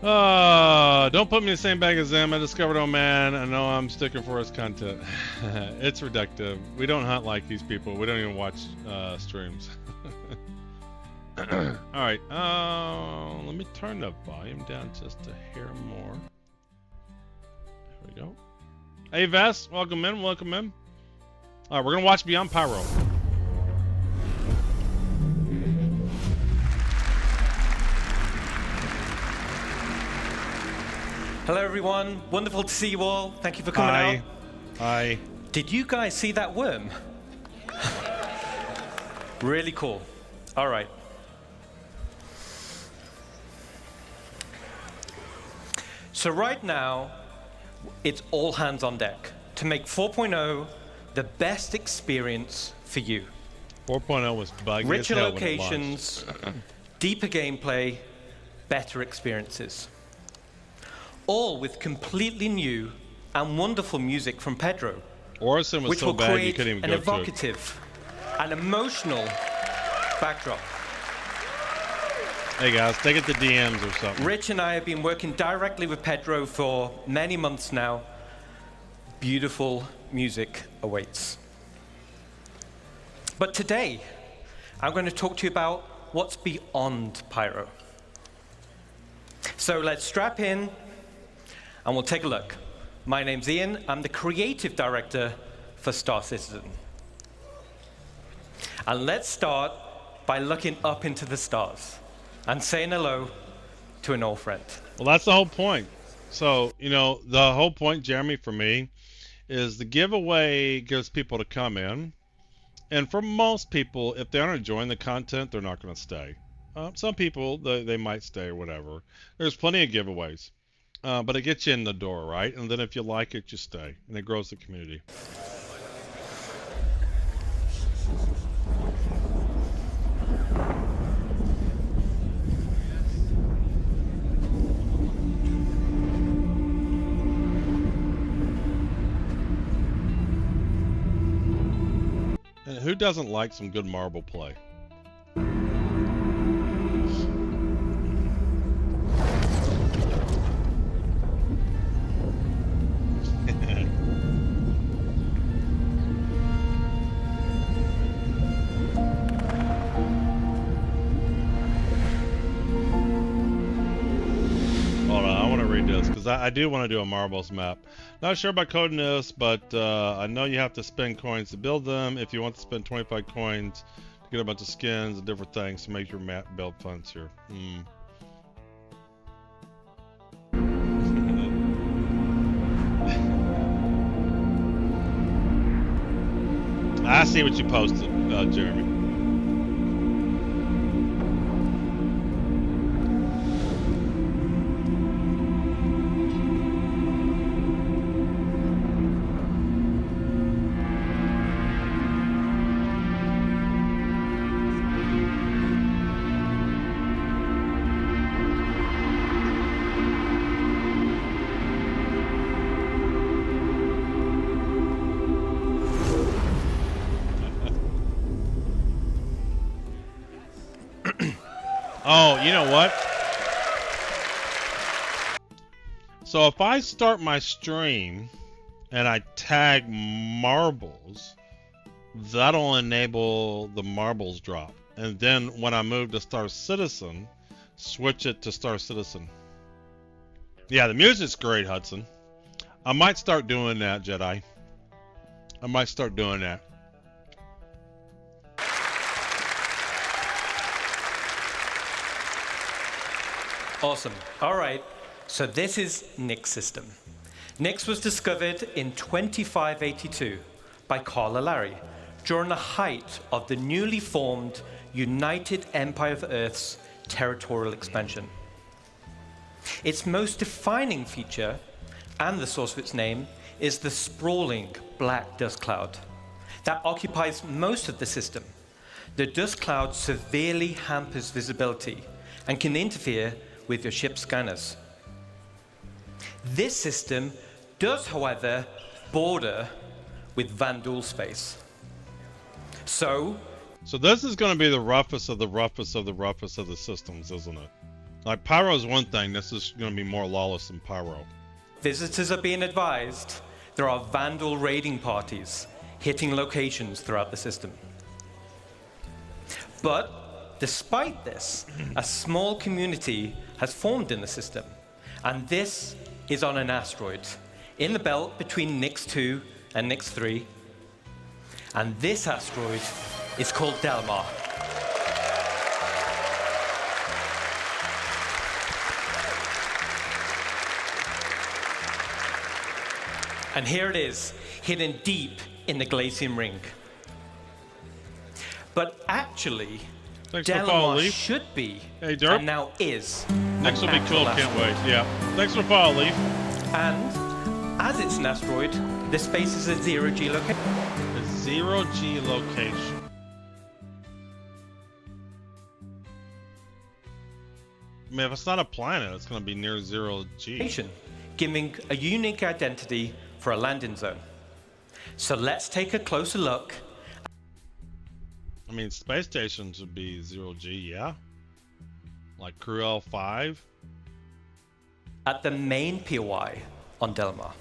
Don't put me in the same bag as them. I discovered, oh man, I know I'm sticking for his content. It's reductive. We don't hunt like these people. We don't even watch streams. Alright, let me turn the volume down just a hair more. There we go. Hey Vess, welcome in, welcome in. Alright, we're gonna watch Beyond Pyro. Hello everyone, wonderful to see you all. Thank you for coming out. Hi. Did you guys see that worm? Really cool. All right. So right now, it's all hands on deck to make 4.0 the best experience for you. 4.0 was buggy. Richer locations, deeper gameplay, better experiences. All with completely new and wonderful music from Pedro, Orison was which so will bad you create couldn't even an go to it. evocative and emotional backdrop. Hey guys, take it to DMs or something. Rich and I have been working directly with Pedro for many months now. Beautiful music awaits. But today, I'm going to talk to you about what's beyond Pyro. So let's strap in and we'll take a look. My name's Ian. I'm the creative director for Star Citizen. And let's start by looking up into the stars and saying hello to an old friend. Well, that's the whole point. So, you know, the whole point, Jeremy, for me, is the giveaway gives people to come in. And for most people, if they aren't enjoying the content, they're not going to stay. Some people, they might stay or whatever. There's plenty of giveaways. But it gets you in the door, right? And then if you like it, you stay. And it grows the community. And who doesn't like some good marble play? I do want to do a marbles map. Not sure about coding this, but I know you have to spend coins to build them. If you want to spend 25 coins to get a bunch of skins and different things to make your map build fancier. I see what you posted, Jeremy. Oh, you know what? So if I start my stream and I tag marbles, that'll enable the marbles drop. And then when I move to Star Citizen, switch it to Star Citizen. Yeah, the music's great, Hudson. I might start doing that, Jedi. I might start doing that. Awesome. All right. So this is Nyx system. Nyx was discovered in 2582 by Carla Larry during the height of the newly formed United Empire of Earth's territorial expansion. Its most defining feature, and the source of its name, is the sprawling black dust cloud that occupies most of the system. The dust cloud severely hampers visibility and can interfere with your ship's scanners. This system does, however, border with Vandal space. So this is going to be the roughest of the roughest of the roughest of the systems, isn't it? Like, Pyro is one thing. This is going to be more lawless than Pyro. Visitors are being advised there are Vandal raiding parties hitting locations throughout the system. But despite this, a small community has formed in the system, and this is on an asteroid in the belt between Nix 2 and Nix 3, and this asteroid is called Delmar. And here it is, hidden deep in the Glacium Ring. But actually, Delmar should be, and now is. Next will be cool, can't wait. Yeah. Thanks for following, Leaf. And as it's an asteroid, the space is a zero-G location. A zero-G location. I mean, if it's not a planet, it's going to be near zero-G. Giving a unique identity for a landing zone. So let's take a closer look. I mean, space stations would be zero-G, yeah? Like Crew L5? At the main POI on Delmar.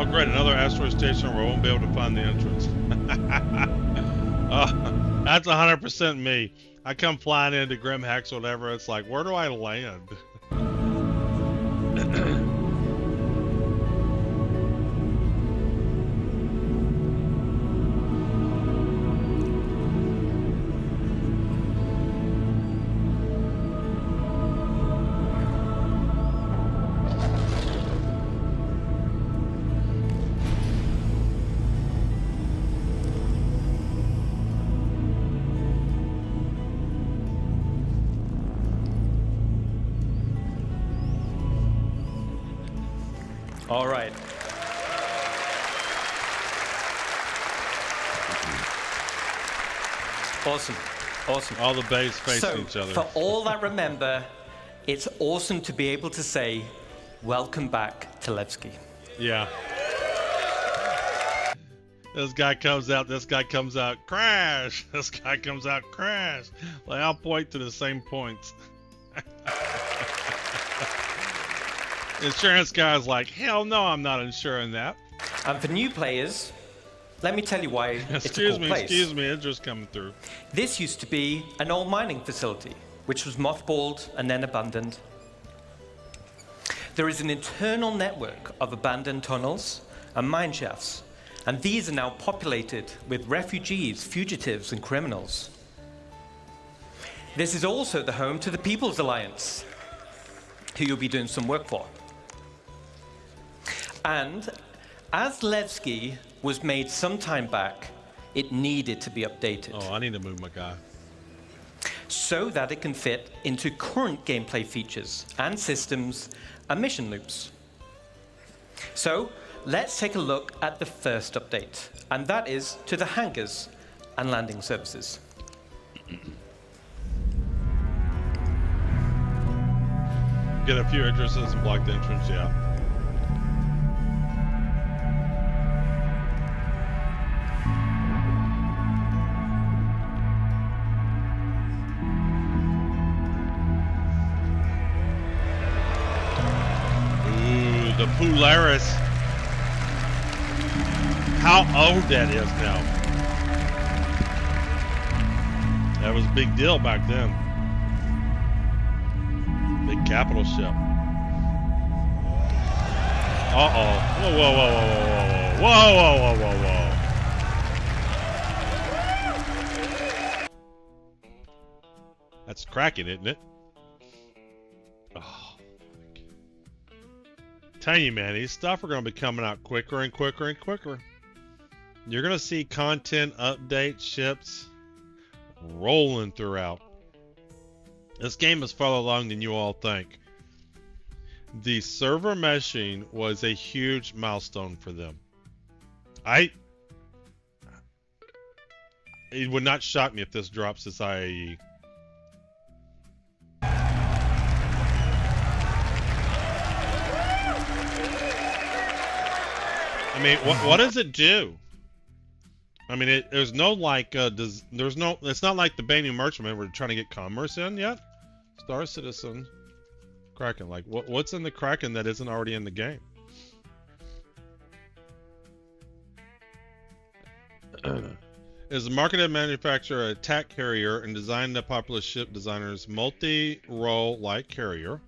Great, another asteroid station where I won't be able to find the entrance. That's 100% me. I come flying into Grim Hex or whatever, it's like, where do I land? All right. Awesome. Awesome. All the bays facing each other. For all that remember, it's awesome to be able to say, welcome back to Levski. Yeah. This guy comes out, this guy comes out, crash! This guy comes out, crash! Like, I'll point to the same points. Insurance guy's like, hell no, I'm not insuring that. And for new players, let me tell you why it's a cool place. Excuse me, it's just coming through. This used to be an old mining facility, which was mothballed and then abandoned. There is an internal network of abandoned tunnels and mine shafts, and these are now populated with refugees, fugitives, and criminals. This is also the home to the People's Alliance, who you'll be doing some work for. And as Levski was made some time back, it needed to be updated. Oh, I need to move my guy. So that it can fit into current gameplay features and systems and mission loops. So let's take a look at the first update, and that is to the hangars and landing services. Get a few entrances and block the entrance, yeah. Ooh, the Polaris. How old that is now. That was a big deal back then. Big capital ship. Uh-oh. Whoa, whoa, whoa, whoa, whoa, whoa, whoa, whoa, whoa, whoa. That's Kraken, isn't it? Oh. Tell you, man, these stuff are going to be coming out quicker and quicker and quicker. You're going to see content update ships rolling throughout. This game is farther along than you all think. The server meshing was a huge milestone for them. It would not shock me if this drops this IAE. I mean, what does it do? I mean, there's no like, it's not like the Banu Merchantman we're trying to get commerce in yet. Star Citizen, Kraken, like what's in the Kraken that isn't already in the game? Is a marketed manufacturer, attack carrier, and designed to popular ship designers multi-role light carrier,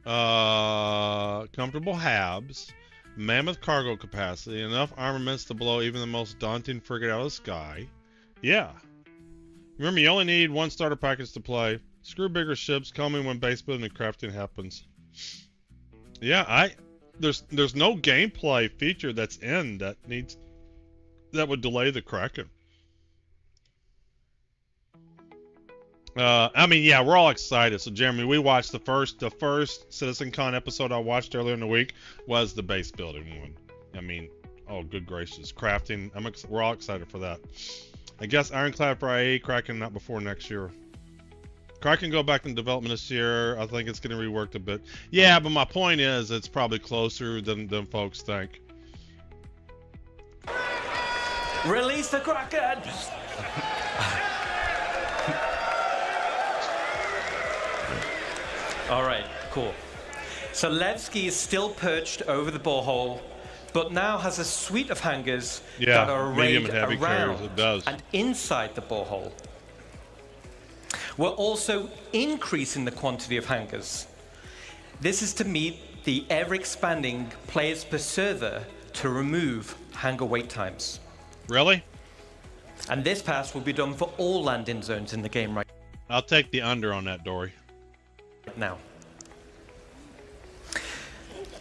comfortable habs, mammoth cargo capacity, enough armaments to blow even the most daunting frigate out of the sky. Yeah. Remember, you only need one starter package to play. Screw bigger ships, call me when base building and crafting happens. Yeah, there's no gameplay feature that's in that would delay the Kraken. I mean, yeah, we're all excited. So, Jeremy, we watched the first CitizenCon episode I watched earlier in the week was the base building one. I mean, oh, good gracious, crafting. We're all excited for that. I guess Ironclad for IA, Kraken not before next year. Kraken go back in development this year. I think it's getting reworked a bit. Yeah, but my point is, it's probably closer than folks think. Release the Kraken! All right, cool. So Levski is still perched over the borehole, but now has a suite of hangars that are arrayed around and inside the borehole. We're also increasing the quantity of hangars. This is to meet the ever-expanding players per server to remove hangar wait times. Really? And this pass will be done for all landing zones in the game right I'll take the under on that, Dory. now.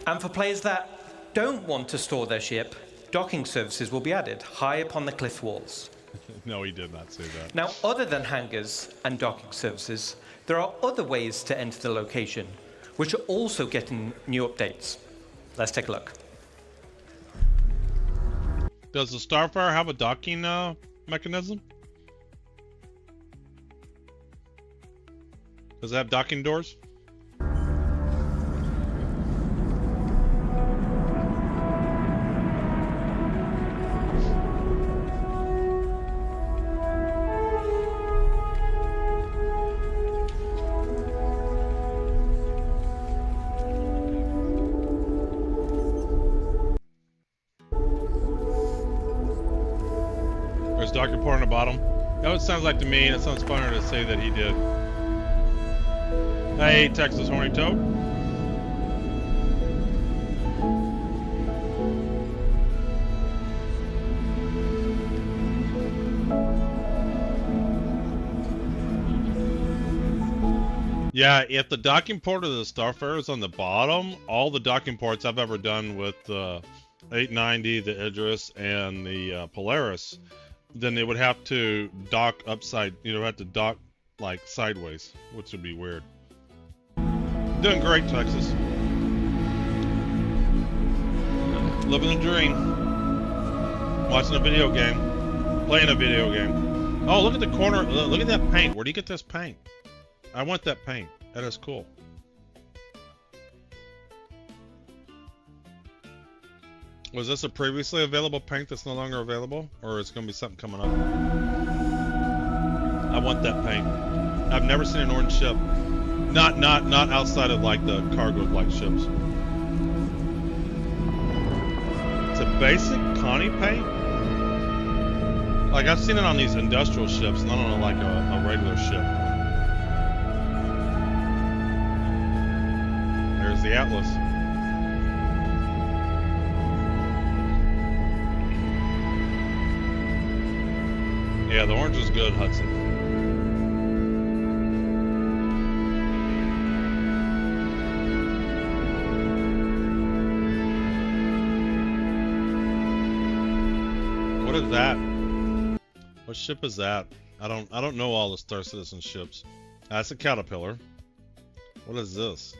And for players that don't want to store their ship, docking services will be added high up on the cliff walls. No, he did not say that. Now, other than hangars and docking services, there are other ways to enter the location, which are also getting new updates. Let's take a look. Does the Starfire have a docking mechanism? Does it have docking doors? There's docking port on the bottom. That what it sounds like to me. That sounds funner to say that he did. Hey, Texas Horny Toad. Yeah, if the docking port of the Starfire is on the bottom, all the docking ports I've ever done with the 890, the Idris, and the Polaris, then they would have to dock upside, have to dock like sideways, which would be weird. Doing great, Texas. Living the dream. Watching a video game. Playing a video game. Oh, look at the corner. Look at that paint. Where do you get this paint? I want that paint. That is cool. Was this a previously available paint that's no longer available? Or is it going to be something coming up? I want that paint. I've never seen an orange ship. Not outside of like the cargo like ships. It's a basic Connie paint. Like I've seen it on these industrial ships, not on like a regular ship. There's the Atlas. Yeah, the orange is good, Hudson. that? What ship is that? I don't know all the Star Citizen ships. That's a caterpillar. What is this?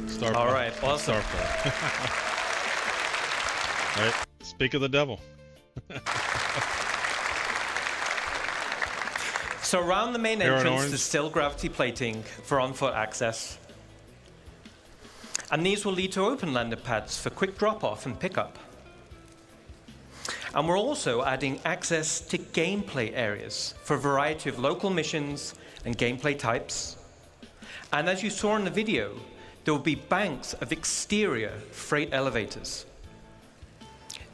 Starfire. All right, awesome. Starfire. All right, speak of the devil. So around the main entrance, orange. there's still gravity plating for on-foot access. And these will lead to open landing pads for quick drop-off and pickup. And we're also adding access to gameplay areas for a variety of local missions and gameplay types. And as you saw in the video, there will be banks of exterior freight elevators.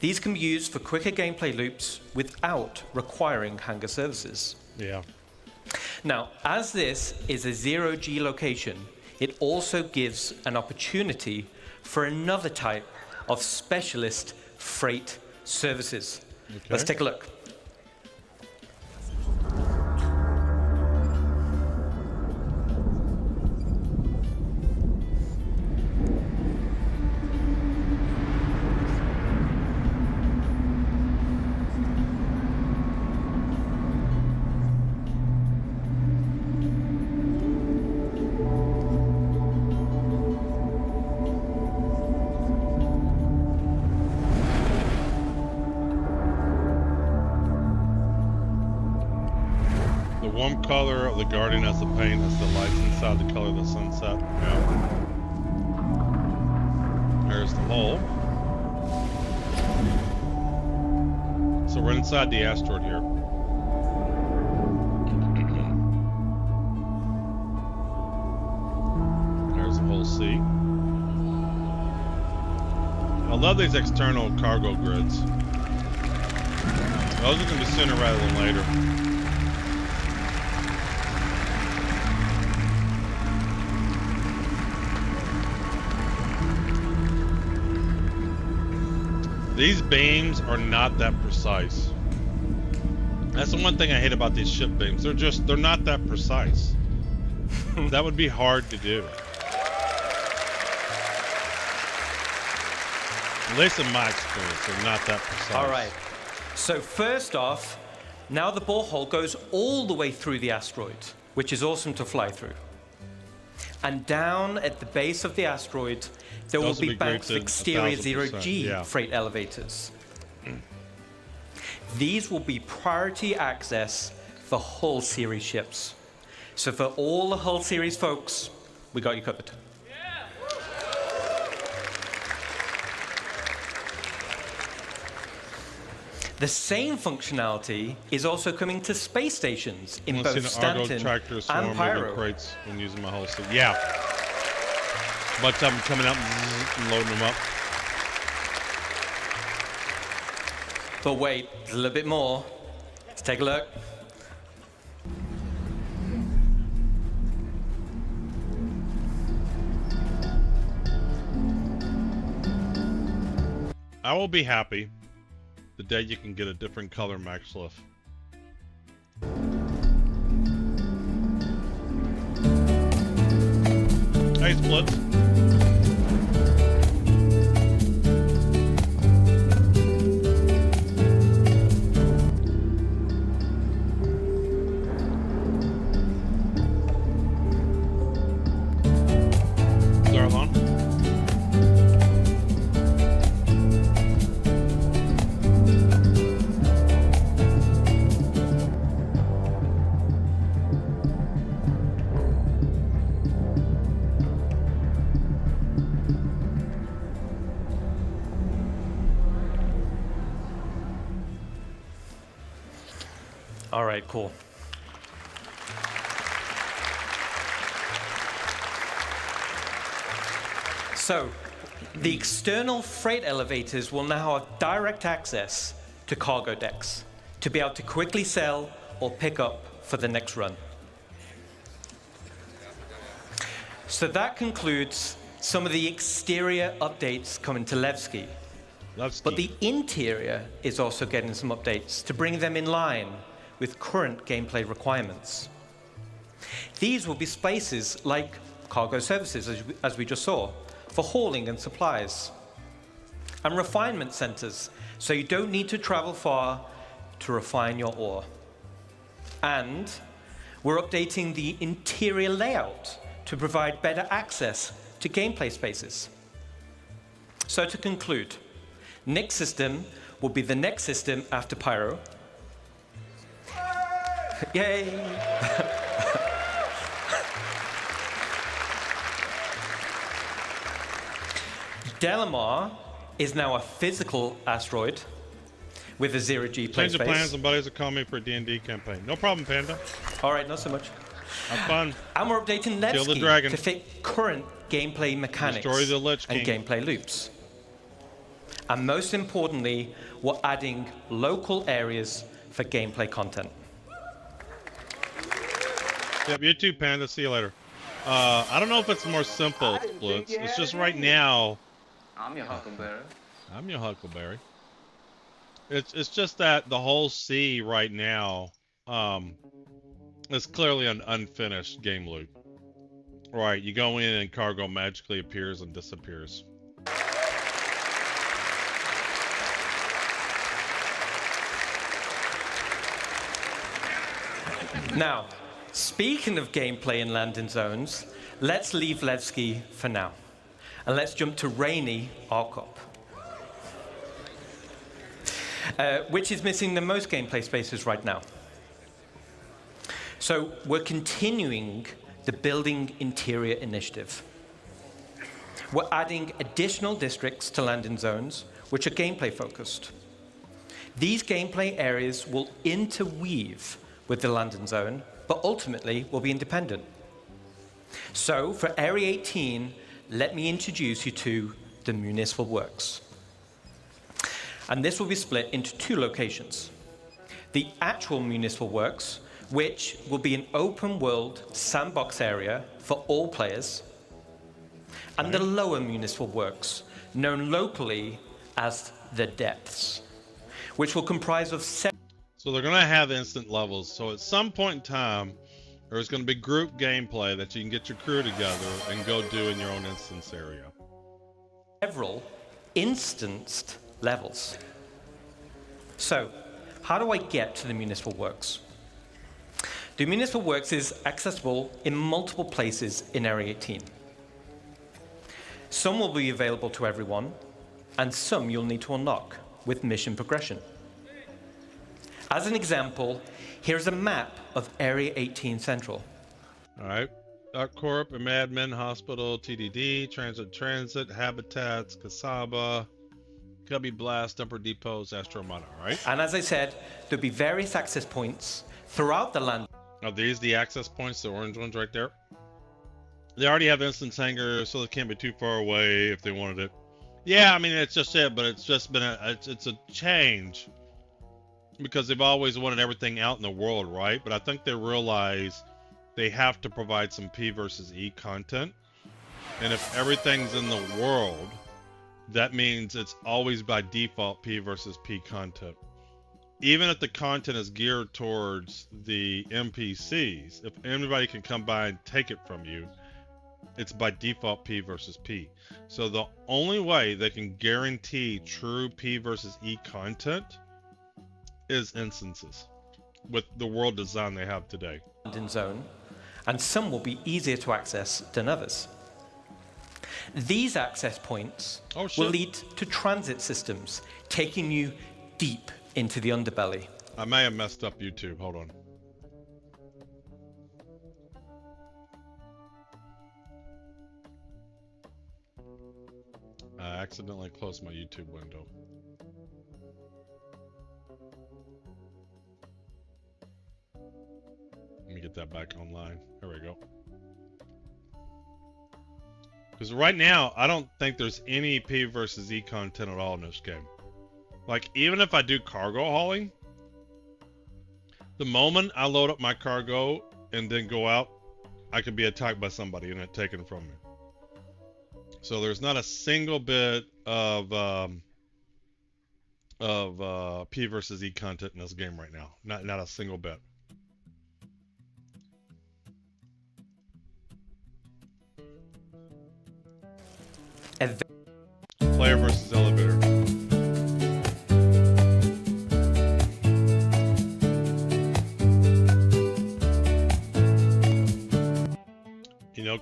These can be used for quicker gameplay loops without requiring hangar services. Yeah. Now, as this is a zero-G location, it also gives an opportunity for another type of specialist freight services. Okay. Let's take a look. The warm color of the Guardian as the paint as the lights inside the color of the sunset. Yeah. There's the hole. So we're inside the asteroid here. There's the whole C. I love these external cargo grids. Those are going to be sooner rather than later. These beams are not that precise. That's the one thing I hate about these ship beams. They're not that precise. That would be hard to do. At least in my experience, they're not that precise. All right. So first off, now the borehole goes all the way through the asteroid, which is awesome to fly through. And down at the base of the asteroid, there will be banks of exterior zero-G freight elevators. These will be priority access for Hull Series ships. So for all the Hull Series folks, we got you covered. The same functionality is also coming to space stations in both Stanton and Pyro. Crates when using my whole suit. Yeah. A bunch of them coming out and loading them up. But wait, there's a little bit more. Let's take a look. I will be happy the day you can get a different color max lift. Hey, Split. Darlon. All right, cool. So, the external freight elevators will now have direct access to cargo decks to be able to quickly sell or pick up for the next run. So that concludes some of the exterior updates coming to Levski. But the interior is also getting some updates to bring them in line with current gameplay requirements. These will be spaces like cargo services, as we just saw, for hauling and supplies, and refinement centers, so you don't need to travel far to refine your ore. And we're updating the interior layout to provide better access to gameplay spaces. So to conclude, Nick's system will be the next system after Pyro. Yay! Delamar is now a physical asteroid with a zero-G play Change space. the plans and buddies will call me for a D&D campaign. No problem, Panda. All right, not so much. Have fun. And we're updating Kill the Nevsky dragon. to fit current gameplay mechanics Destroy the Lich and King. gameplay loops. And most importantly, we're adding local areas for gameplay content. Yep, you too, Panda. See you later. I don't know if it's more simple splits. It's just right now. I'm your Huckleberry. I'm your Huckleberry. It's just that the whole sea right now is clearly an unfinished game loop. Right, you go in and cargo magically appears and disappears. Now, speaking of gameplay in landing zones, let's leave Levski for now. And let's jump to Rainy Arkop, which is missing the most gameplay spaces right now. So we're continuing the Building Interior initiative. We're adding additional districts to landing zones, which are gameplay focused. These gameplay areas will interweave with the landing zone, but ultimately will be independent. So for Area 18, let me introduce you to the Municipal Works. And this will be split into two locations. The actual Municipal Works, which will be an open world sandbox area for all players, and the lower Municipal Works, known locally as the Depths, which will comprise of So they're going to have instant levels. So at some point in time, there's going to be group gameplay that you can get your crew together and go do in your own instance area. several instanced levels. So, how do I get to the Municipal Works? The Municipal Works is accessible in multiple places in Area 18. Some will be available to everyone, and some you'll need to unlock with mission progression. As an example, here's a map of Area 18 Central. All right. Corp, Admin, Hospital, TDD, Transit, Habitats, Kasaba, Cubby Blast, Upper Depots, Astromata, right? And as I said, there'll be various access points throughout the land. Are these the access points, the orange ones right there? They already have instance hangar, so they can't be too far away if they wanted it. Yeah, I mean, it's just it, but it's just been it's a change. Because they've always wanted everything out in the world, right? But I think they realize they have to provide some P versus E content. And if everything's in the world, that means it's always by default P versus P content. Even if the content is geared towards the NPCs, if anybody can come by and take it from you, it's by default P versus P. So the only way they can guarantee true P versus E content is instances with the world design they have today. Zone, and some will be easier to access than others. These access points will lead to transit systems, taking you deep into the underbelly. I may have messed up YouTube. Hold on. I accidentally closed my YouTube window. Let me get that back online. There we go. Because right now, I don't think there's any P versus E content at all in this game. Like, even if I do cargo hauling, the moment I load up my cargo and then go out, I could be attacked by somebody and it taken from me. So there's not a single bit of P versus E content in this game right now. Not a single bit.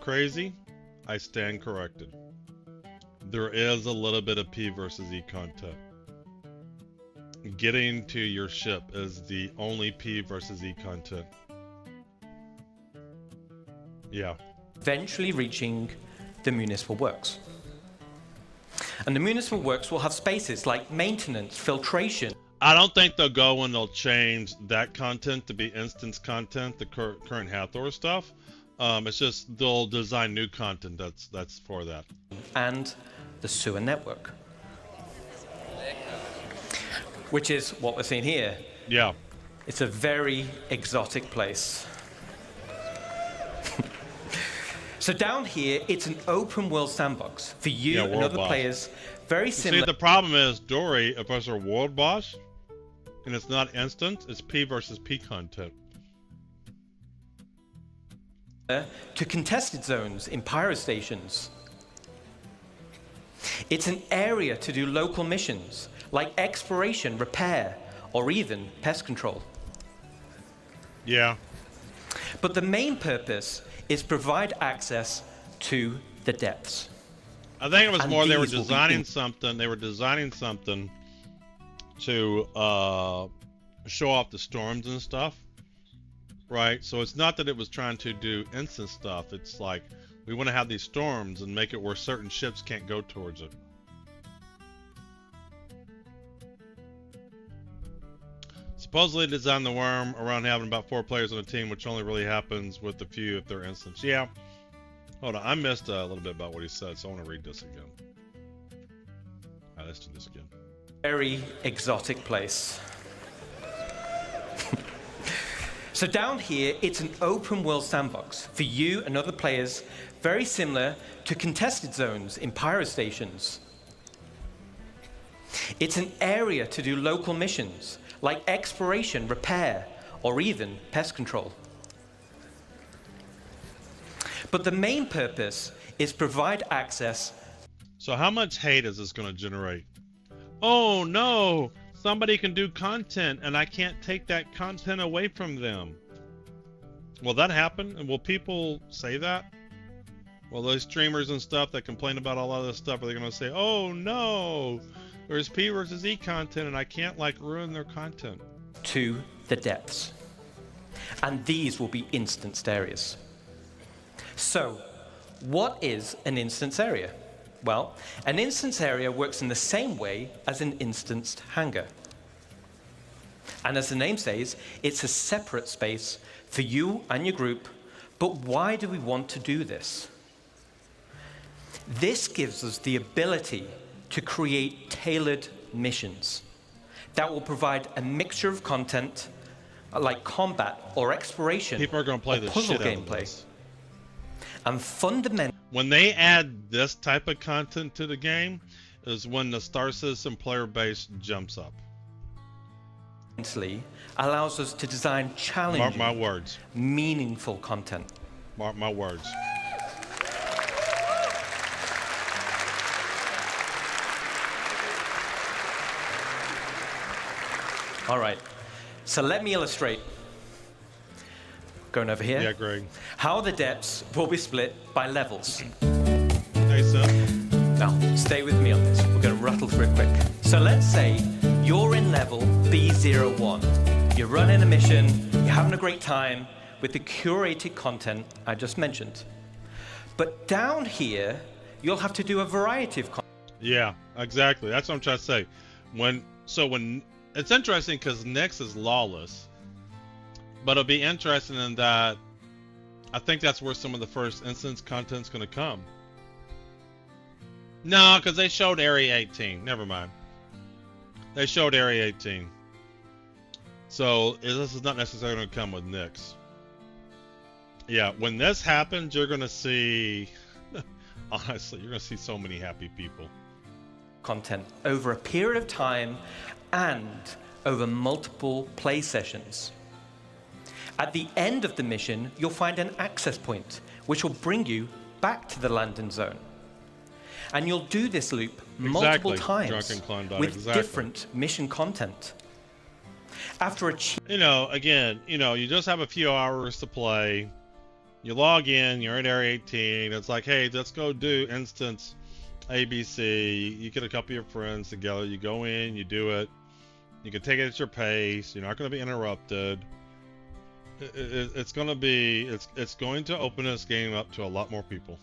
crazy, I stand corrected. There is a little bit of P versus E content. Getting to your ship is the only P versus E content. Yeah. Eventually reaching the municipal works. And the municipal works will have spaces like maintenance, filtration. I don't think they'll go and they'll change that content to be instance content, the current Hathor stuff. It's just they'll design new content that's for that. And the sewer network, which is what we're seeing here. Yeah. It's a very exotic place. So down here, it's an open world sandbox for you and other players. Very similar. See, the problem is, Dory, if it's a world boss, and it's not instant, it's P versus P content. To contested zones in pyro stations. It's an area to do local missions, like exploration, repair, or even pest control. Yeah. But the main purpose is provide access to the depths. I think it was more they were designing something. They were designing something to show off the storms and stuff, right? So it's not that it was trying to do instant stuff. It's like we want to have these storms and make it where certain ships can't go towards it. Supposedly designed the worm around having about 4 players on a team, which only really happens with a few if they're instants. Yeah. Hold on, I missed a little bit about what he said, so I want to read this again. All right, let's do this again. Very exotic place. So down here, it's an open world sandbox for you and other players, very similar to contested zones in pyro stations. It's an area to do local missions, like exploration, repair, or even pest control. But the main purpose is provide access. So how much hate is this going to generate? Oh no, somebody can do content and I can't take that content away from them. Will that happen? And will people say that? Well, those streamers and stuff that complain about a lot of this stuff, are they going to say, oh no, there's P versus E content and I can't like ruin their content? To the depths. And these will be instanced areas. So, what is an instance area? Well, an instance area works in the same way as an instanced hangar. And as the name says, it's a separate space for you and your group. But why do we want to do this? This gives us the ability to create tailored missions that will provide a mixture of content like combat or exploration. People are going to play this puzzle shit out of gameplay. this. And fundamentally, when they add this type of content to the game is when the Star Citizen player base jumps up. allows us to design challenging, Mark my words, meaningful content. Mark my words. All right, so let me illustrate. Going over here. Yeah, Greg. How the depths will be split by levels. Hey, son. Now, stay with me on this. We're going to rattle through it quick. So let's say you're in level B01. You're running a mission, you're having a great time with the curated content I just mentioned. But down here, you'll have to do a variety of content. Yeah, exactly. That's what I'm trying to say. When it's interesting because Nyx is lawless, but it'll be interesting in that I think that's where some of the first instance content's going to come. No, because they showed Area 18. Never mind. They showed Area 18. So this is not necessarily going to come with Nyx. Yeah, when this happens, you're going to see, honestly, you're going to see so many happy people. Content over a period of time and over multiple play sessions. At the end of the mission, you'll find an access point, which will bring you back to the landing zone. And you'll do this loop multiple times with different mission content. After again, you just have a few hours to play. You log in, you're at Area 18. It's like, hey, let's go do instance ABC. You get a couple of your friends together. You go in, you do it. You can take it at your pace. You're not going to be interrupted. It's going to open this game up to a lot more people.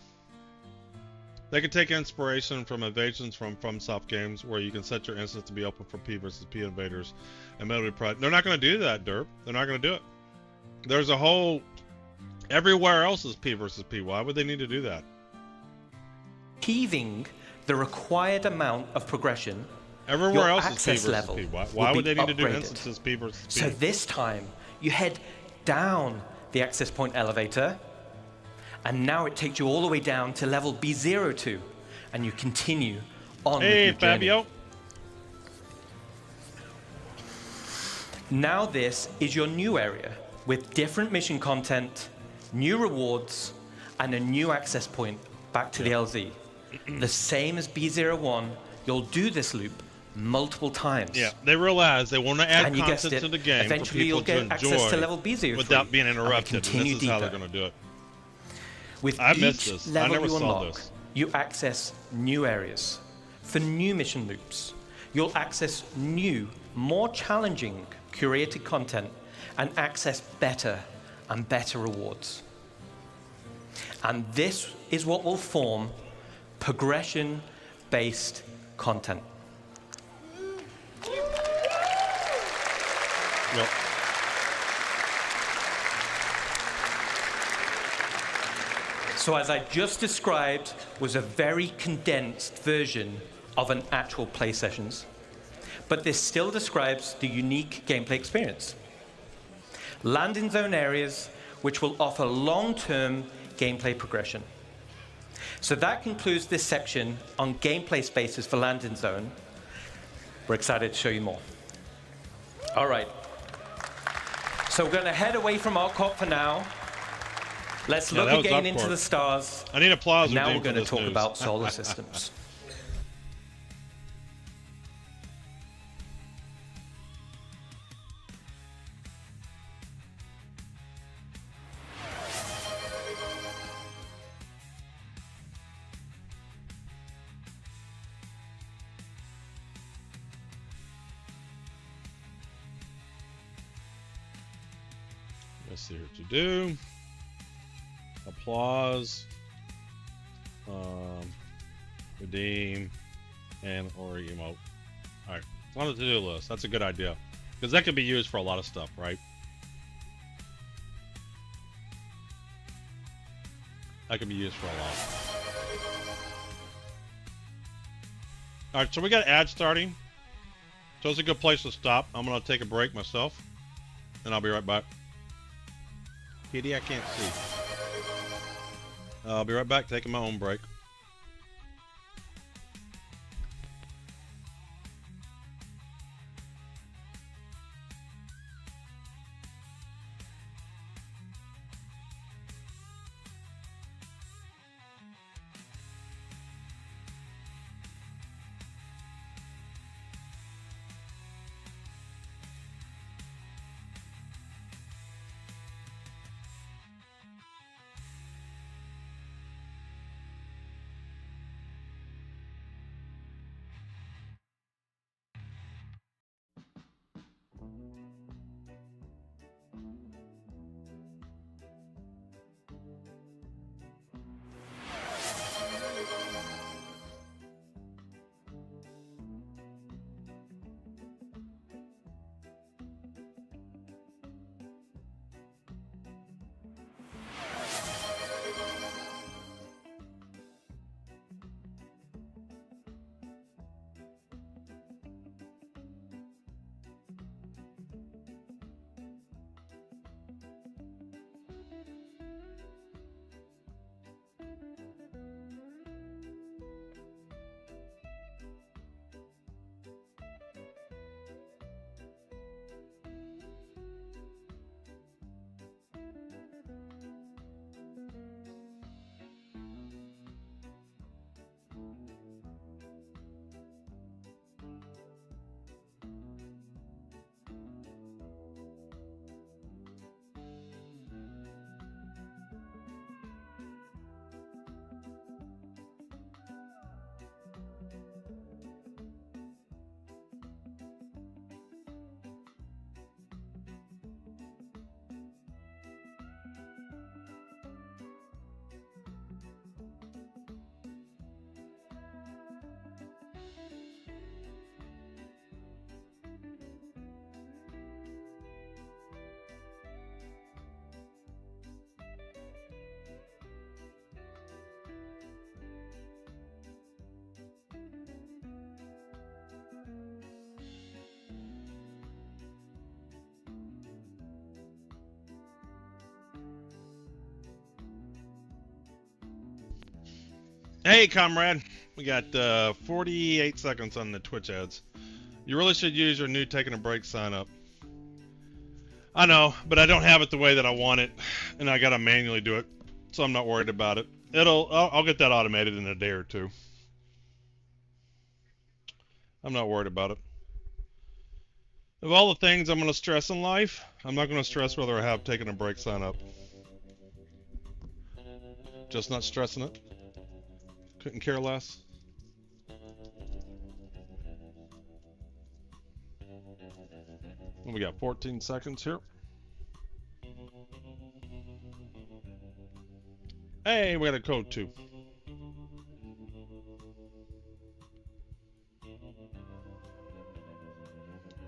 They can take inspiration from invasions from FromSoft games, where you can set your instance to be open for P versus P invaders and Metal Pride. They're not going to do that, Derp. They're not going to do it. There's a whole... Everywhere else is P versus P. Why would they need to do that? Achieving the required amount of progression, everywhere your else access is P level versus P. Why would they need upgraded. to do instances P versus P? So this time, you head down the access point elevator, and now it takes you all the way down to level B02, and you continue on with your Fabio. journey. Now this is your new area, with different mission content, new rewards, and a new access point back to the LZ. The same as B01, you'll do this loop multiple times. Yeah, they realize they want to add and you content guessed to it, the game for eventually people you'll get to access to enjoy level B03 without being interrupted. And continue this is how they're deeper. going to do it. With I missed each this. I level never you saw unlock, this. you access new areas. For new mission loops, you'll access new, more challenging curated content and access better and better rewards. And this is what will form progression-based content. Yep. So as I just described, was a very condensed version of an actual play sessions, but this still describes the unique gameplay experience. Landing zone areas which will offer long-term gameplay progression. So that concludes this section on gameplay spaces for landing zone. We're excited to show you more. All right. So we're going to head away from Arcot for now. Let's look again into the stars. I need applause. Now we're going to talk about solar systems. Let's see what to do. Applause. Redeem. And or emote. Alright. It's on the to-do list. That's a good idea. Because that could be used for a lot of stuff, right? That could be used for a lot. Alright, so we got ads starting. So it's a good place to stop. I'm going to take a break myself. And I'll be right back. Kitty, I can't see. I'll be right back taking my own break. Hey, comrade. We got 48 seconds on the Twitch ads. You really should use your new taking a break sign up. I know, but I don't have it the way that I want it, and I gotta manually do it, so I'm not worried about it. I'll get that automated in a day or two. I'm not worried about it. Of all the things I'm gonna stress in life, I'm not gonna stress whether I have taken a break sign up. Just not stressing it. Couldn't care less. We got 14 seconds here. Hey, we got a code too.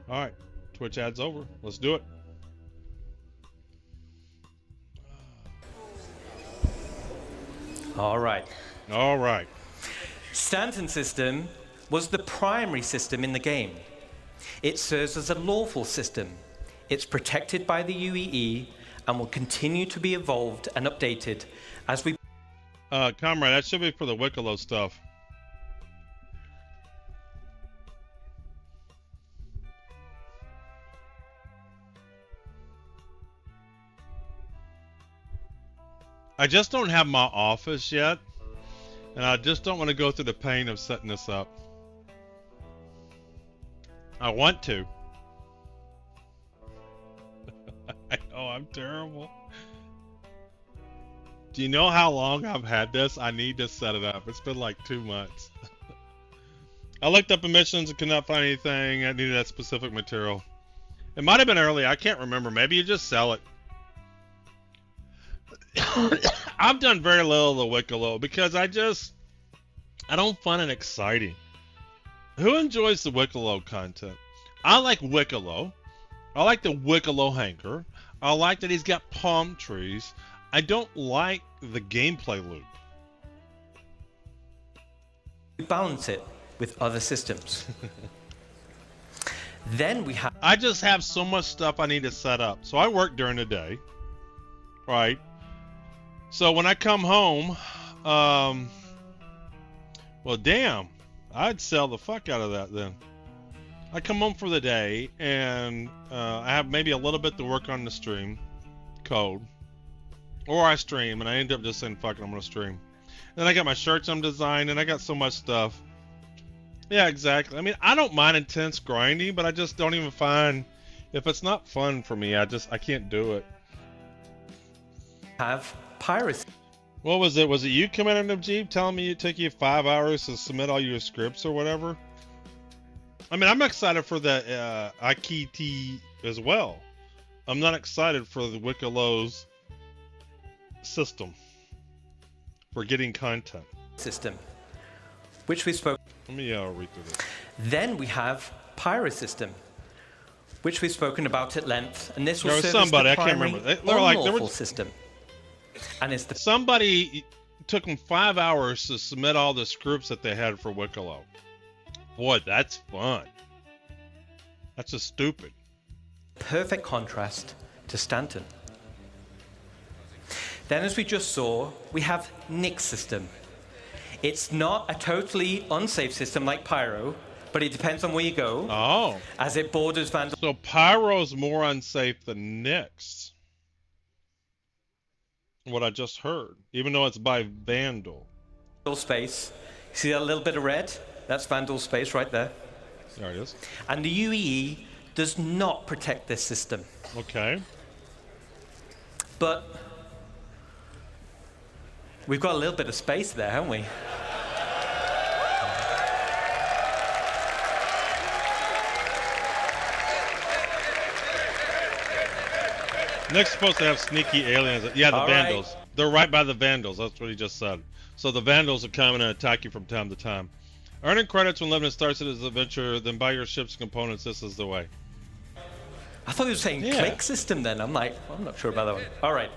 All right, Twitch ads over. Let's do it. All right. All right. Stanton system was the primary system in the game. It serves as a lawful system. It's protected by the UEE and will continue to be evolved and updated as we... Comrade, that should be for the Wicklow stuff. I just don't have my office yet, and I just don't want to go through the pain of setting this up. I want to. I know, I'm terrible. Do you know how long I've had this? I need to set it up. It's been like 2 months. I looked up emissions and could not find anything. I needed that specific material. It might have been early. I can't remember. Maybe you just sell it. I've done very little of the Wicklow because I don't find it exciting. Who enjoys the Wicklow content? I like Wicklow. I like the Wicklow hanger. I like that he's got palm trees. I don't like the gameplay loop. balance it with other systems. Then we have... I just have so much stuff I need to set up. So I work during the day, right? So when I come home, well, damn, I'd sell the fuck out of that then. I come home for the day, and I have maybe a little bit to work on the stream code. Or I stream, and I end up just saying, fuck it, I'm going to stream. Then I got my shirts I'm designing, and I got so much stuff. Yeah, exactly. I mean, I don't mind intense grinding, but I just don't even find... If it's not fun for me, I can't do it. Have piracy. What was it? Was it you coming in the Jeep telling me it took you 5 hours to submit all your scripts or whatever? I mean, I'm excited for the IKT as well. I'm not excited for the Wikilow's system for getting content. System, which we spoke. Let me read through this. Then we have Pyro system, which we've spoken about at length, and this will there was serve somebody, as the I can't primary remember. They're like, unlawful system. And it's the somebody took them 5 hours to submit all the scripts that they had for Wicklow. Boy, that's fun. That's just stupid. Perfect contrast to Stanton. Then, as we just saw, we have Nick's system. It's not a totally unsafe system like Pyro, but it depends on where you go. Oh. As it borders Vandal. So Pyro's more unsafe than Nick's. What I just heard, even though it's by Vandal. Space. See that little bit of red? That's Vandal space right there. There it is. And the UEE does not protect this system. Okay. But we've got a little bit of space there, haven't we? Nick's supposed to have sneaky aliens. Yeah, the All Vandals. right. They're right by the Vandals. That's what he just said. So the Vandals will come and attack you from time to time. Earning credits when living in Star Citizen's adventure, then buy your ship's components. This is the way. I thought he was saying Yeah. click system then. I'm like, I'm not sure about that one. All right.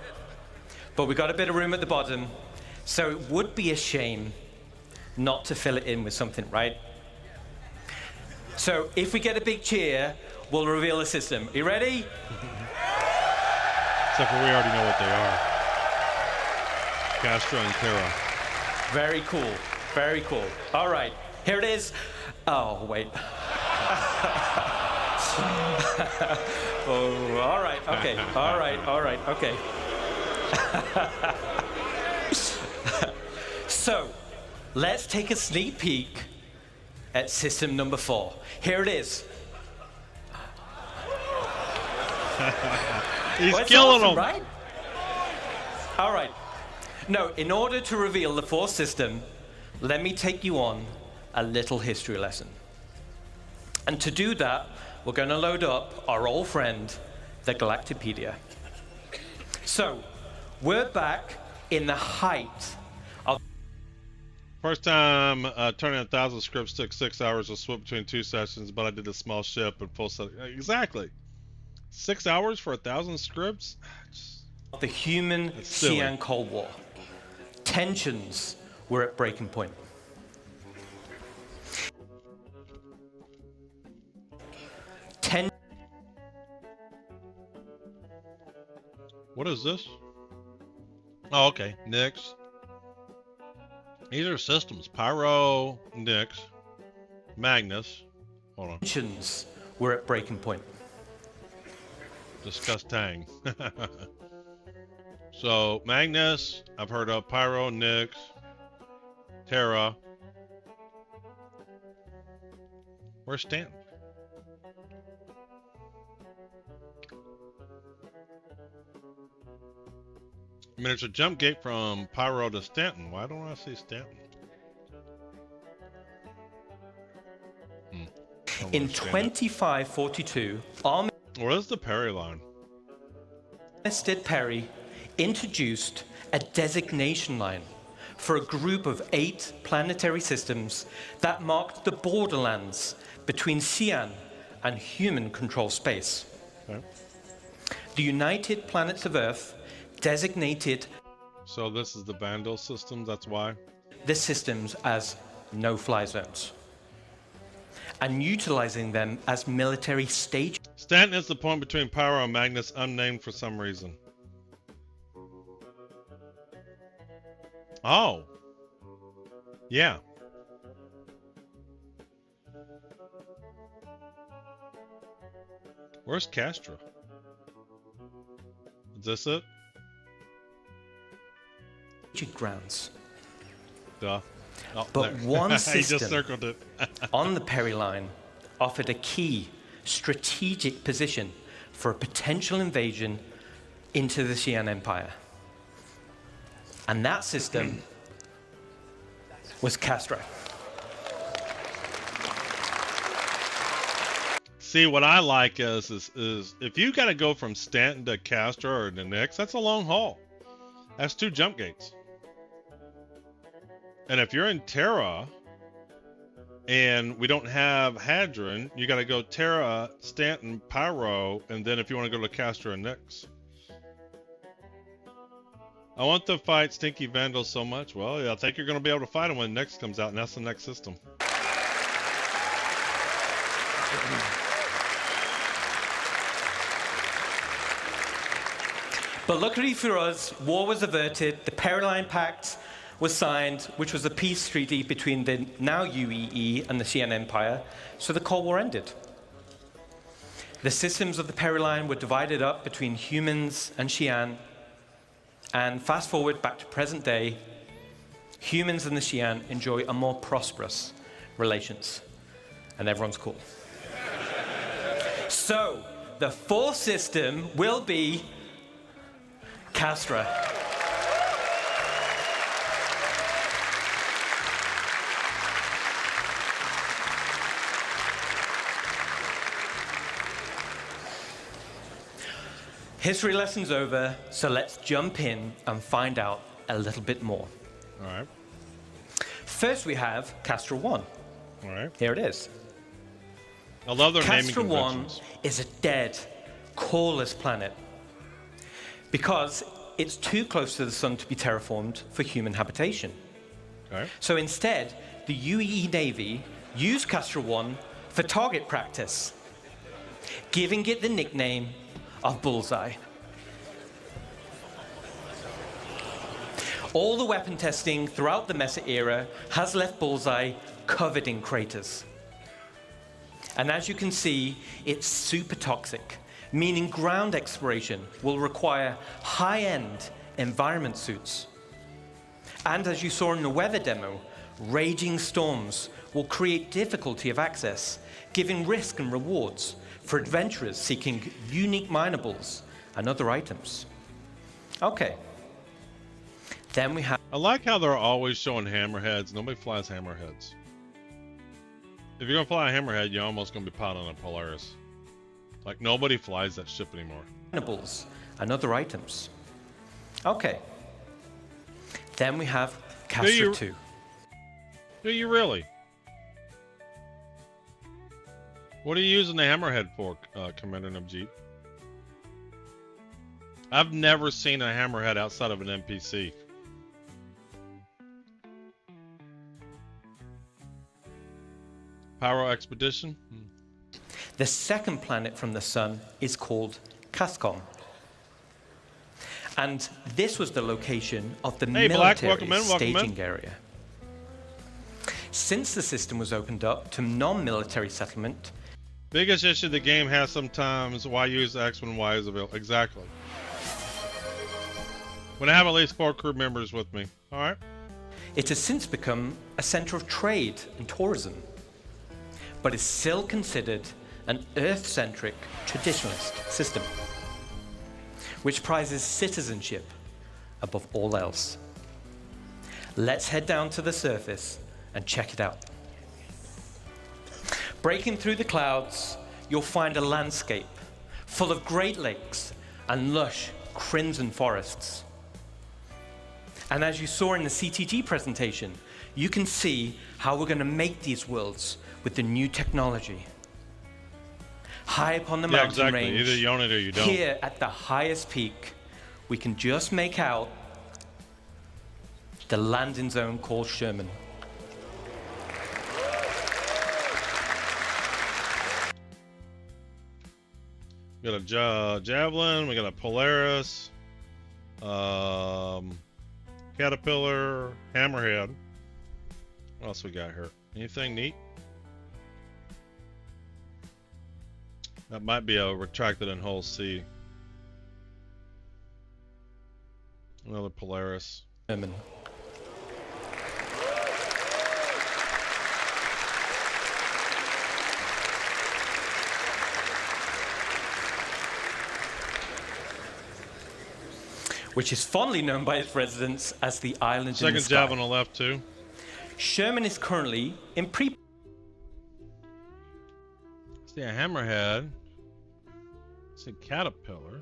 But we got a bit of room at the bottom. So it would be a shame not to fill it in with something, right? So if we get a big cheer, we'll reveal the system. Are you ready? Except for we already know what they are. Castro and Terra. Very cool. Very cool. All right, here it is. Oh, wait. Oh, all right, okay. All right, okay. So, let's take a sneak peek at system number 4. Here it is. He's Well, it's killing awesome, them. right? All right. No, in order to reveal the 4th system, let me take you on a little history lesson. And to do that, we're going to load up our old friend, the Galactipedia. So, we're back in the height of... First time turning 1,000 scripts took 6 hours to swap between 2 sessions, but I did a small ship and full set. Exactly. 6 hours for 1,000 scripts? the human-Xi'an Cold War. Tensions were at breaking point. What is this? Oh, okay. Nyx. These are systems. Pyro, Nyx, Magnus. Hold on. Tensions were at breaking point. Discuss Tang. So, Magnus, I've heard of Pyro, Nyx, Terra. Where's Stanton? I mean, it's a jump gate from Pyro to Stanton. Why don't I see Stanton? In 2542, Armistice What is the Perry line? Perry introduced a designation line for a group of 8 planetary systems that marked the borderlands between Xi'an and human-controlled space. Okay. The United Planets of Earth designated So this is the Vandal system, that's why? the systems as no-fly zones and utilizing them as military stage. Stanton is the point between Pyro and Magnus, unnamed for some reason. Oh. Yeah. Where's Castra? Is this it? Grounds. Duh. Oh, But there. one He just system circled it. on the Perry line offered a key strategic position for a potential invasion into the Xi'an Empire. And that system was Castra. See, what I like is if you got to go from Stanton to Castra or to Nyx, that's a long haul. That's 2 jump gates. And if you're in Terra and we don't have Hadron, you got to go Terra, Stanton, Pyro, and then if you want to go to Castra and Nyx. I want to fight Stinky Vandals so much. Well, yeah, I think you're going to be able to fight them when Nyx comes out, and that's the next system. But luckily for us, war was averted, the Perry Line Pact was signed, which was a peace treaty between the now UEE and the Xi'an Empire, so the Cold War ended. The systems of the Perry Line were divided up between humans and Xi'an, and fast forward back to present day, humans and the Xi'an enjoy a more prosperous relations, and everyone's cool. So, the 4th system will be Castra. History lesson's over, so let's jump in and find out a little bit more. All right. First, we have Castra 1. All right. Here it is. I love their naming Castra 1 conventions. is a dead, coreless planet because it's too close to the sun to be terraformed for human habitation. Okay. So instead, the UEE Navy used Castra 1 for target practice, giving it the nickname of Bullseye. All the weapon testing throughout the Mesa era has left Bullseye covered in craters. And as you can see, it's super toxic, meaning ground exploration will require high-end environment suits. And as you saw in the weather demo, raging storms will create difficulty of access, giving risk and rewards for adventurers seeking unique minables and other items. Okay. Then we have... I like how they're always showing hammerheads. Nobody flies hammerheads. If you're gonna fly a hammerhead, you're almost gonna be piloting a Polaris. Like, nobody flies that ship anymore. ...minables and other items. Okay. Then we have Castor 2. Do you really? What are you using the hammerhead for, Commander Nabjeet? I've never seen a hammerhead outside of an NPC. Pyro Expedition? The second planet from the sun is called Cascom. And this was the location of the military staging area. Since the system was opened up to non-military settlement... Biggest issue the game has sometimes, why use X when Y is available? Exactly. When I have at least 4 crew members with me. Alright. It has since become a center of trade and tourism, but is still considered an Earth-centric traditionalist system, which prizes citizenship above all else. Let's head down to the surface and check it out. Breaking through the clouds, you'll find a landscape full of Great Lakes and lush crimson forests. And as you saw in the CTG presentation, you can see how we're going to make these worlds with the new technology. High up on the mountain range, either you own it or you don't. Here at the highest peak, we can just make out the landing zone called Sherman. We got a Javelin, we got a Polaris, Caterpillar, Hammerhead. What else we got here? Anything neat? That might be a retracted in hull C. Another Polaris. Sherman. Which is fondly known by its residents as the island in the sky. Second jab on the left too. Sherman is currently in pre... See a Hammerhead. See a Caterpillar.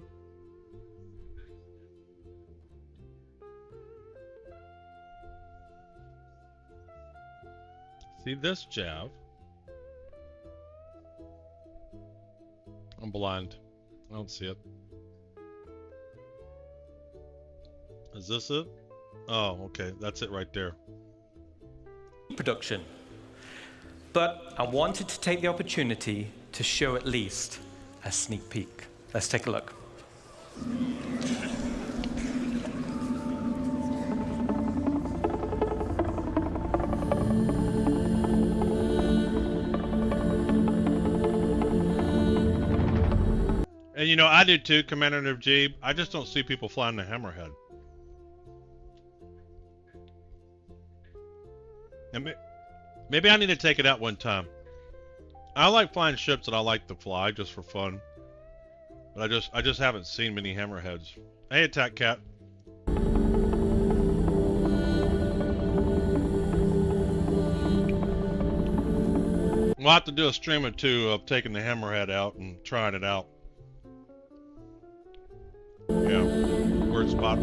See this Jav. I'm blind. I don't see it. Is this it? Oh, okay. That's it right there. Production. But I wanted to take the opportunity to show at least a sneak peek. Let's take a look. And you know, I do too, Commander Nabjeet. I just don't see people flying the Hammerhead. And maybe I need to take it out one time. I like flying ships that I like to fly just for fun. But I just haven't seen many Hammerheads. Hey, Attack Cat. We'll have to do a stream or two of taking the Hammerhead out and trying it out. Yeah, word spot.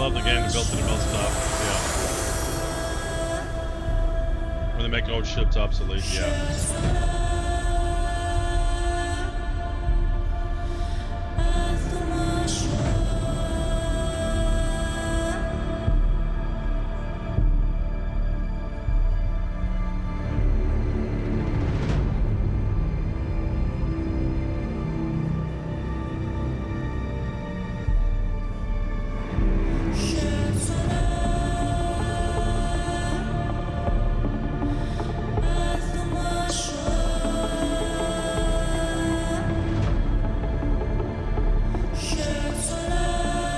mode in the game to build to the mill stuff. Yeah. When they make old ships obsolete, yeah.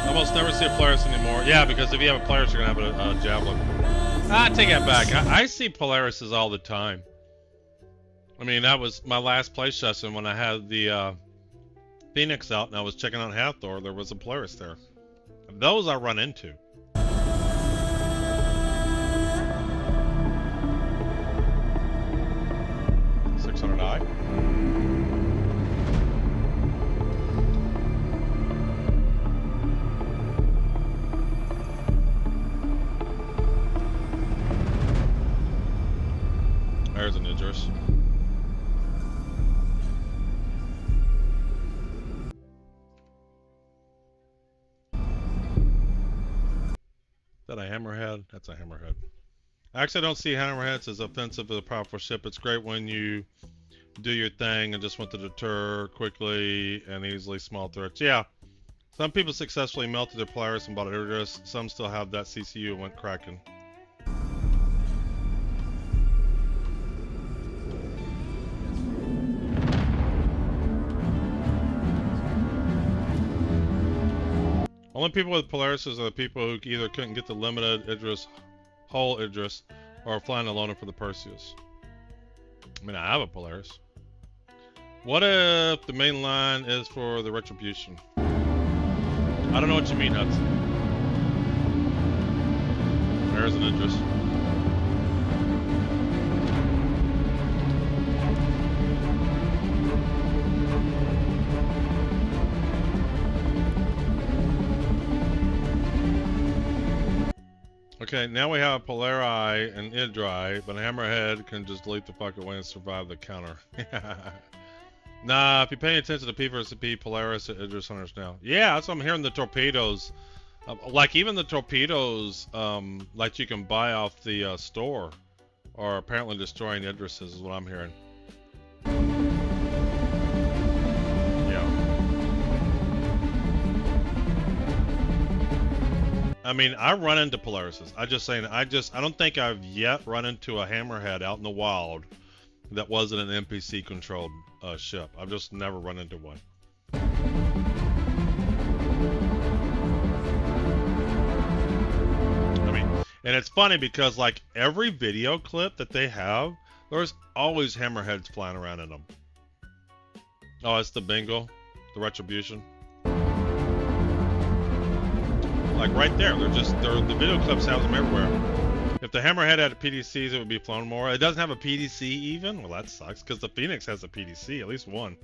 Almost never see a Polaris anymore. Yeah, because if you have a Polaris, you're gonna have a Javelin. I take that back. I see Polarises all the time. I mean, that was my last play session when I had the Phoenix out and I was checking out Hathor. There was a Polaris there. Those I run into. 600i. There's an Idris. Is that a hammerhead? That's a hammerhead. I actually don't see hammerheads as offensive as a powerful ship. It's great when you do your thing and just want to deter quickly and easily small threats. Yeah. Some people successfully melted their Polaris and bought an Idris. Some still have that CCU and went cracking. Only people with Polarises are the people who either couldn't get the limited Idris, whole Idris, or are flying alone for the Perseus. I mean, I have a Polaris. What if the main line is for the Retribution? I don't know what you mean, Hudson. There's an Idris. Okay, now we have Polari and Idri, but a Hammerhead can just delete the fuck away and survive the counter. Nah, if you're paying attention to P versus P, Polaris and Idris hunters now. Yeah, that's what I'm hearing. The torpedoes, like even the torpedoes, like you can buy off the store, are apparently destroying Idrises, is what I'm hearing. I mean, I run into Polarises. I don't think I've yet run into a Hammerhead out in the wild that wasn't an NPC controlled ship. I've just never run into one. I mean, and it's funny because like every video clip that they have, there's always Hammerheads flying around in them. Oh, it's the Bengal, the Retribution. Like right there, the video clips have them everywhere. If the Hammerhead had a PDCs, it would be flown more. It doesn't have a PDC even? Well, that sucks, because the Phoenix has a PDC, at least one.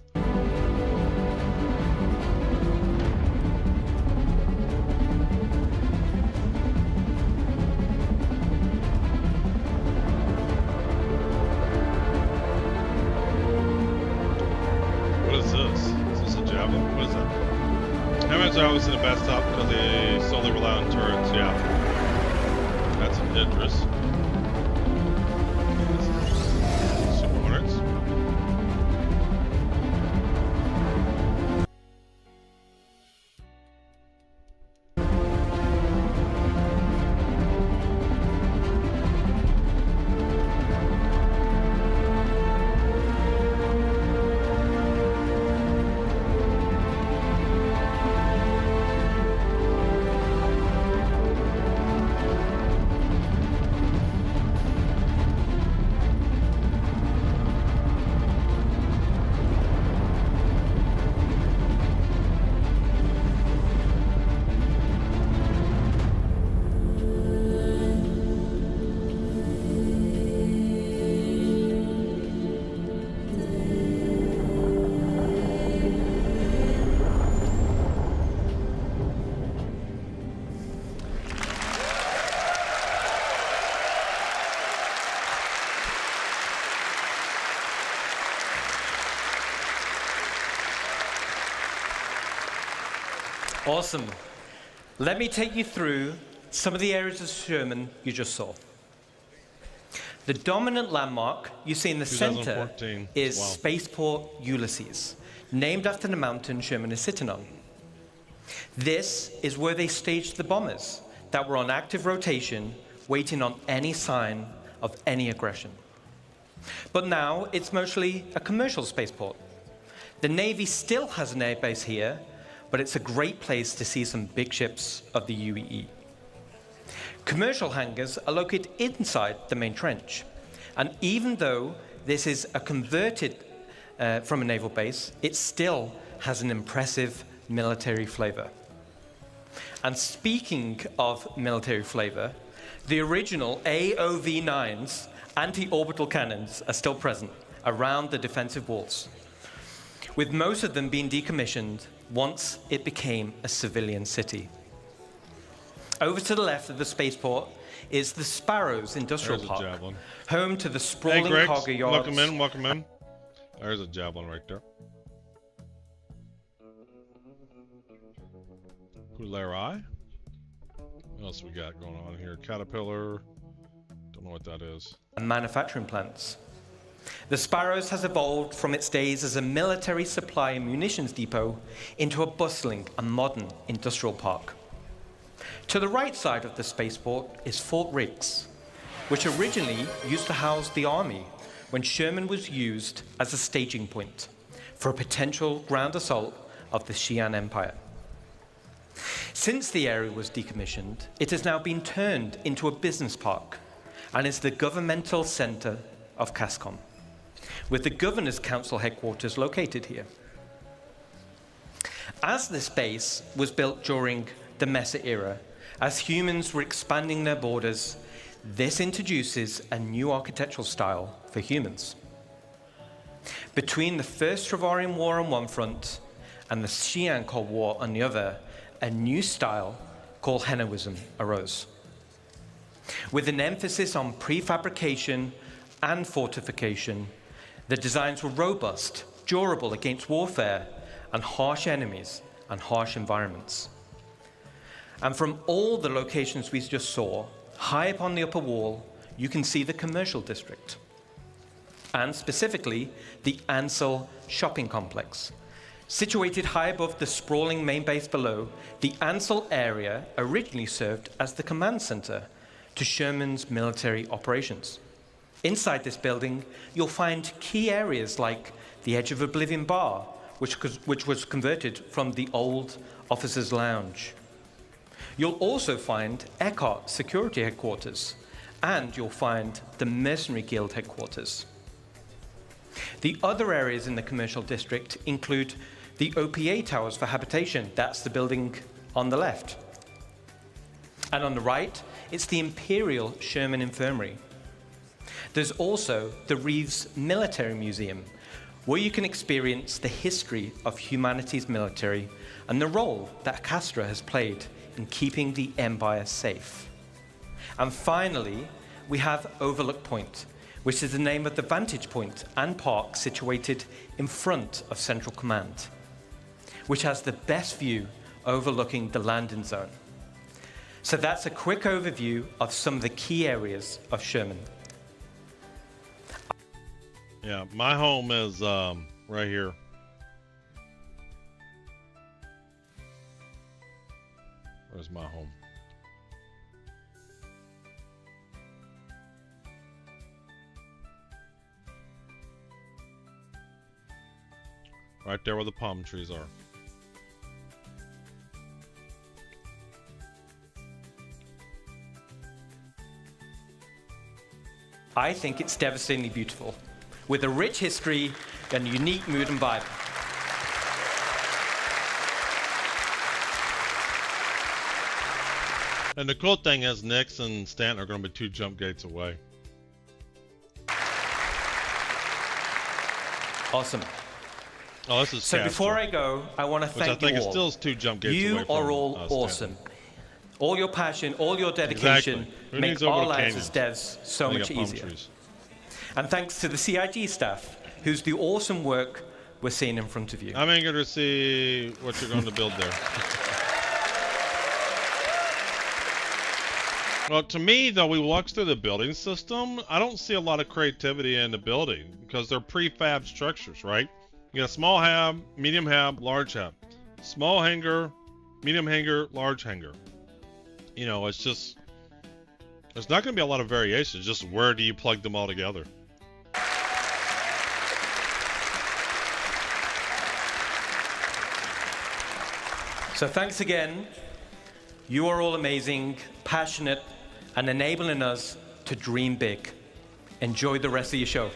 What is this? Is this a Javelin? What is that? Hammerheads are obviously the best top because they solely rely on turrets, yeah. That's an Idris. Super Hornets. Awesome. Let me take you through some of the areas of Sherman you just saw. The dominant landmark you see in the center is Spaceport Ulysses, named after the mountain Sherman is sitting on. This is where they staged the bombers that were on active rotation, waiting on any sign of any aggression. But now it's mostly a commercial spaceport. The Navy still has an airbase here, but it's a great place to see some big ships of the UEE. Commercial hangars are located inside the main trench. And even though this is a converted from a naval base, it still has an impressive military flavor. And speaking of military flavor, the original AOV-9's anti-orbital cannons are still present around the defensive walls, with most of them being decommissioned once it became a civilian city. Over to the left of the spaceport is the Sparrows Industrial Park, home to the sprawling cargo yards. Welcome in, welcome in. There's a javelin right there. Huleri. What else we got going on here? Caterpillar. Don't know what that is. And manufacturing plants. The Sparrows has evolved from its days as a military supply and munitions depot into a bustling and modern industrial park. To the right side of the spaceport is Fort Riggs, which originally used to house the Army when Sherman was used as a staging point for a potential ground assault of the Xi'an Empire. Since the area was decommissioned, it has now been turned into a business park and is the governmental center of CASCOM, with the Governor's Council headquarters located here. As this base was built during the Mesa era, as humans were expanding their borders, this introduces a new architectural style for humans. Between the First Travarian War on one front and the Xi'an Cold War on the other, a new style called Henoism arose, with an emphasis on prefabrication and fortification. The designs were robust, durable against warfare and harsh enemies and harsh environments. And from all the locations we just saw, high up on the upper wall, you can see the commercial district, and specifically the Ansel shopping complex. Situated high above the sprawling main base below, the Ansel area originally served as the command center to Sherman's military operations. Inside this building, you'll find key areas like the Edge of Oblivion Bar, which was converted from the old officers' lounge. You'll also find Eckhart Security Headquarters, and you'll find the Mercenary Guild Headquarters. The other areas in the commercial district include the OPA Towers for habitation. That's the building on the left. And on the right, it's the Imperial Sherman Infirmary. There's also the Reeves Military Museum, where you can experience the history of humanity's military and the role that Castra has played in keeping the Empire safe. And finally, we have Overlook Point, which is the name of the vantage point and park situated in front of Central Command, which has the best view overlooking the landing zone. So that's a quick overview of some of the key areas of Sherman. Yeah, my home is right here. Where's my home? Right there where the palm trees are. I think it's devastatingly beautiful, with a rich history and unique mood and vibe. And the cool thing is, Nix and Stanton are going to be 2 jump gates away. Awesome. Oh, this is so before I go, I want to thank you all. Which I think is still 2 jump gates away You from are all awesome. Stanton. All your passion, all your dedication make our lives as devs so much easier. And thanks to the CIG staff, who's the awesome work we're seeing in front of you. I'm eager to see what you're going to build there. Well, to me, though, we walk through the building system, I don't see a lot of creativity in the building because they're prefab structures, right? You got a small hab, medium hab, large hab. Small hangar, medium hangar, large hangar. You know, it's just, there's not going to be a lot of variations. Just where do you plug them all together? So thanks again. You are all amazing, passionate, and enabling us to dream big. Enjoy the rest of your show.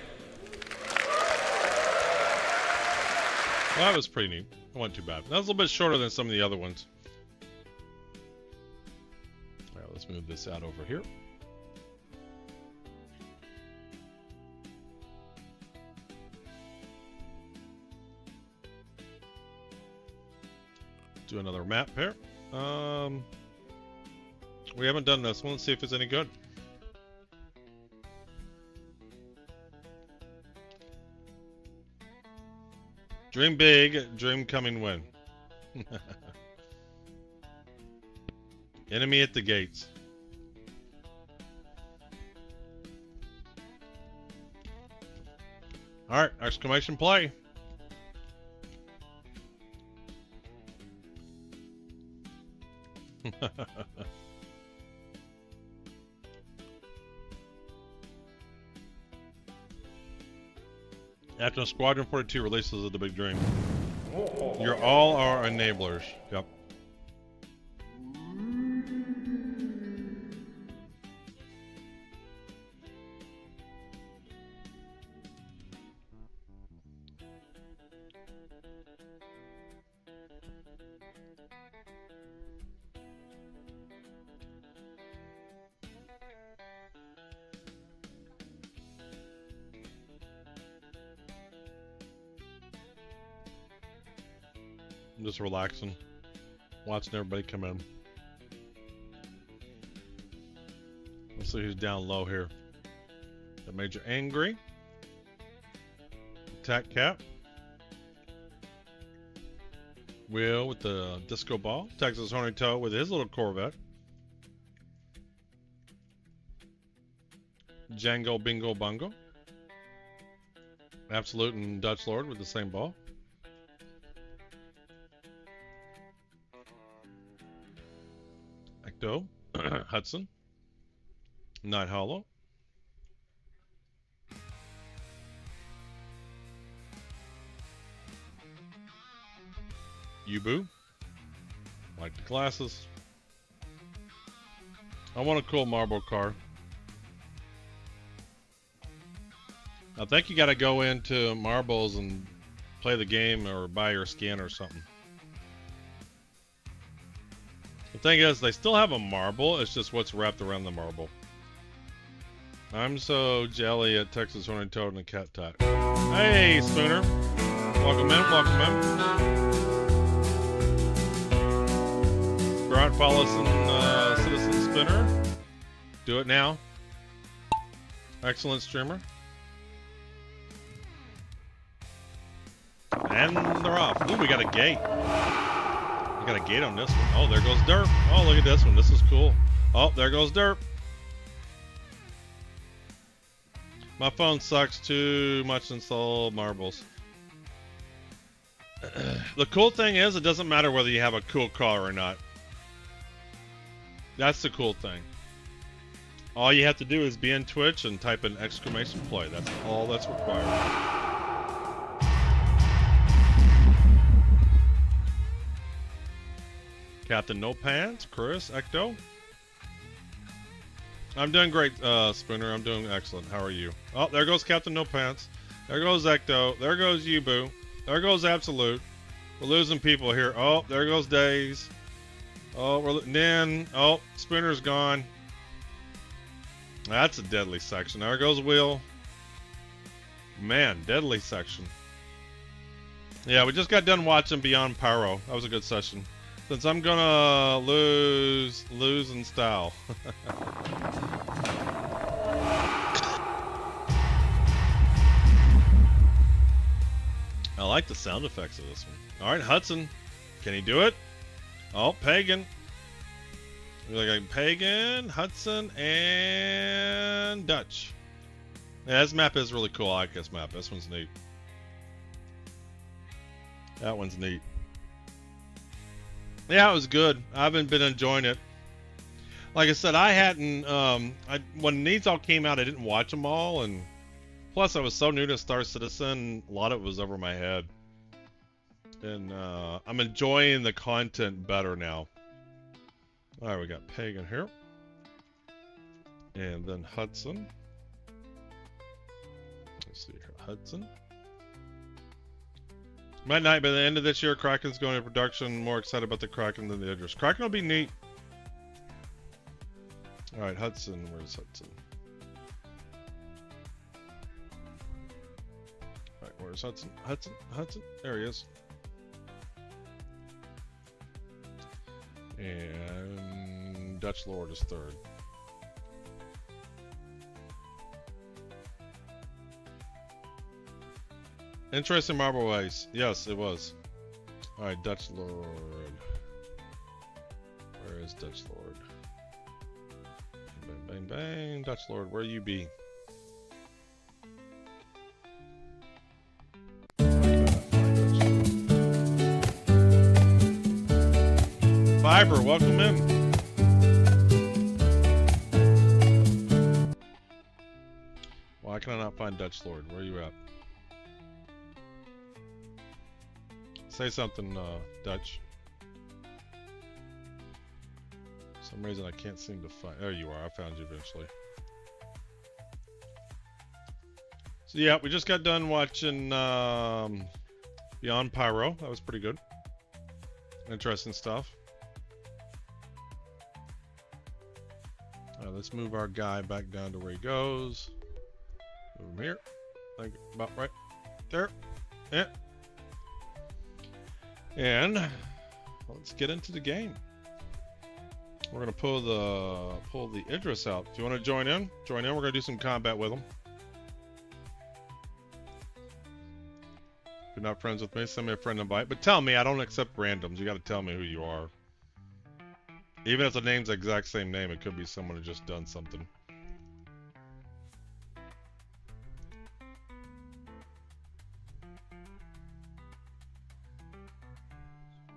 Well, that was pretty neat. It wasn't too bad. That was a little bit shorter than some of the other ones. All right, let's move this out over here. Do another map here. We haven't done this one. Let's see if it's any good. Dream big, dream coming win. Enemy at the gates. Alright, exclamation play. After Squadron 42 releases of the Big Dream. You're all our enablers. Yep. I'm just relaxing, watching everybody come in. Let's see who's down low here. Got Major Angry. Attack Cap. Will with the disco ball. Texas Horny Toe with his little Corvette. Django Bingo Bungo. Absolute and Dutch Lord with the same ball. Ecto. Hudson. Night Hollow. Yubu. Like the glasses. I want a cool marble car. I think you gotta go into marbles and play the game or buy your skin or something. The thing is, they still have a marble, it's just what's wrapped around the marble. I'm so jelly at Texas Horny Toad and the Cat Tat. Hey, Spooner. Welcome in, welcome in. Grant Paulison, Citizen Spinner. Do it now. Excellent streamer. And they're off. Ooh, we got a gate. We got a gate on this one. Oh, there goes Derp. Oh, look at this one. This is cool. Oh, there goes Derp. My phone sucks too much to install marbles. The cool thing is, it doesn't matter whether you have a cool car or not. That's the cool thing. All you have to do is be in Twitch and type in exclamation play. That's all that's required. Captain No Pants, Chris, Ecto. I'm doing great, Spooner. I'm doing excellent. How are you? Oh, there goes Captain No Pants. There goes Ecto. There goes Yubu. There goes Absolute. We're losing people here. Oh, there goes Days. Oh, we're Nin. Oh, Spooner's gone. That's a deadly section. There goes Will. Man, deadly section. Yeah, we just got done watching Beyond Pyro. That was a good session. Since I'm gonna lose in style. I like the sound effects of this one. All right, Hudson, can he do it? Oh, Pagan. We got Pagan, Hudson, and Dutch. Yeah, this map is really cool. I like this map. This one's neat. That one's neat. Yeah, it was good. I haven't been enjoying it. Like I said, I hadn't. When these all came out, I didn't watch them all, and plus I was so new to Star Citizen, a lot of it was over my head. And I'm enjoying the content better now. All right, we got Pagan here, and then Hudson. Let's see here, Hudson. Might not, by the end of this year, Kraken's going into production. More excited about the Kraken than the Idris. Kraken will be neat. All right, Hudson. Where's Hudson? All right, where's Hudson? Hudson. There he is. And Dutch Lord is third. Interesting marble ice. Yes, it was. All right, Dutch Lord. Where is Dutch Lord? Bang, bang, bang. Dutch Lord, where you be? Fiber, welcome in. Why can I not find Dutch Lord? Where are you at? Say something, Dutch. For some reason I can't seem to find. There you are. I found you eventually. So yeah, we just got done watching Beyond Pyro. That was pretty good. Interesting stuff. Let's move our guy back down to where he goes. Move him here. I think about right there. Yeah. And let's get into the game. We're gonna pull the Idris out. If you want to join in, We're gonna do some combat with him. If you're not friends with me, send me a friend invite. But tell me, I don't accept randoms. You got to tell me who you are. Even if the name's the exact same name, it could be someone who just done something.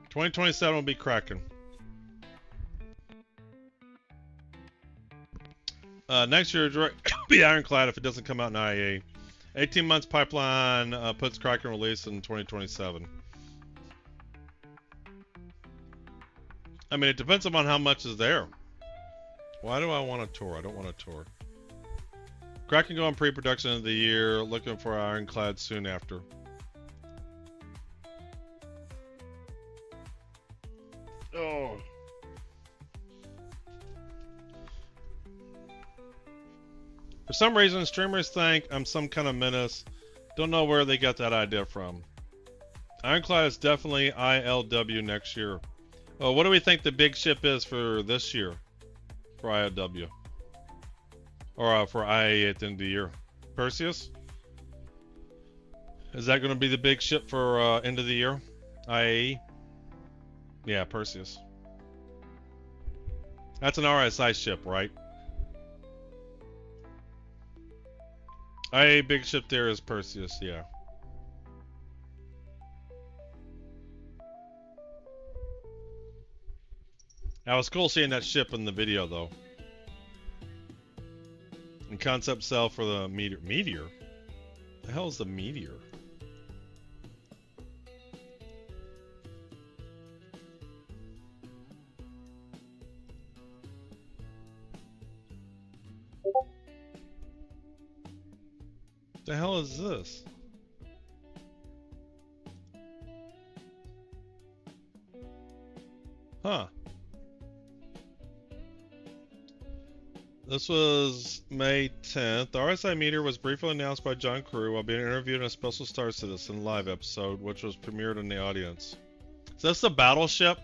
$2027 will be Kraken. Next year will be Ironclad if it doesn't come out in IA. 18 months pipeline puts Kraken release in 2027. I mean, it depends upon how much is there. Why do I want a tour? I don't want a tour. Kraken go in pre-production of the year. Looking for Ironclad soon after. Oh. For some reason, streamers think I'm some kind of menace. Don't know where they got that idea from. Ironclad is definitely ILW next year. Well, what do we think the big ship is for this year? For ILW? Or for IA at the end of the year? Perseus? Is that going to be the big ship for end of the year? IAE? Yeah, Perseus. That's an RSI ship, right? IA big ship there is Perseus, yeah. That was cool seeing that ship in the video, though. And concept cell for the meteor. Meteor? The hell is the meteor? The hell is this? Huh. This was May 10th. The RSI meteor was briefly announced by John Crew while being interviewed in a Special Star Citizen live episode, which was premiered in the audience. Is this the battleship?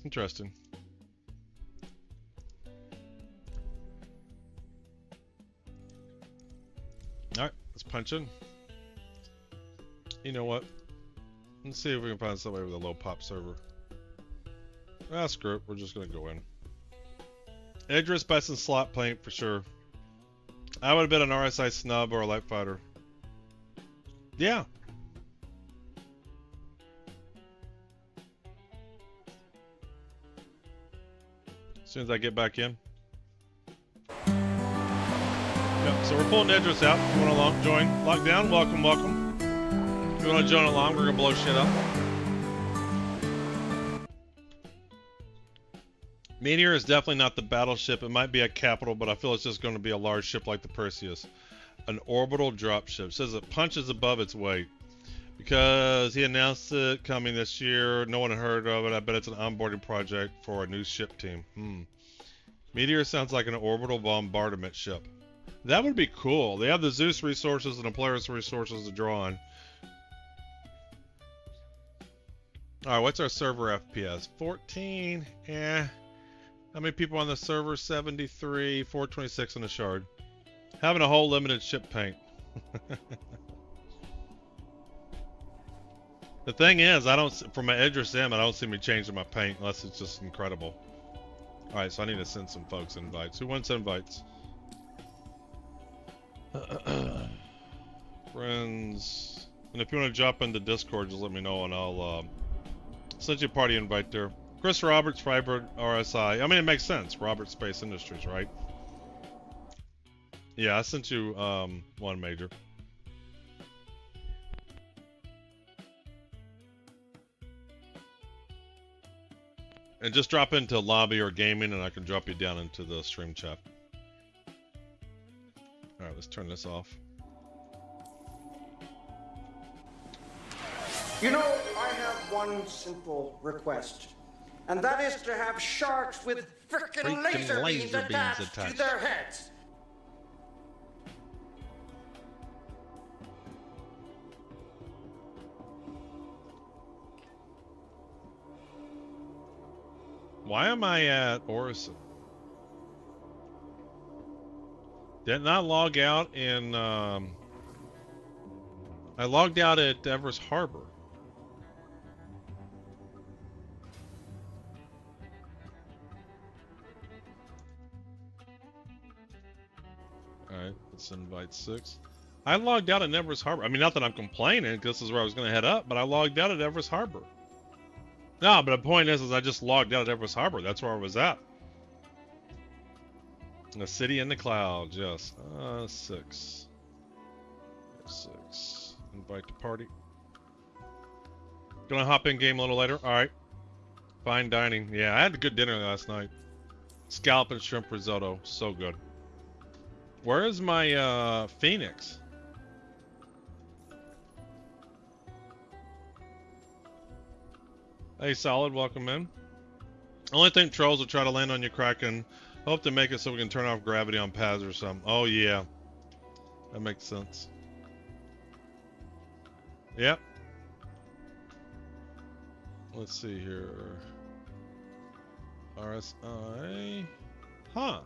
Interesting. Alright, let's punch in. You know what? Let's see if we can find somebody with a low pop server. Ah, screw it. We're just gonna go in. Idris best in slot paint for sure. I would have been an RSI snub or a light fighter. Yeah. As soon as I get back in. Yep, so we're pulling Idris out. If you want to join, lockdown, welcome, welcome. If you want to join along, we're gonna blow shit up. Meteor is definitely not the battleship. It might be a capital, but I feel it's just going to be a large ship like the Perseus. An orbital dropship. Says it punches above its weight. Because he announced it coming this year. No one had heard of it. I bet it's an onboarding project for a new ship team. Meteor sounds like an orbital bombardment ship. That would be cool. They have the Zeus resources and the Polaris resources to draw on. Alright, what's our server FPS? 14? Eh. How many people on the server? 73, 426 in the shard. Having a whole limited ship paint. The thing is, I don't, for my Idris-M, I don't see me changing my paint unless it's just incredible. Alright, so I need to send some folks invites. Who wants invites? Friends. And if you want to drop into Discord, just let me know and I'll send you a party invite there. Chris Roberts, Fiber, RSI. I mean, it makes sense. Roberts Space Industries, right? Yeah, I sent you one major. And just drop into lobby or gaming and I can drop you down into the stream chat. Alright, let's turn this off. You know, I have one simple request. And that is to have sharks with frickin' laser beams attached to their heads. Why am I at Orison? Didn't I log out in, I logged out at Everest Harbor. Alright, let's invite 6. I logged out at Everest Harbor. I mean, not that I'm complaining, because this is where I was going to head up, but I logged out at Everest Harbor. No, but the point is I just logged out at Everest Harbor. That's where I was at. The city in the clouds, yes. 6. 6. Invite to party. Gonna hop in game a little later. Alright. Fine dining. Yeah, I had a good dinner last night. Scallop and shrimp risotto. So good. Where is my Phoenix? Hey, Solid, welcome in. Only think trolls will try to land on you, Kraken. Hope to make it so we can turn off gravity on paths or something. Oh, yeah. That makes sense. Yep. Let's see here. RSI. Huh.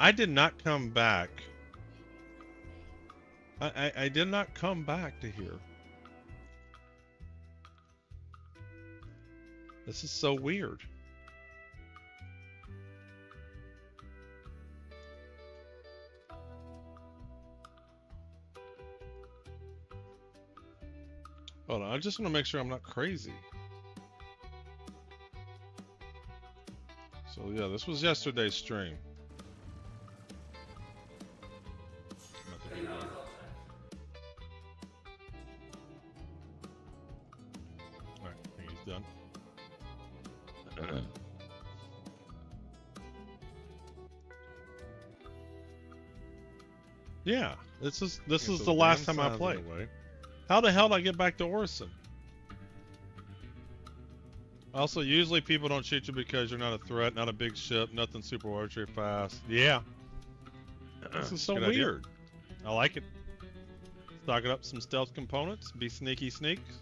I did not come back. I did not come back to here. This is so weird. Hold on, I just want to make sure I'm not crazy. So yeah, this was yesterday's stream. Alright, I think he's done. Yeah, this is the last time I played. How the hell did I get back to Orison? Also, usually people don't shoot you because you're not a threat, not a big ship, nothing super archery fast. Yeah. This is so weird. I like it. Stocking up some stealth components, be sneaky sneaks.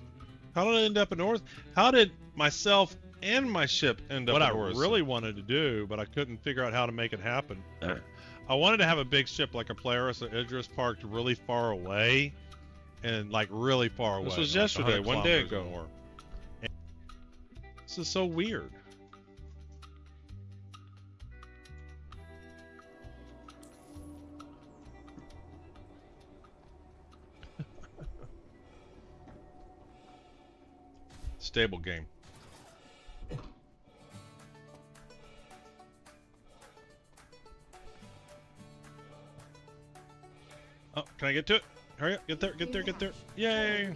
How did I end up in Orison? How did myself and my ship end up in Orison? What I really wanted to do, but I couldn't figure out how to make it happen. I wanted to have a big ship like a Polaris or Idris parked really far away and like really far away. This was like yesterday, 100 one day kilometers ago. or more. And this is so weird. Stable game. Oh, can I get to it? Hurry up, get there, get there, get there. Yay!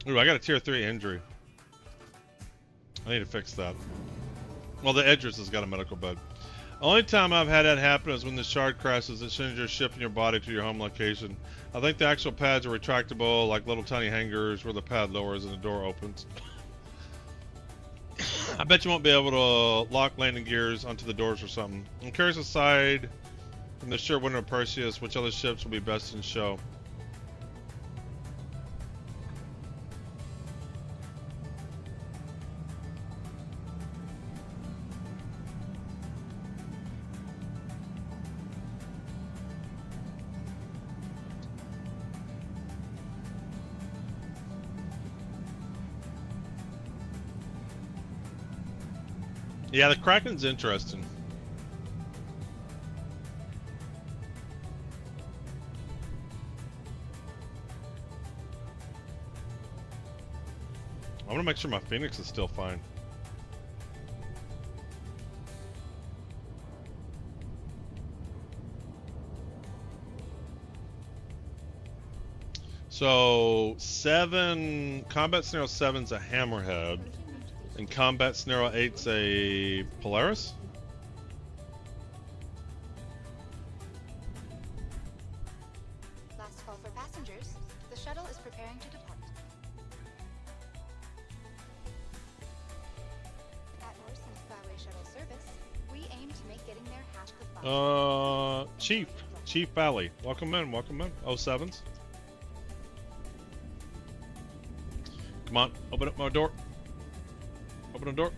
Ooh, I got a tier 3 injury. I need to fix that. Well, the Idris has got a medical bed. Only time I've had that happen is when the shard crashes. It sends your ship and your body to your home location. I think the actual pads are retractable, like little tiny hangers where the pad lowers and the door opens. I bet you won't be able to lock landing gears onto the doors or something. I'm curious aside from the sure winner of Perseus, which other ships will be best in show. Yeah, the Kraken's interesting. I want to make sure my Phoenix is still fine. So, Combat Scenario 7's a Hammerhead. And Combat Scenario 8's a Polaris? Last call for passengers. The shuttle is preparing to depart. At Orson's Byway Shuttle service, we aim to make getting there half the fun. Chief Valley. Welcome in, welcome in. 07s. Come on, open up my door. Open the door.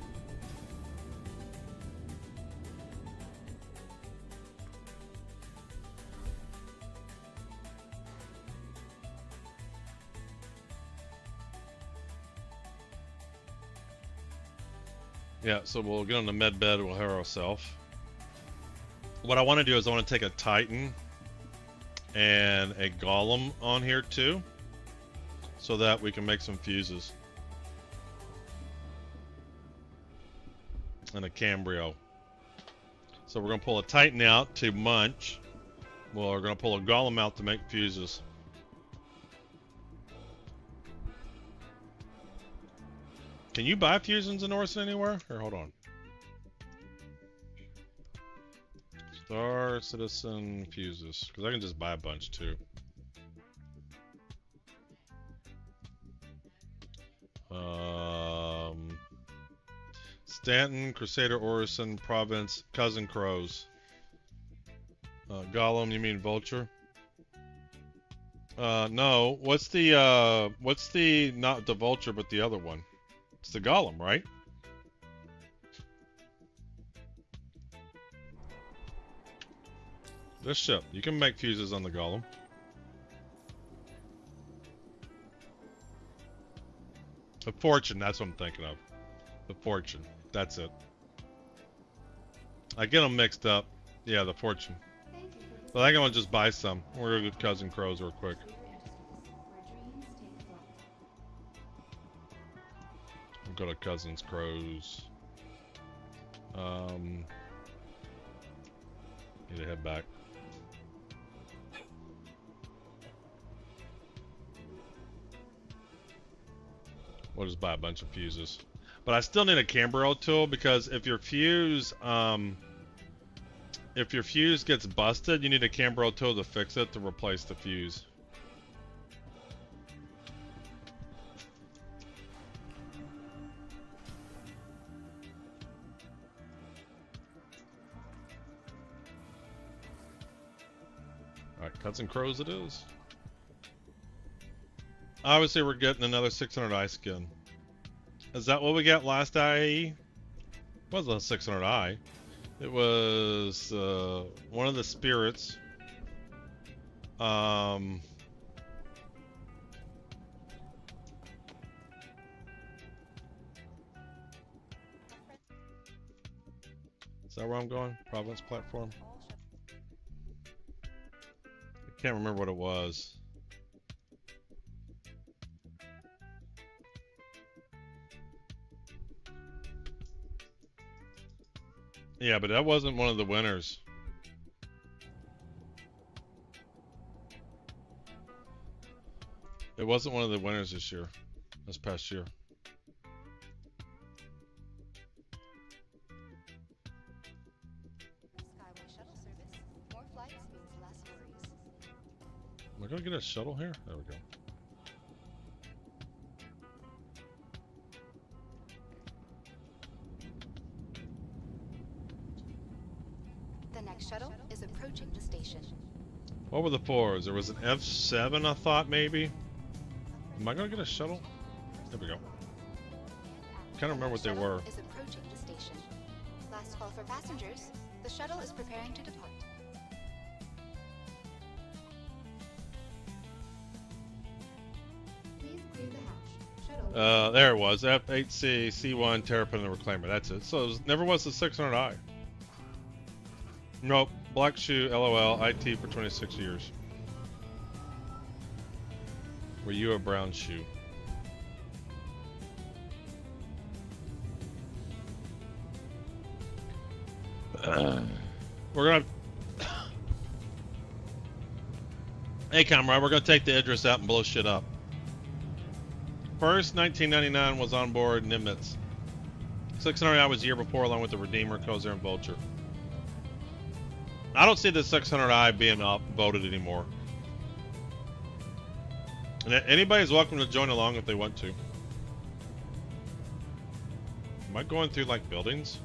Yeah, so we'll get on the med bed, we'll heal ourselves. What I want to do is I want to take a Titan and a Golem on here too, so that we can make some fuses. And a Cambrio. So we're going to pull a Titan out to munch. Well, we're going to pull a Golem out to make fuses. Can you buy fusions in Orson anywhere? Here, hold on. Star Citizen fuses. Because I can just buy a bunch too. Stanton, Crusader, Orison, Province, Cousin Crows. Gollum, you mean Vulture? No. What's the, not the Vulture, but the other one? It's the Gollum, right? This ship. You can make fuses on the Gollum. The Fortune, that's what I'm thinking of. The Fortune. That's it. I get them mixed up. Yeah, the Fortune. But I think I'm gonna just buy some. We're gonna get Cousin Crows real quick. We'll go to Cousin's Crows. Need to head back. We'll just buy a bunch of fuses. But I still need a Cambrio tool because if your fuse gets busted, you need a Cambrio tool to fix it to replace the fuse. Alright, Cousin Crows it is. Obviously we're getting another 600 eye skin. Is that what we got last IAE? It wasn't a 600 eye. It was one of the spirits Is that where I'm going? Province platform? I can't remember what it was. Yeah, but that wasn't one of the winners. It wasn't one of the winners this past year. Skyway shuttle service. More flights means less worries. Am I gonna get a shuttle here? There we go. The next shuttle is approaching the station. What were the fours? There was an F7, I thought, maybe. Am I gonna get a shuttle? There we go. Can't remember what they were. Is approaching the station. Last call for passengers. The shuttle is preparing to depart. Please clear the hatch. Shuttle. There it was. F8C, C1, Terrapin, and Reclaimer. That's it. So it never was the 600i. Nope. Black shoe, LOL, IT for 26 years. Were you a brown shoe? We're gonna. Hey, comrade, we're gonna take the Idris out and blow shit up. First, 1999 was on board Nimitz. 600i was the year before, along with the Redeemer, Kozer, and Vulture. I don't see the 600i being voted anymore. And anybody's welcome to join along if they want to. Am I going through like buildings?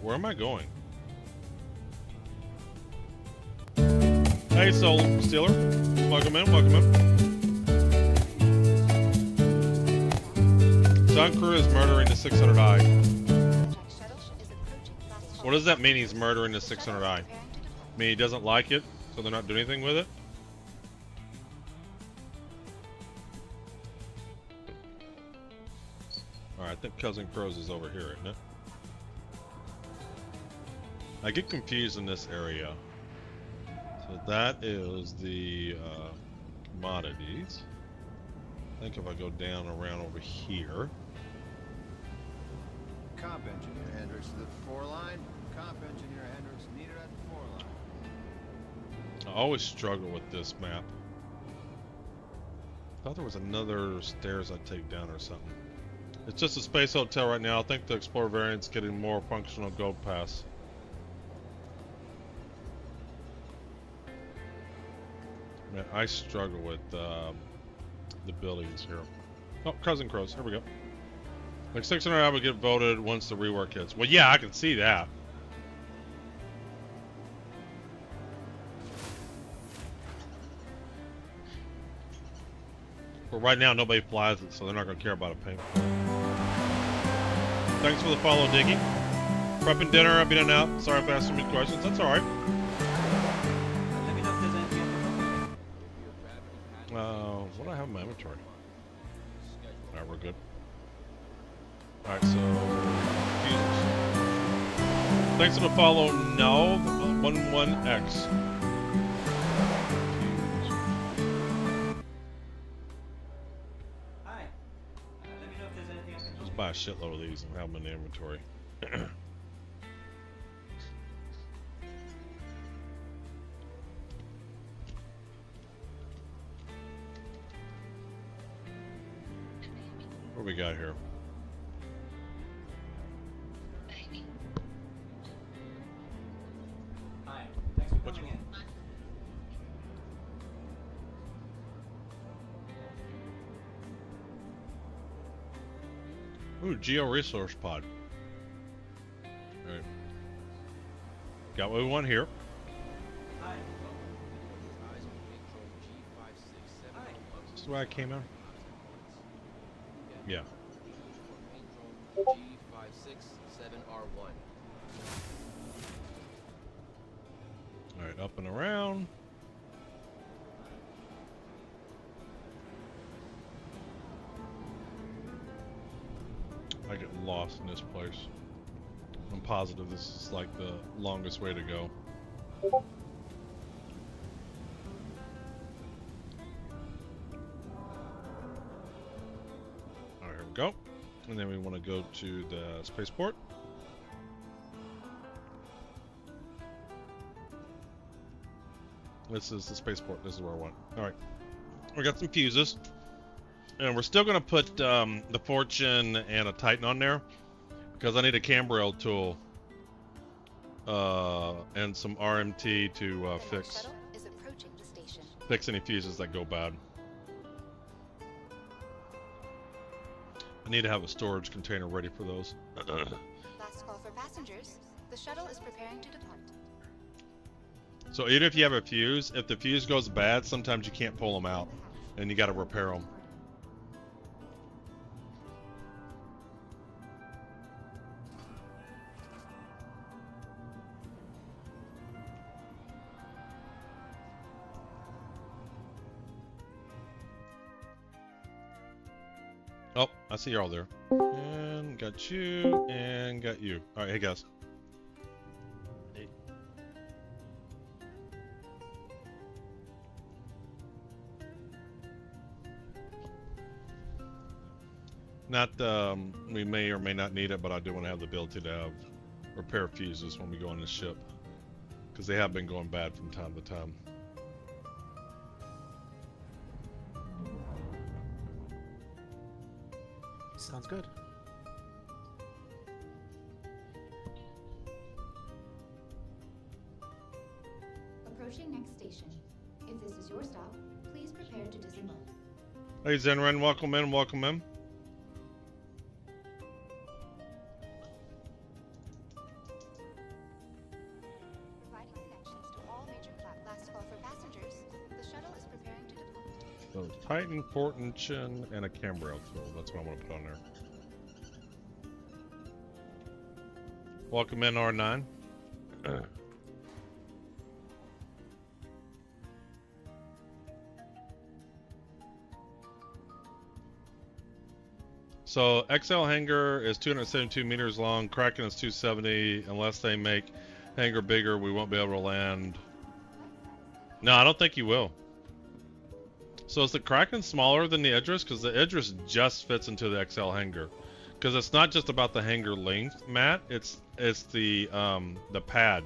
Where am I going? Hey, Soul Stealer. Welcome in, welcome in. Sun Crew is murdering the 600i. What does that mean, he's murdering the 600i? I mean, he doesn't like it, so they're not doing anything with it? Alright, I think Cousin Crow's is over here, isn't it? I get confused in this area. So that is the commodities. I think if I go down around over here. Comp engineer Hendricks to the 4 line. Comp engineer Hendricks needed at the 4 line. I always struggle with this map. I thought there was another stairs I'd take down or something. It's just a space hotel right now. I think the Explorer variant's getting more functional gold pass. Man, I struggle with the buildings here. Oh, Cousin Crows. Here we go. Like 600 I would get voted once the rework hits. Well, yeah, I can see that. But right now, nobody flies it, so they're not going to care about it paying. Thanks for the follow, Diggy. Prepping dinner, I've been in and out. Sorry if I asked too many questions. That's alright. Let me know if there's anything. What do I have in my inventory? Alright, we're good. Alright, so fusers. Thanks for the follow. No, 11X. Hi. Let me know if there's anything I can Just buy a shitload of these and have them in the inventory. What do we got here? Hi. Thanks for coming in. Ooh, Geo Resource Pod. Alright. Got what we want here. Hi. This is where I came in. Yeah. G567R1. Alright, up and around. lost in this place. I'm positive this is like the longest way to go. Alright, here we go. And then we want to go to the spaceport. This is the spaceport. This is where I want. Alright. We got some fuses. And we're still going to put the Fortune and a Titan on there. Because I need a camber tool. And some RMT to fix any fuses that go bad. I need to have a storage container ready for those. Last call for passengers. The shuttle is preparing to depart. So even if you have a fuse, if the fuse goes bad, sometimes you can't pull them out, and you got to repair them. Oh, I see you're all there. And got you, and got you. Alright, hey guys. Hey. Not, we may or may not need it, but I do want to have the ability to have repair fuses when we go on the ship. Because they have been going bad from time to time. Sounds good. Approaching next station. If this is your stop, please prepare to disembark. Hey Zenren, welcome in, welcome in. Providing connections to all major last call for passengers. The shuttle is preparing to depart. So Titan, Fortune, and a camber tool. That's what I want to put on there. Welcome in, R9. So XL hangar is 272 meters long. Kraken is 270. Unless they make hangar bigger, we won't be able to land. No, I don't think you will. So is the Kraken smaller than the Idris? Because the Idris just fits into the XL hangar. Because it's not just about the hangar length, Matt. It's the pad.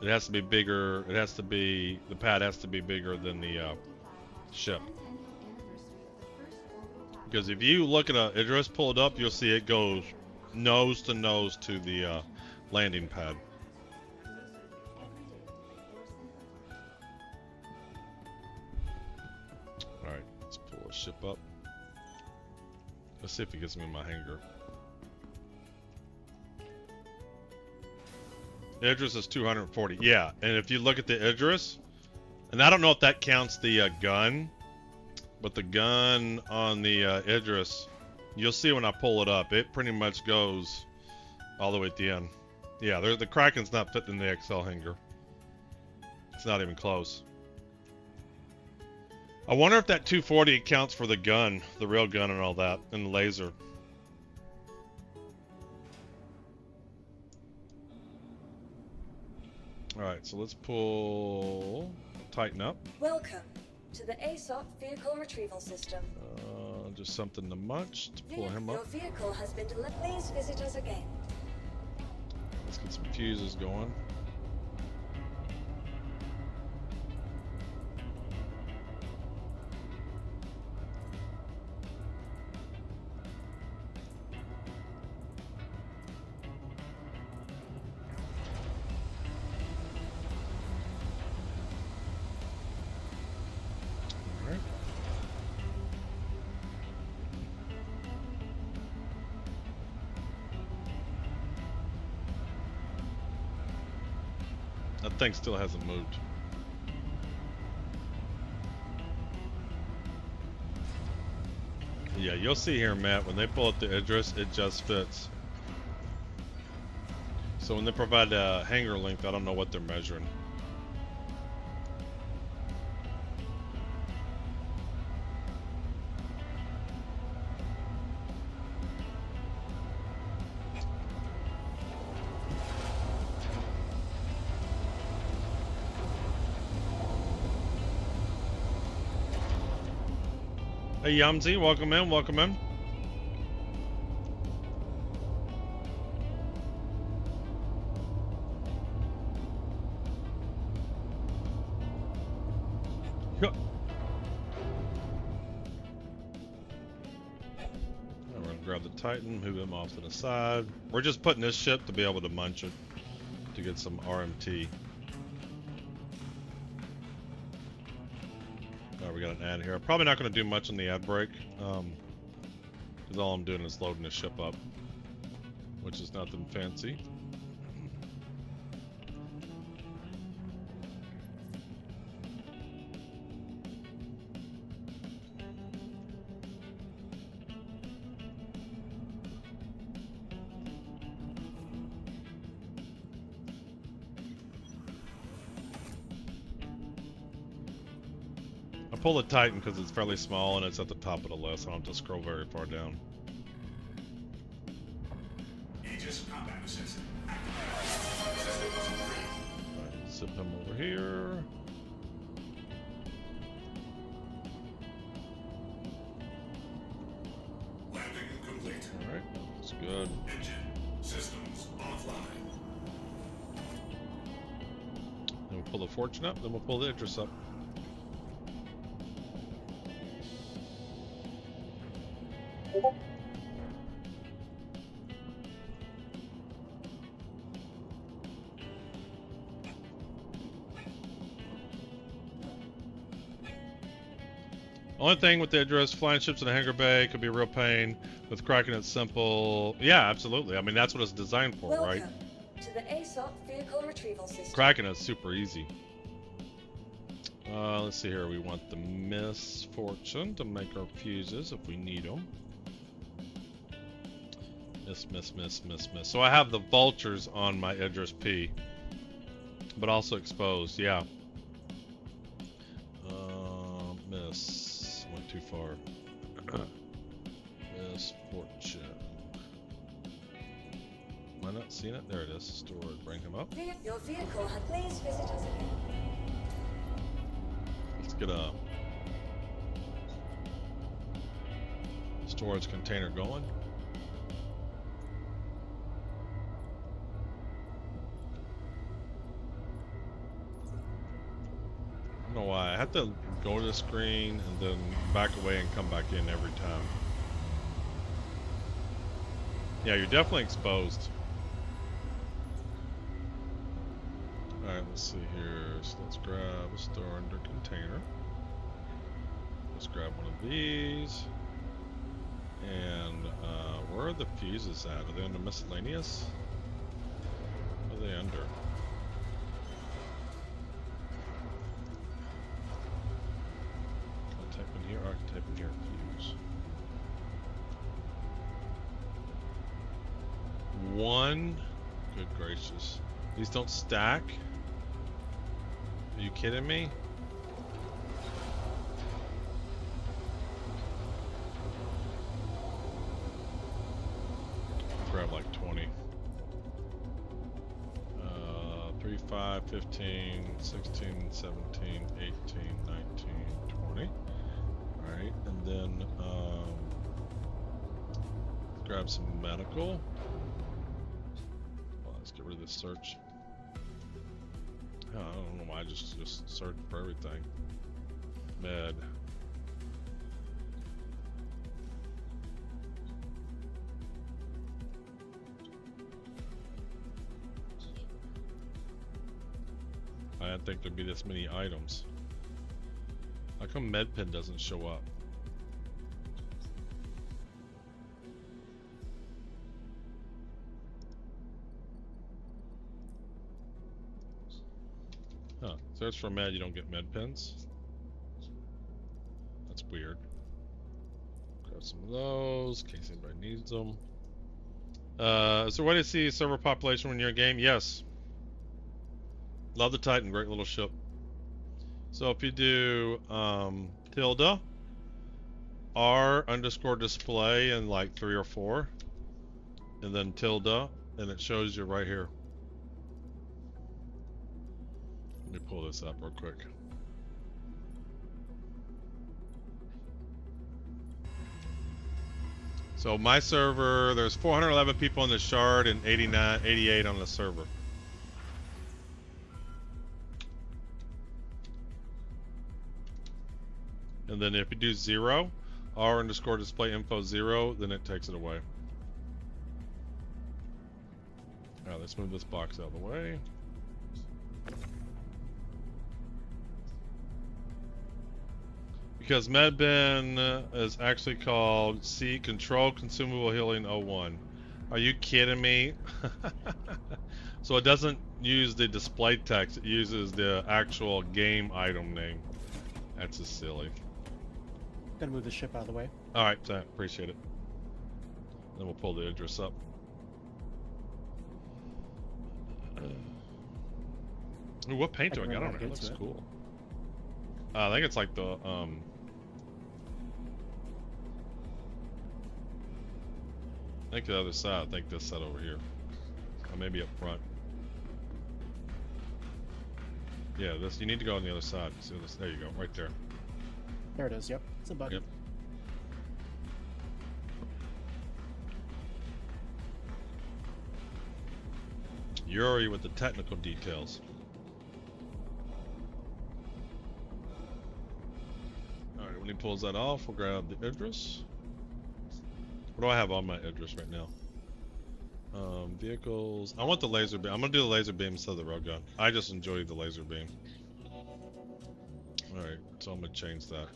It has to be bigger. It has to be, the pad has to be bigger than the ship. Because if you look at a Idris, pull it up, you'll see it goes nose to nose to the landing pad. Alright, let's pull a ship up. Let's see if it gets me in my hangar. Idris is 240. Yeah, and if you look at the Idris, and I don't know if that counts the gun, but the gun on the Idris, you'll see when I pull it up, it pretty much goes all the way at the end. Yeah, the Kraken's not fitting in the XL hangar. It's not even close. I wonder if that 240 counts for the gun, the real gun and all that, and the laser. Alright, so let's pull Titan up. Welcome to the ASOP Vehicle Retrieval System. Just something to munch to pull him Your up. vehicle has been delivered. Please visit us again. Let's get some fuses going. That thing still hasn't moved. Yeah, you'll see here, Matt, when they pull up the Idris, it just fits. So when they provide a hangar length, I don't know what they're measuring. Hey Yumzy, welcome in, welcome in. We're gonna grab the Titan, move him off to the side. We're just putting this ship to be able to munch it, to get some RMT. Alright, we got an ad here. Probably not gonna do much on the ad break, because all I'm doing is loading the ship up, which is nothing fancy. I pull the Titan because it's fairly small and it's at the top of the list. I don't have to scroll very far down. Aegis combat assist. Alright, zip him over here. Landing complete. Alright, that's good. Engine systems offline. Then we'll pull the Fortune up, then we'll pull the Idris up. Only thing with the Idris, flying ships in a hangar bay could be a real pain. With Kraken, it's simple. Yeah, absolutely. I mean, that's what it's designed for, Welcome right? to the ASOP vehicle retrieval system. Kraken is super easy. Let's see here. We want the Misfortune to make our fuses if we need them. Miss. So I have the vultures on my Idris P, but also exposed. Yeah. Miss went too far. Misfortune. Am I not seeing it? There it is. Stored. Bring him up. Your vehicle had please visit us again. Let's get a storage container going. I don't know why. I have to go to the screen and then back away and come back in every time. Yeah, you're definitely exposed. Alright, let's see here. So let's grab a store under container. Let's grab one of these. And where are the fuses at? Are they under miscellaneous? What are they under? Can I type in here? Oh, I can type in here. Fuse. One. Good gracious. These don't stack? Are you kidding me? Grab like 20. 3, 5, 15, 16, 17, 18, 19, 20. Alright, and then grab some medical. Well, let's get rid of this search. I don't know why I just searched for everything. Med. I didn't think there'd be this many items. How come MedPen doesn't show up? Huh. Search for med, you don't get med pens. That's weird. Grab some of those, in case anybody needs them. Is there a way to see server population when you're in game? Yes. Love the Titan, great little ship. So if you do tilde r_display in like 3 or 4, and then tilde, and it shows you right here. Let me pull this up real quick. So my server, there's 411 people on the shard and 88 on the server. And then if you do 0, r_display info 0, then it takes it away. Alright, let's move this box out of the way. Because medbin is actually called C Control Consumable Healing 01. Are you kidding me? So it doesn't use the display text, it uses the actual game item name. That's just silly. Gonna move the ship out of the way. Alright, appreciate it. Then we'll pull the Idris up. Ooh, what paint do I got on it? It looks cool. I think it's like the I think the other side. I think this side over here, or maybe up front. Yeah, this. You need to go on the other side. See this? There you go, right there. There it is. Yep, it's a button. Yep. Yuri with the technical details. Alright, when he pulls that off, we'll grab the Idris. What do I have on my Idris right now? Vehicles. I want the laser beam. I'm gonna do the laser beam instead of the railgun. I just enjoy the laser beam. Alright, so I'm gonna change that.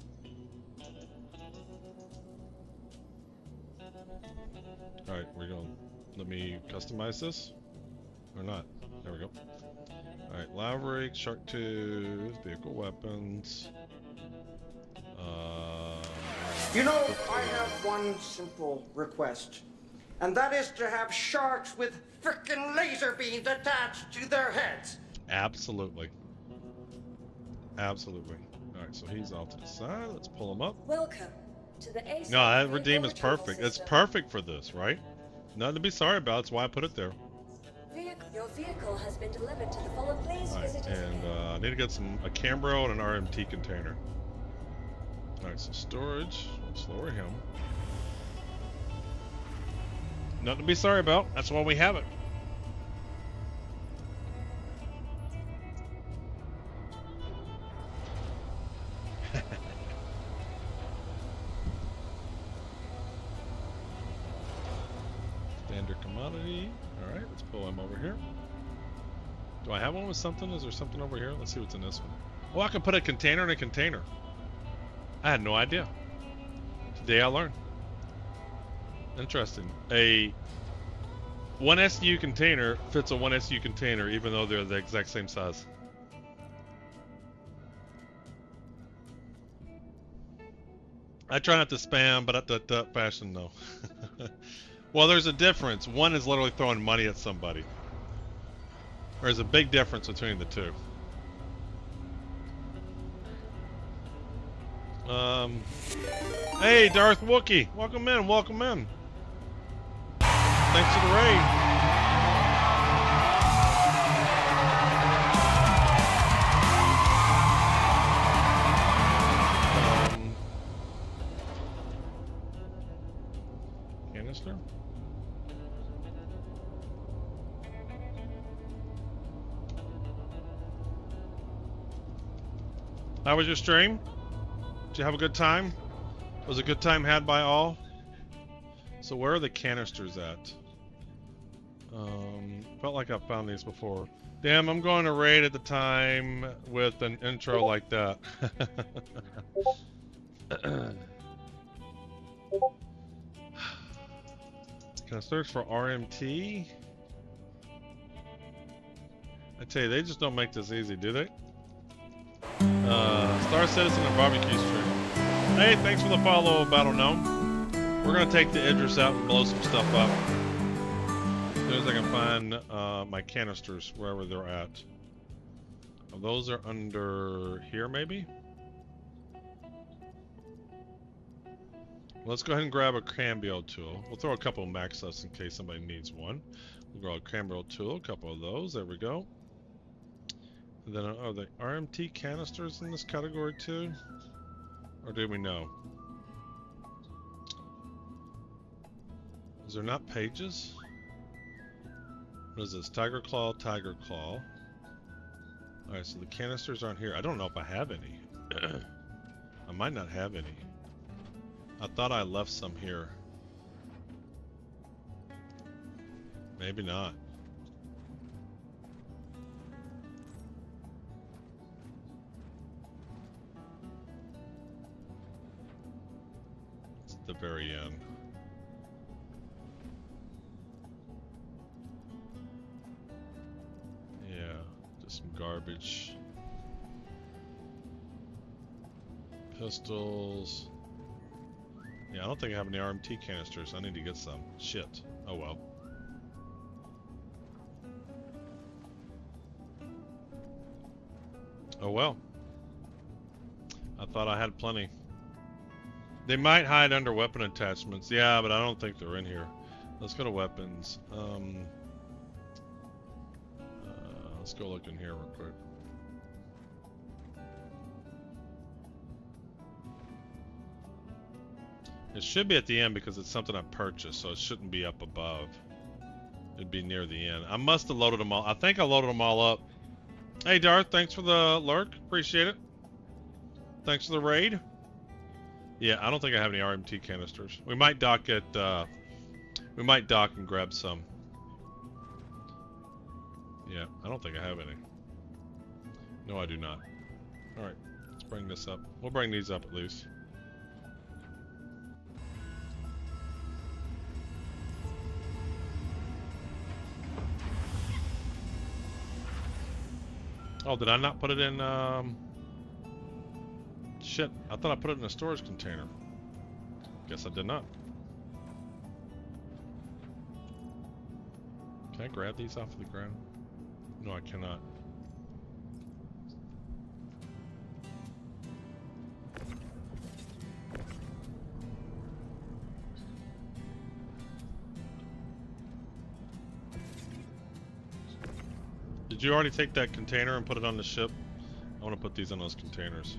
Alright, we're going. Let me customize this. Or not. There we go. Alright, Laverick, Shark Tooth, vehicle weapons. You know, I have one simple request, and that is to have sharks with frickin' laser beams attached to their heads. Absolutely. Absolutely. Alright, so he's off to the side. Let's pull him up. Welcome to the ASOC. No, that redeem is perfect. It's perfect for this, right? Nothing to be sorry about. That's why I put it there. Your vehicle has been delivered to the follow. Please visit it. And I need to get a Cambro and an RMT container. Alright, so storage. Let's lower him. Nothing to be sorry about. That's why we have it. Standard commodity. Alright, let's pull him over here. Do I have one with something? Is there something over here? Let's see what's in this one. Oh, I can put a container in a container. I had no idea. Today I learned. Interesting. A 1 SU container fits a 1 SU container even though they're the exact same size. I try not to spam, but at that fashion, no. Well, there's a difference. One is literally throwing money at somebody. There's a big difference between the two. Hey, Darth Wookie, welcome in, welcome in. Thanks for the raid. Canister. How was your stream? Did you have a good time? Was a good time had by all? So where are the canisters at? Felt like I found these before. Damn, I'm going to raid at the time with an intro like that. Can I search for RMT? I tell you, they just don't make this easy, do they? Star Citizen and Barbecue Stream. Hey, thanks for the follow, Battle Gnome. We're gonna take the Idris out and blow some stuff up. As soon as I can find my canisters, wherever they're at. Oh, those are under here, maybe? Let's go ahead and grab a Cambio tool. We'll throw a couple of Maxus in case somebody needs one. We'll grab a Cambio tool, a couple of those. There we go. And then are the RMT canisters in this category too? Or do we know? Is there not pages? What is this? Tiger Claw, Tiger Claw. Alright, so the canisters aren't here. I don't know if I have any. I might not have any. I thought I left some here. Maybe not. It's at the very end. Yeah, just some garbage. Pistols. Yeah, I don't think I have any RMT canisters. I need to get some. Shit. Oh well. Oh well. I thought I had plenty. They might hide under weapon attachments. Yeah, but I don't think they're in here. Let's go to weapons. Let's go look in here real quick. It should be at the end because it's something I purchased, so it shouldn't be up above. It'd be near the end. I must have loaded them all. I think I loaded them all up. Hey Darth, thanks for the lurk. Appreciate it. Thanks for the raid. Yeah, I don't think I have any RMT canisters. We might dock at, we might dock and grab some. Yeah, I don't think I have any. No, I do not. Alright, let's bring this up. We'll bring these up at least. Oh, did I not put it in, shit, I thought I put it in a storage container. Guess I did not. Can I grab these off of the ground? No, I cannot. Did you already take that container and put it on the ship? I want to put these on those containers.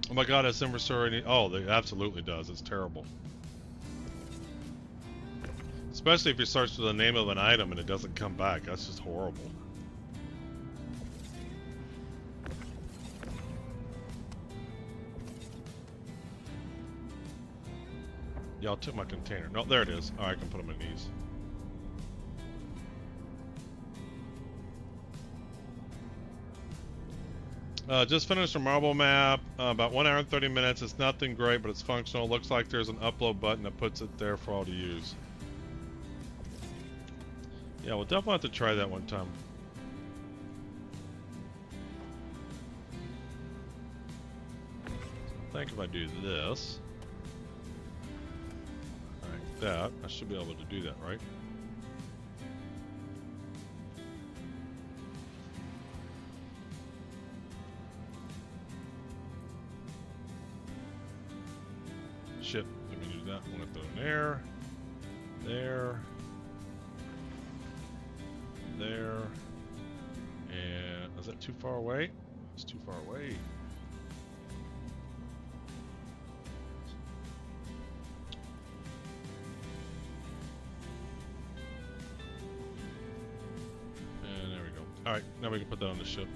Oh my god, has Inversor any... Oh, it absolutely does. It's terrible. Especially if you search for the name of an item and it doesn't come back. That's just horrible. Y'all took my container. No, there it is. Alright, I can put them in these. Just finished a marble map. About 1 hour and 30 minutes. It's nothing great, but it's functional. Looks like there's an upload button that puts it there for all to use. Yeah, we'll definitely have to try that one time. I think if I do this, like that, I should be able to do that, right? Shit, let me do that. I want to throw it there, there, there, and is that too far away? It's too far away. And there we go. All right, now we can put that on the ship.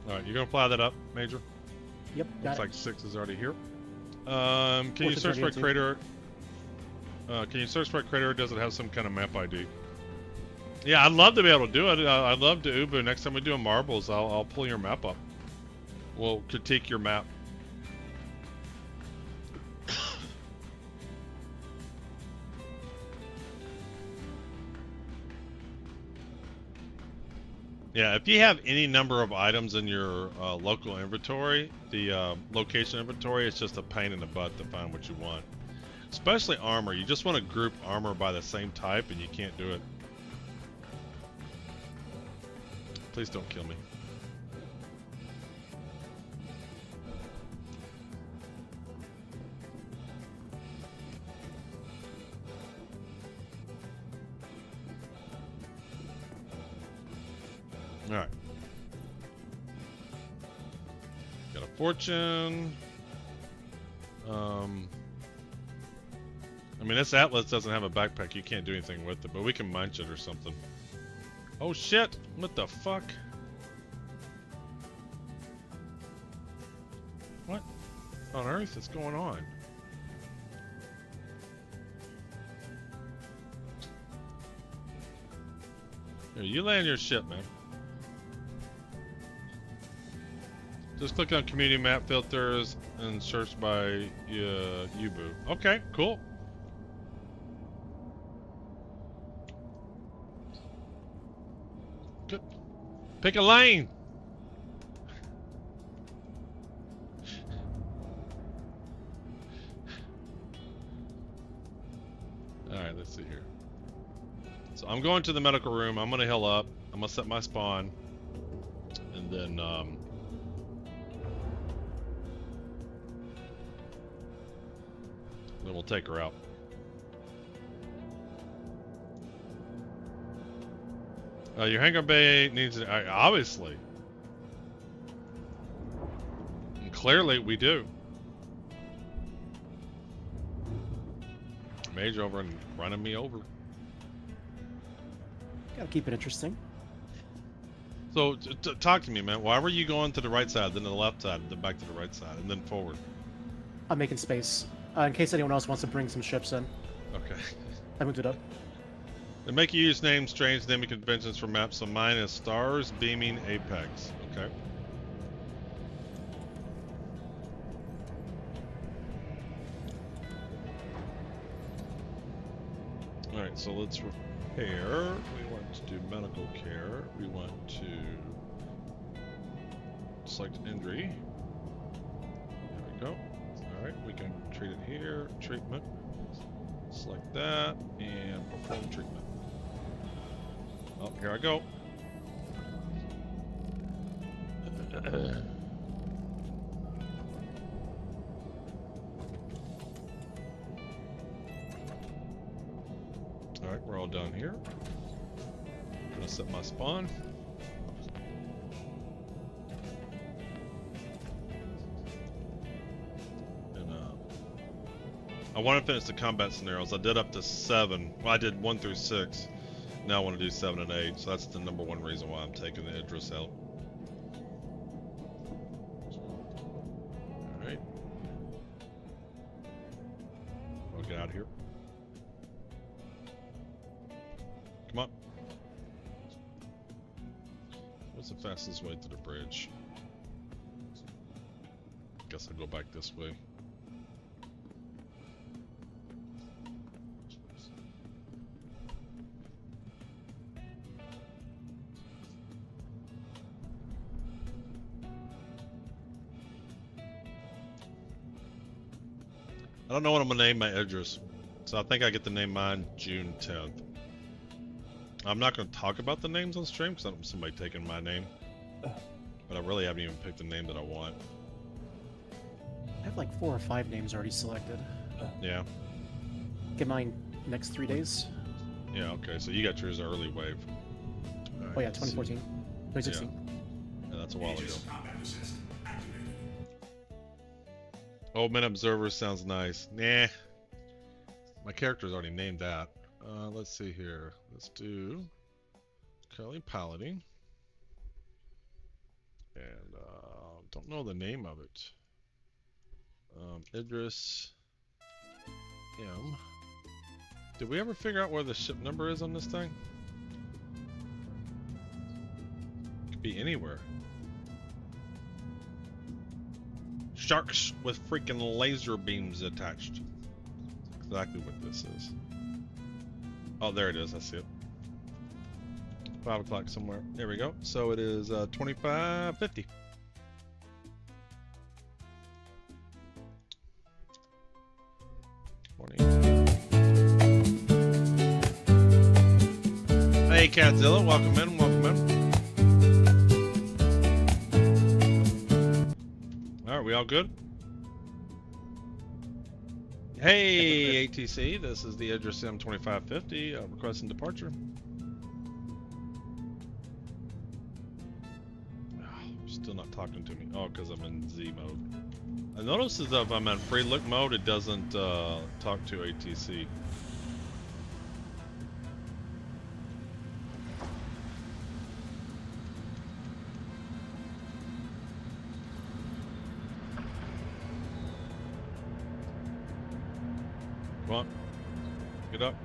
Alright, you're gonna fly that up, Major? Yep, got Looks it. like 6 is already here. Can you search for a crater? Can you search for a crater, or does it have some kind of map ID? Yeah, I'd love to be able to do it. I'd love to Uber. Next time we do a marbles, I'll pull your map up. We'll critique your map. Yeah, if you have any number of items in your local inventory, the location inventory, it's just a pain in the butt to find what you want. Especially armor. You just want to group armor by the same type, and you can't do it. Please don't kill me. Fortune. I mean, this Atlas doesn't have a backpack. You can't do anything with it, but we can munch it or something. Oh shit! What the fuck? What on earth is going on? Here, you land your ship, man. Just click on community map filters and search by Ubu. Okay, cool. Good. Pick a lane. All right, let's see here. So I'm going to the medical room. I'm gonna heal up. I'm gonna set my spawn, and then we'll take her out. Your hangar bay needs obviously, and clearly we do. Mage over and running me over. Gotta keep it interesting. So talk to me, man. Why were you going to the right side, then to the left side, then back to the right side, and then forward? I'm making space in case anyone else wants to bring some ships in. Okay. I moved it up. They make you use names, strange naming conventions for maps, so mine is Stars Beaming Apex. Okay. Alright, so let's repair. We want to do medical care. We want to select injury. There we go. Alright, we can treat it here. Treatment. Select that and perform treatment. Oh, here I go. Alright, we're all done here. I'm gonna set my spawn. And I want to finish the combat scenarios. I did up to 7. Well, I did 1 through 6. Now I want to do 7 and 8, so that's the #1 reason why I'm taking the Idris out. Alright. I'll get out of here. Come on. What's the fastest way to the bridge? Guess I'll go back this way. I don't know what I'm gonna name my Idris, so I think I get to name mine June 10th. I'm not gonna talk about the names on stream because I don't want somebody taking my name, but I really haven't even picked the name that I want. I have like 4 or 5 names already selected. Yeah. Get mine next 3 days. Yeah. Okay. So you got yours early wave. All right, Oh yeah, 2014, 2016. Yeah, that's a while ago. Aegis combat assist activated. Old Man Observer sounds nice. Nah. My character's already named that. Let's see here. Let's do Curly Paladin. And don't know the name of it. Idris-M. Did we ever figure out where the ship number is on this thing? Could be anywhere. Sharks with freaking laser beams attached. That's exactly what this is. Oh, there it is. I see it. 5 o'clock somewhere. There we go. So it is 25:50. Hey, Catzilla, welcome in, welcome in. Alright, we all good? Hey, ATC, this is the Idris-M 2550, requesting departure. Still not talking to me. Oh, because I'm in Z mode. I noticed that if I'm in free look mode, it doesn't talk to ATC. Come on. Get up.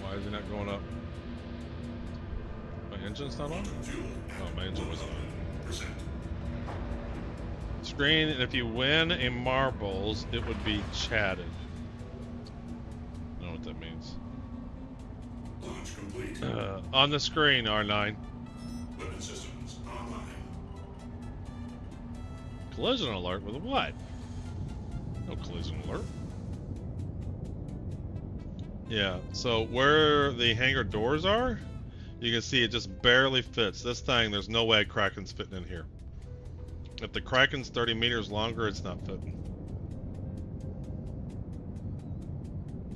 Why is he not going up? My engine's not on? Oh, my engine wasn't on. Screen, and if you win a marbles, it would be chatted. I don't know what that means. Launch complete. On the screen, R9. Weapon systems online. Collision alert with what? No collision alert. Yeah, so where the hangar doors are, you can see it just barely fits. This thing, there's no way Kraken's fitting in here. If the Kraken's 30 meters longer, it's not fitting.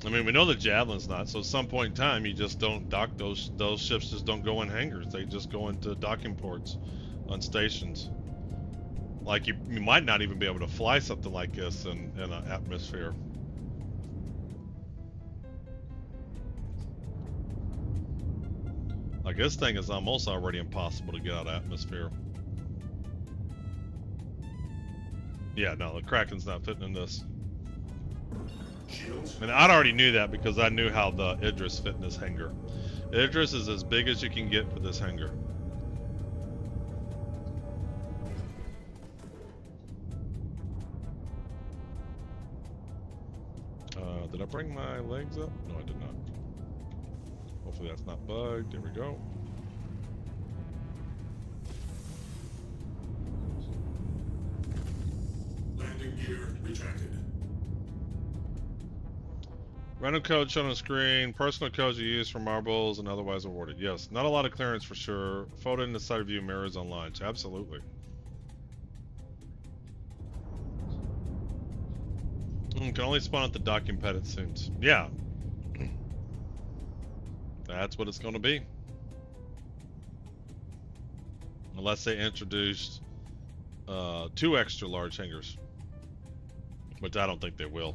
I mean, we know the Javelin's not, so at some point in time, you just don't dock those ships just don't go in hangars. They just go into docking ports on stations. Like, you might not even be able to fly something like this in an atmosphere. Like, this thing is almost already impossible to get out of atmosphere. Yeah, no, the Kraken's not fitting in this. And I already knew that because I knew how the Idris fit in this hangar. Idris is as big as you can get for this hangar. Did I bring my legs up? No, I did not. Hopefully that's not bugged. There we go. Landing gear retracted. Random code shown on the screen. Personal codes you use for marbles and otherwise awarded. Yes, not a lot of clearance for sure. Photo in the side view mirrors on launch. Absolutely. Can only spawn at the docking pad, it seems. Yeah. That's what it's going to be. Unless they introduced 2 extra large hangars. Which I don't think they will.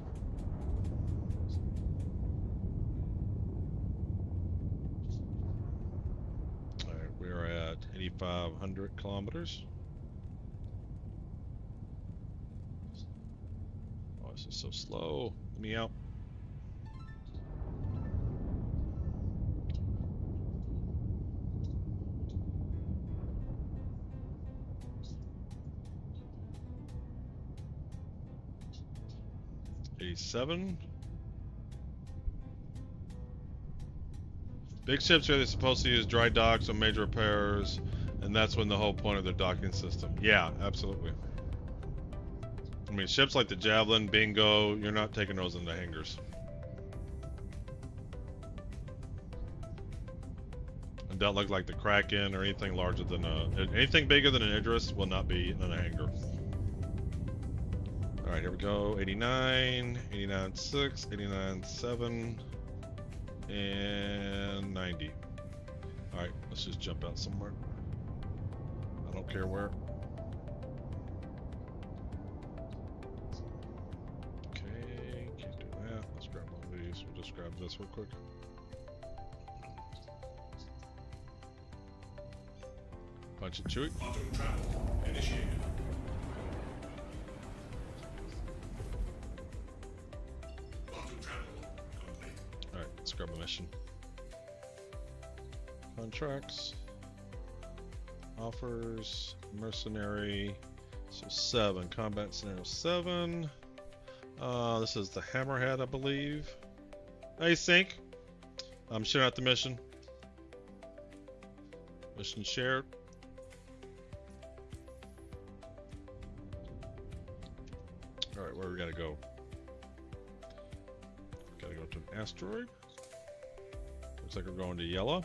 Alright, we're at 8,500 kilometers. Oh, this is so slow. Let me out. A7. Big ships are supposed to use dry docks on major repairs, and that's when the whole point of their docking system. Yeah, absolutely. I mean, ships like the Javelin, Bingo, you're not taking those into hangars. And don't look like the Kraken or anything larger than anything bigger than an Idris will not be in a hangar. Alright, here we go. 89, 89.6, 89.7, and 90. Alright, let's just jump out somewhere. I don't care where. Okay, can't do that. Let's grab one of these. We'll just grab this real quick. Punch and chew it. Auto travel initiated. Alright, let's grab a mission. Contracts. Offers. Mercenary. So 7. Combat scenario 7. This is the Hammerhead, I believe. Hey, Sync. I'm sharing out the mission. Mission shared. Alright, where we gotta go? Gotta go to an asteroid. Looks like we're going to yellow.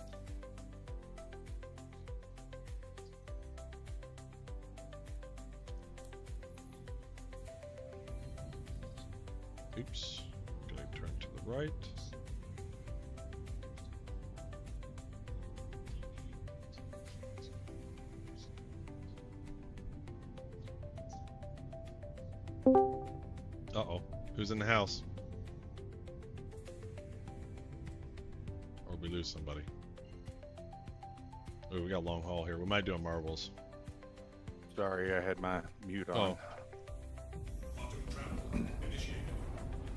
Oops. Gotta turn to the right. Uh-oh. Who's in the house? Or we lose somebody. Oh, we got a long haul here. We might do a marbles. Sorry, I had my mute on. Oh.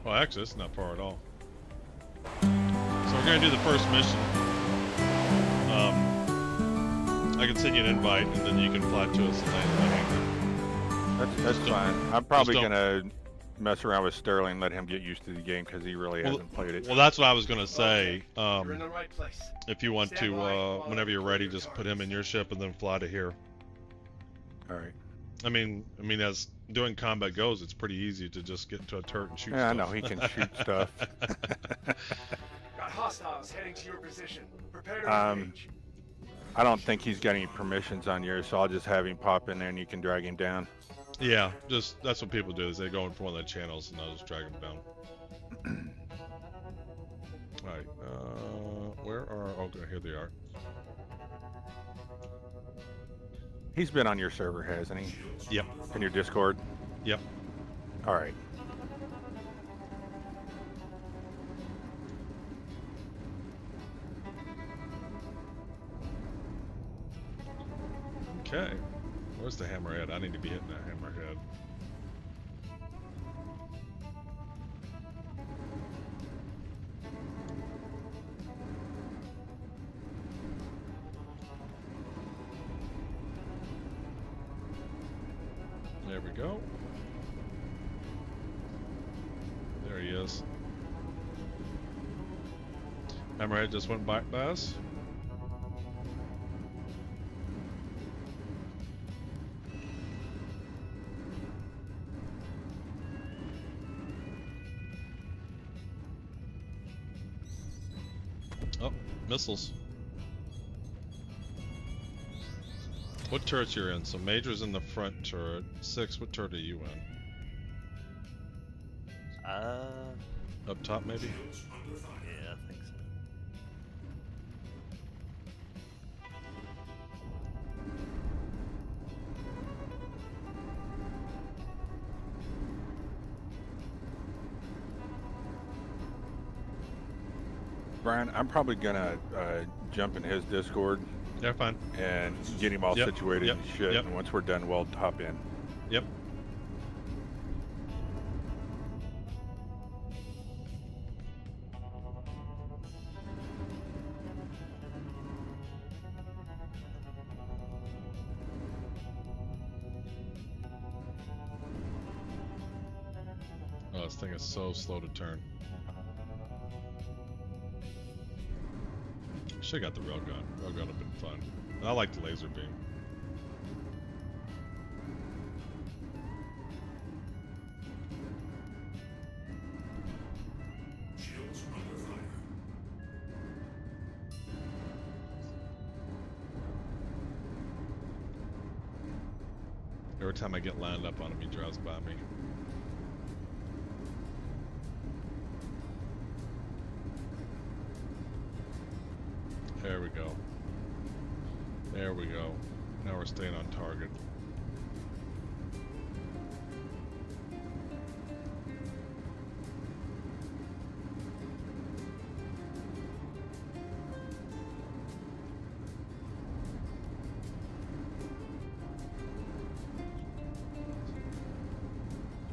Well, actually, it's not far at all. So we're gonna do the first mission. I can send you an invite, and then you can fly to us and land in the hangar. That's fine. I'm probably gonna mess around with Sterling and let him get used to the game because he really hasn't played it. Well, that's what I was gonna say. You're in the right place. If you want to, whenever you're ready, just put him in your ship and then fly to here. All right. I mean, as doing combat goes, it's pretty easy to just get into a turret and shoot Yeah, stuff. I know he can shoot stuff. Got hostiles heading to your position. Prepare to engage. I don't think he's got any permissions on yours, so I'll just have him pop in there and you can drag him down. Yeah, just that's what people do. Is they go in for one of the channels and I'll just drag them down. All right. Where are? Oh, here they are. He's been on your server, hasn't he? Yep. In your Discord? Yep. All right. Okay. Where's the hammerhead? I need to be hitting that hammerhead. There we go. There he is. Hammerhead just went by us. Oh, missiles. What turrets you're in? So Major's in the front turret. 6, what turret are you in? Up top maybe? Yeah, I think so. Brian, I'm probably gonna jump in his Discord. Yeah, fine. And get him all situated and shit. And once we're done, we'll hop in. Yep. Oh, this thing is so slow to turn. Should've got the railgun. Railgun would've been fun. I like the laser beam. Shields under fire. Every time I get lined up on him, he drives by me. There we go. There we go. Now we're staying on target.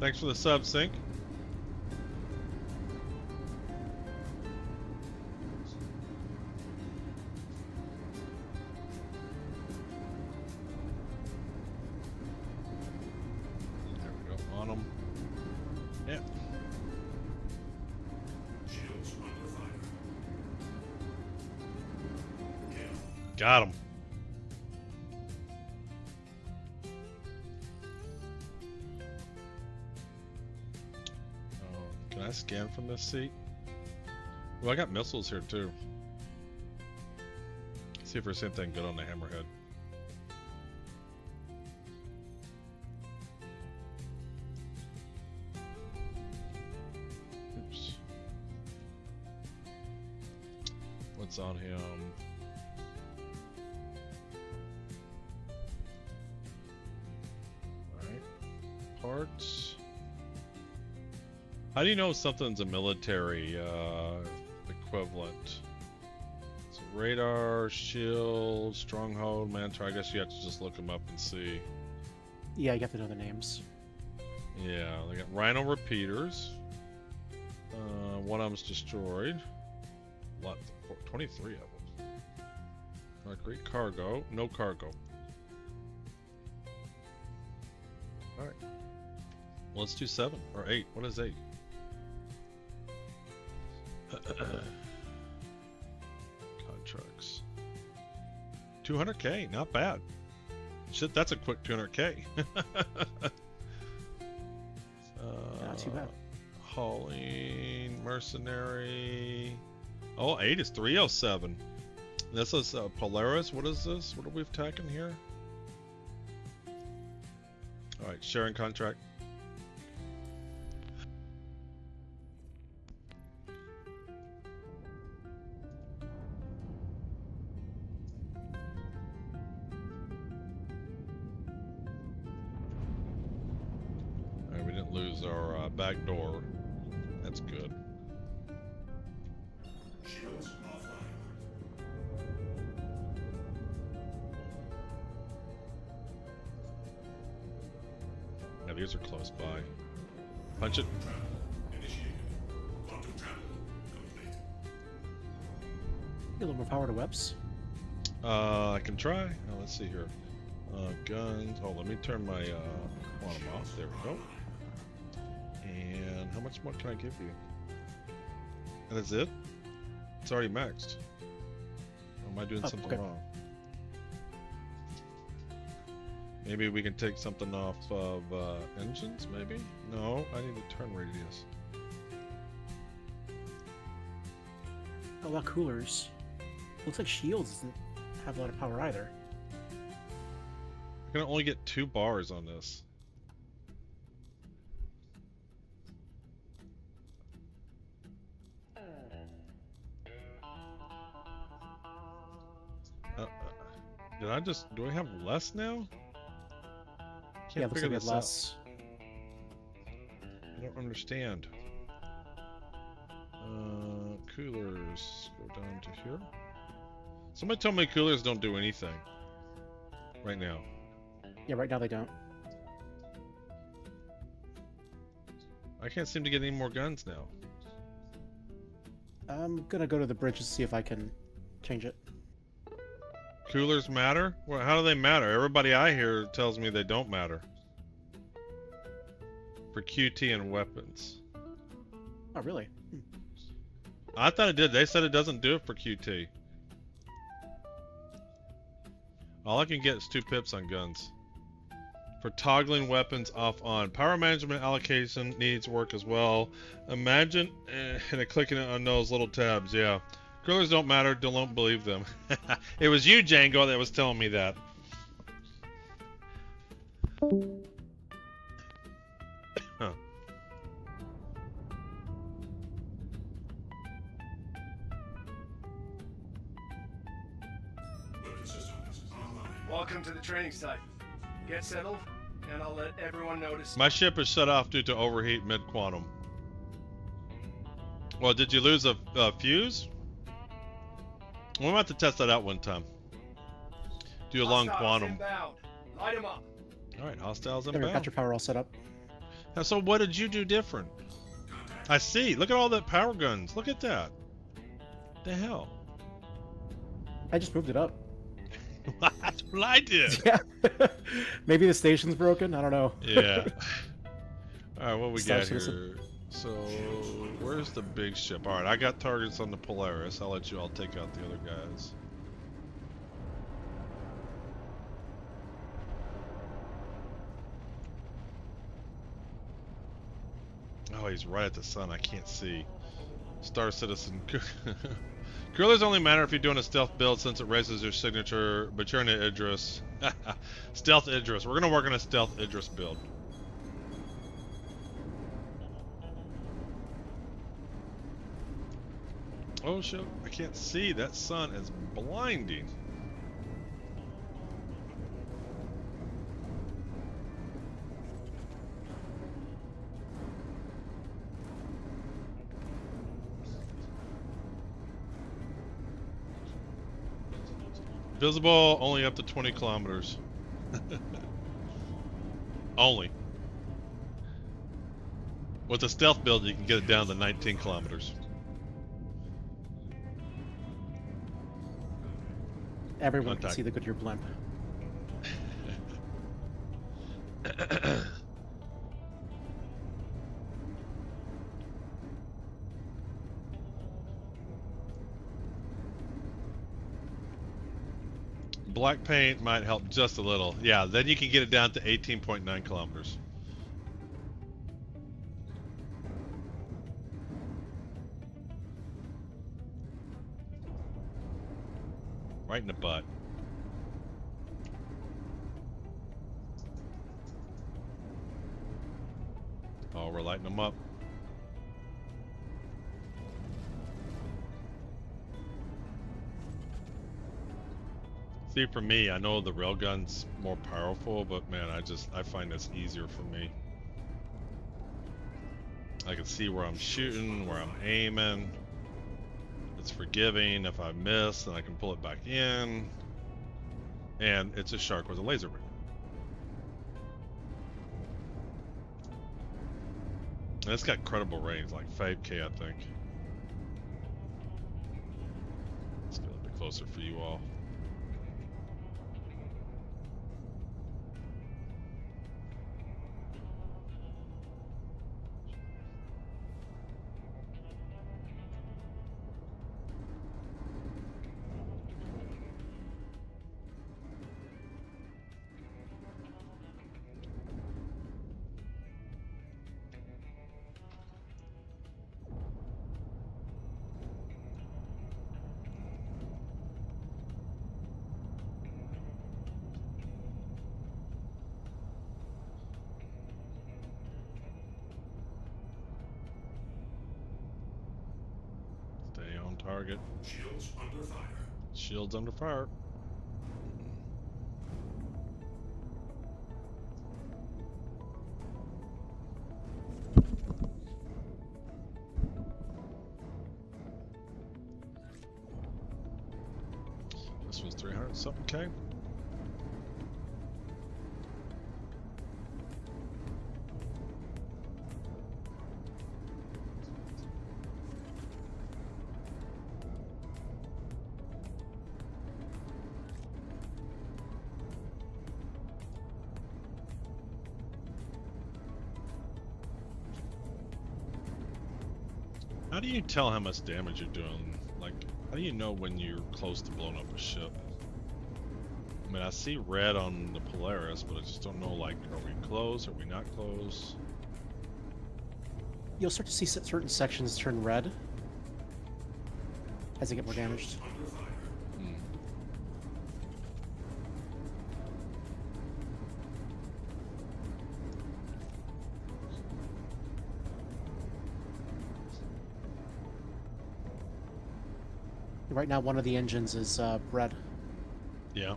Thanks for the sub, Sync. Got him. Oh, can I scan from this seat? Well, I got missiles here too. Let's see if there's anything good on the hammerhead. Oops. What's on him? Parts. How do you know something's a military equivalent? It's radar, shield, stronghold, mantra. I guess you have to just look them up and see. Yeah, you have to know the names. Yeah, they got Rhino repeaters. One of them's destroyed. Lot 23 of them. Great cargo. No cargo. All right. Well, let's do 7 or 8. What is 8? Contracts. 200K, not bad. Shit, that's a quick 200K. Not too bad. Hauling, mercenary. Oh, 8 is 307. This is Polaris. What is this? What are we attacking here? All right, sharing contract. All right, we didn't lose our back door. That's good. Shields offline. Yeah, these are close by. Punch it. Travel initiated. Quantum travel complete. Get a little more power to webs. I can try. Oh, let's see here. Guns. Oh, let me turn my quantum off. There we go. And how much more can I give you? And that's it? It's already maxed. Or am I doing something wrong? Maybe we can take something off of engines, maybe? No, I need a turn radius. A lot of coolers. Looks like shields doesn't have a lot of power either. I can only get 2 bars on this. Did I just... do I have less now? Yeah, it looks like it's less. I don't understand. Coolers go down to here. Somebody tell me coolers don't do anything right now. Yeah, right now they don't. I can't seem to get any more guns now. I'm gonna go to the bridge to see if I can change it. Coolers matter? Well, how do they matter? Everybody I hear tells me they don't matter. For QT and weapons. Oh, really? I thought it did. They said it doesn't do it for QT. All I can get is 2 pips on guns. For toggling weapons off on. Power management allocation needs work as well. Imagine and clicking it on those little tabs. Yeah. Coolers don't matter. Don't believe them. It was you, Django, that was telling me that. Huh. Weapon systems online. Welcome to the training site. Get settled, and I'll let everyone notice. My ship is shut off due to overheat mid-quantum. Well, did you lose a fuse? We're about to test that out one time. Do a long quantum. Inbound. Light 'em up. Alright, hostiles There, inbound. got your power all set up. Now, so what did you do different? I see. Look at all that power guns. Look at that. The hell? I just moved it up. That's what I did. Yeah. Maybe the station's broken. I don't know. Yeah. All right, what we got Star here? So, where's the big ship? All right, I got targets on the Polaris. I'll let you all take out the other guys. Oh, he's right at the sun. I can't see. Star Citizen. Coolers only matter if you're doing a stealth build since it raises your signature, but you're in an Idris. Stealth Idris. We're going to work on a stealth Idris build. Oh shit, I can't see. That sun is blinding. Visible only up to 20 kilometers. Only. With a stealth build, you can get it down to 19 kilometers. Everyone can see the Goodyear blimp. Black paint might help just a little. Yeah, then you can get it down to 18.9 kilometers. Right in the butt. Oh, we're lighting them up. See, for me, I know the railgun's more powerful, but man, I find this easier for me. I can see where I'm shooting, where I'm aiming. It's forgiving. If I miss, then I can pull it back in. And it's a shark with a laser beam. And it's got credible range, like 5K, I think. Let's get a little bit closer for you all. Target. Shields under fire. Shields under fire. This one's 300 something K. How do you tell how much damage you're doing? Like, how do you know when you're close to blowing up a ship? I mean, I see red on the Polaris, but I just don't know, like, are we close? Are we not close? You'll start to see certain sections turn red as they get more damaged. Right now, one of the engines is red. Yeah.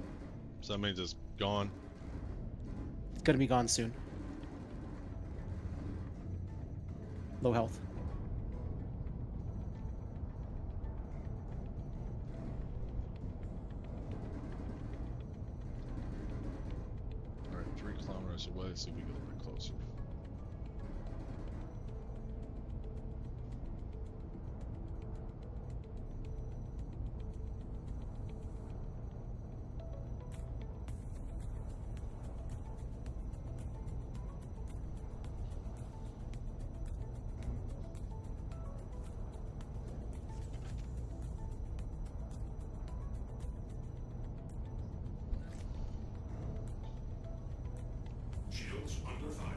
So that means it's gone. It's gonna be gone soon. Low health. Alright, 3 kilometers away, so we get a little bit closer. Shields under fire.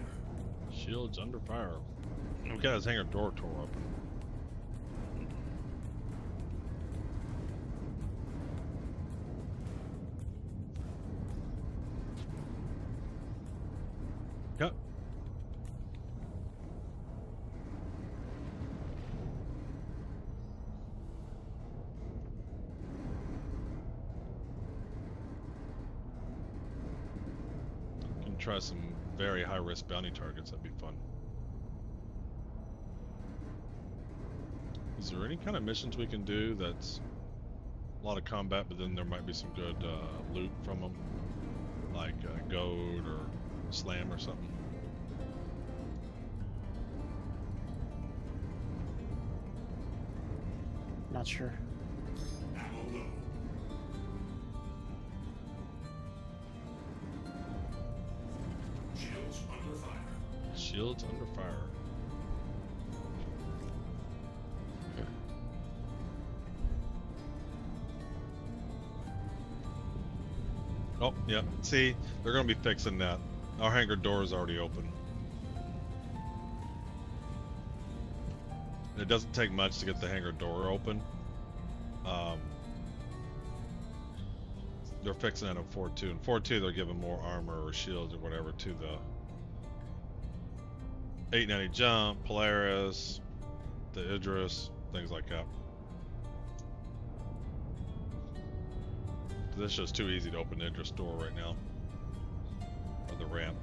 Shields under fire. We got his hangar door tore open. Cut. Can try some very high-risk bounty targets. That'd be fun. Is there any kind of missions we can do that's a lot of combat, but then there might be some good loot from them, like gold or slam or something. Not sure. Ammo low. Shields under fire. Shields under fire. Oh, yeah. See, they're going to be fixing that. Our hangar door is already open. It doesn't take much to get the hangar door open. They're fixing that in 4.2. In 4.2, they're giving more armor or shields or whatever to the 890 jump, Polaris, the Idris, things like that. This is just too easy to open the Idris door right now. Or the ramp.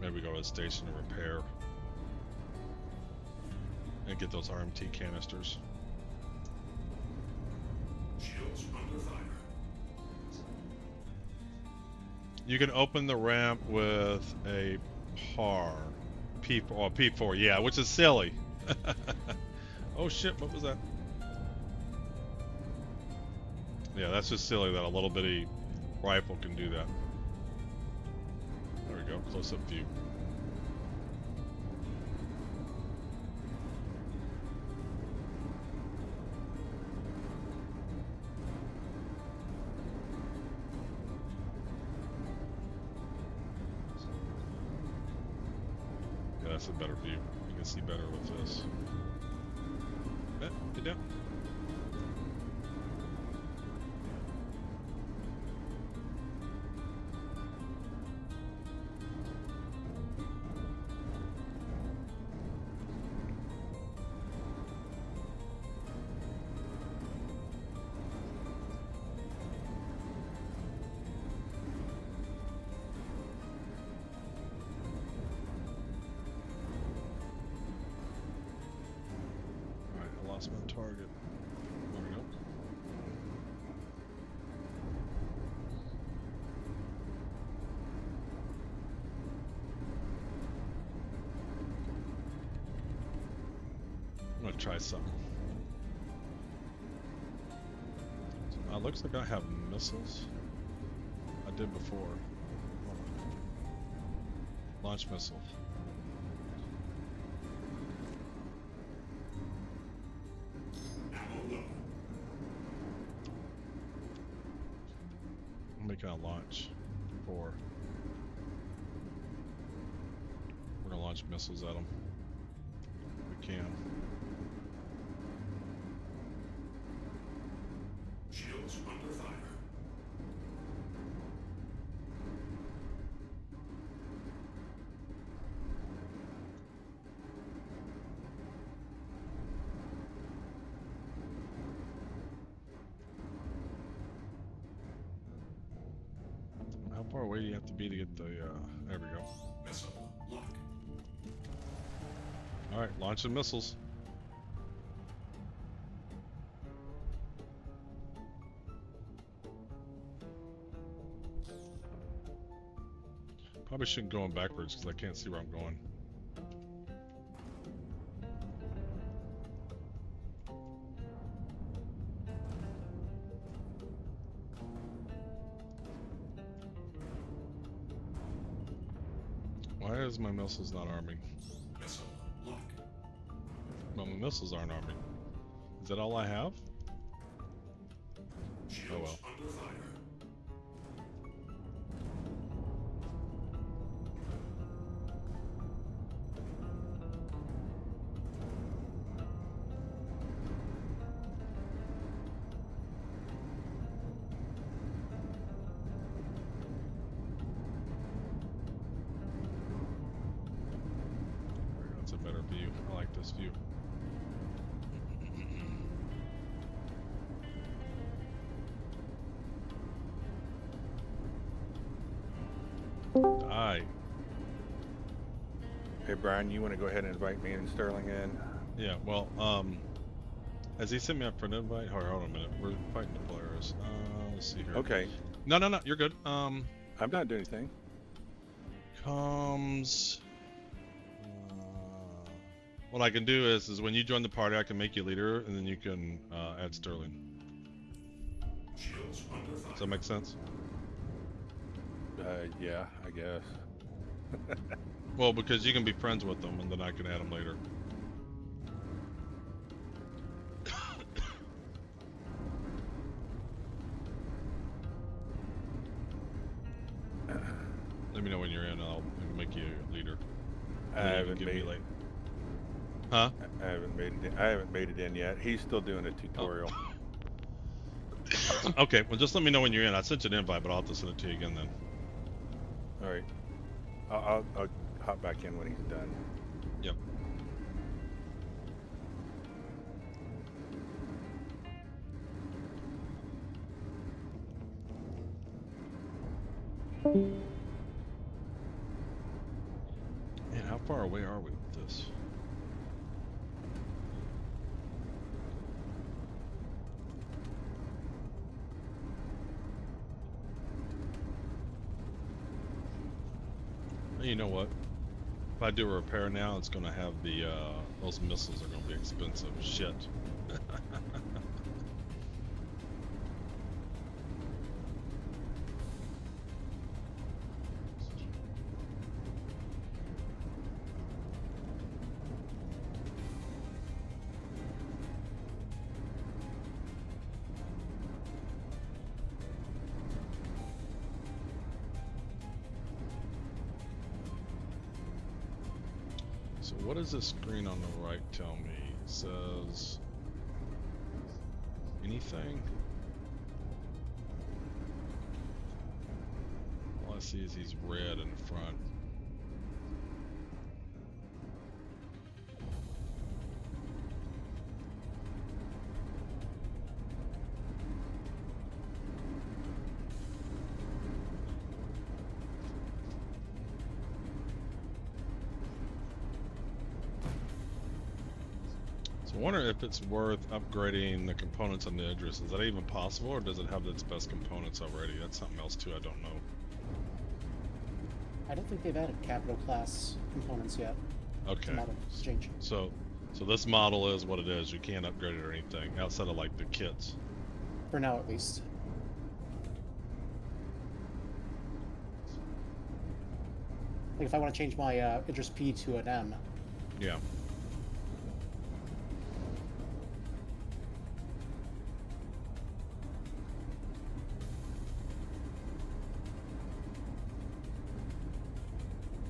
Maybe we go to the station to repair. And get those RMT canisters. Shields under fire. You can open the ramp with a PAR. P4, yeah, which is silly. Oh shit, what was that? Yeah, that's just silly that a little bitty rifle can do that. There we go, close-up view. Yeah, that's a better view. You can see better with this. Get down. My target. There we go. I'm gonna try something. So, looks like I have missiles. I did before. Launch missile. Making a launch for. We're gonna launch missiles at them. We can. Shields under fire. How far away do you have to be to get the, there we go. Missile lock. Alright, launching missiles. Probably shouldn't go in backwards because I can't see where I'm going. Why is my missiles not arming? Missile lock. Well, my missiles aren't arming. Is that all I have? Shields oh well. Under fire. That's a better view. I like this view. Die. Hey Brian, you want to go ahead and invite me and Sterling in? Yeah, well, has he sent me up for an invite? Hold on a minute. We're fighting the players. Let's see here. Okay. No, you're good. I'm not doing anything. Comes. What I can do is when you join the party, I can make you leader, and then you can add Sterling. Does that make sense? Yeah, I guess. Well, because you can be friends with them, and then I can add them later. Let me know when you're in. I'll make you a leader. I haven't made it. Huh? I haven't made it in yet. He's still doing a tutorial. Oh. Okay, well just let me know when you're in. I sent you an invite, but I'll have to send it to you again then. All right. I'll hop back in when he's done. Yep. Man, how far away are we with this? You know what? If I do a repair now, it's gonna have the those missiles are gonna be expensive. Shit. So what does this screen on the right tell me? It says anything? All I see is he's red in the front. So I wonder if it's worth upgrading the components on the Idris. Is that even possible, or does it have its best components already? That's something else too, I don't know. I don't think they've added capital class components yet. Okay. Model exchange. So this model is what it is. You can't upgrade it or anything outside of like the kits. For now, at least. Like if I want to change my Idris-P to an M. Yeah.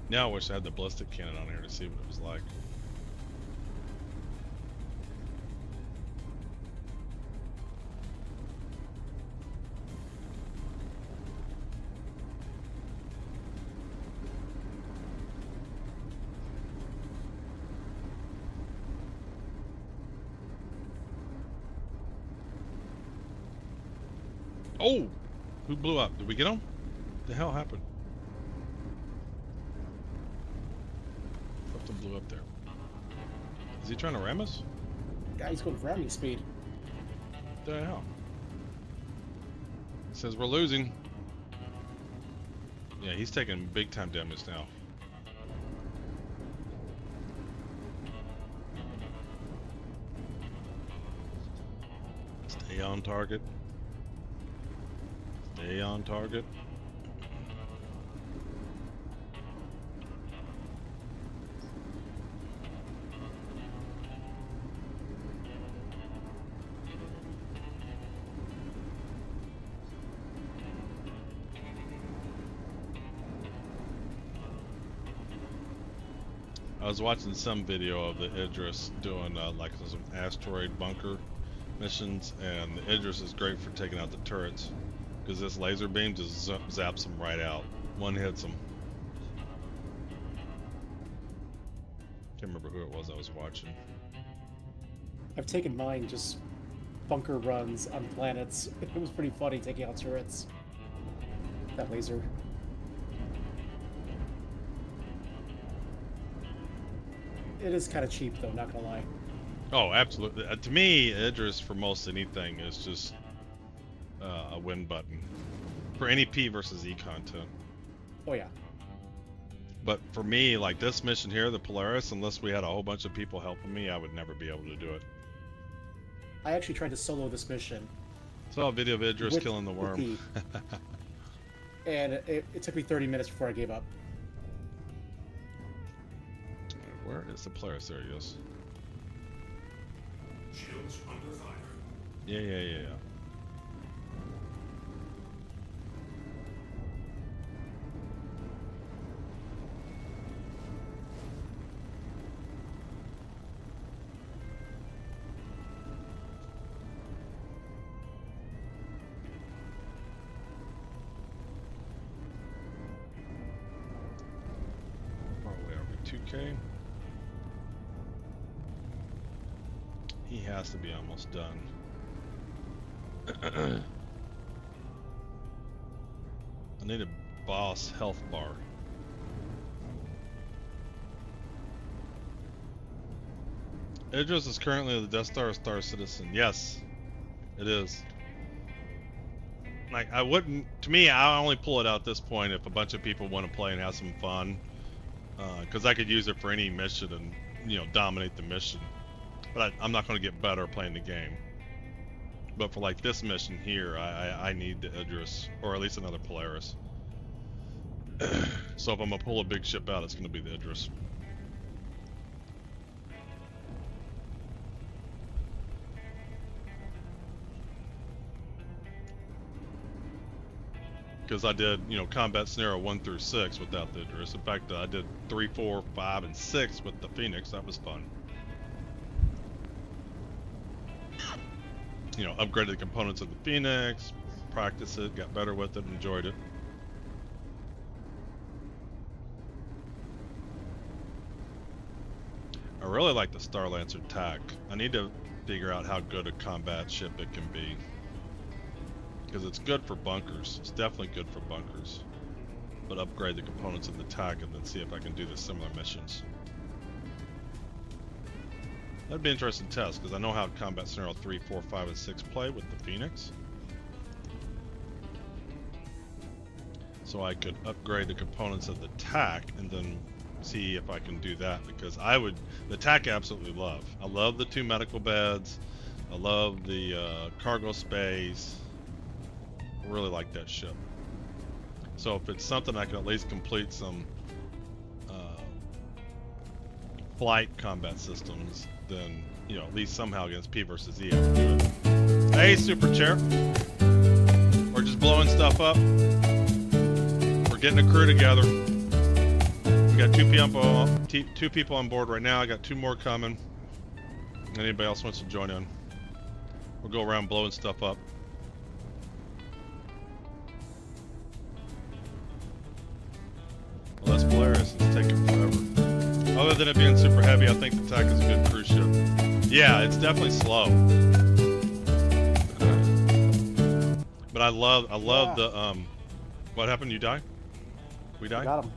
Now I wish I had the ballistic cannon on here to see what it was like. Oh! Who blew up? Did we get him? What the hell happened? Something blew up there. Is he trying to ram us? Guy's going ramming speed. What the hell? It says we're losing. Yeah, he's taking big time damage now. Stay on target. Stay on target. I was watching some video of the Idris doing like some asteroid bunker missions, and the Idris is great for taking out the turrets because this laser beam just zaps them right out. One hits them. Can't remember who it was I was watching. I've taken mine just bunker runs on planets. It was pretty funny taking out turrets. That laser. It is kind of cheap, though, not gonna lie. Oh, absolutely. To me, Idris for most anything is just a win button for any P versus E content. Oh yeah. But for me, like this mission here, the Polaris, unless we had a whole bunch of people helping me, I would never be able to do it. I actually tried to solo this mission. Saw a video of Idris killing the worm. And it took me 30 minutes before I gave up. Where is the Polaris? There he is. Shields under fire. Yeah. Far away are we? 2K? He has to be almost done. I need a boss health bar. Idris is currently the Death Star Star Citizen. Yes, it is. Like, I wouldn't, to me, I only pull it out at this point if a bunch of people want to play and have some fun. Because I could use it for any mission and, you know, dominate the mission. But I'm not going to get better playing the game. But for like this mission here, I need the Idris, or at least another Polaris. So if I'm going to pull a big ship out, it's going to be the Idris. Because I did, you know, combat scenario 1 through 6 without the Idris. In fact, I did 3, 4, 5, and 6 with the Phoenix. That was fun. You know, upgraded the components of the Phoenix, practiced it, got better with it, enjoyed it. I really like the Star Lancer TAC. I need to figure out how good a combat ship it can be. Because it's good for bunkers. It's definitely good for bunkers. But upgrade the components of the TAC and then see if I can do the similar missions. That'd be an interesting test, because I know how combat scenario 3, 4, 5, and 6 play with the Phoenix. So I could upgrade the components of the TAC and then see if I can do that, because the TAC I absolutely love. I love the 2 medical beds. I love the cargo space. I really like that ship. So if it's something I can at least complete some flight combat systems, then, you know, at least somehow against P versus E I can do it. Hey, Super Chair. We're just blowing stuff up. We're getting a crew together. We got 2 people on board right now. I got 2 more coming. Anybody else wants to join in? We'll go around blowing stuff up. Well, that's Polaris. It's taking forever. Other than it being super heavy, I think the TAC is a good cruise ship. Yeah, it's definitely slow. But I love the what happened? You die? We die? Got him.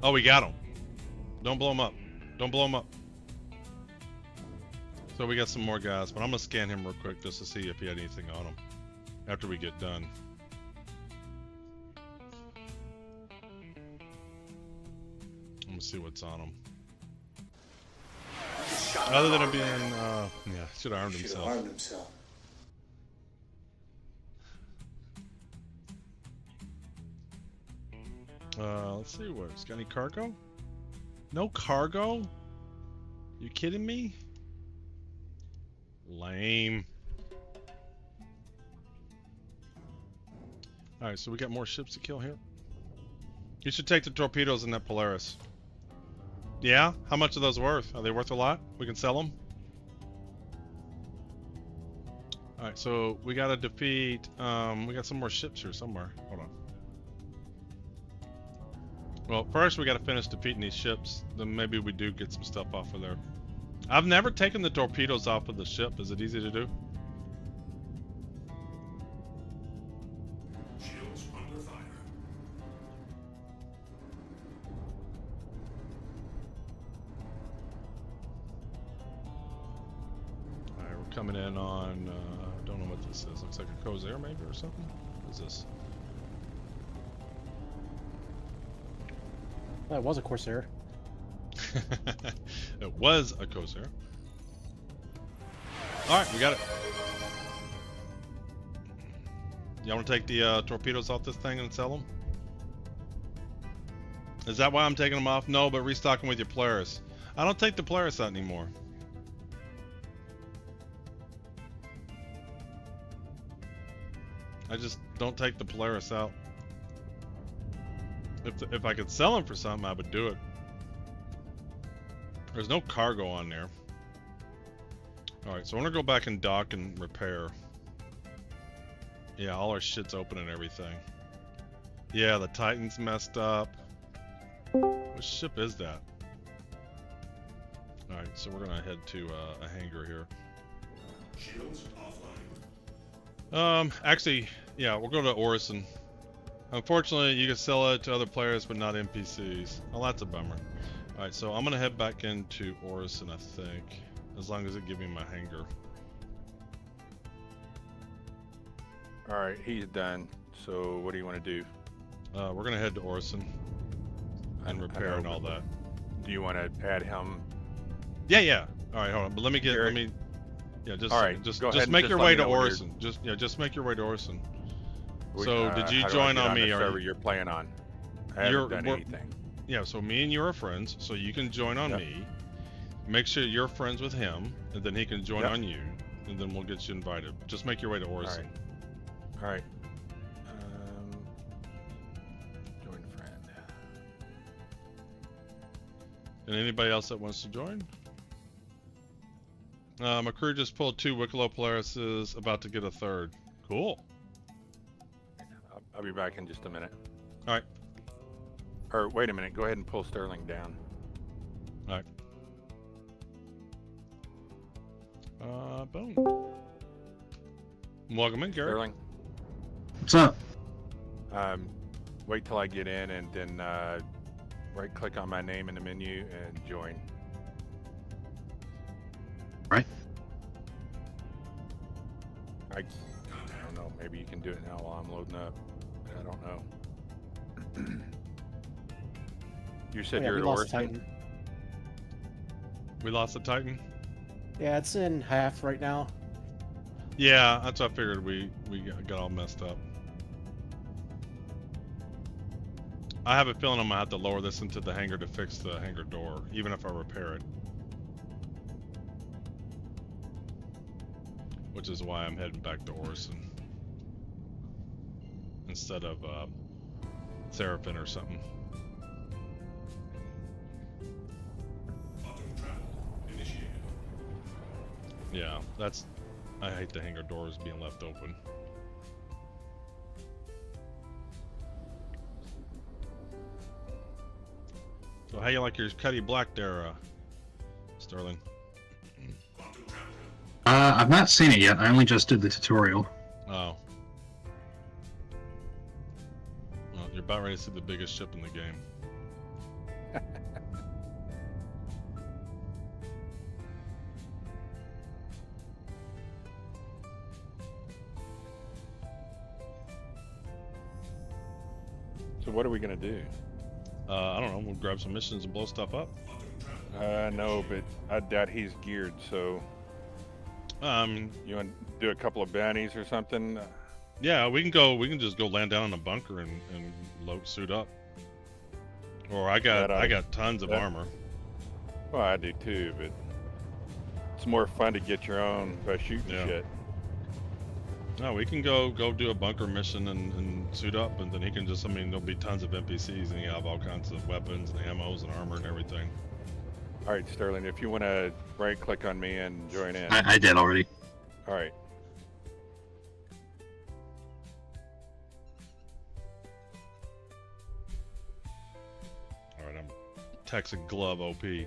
Oh, we got him. Don't blow him up. Don't blow him up. So we got some more guys, but I'm gonna scan him real quick just to see if he had anything on him after we get done. Let me see what's on him. Other than it being, yeah, should have armed himself. Let's see what's got any cargo? No cargo? You kidding me? Lame. Alright, so we got more ships to kill here. You should take the torpedoes in that Polaris. Yeah? How much are those worth? Are they worth a lot? We can sell them? Alright, so we gotta defeat, we got some more ships here somewhere. Hold on. Well, first we gotta finish defeating these ships, then maybe we do get some stuff off of there. I've never taken the torpedoes off of the ship. Is it easy to do? Shields under fire. coming in on, don't know what this is. Looks like a Corsair maybe or something. What is this? That was a Corsair. It was a Corsair. Alright, we got it. Y'all want to take the torpedoes off this thing and sell them? Is that why I'm taking them off? No, but restocking with your Polaris. I don't take the Polaris out anymore. I just don't take the Polaris out. If I could sell them for something, I would do it. There's no cargo on there. Alright, so I want to go back and dock and repair. Yeah, all our shit's open and everything. Yeah, the Titan's messed up. What ship is that? Alright, so we're gonna head to a hangar here. Shields offline. Actually, yeah, we'll go to Orison. Unfortunately, you can sell it to other players, but not NPCs. Well, that's a bummer. Alright, so I'm gonna head back into Orison, I think. As long as it gives me my hangar. Alright, he's done. So what do you want to do? We're gonna head to Orison and repair and all that. Do you want to add him? Yeah. Alright, hold on. But let me just make your way to Orison. Just make your way to Orison. So did you join on me? Server you're playing on? I haven't done anything. Yeah, so me and you are friends, so you can join on me. Make sure you're friends with him, and then he can join on you, and then we'll get you invited. Just make your way to Orison. All right. Join friend. And anybody else that wants to join? My crew just pulled 2 Wicklow Polarises, about to get a 3rd. Cool. I'll be back in just a minute. All right. Or wait a minute. Go ahead and pull Sterling down. All right. Boom. Welcome in, Garrett. Sterling. What's up? Wait till I get in and then right click on my name in the menu and join. Right. I don't know. Maybe you can do it now while I'm loading up. I don't know. You said you're at Orison? We lost the Titan? Yeah, it's in half right now. Yeah, that's what I figured. We got all messed up. I have a feeling I'm gonna have to lower this into the hangar to fix the hangar door, even if I repair it. Which is why I'm heading back to Orison instead of Seraphin or something. Auto travel initiated. Yeah, I hate the hangar doors being left open. So how you like your Cuddy Black there, Sterling? I've not seen it yet. I only just did the tutorial. Oh. Well, you're about ready to see the biggest ship in the game. So what are we gonna do? I don't know. We'll grab some missions and blow stuff up. No, but I doubt he's geared. So, you want to do a couple of bounties or something? Yeah, we can go. We can just go land down in a bunker and suit up. Or I got tons of armor. Well, I do too, but it's more fun to get your own by shooting shit. No, we can go do a bunker mission and suit up, and then he can just. I mean, there'll be tons of NPCs, and you have all kinds of weapons and ammos and armor and everything. All right, Sterling, if you want to right-click on me and join in. I did already. All right. All right, I'm Texan Glove OP. Auto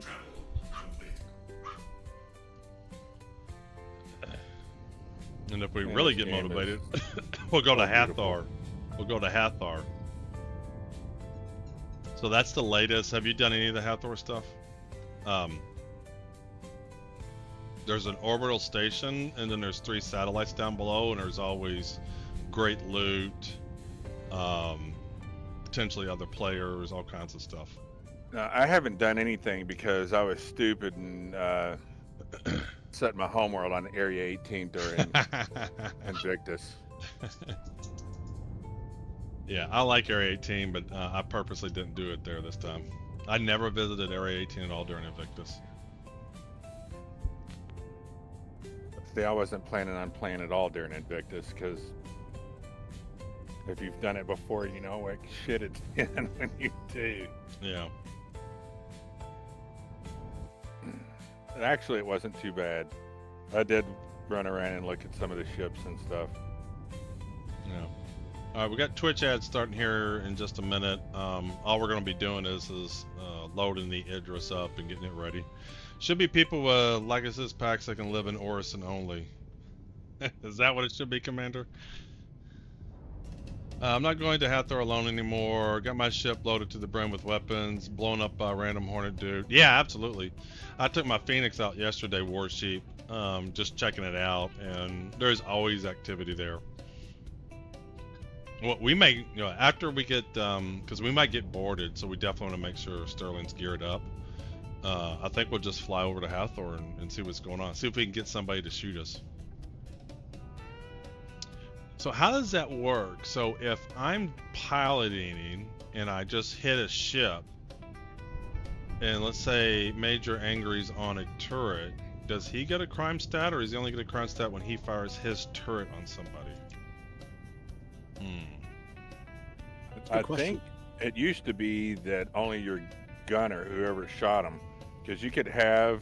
travel complete. And if we really get motivated, we'll go to Hathor. We'll go to Hathor. So that's the latest. Have you done any of the Hathor stuff? there's an orbital station, and then there's 3 satellites down below, and there's always great loot, potentially other players, all kinds of stuff. I haven't done anything because I was stupid and set my homeworld on Area 18 during Invictus. Yeah, I like Area 18, but I purposely didn't do it there this time. I never visited Area 18 at all during Invictus. See, I wasn't planning on playing at all during Invictus because if you've done it before, you know what shit it's in when you do. Yeah. Actually, it wasn't too bad. I did run around and look at some of the ships and stuff. Yeah. All right, we got Twitch ads starting here in just a minute. All we're going to be doing is loading the Idris up and getting it ready. Should be people with Legacy packs that can live in Orison only. Is that what it should be, Commander? I'm not going to Hathor alone anymore. Got my ship loaded to the brim with weapons, blown up by a random Hornet dude. Yeah, absolutely. I took my Phoenix out yesterday, Warsheep, just checking it out, and there's always activity there. Well, we may, you know, after we get, because we might get boarded, so we definitely want to make sure Sterling's geared up. I think we'll just fly over to Hathor and see what's going on. See if we can get somebody to shoot us. So how does that work? So if I'm piloting and I just hit a ship, and let's say Major Angry's on a turret, does he get a crime stat, or is he only get a crime stat when he fires his turret on somebody? I think it used to be that only your gunner, whoever shot him, because you could have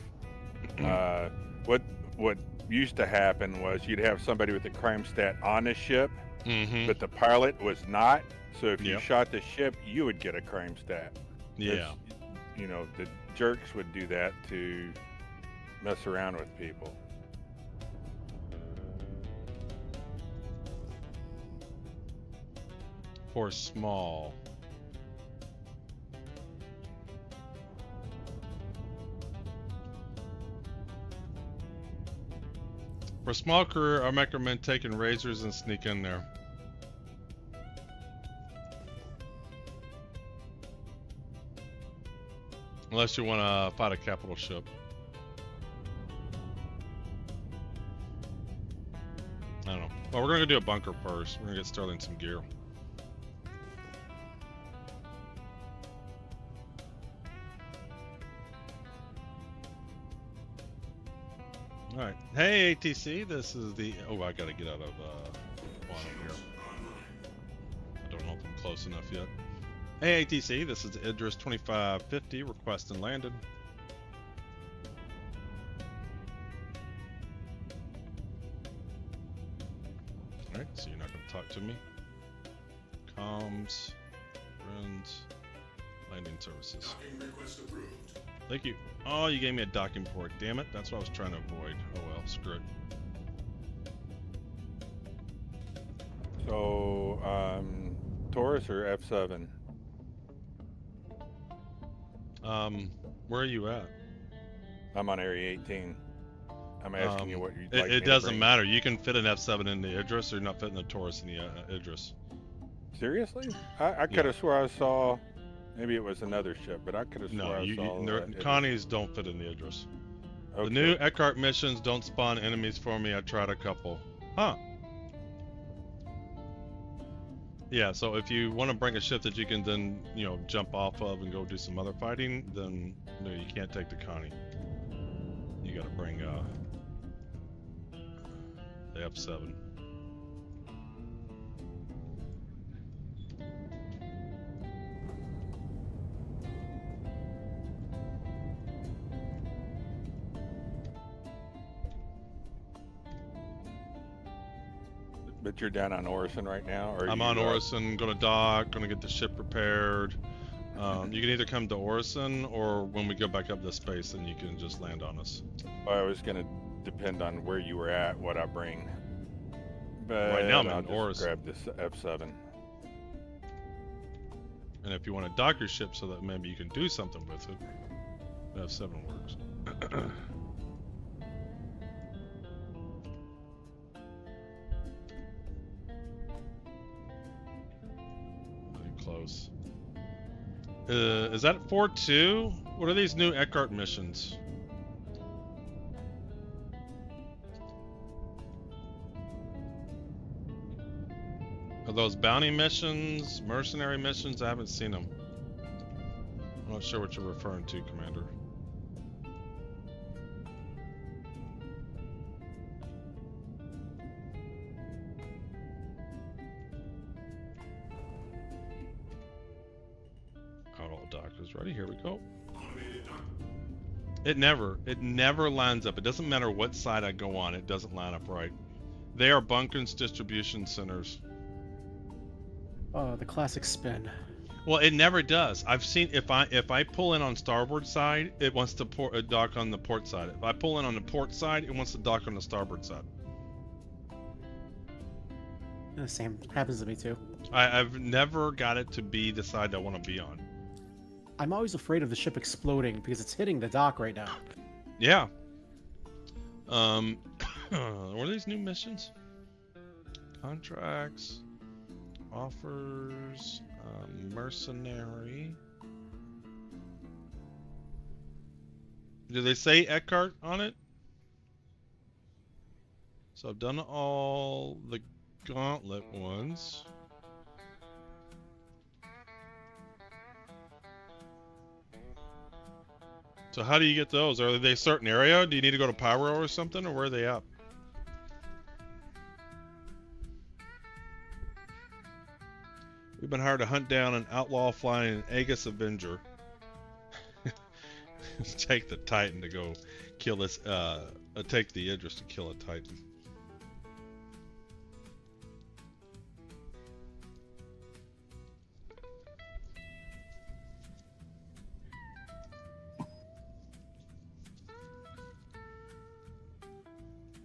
what used to happen was you'd have somebody with a crime stat on the ship, but the pilot was not. So if you shot the ship, you would get a crime stat. Yeah. You know, the jerks would do that to mess around with people. For small. For small career, I recommend taking razors and sneak in there. Unless you want to fight a capital ship. I don't know. Well, we're going to do a bunker first. We're going to get Sterling some gear. Alright. Hey, ATC, this is the... Oh, I gotta get out of quantum here. I don't know if I'm close enough yet. Hey, ATC, this is the Idris 2550, request and landed. Alright, so you're not gonna talk to me. Comms, runs, landing services. Docking request approved. Thank you. Oh, you gave me a docking port. Damn it. That's what I was trying to avoid. Oh well, screw it. So, Taurus or F7? Where are you at? I'm on Area 18. I'm asking you what you'd like. It doesn't matter. You can fit an F7 in the Idris, or you're not fitting the Taurus in the Idris. Seriously? I could have swore I saw... Maybe it was another ship, but I could have swore I saw... Connie's don't fit in the Idris. Okay. The new Eckhart missions don't spawn enemies for me. I tried a couple. Huh. Yeah, so if you want to bring a ship that you can then, you know, jump off of and go do some other fighting, then no, you can't take the Connie. You gotta bring the F7. But you're down on Orison right now? Or I'm on Orison, gonna dock, gonna get the ship repaired. You can either come to Orison, or when we go back up to space, then you can just land on us. Well, I was gonna depend on where you were at, what I bring. But right now I'm I'll in just Orison. grab this F7. And if you want to dock your ship so that maybe you can do something with it, F7 works. close. Is that 4-2? What are these new Eckhart missions? Are those bounty missions, mercenary missions? I haven't seen them. I'm not sure what you're referring to, Commander. All doctors ready. Here we go. It never lines up. It doesn't matter what side I go on. It doesn't line up right. They are Bunker's distribution centers. Oh, the classic spin. Well, it never does. I've seen if I pull in on starboard side, it wants to dock on the port side. If I pull in on the port side, it wants to dock on the starboard side. The same happens to me too. I've never got it to be the side I want to be on. I'm always afraid of the ship exploding because it's hitting the dock right now. Yeah. What are these new missions? Contracts, offers, mercenary. Do they say Eckhart on it? So I've done all the gauntlet ones. So how do you get those? Are they a certain area? Do you need to go to Pyro or something, or where are they at? We've been hired to hunt down an outlaw flying an Aegis Avenger. Take the Titan to go kill this, take the Idris to kill a Titan.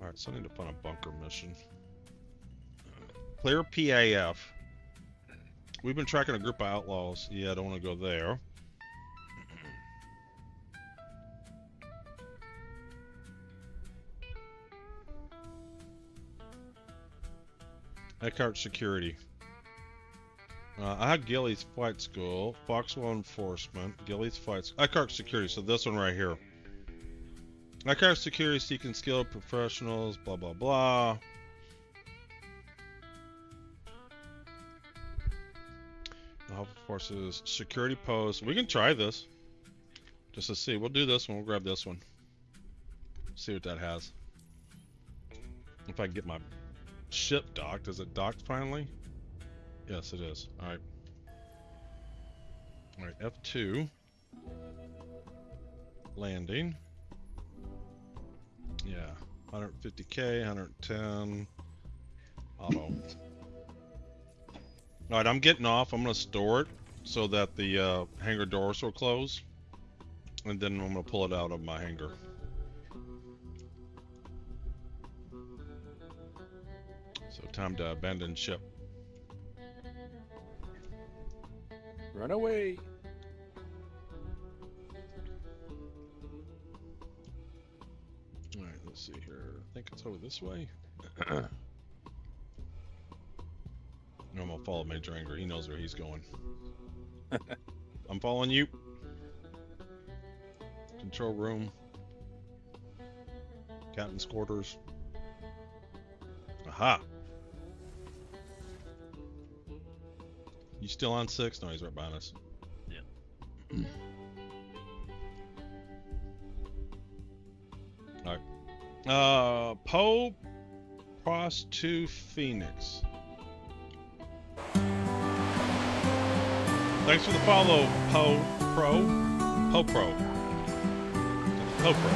Alright, so I need to find a bunker mission. Clear PAF. We've been tracking a group of outlaws. Yeah, I don't want to go there. Eckhart Security. I had Gilly's Flight School, Foxwell Enforcement, Gilly's Flight School, Eckhart Security, so this one right here. Eckhart Security seeking skilled professionals, blah blah blah. Alpha Forces Security Post. We can try this. Just to see. We'll do this one. We'll grab this one. See what that has. If I can get my ship docked. Is it docked finally? Yes, it is. Alright. Alright, F2. Landing. Yeah. 150k, 110. Auto. Alright, I'm getting off. I'm going to store it so that the hangar doors will close. And then I'm going to pull it out of my hangar. So time to abandon ship. Run away. Alright, let's see here. I think it's over this way. No, I'm gonna follow Major Anger. He knows where he's going. I'm following you. Control room. Captain's quarters. Aha! You still on 6? No, he's right behind us. Yeah. Alright. Poe Cross to Phoenix. Thanks for the follow, Poe Pro. Poe Pro. Poe Pro.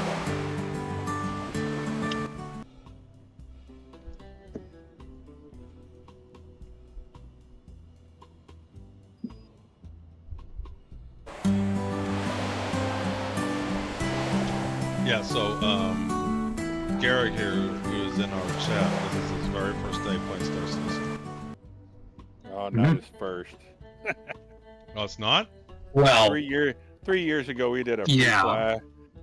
Yeah, so Garrick here, who is in our chat, this is his very first day playing Star Citizen. Oh, not his first. Oh, it's not? Well, 3 years ago we did a free fly,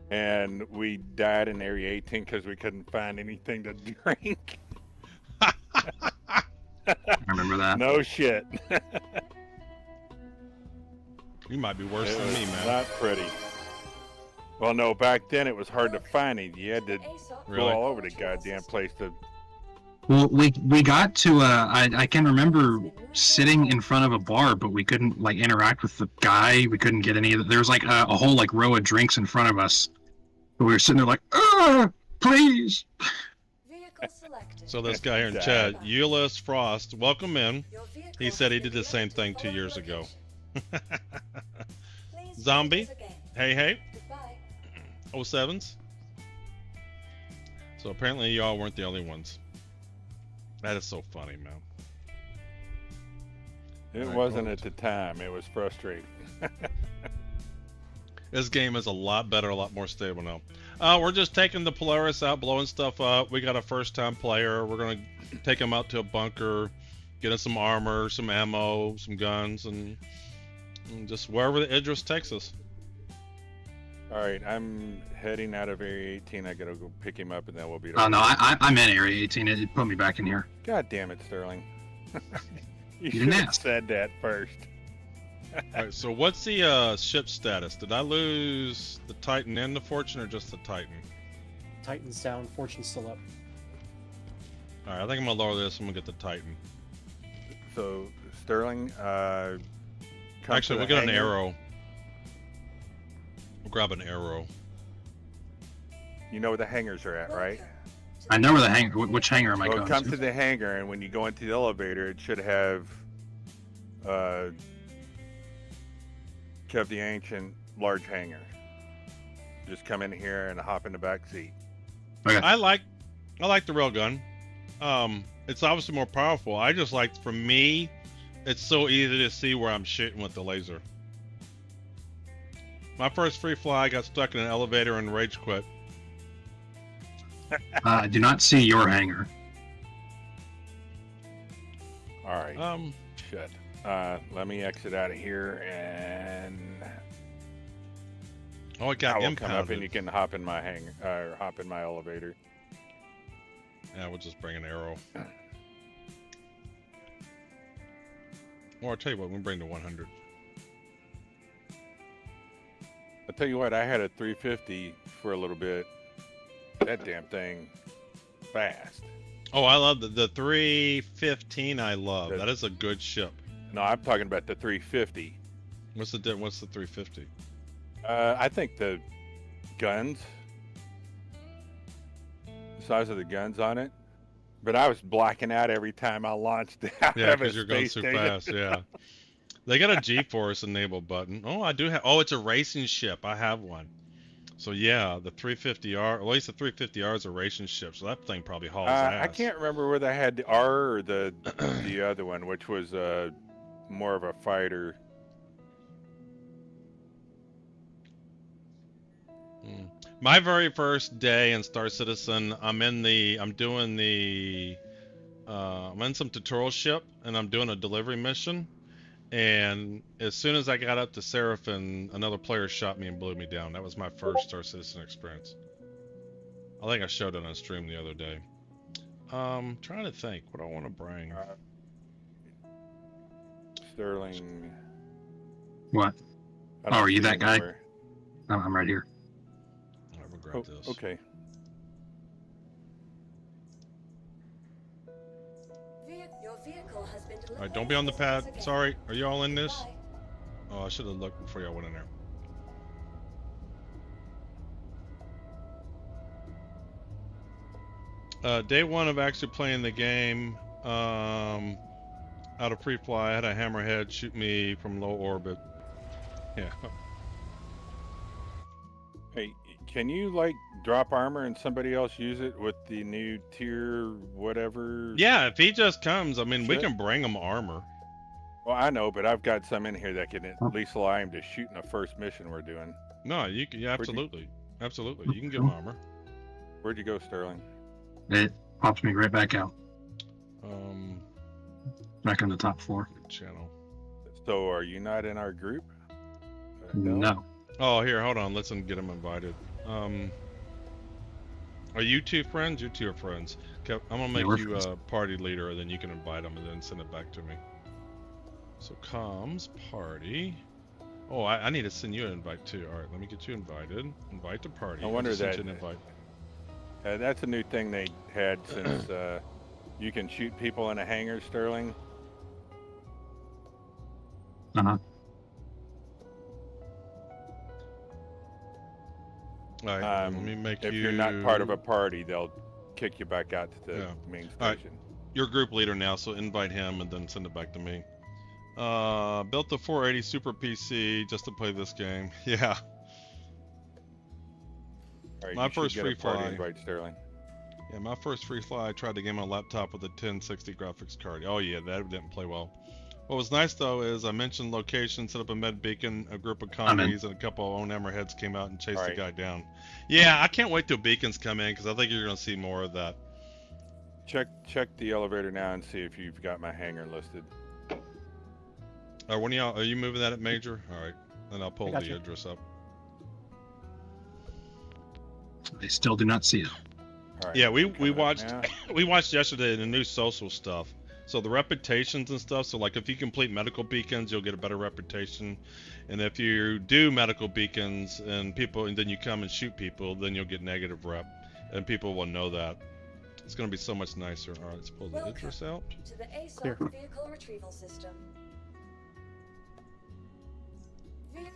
and we died in Area 18 because we couldn't find anything to drink. I remember that. No shit. You might be worse than me, man. Not pretty. Well, no, back then it was hard to find it. You had to go all over the goddamn place to. Well, we got to I can remember sitting in front of a bar, but we couldn't like interact with the guy. We couldn't get any of it. There was like a whole like row of drinks in front of us, but we were sitting there like, please. So this guy here in chat, Ulysses Frost, welcome in. He said he did the same thing 2 years ago. Zombie, hey. 07s. So apparently y'all weren't the only ones. That is so funny, man. It wasn't at the time. It was frustrating. This game is a lot better, a lot more stable now. We're just taking the Polaris out, blowing stuff up. We got a first-time player. We're going to take him out to a bunker, get him some armor, some ammo, some guns, and just wherever the Idris takes us. All right, I'm heading out of Area 18. I got to go pick him up, and then we'll be. Oh, no, I'm in Area 18. It put me back in here. God damn it, Sterling. You didn't should have ask. said that first. Alright, so what's the ship status? Did I lose the Titan and the Fortune, or just the Titan? Titan's down, Fortune's still up. Alright, I think I'm gonna lower this. I'm gonna get the Titan. So, Sterling, actually, we'll get an arrow. We'll grab an arrow. You know where the hangars are at, right? I know where the hangar. Which hangar am I Well, going come to? to the hangar, and when you go into the elevator, it should have Kev the Ancient large hangar. Just come in here and hop in the back seat. Okay. I like the railgun. It's obviously more powerful. I just like, for me, it's so easy to see where I'm shooting with the laser. My first free fly, I got stuck in an elevator and rage quit. I do not see your hangar. All right. Shit. Let me exit out of here, and oh, it got I will impounded. come up, and you can hop in my hangar, or hop in my elevator. Yeah, we'll just bring an arrow. Or I'll tell you what, we'll bring the 100. I'll tell you what, I had a 350 for a little bit. That damn thing, fast. Oh, I love the 315. I love that is a good ship. No, I'm talking about the 350. What's the 350? I think the guns, the size of the guns on it. But I was blacking out every time I launched out Yeah, of a because you're going space too station. fast. Yeah. They got a G-force enable button. Oh, I do have. Oh, it's a racing ship. I have one. So yeah, the 350R, at least the 350R is a racing ship. So that thing probably hauls ass. I can't remember whether I had the R or the other one, which was more of a fighter. My very first day in Star Citizen, I'm in some tutorial ship, and I'm doing a delivery mission. And as soon as I got up to Seraphim, another player shot me and blew me down. That was my first Star Citizen experience. I think I showed it on stream the other day. Trying to think what I want to bring. Sterling. What? I Oh, don't are you see that guy? anywhere. I'm right here. I will grab this. Okay. Your vehicle has been delivered. Alright, don't be on the pad. Sorry. Are you all in this? Oh, I should have looked before y'all went in there. Day one of actually playing the game, out of free fly, I had a hammerhead shoot me from low orbit. Yeah. Hey, can you like drop armor and somebody else use it with the new tier whatever? Yeah, if he just comes, I mean, we Shit. can bring him armor. Well, I know, but I've got some in here that can at least allow him to shoot in the first mission we're doing. No, you can, yeah, Where'd you- absolutely. Absolutely. You can give him armor. Where'd you go, Sterling? It pops me right back out. Um, Back on the top floor. channel. So, are you not in our group? No. Oh, here, hold on. Let's get him invited. Are you two friends? You two are friends. Okay, I'm gonna make we're you friends. a party leader, and then you can invite them and then send it back to me. So comms party. Oh, I need to send you an invite too. All right, let me get you invited. Invite to party. I wonder just sent that you an invite. That's a new thing they had since you can shoot people in a hangar, Sterling. Uh-huh. All right, let me make if you. you're not part of a party, they'll kick you back out to the main All right. station. You're group leader now, so invite him and then send it back to me. Built a 480 Super PC just to play this game. Yeah. All right, My first free fly. Invite, Sterling. Yeah, my first free fly. I tried to game on a laptop with a 1060 graphics card. Oh yeah, that didn't play well. What was nice though is I mentioned location, set up a med beacon, a group of commies, and a couple of own hammerheads came out and chased the guy down. Yeah, I can't wait till beacons come in because I think you're gonna see more of that. Check the elevator now and see if you've got my hangar listed. When y'all are you moving that at major? All right, then I'll pull the address up. I still do not see it. All right, yeah, we watched we watched yesterday the new social stuff. So the reputations and stuff. So like if you complete medical beacons, you'll get a better reputation, and if you do medical beacons and then you come and shoot people, then you'll get negative rep, and people will know that. It's gonna be so much nicer. All right, let's pull the address out. To the ASOP vehicle retrieval system.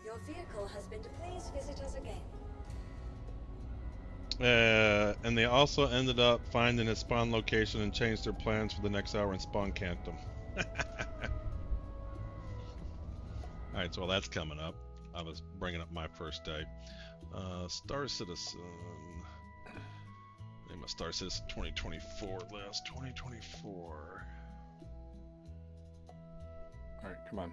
Your vehicle has been to please visit us again. And they also ended up finding his spawn location and changed their plans for the next hour and spawn camped him. Alright, so that's coming up. I was bringing up my first day. Star Citizen. Name of Star Citizen 2024 list. 2024. Alright, come on.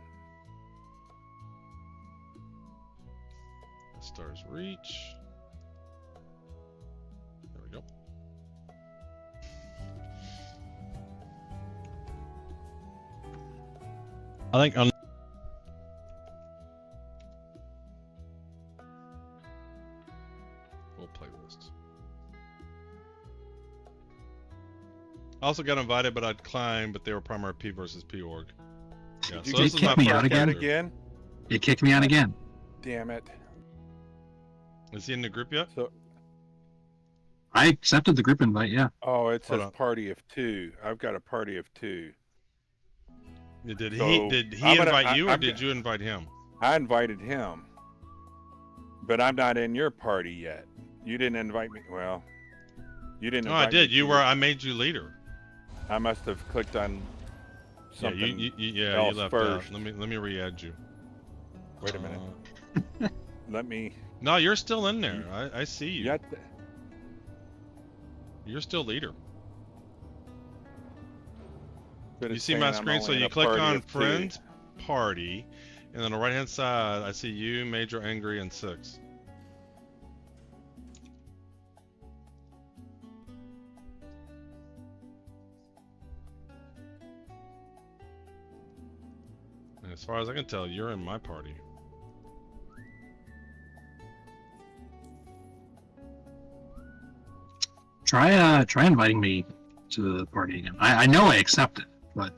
Stars Reach. There we go. I think on full playlist. I also got invited, but I declined. But they were primary P versus P org. Yeah, so this is my me out again. It kicked me out again. Damn it. Is he in the group yet? So I accepted the group invite, yeah. Oh, it says party of 2. I've got a party of 2. Did he invite you or did you invite him? I invited him. But I'm not in your party yet. You didn't invite me. Well, you didn't invite me. No, I did. I made you leader. I must have clicked on something you left first. out. Let me re-add you. Wait a minute. Let me. No, you're still in there. I see you. You're still leader. You see my screen, so you click on friends, party, and on the right hand side, I see you, Major, Angry, and 6. And as far as I can tell, you're in my party. Try inviting me to the party again. I know I accepted, but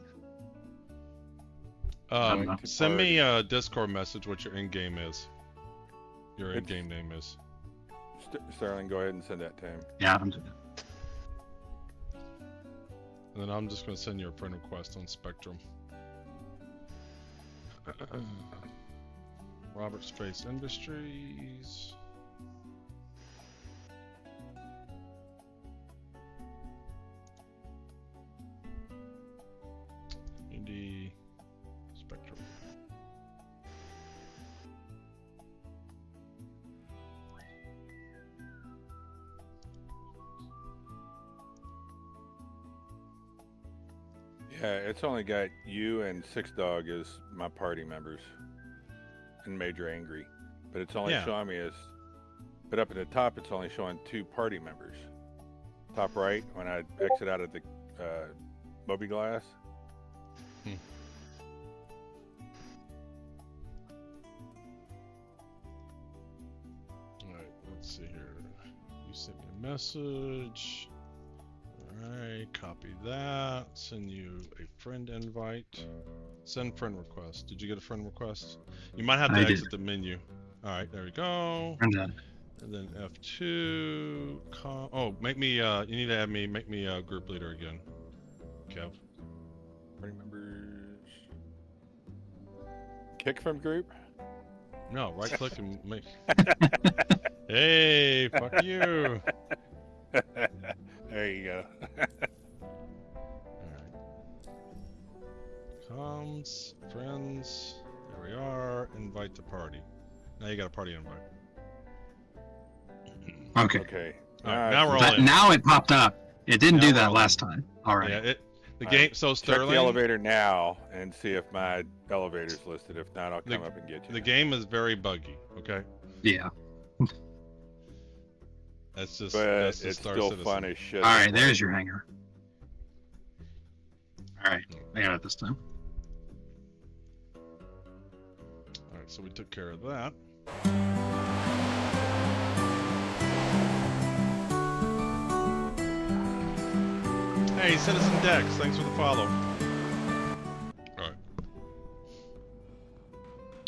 send me a Discord message what your in-game is. Your in-game name is. Sterling, go ahead and send that to him. Yeah, I'm doing it. And then I'm just going to send you a friend request on Spectrum. Robert Space Industries. Indie Spectrum. Yeah, it's only got you and 6Dog as my party members, and Major Angry, but it's only showing me as. But up at the top, it's only showing 2 party members. Top right, when I exit out of the Moby Glass. Alright, let's see here. You sent me a message. Alright, copy that. Send you a friend invite. Send friend request. Did you get a friend request? You might have to exit the menu. All right, there we go. I'm done. And then F2. Oh, make me. You need to add me. Make me a group leader again. Kev. Party members. Kick from group? No, right click and make. Hey, fuck you. There you go. Alright. Comes, friends. There we are. Invite to party. Now you got a party invite. Okay. Okay. Alright, now we're all in. Now it popped up. It didn't do that last time. All right. Yeah, the game. So Sterling. Check the elevator now and see if my elevator's listed. If not, I'll come up and get you. The game is very buggy. Okay. Yeah. That's just. But that's it's Star still Citizen. fun as shit. All right, there's your hanger. All right, I got it this time. All right, so we took care of that. Hey, Citizen Dex, thanks for the follow. All right.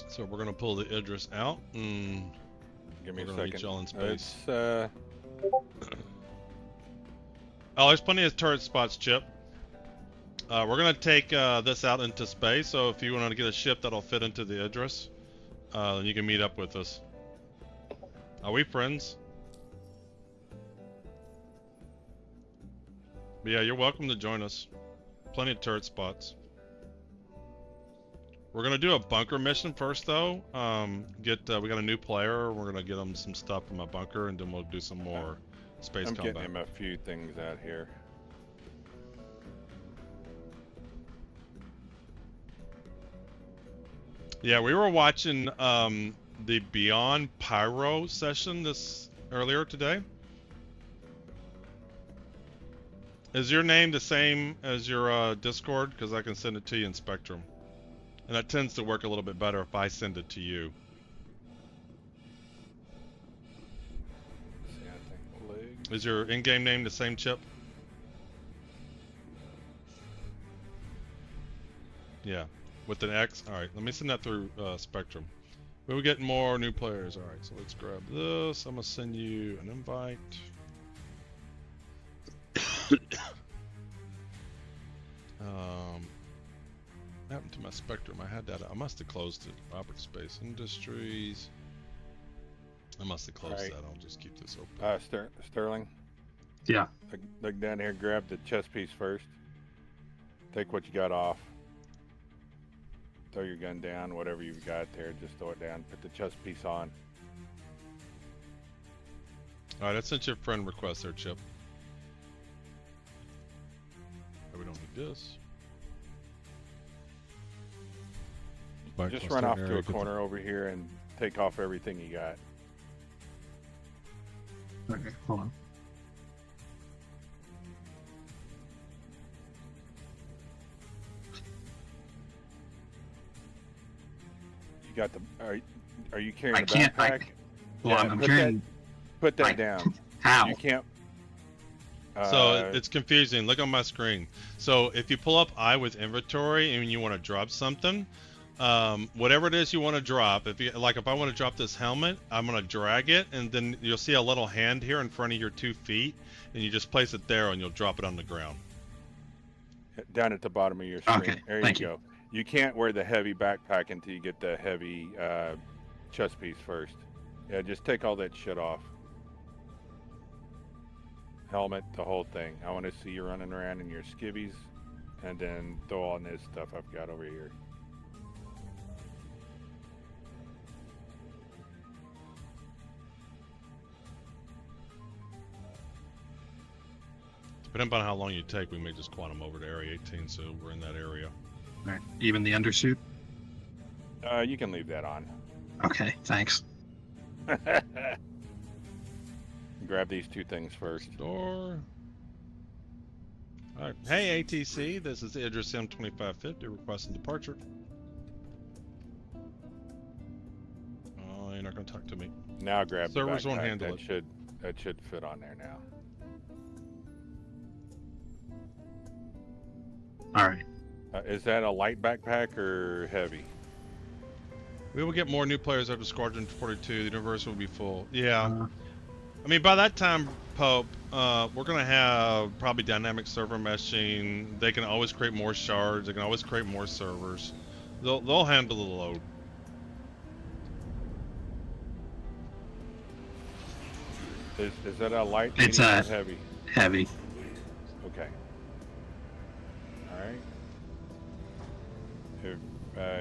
So we're gonna pull the Idris out. Give me we're a gonna meet second. y'all in space. It's, Oh, there's plenty of turret spots, Chip. We're gonna take this out into space, so if you want to get a ship that'll fit into the Idris, then you can meet up with us. Are we friends? But yeah, you're welcome to join us. Plenty of turret spots. We're gonna do a bunker mission first, though. We got a new player. We're gonna get him some stuff from a bunker, and then we'll do some more space I'm combat. getting him a few things out here. Yeah, we were watching the Beyond Pyro session earlier today. Is your name the same as your Discord? Because I can send it to you in Spectrum. And that tends to work a little bit better if I send it to you. Is your in-game name the same, Chip? Yeah, with an X. All right, let me send that through Spectrum. But we're getting more new players. All right, so let's grab this. I'm gonna send you an invite. What happened to my Spectrum? I had that. I must have closed it. Robert Space Industries. I must have closed that. I'll just keep this open. Sterling? Yeah. Look down here. Grab the chest piece first. Take what you got off. Throw your gun down. Whatever you've got there, just throw it down. Put the chest piece on. Alright, I sent you a friend request there, Chip. Oh, we don't need this. Just run off to a corner over here and take off everything you got. Okay, hold on. You got the. Are you carrying I a can't. backpack? Well, I'm carrying. Put that down. How? You can't. So it's confusing. Look on my screen. So if you pull up I with inventory and you want to drop something, whatever it is you want to drop, if I want to drop this helmet, I'm gonna drag it, and then you'll see a little hand here in front of your 2 feet, and you just place it there, and you'll drop it on the ground. Down at the bottom of your screen. Okay, There thank you go. You can't wear the heavy backpack until you get the heavy chest piece first. Yeah, just take all that shit off. Helmet, the whole thing. I want to see you running around in your skivvies, and then throw on this stuff I've got over here. Depending on how long you take, we may just quantum over to Area 18, so we're in that area. All right. Even the undersuit? You can leave that on. Okay, thanks. Grab these 2 things first. Door. All right. Hey, ATC, this is Idris-M 2550 requesting departure. Oh, you're not going to talk to me. Now grab Servers the won't backpack. handle it. That should fit on there now. All right. Is that a light backpack or heavy? We will get more new players after Squadron 42. The universe will be full. Yeah. I mean, by that time, Pope, we're going to have probably dynamic server meshing. They can always create more shards. They can always create more servers. They'll handle the load. Is that a light? It's medium, or heavy. Heavy. Okay. All right. If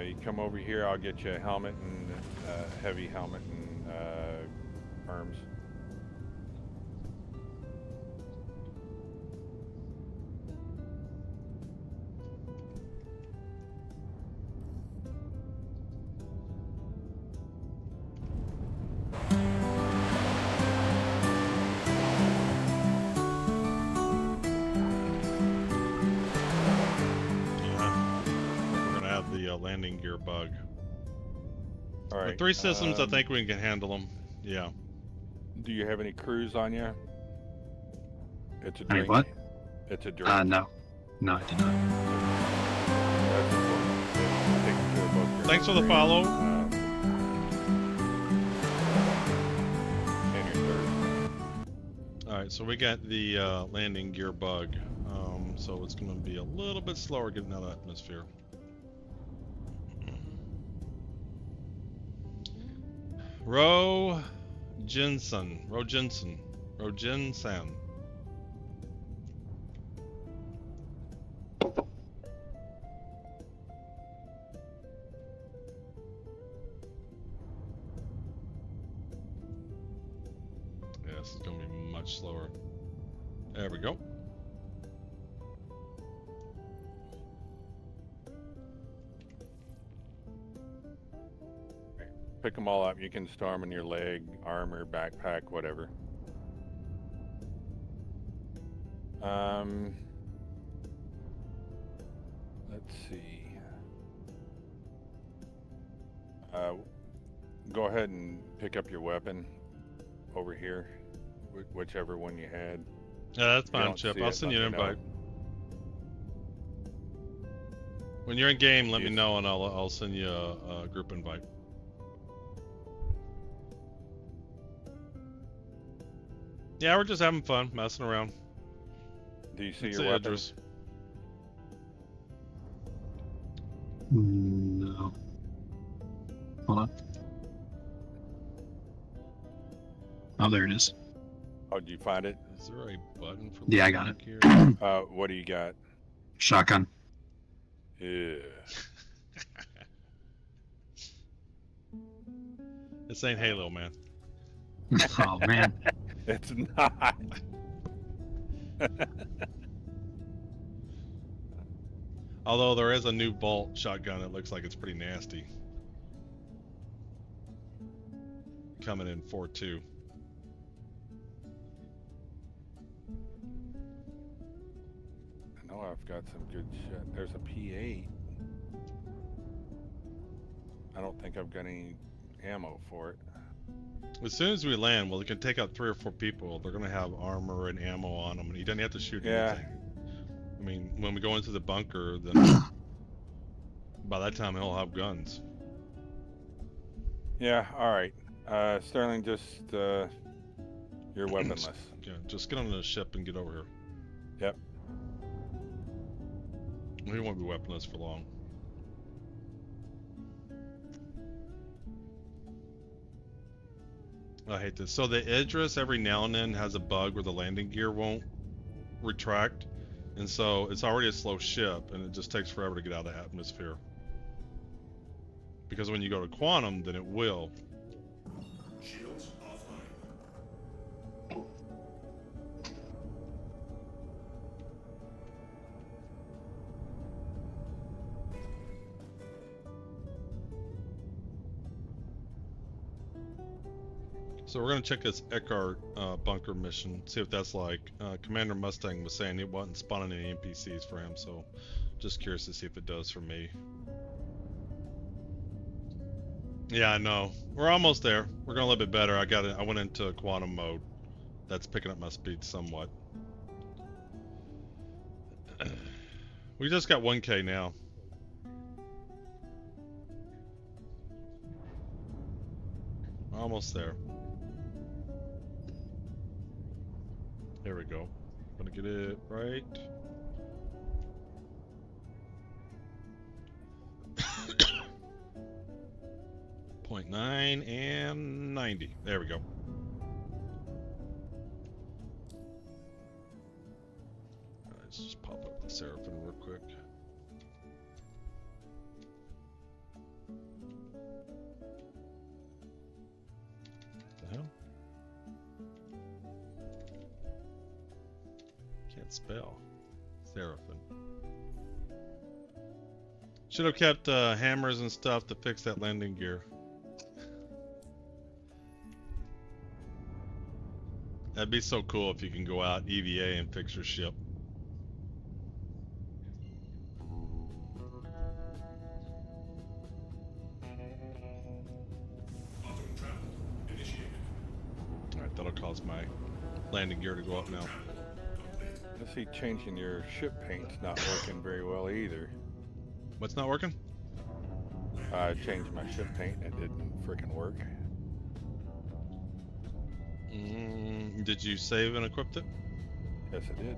you come over here, I'll get you a helmet and heavy helmet and arms. Landing gear bug. All right. The 3 systems, I think we can handle them. Yeah. Do you have any crews on you? It's a Any drink. what? It's a drink. No. No, I did not. Thanks for the follow. Alright, so we got the landing gear bug. So it's going to be a little bit slower getting out of the atmosphere. Rojensen. Yeah, this is going to be much slower. There we go. Pick them all up. You can store them in your leg, armor, backpack, whatever. Let's see. Go ahead and pick up your weapon over here, whichever one you had. Yeah, that's fine, Chip. I'll send you an invite. When you're in game, let me know and I'll send you a group invite. Yeah, we're just having fun, messing around. Do you see your weapon? Idris. No. Hold on. Oh, there it is. Oh, did you find it? Is there a button for? Yeah, I got it. Here? What do you got? Shotgun. Yeah. This ain't Halo, man. Oh man. It's not. Although there is a new bolt shotgun that looks like it's pretty nasty. Coming in 4.2. I know I've got some good shit. There's a P8. I don't think I've got any ammo for it. As soon as we land, well, it can take out 3 or 4 people. They're gonna have armor and ammo on them, and he doesn't have to shoot anything. I mean, when we go into the bunker, then by that time he'll have guns. Yeah. All right. Sterling, just you're weaponless. Yeah, just get on the ship and get over here. Yep. We won't be weaponless for long. I hate this. So the Idris every now and then has a bug where the landing gear won't retract, and so it's already a slow ship, and it just takes forever to get out of the atmosphere. Because when you go to quantum, then it will. Shields offline. So we're going to check this Eckhart bunker mission, see if that's like. Commander Mustang was saying it wasn't spawning any NPCs for him, so just curious to see if it does for me. Yeah, I know. We're almost there. We're going a little bit better. I went into quantum mode. That's picking up my speed somewhat. We just got 1K now. Almost there. There we go. Gonna get it right. .9 and 90. There we go. Alright, let's just pop up the Seraphim real quick. What the hell? Can't spell. Seraphim. Should have kept hammers and stuff to fix that landing gear. That'd be so cool if you can go out EVA and fix your ship. Alright, that'll cause my landing gear to go up now. I see changing your ship paint's not working very well either. What's not working? I changed my ship paint and it didn't freaking work. Did you save and equip it? Yes, I did.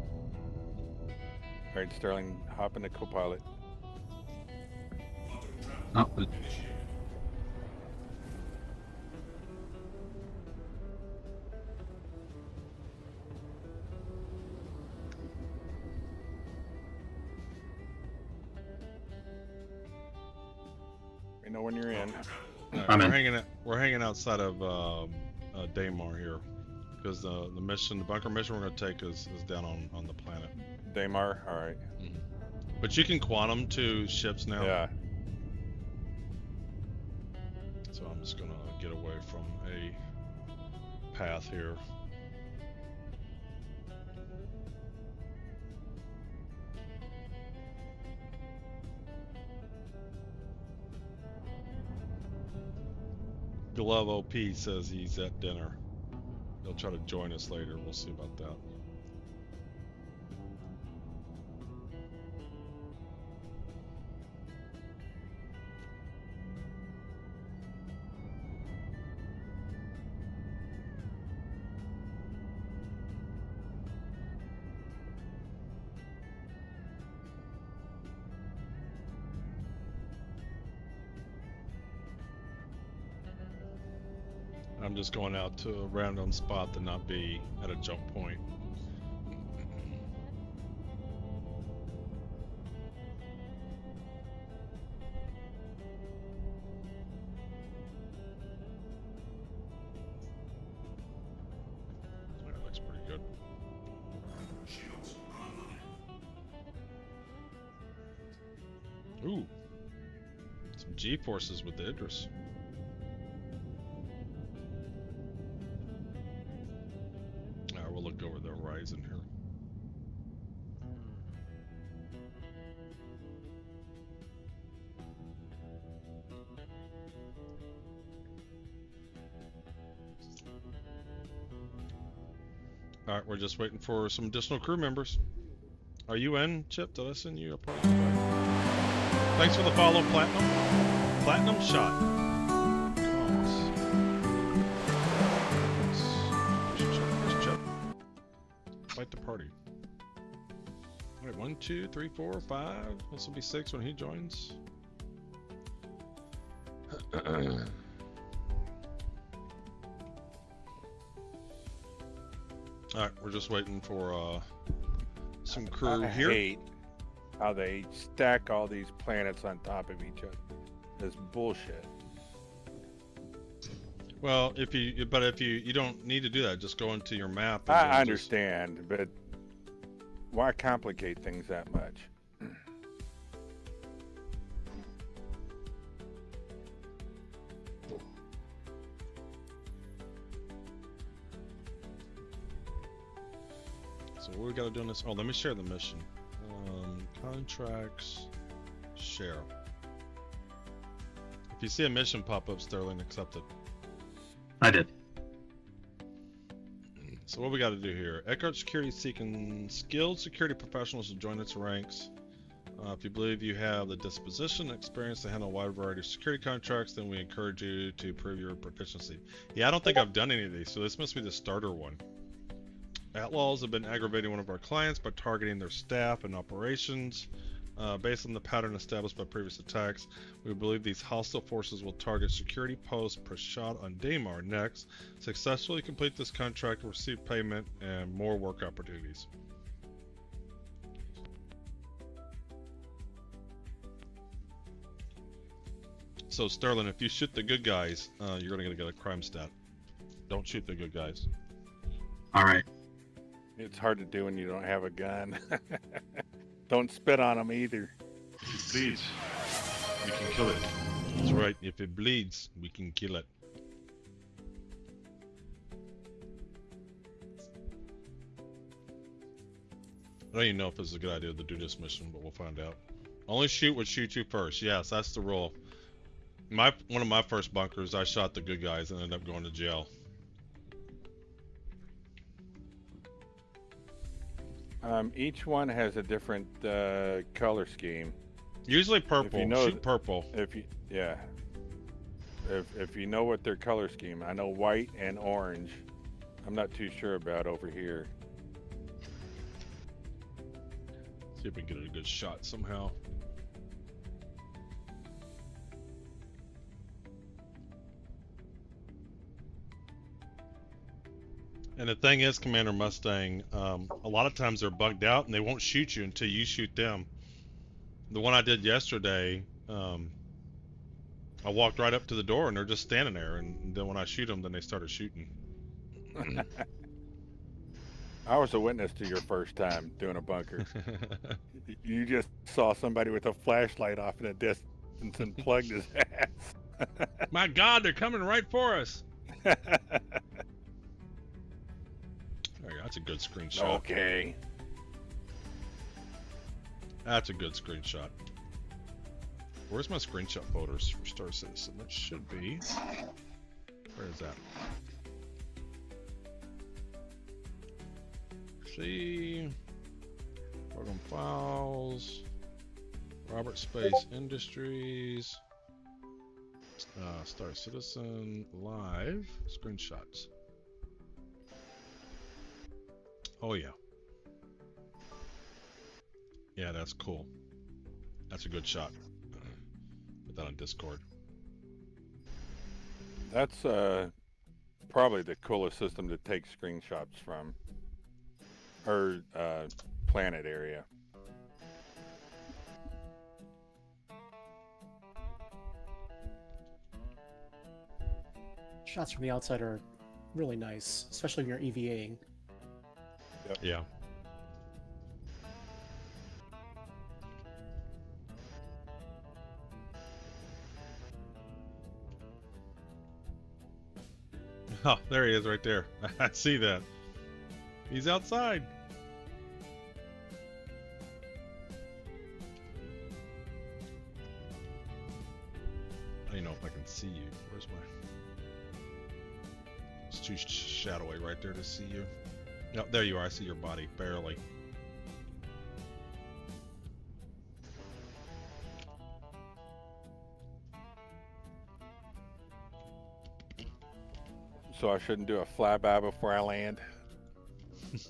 Alright, Sterling, hop into Copilot. Oh, Let me know when you're in. Right, we're hanging outside of Daymar here. Because the mission, the bunker mission we're going to take is down on the planet. Daymar? Alright. But you can quantum to ships now. Yeah. So I'm just going to get away from a path here. Glove OP says he's at dinner. He'll try to join us later. We'll see about that. I'm just going out to a random spot to not be at a jump point. That looks pretty good. Ooh, some G-forces with the Idris. We'll look over the horizon here. Alright, we're just waiting for some additional crew members. Are you in, Chip? Did I send you a part of the invite? Thanks for the follow, Platinum. Platinum shot. Fight the party. Alright, 1, 2, 3, 4, 5. This will be 6 when he joins. Alright, we're just waiting for some crew here. I hate how they stack all these planets on top of each other. This bullshit. Well, if you don't need to do that, just go into your map. And I understand, but why complicate things that much? So what we got to do in this? Oh, let me share the mission. Contracts, share. If you see a mission pop up, Sterling, accept it. I did. So what we got to do here? Eckhart Security seeking skilled security professionals to join its ranks. If you believe you have the disposition and experience to handle a wide variety of security contracts, then we encourage you to prove your proficiency. Yeah, I don't think I've done any of these, so this must be the starter one. Outlaws have been aggravating one of our clients by targeting their staff and operations. Based on the pattern established by previous attacks, we believe these hostile forces will target security posts Prashad on Daymar next. Successfully complete this contract, receive payment, and more work opportunities. So Sterling, if you shoot the good guys, you're gonna get a crime stat. Don't shoot the good guys. All right. It's hard to do when you don't have a gun. Don't spit on them either. If it bleeds, we can kill it. That's right. If it bleeds, we can kill it. I don't even know if it's a good idea to do this mission, but we'll find out. Only shoot what shoots you first. Yes, that's the rule. One of my first bunkers, I shot the good guys and ended up going to jail. Each one has a different color scheme. Usually purple. If you know, shoot purple. If you know what their color scheme, I know white and orange. I'm not too sure about over here. See if we can get a good shot somehow. And the thing is, Commander Mustang, a lot of times they're bugged out and they won't shoot you until you shoot them. The one I did yesterday, I walked right up to the door and they're just standing there, and then when I shoot them, then they started shooting. I was a witness to your first time doing a bunker. You just saw somebody with a flashlight off in a distance and plugged his ass. My God, they're coming right for us. There you go. That's a good screenshot. Okay. That's a good screenshot. Where's my screenshot photos for Star Citizen? That should be. Where is that? See. Program files. Robert Space Industries. Star Citizen Live. Screenshots. Oh yeah. Yeah, that's cool. That's a good shot. Put that on Discord. That's probably the coolest system to take screenshots from. Or planet area. Shots from the outside are really nice, especially when you're EVAing. Yep. Yeah. Oh, there he is right there. I see that. He's outside. I don't know if I can see you. Where's my... It's too shadowy right there to see you. Yep, there you are. I see your body, barely. So I shouldn't do a flyby before I land. There's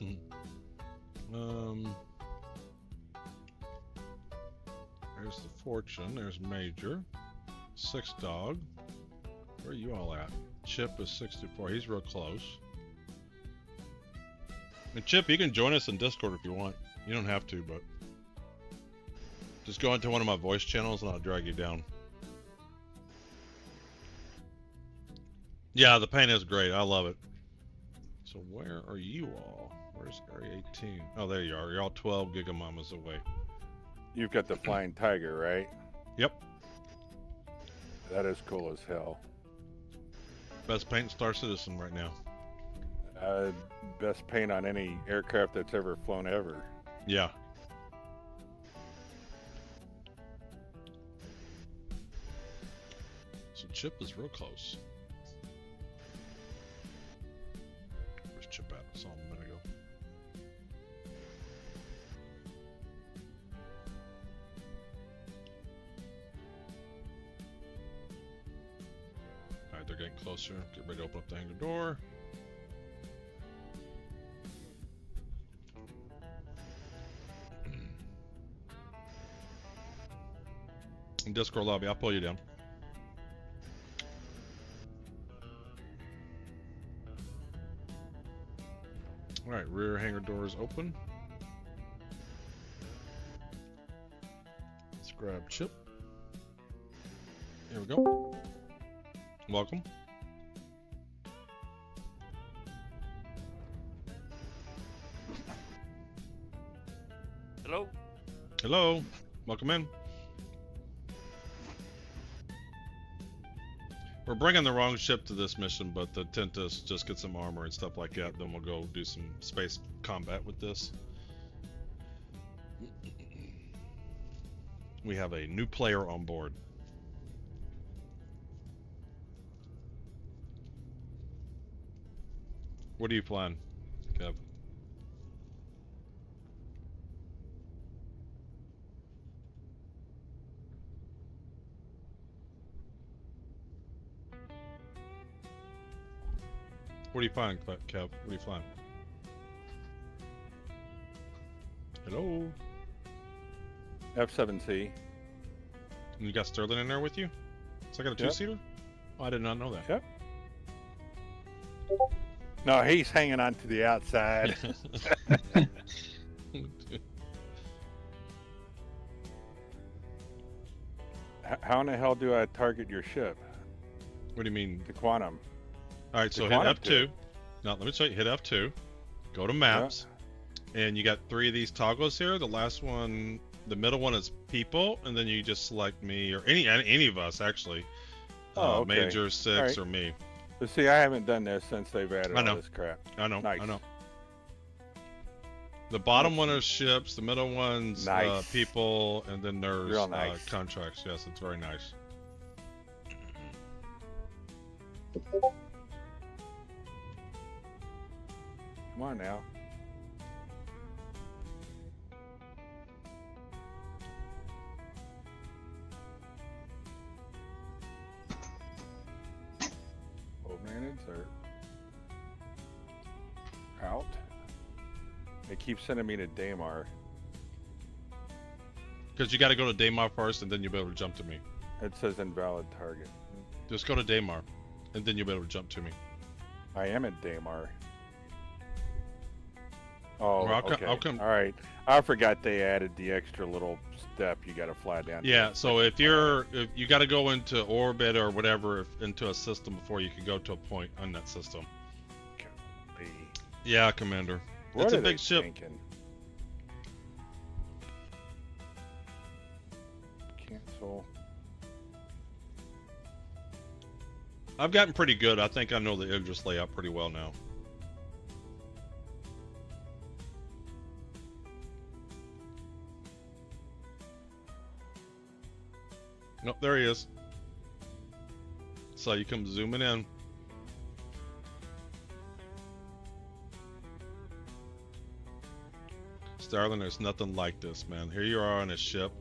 the Fortune. There's Major. Six Dog. Where are you all at? Chip is 64. He's real close. And Chip, you can join us in Discord if you want. You don't have to, but just go into one of my voice channels and I'll drag you down. Yeah, the paint is great. I love it. So where are you all? Where's Area 18? Oh, there you are. You're all 12 gigamamas away. You've got the Flying Tiger, right? Yep. That is cool as hell. Best paint in Star Citizen right now. Best paint on any aircraft that's ever flown ever. Yeah. So Chip is real close. Where's Chip at? I saw him a minute ago. getting closer. Get ready to open up the hangar door. In Discord lobby, I'll pull you down. Alright, rear hangar doors open. Let's grab Chip. There we go. Welcome. Hello. Hello. Welcome in. We're bringing the wrong ship to this mission, but the intent is just get some armor and stuff like that. Then we'll go do some space combat with this. We have a new player on board. What do you plan, Kev? What do you find, Kev? What do you find? Hello? F7C. And you got Sterling in there with you? So I got a two-seater? Oh, I did not know that. Yep. No, he's hanging on to the outside. How in the hell do I target your ship? What do you mean? The quantum. All right, so hit F2. Now, let me show you. Hit F2. Go to Maps. Yeah. And you got 3 of these toggles here. The last one, the middle one is People. And then you just select me or any of us, actually. Oh, okay. Major, 6, or me. But see, I haven't done this since they've added all this crap. I know. Nice. I know. The bottom one is ships. The middle one's people. And then there's contracts. Yes, it's very nice. Come on now. Managed or out. They keep sending me to Daymar. Because you got to go to Daymar first, and then you'll be able to jump to me. It says invalid target. Just go to Daymar, and then you'll be able to jump to me. I am at Daymar. Oh, well, okay. I'll come. All right. I forgot they added the extra little step you got to fly down. Yeah. So if you got to go into orbit or whatever into a system before you can go to a point on that system. Yeah, Commander. It's a big ship. Thinking? Cancel. I've gotten pretty good. I think I know the Idris layout pretty well now. Nope, there he is. So you come zooming in. Starling, there's nothing like this, man. Here you are on a ship,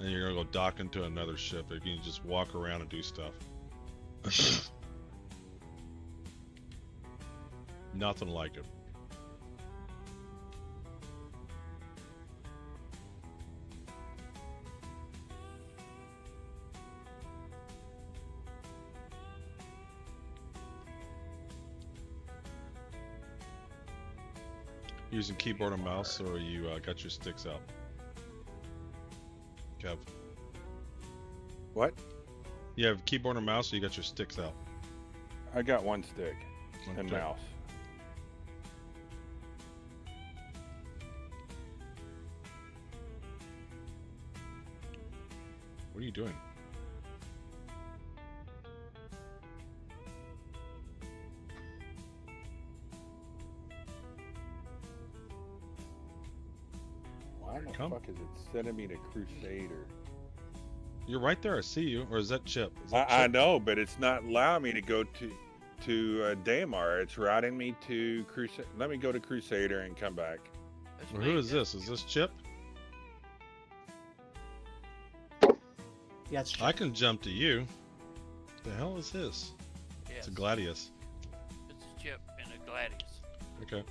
and you're gonna go dock into another ship. If you can just walk around and do stuff. Nothing like it. Using keyboard and mouse, or you got your sticks out? Kev. What? You have keyboard and mouse, or you got your sticks out? I got one stick and mouse. What are you doing? Why the fuck is it sending me to Crusader? You're right there. I see you. Or is that Chip? Is that I Chip? know, but it's not allowing me to go to Daymar. It's routing me to Crusader. Let me go to Crusader and come back. Well, who is this? Is this Chip? Yeah, it's Chip. I can jump to you. The hell is this? Yeah, It's a Gladius. It's a chip in a Gladius. Okay.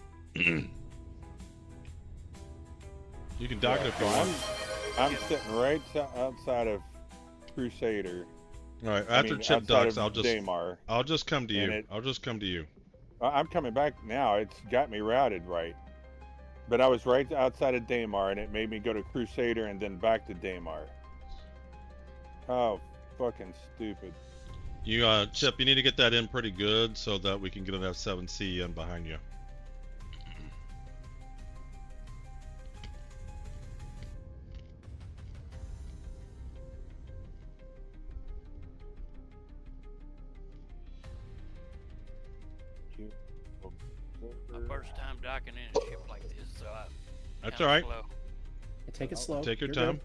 You can dock it if you want. I'm sitting right outside of Crusader. All right. After chip docks, I'll just come to you. I'll just come to you. I'm coming back now. It's got me routed right. But I was right outside of Daymar, and it made me go to Crusader and then back to Daymar. Oh, fucking stupid. You, Chip, you need to get that in pretty good so that we can get an F7C in behind you. My first time docking in a ship like this, so I. That's all right. Slow. Take it slow. Take your You're time. Good.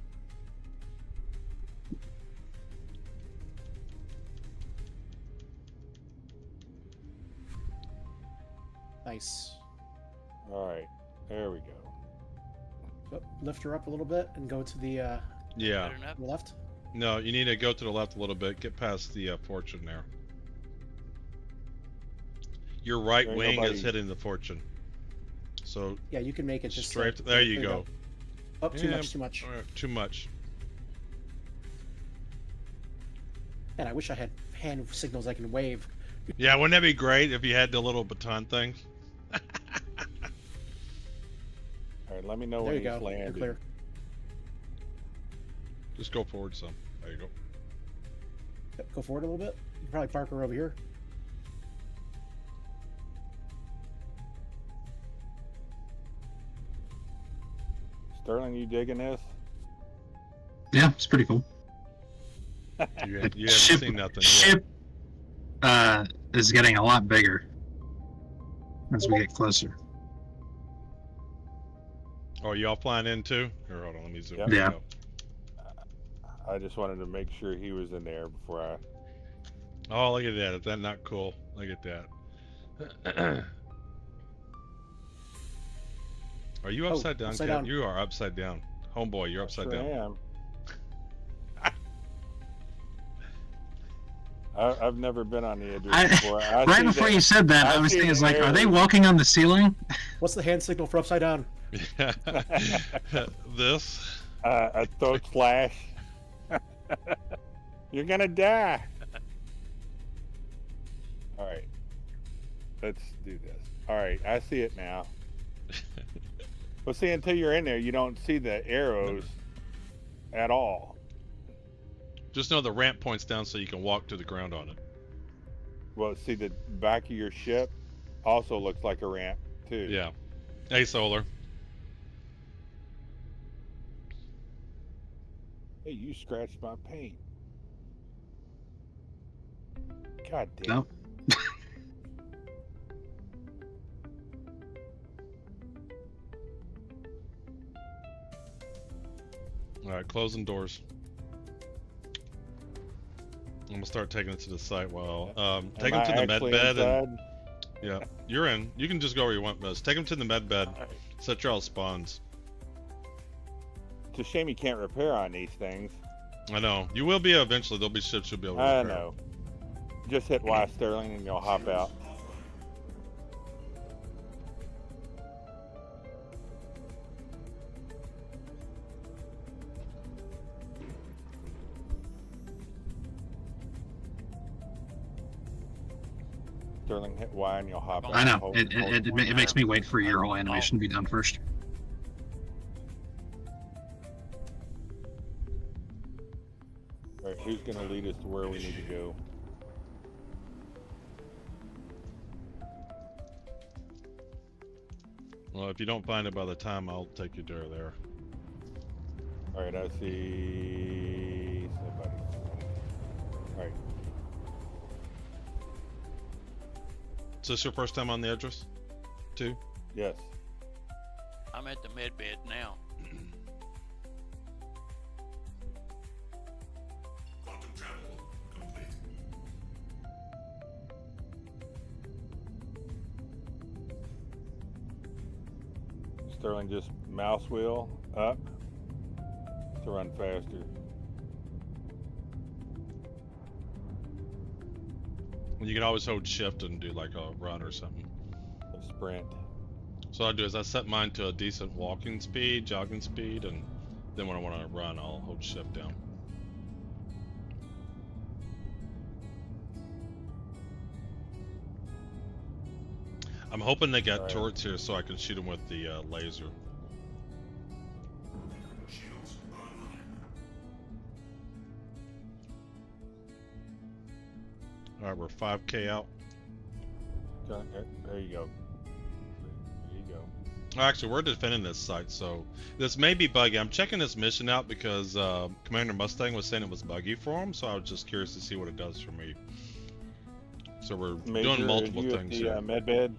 Nice. All right, there we go. So, lift her up a little bit and go to the Yeah. left. No, you need to go to the left a little bit. Get past the Fortune there. Your right There ain't wing nobody- is hitting the Fortune. So Yeah, you can make it just straight. There you go. Oh, too Yeah, much, too much. all right, too much. And I wish I had hand signals I can wave. Yeah, wouldn't that be great if you had the little baton things? All right, let me know There when you he's go. You're landed. clear. Just go forward some. There you go. Yep, go forward a little bit. You can probably park her over here. Sterling, you digging this? Yeah, it's pretty cool. You haven't Ship- seen nothing yet. Ship is getting a lot bigger as we get closer. Oh, y'all flying in too? Here, hold on, let me zoom. Yep. in. Yeah. I just wanted to make sure he was in there before I. Oh, look at that. Is that not cool? Look at that. Are you upside down, upside Cat? down. You are upside down. Homeboy, you're upside Sure down. am. I've never been on the Idris before. Right before you said that, I was thinking, like, are they walking on the ceiling? What's the hand signal for upside down? This? A throat slash. You're gonna die. All right, let's do this. All right, I see it now. Well, see, until you're in there, you don't see the arrows at all. Just know the ramp points down so you can walk to the ground on it. Well, see, the back of your ship also looks like a ramp too. Yeah. Hey, Solar. Hey, you scratched my paint. God damn. No. All right, closing doors. I'm gonna start taking it to the site while take them Am to I the med actually bed and inside? yeah, you're in. You can just go where you want, Buzz. Take them to the med bed. Set your all spawns. It's a shame you can't repair on these things. I know. You will be eventually. There'll be ships you'll be able to I repair. know. Just hit Y Sterling and you'll hop out. Sterling, hit Y and you'll hop out. I know. Hold- It makes me wait for your whole animation to be done first. All right, who's gonna lead us to where we need to go? Well, if you don't find it by the time, I'll take you to there. All right, I see somebody. All right. Is this your first time on the Idris? Too? Yes. I'm at the med bed now. Quantum travel complete. Sterling, just mouse wheel up to run faster. You can always hold shift and do like a run or something. A sprint. So what I do is I set mine to a decent walking speed, jogging speed, and then when I want to run, I'll hold shift down. I'm hoping they got turrets here so I can shoot them with the laser. Alright, we're 5K out. Okay, there you go. There you go. Actually, we're defending this site, so this may be buggy. I'm checking this mission out because Commander Mustang was saying it was buggy for him, so I was just curious to see what it does for me. So we're doing multiple things here. Med bed.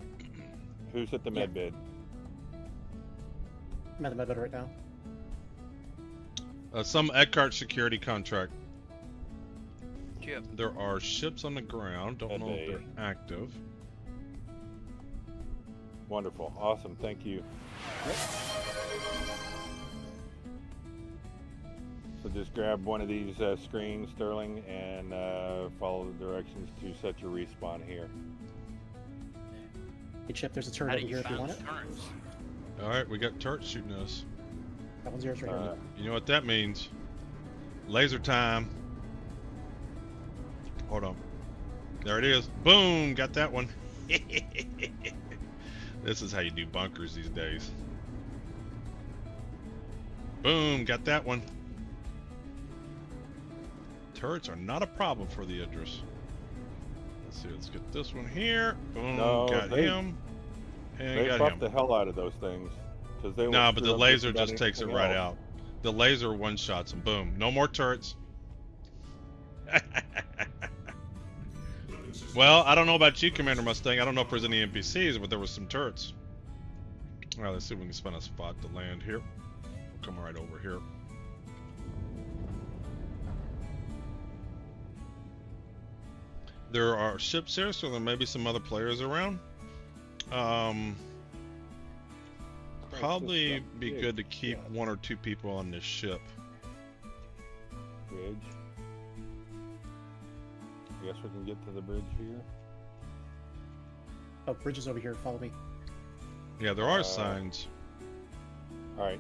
Who's at the med bed? I'm at the med bed right now. Some Eckhart security contract. Yep. There are ships on the ground. Don't know if they're active. Wonderful. Awesome. Thank you. So just grab one of these screens, Sterling, and follow the directions to set your respawn here. Hey Chip, there's a turret over here if you want it. Alright, we got turrets shooting us. That one's yours right here. You know what that means? Laser time. Hold on. There it is. Boom! Got that one. This is how you do bunkers these days. Boom! Got that one. Turrets are not a problem for the Idris. Let's see. Let's get this one here. Boom! No, got him. And they got buff him. the hell out of those things. They nah, but the laser just takes it right out. The laser one-shots them. Boom. No more turrets. Well, I don't know about you, Commander Mustang. I don't know if there's any NPCs, but there was some turrets. Alright, let's see if we can find a spot to land here. We'll come right over here. There are ships here, so there may be some other players around. Probably be good to keep one or two people on this ship. Bridge. I guess we can get to the bridge here. Oh, bridge is over here. Follow me. Yeah, there are signs. Alright.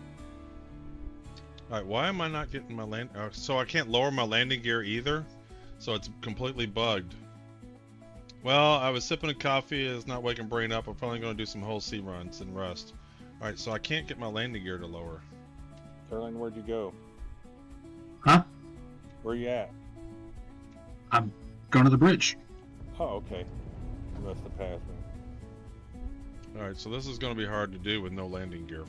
Alright, why am I not getting my land... so I can't lower my landing gear either? So it's completely bugged. Well, I was sipping a coffee. It's not waking brain up. I'm probably going to do some whole sea runs and rest. Alright, so I can't get my landing gear to lower. Sterling, where'd you go? Huh? Where you at? I'm going to the bridge. Oh, okay. You must have passed me. Alright, so this is going to be hard to do with no landing gear.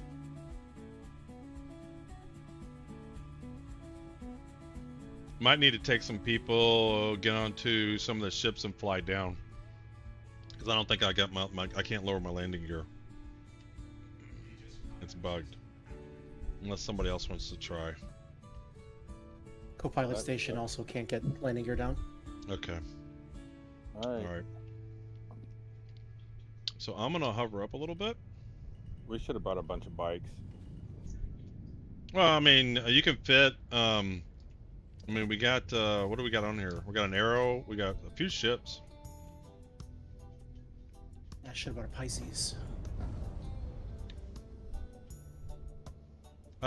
Might need to take some people, get onto some of the ships and fly down. Because I don't think I got I can't lower my landing gear. It's bugged. Unless somebody else wants to try. Co-pilot station also can't get landing gear down. Okay. Alright. Alright. So I'm gonna hover up a little bit. We should have brought a bunch of bikes. Well, I mean, you can fit, I mean, we got, what do we got on here? We got an arrow, we got a few ships. I should have brought a Pisces.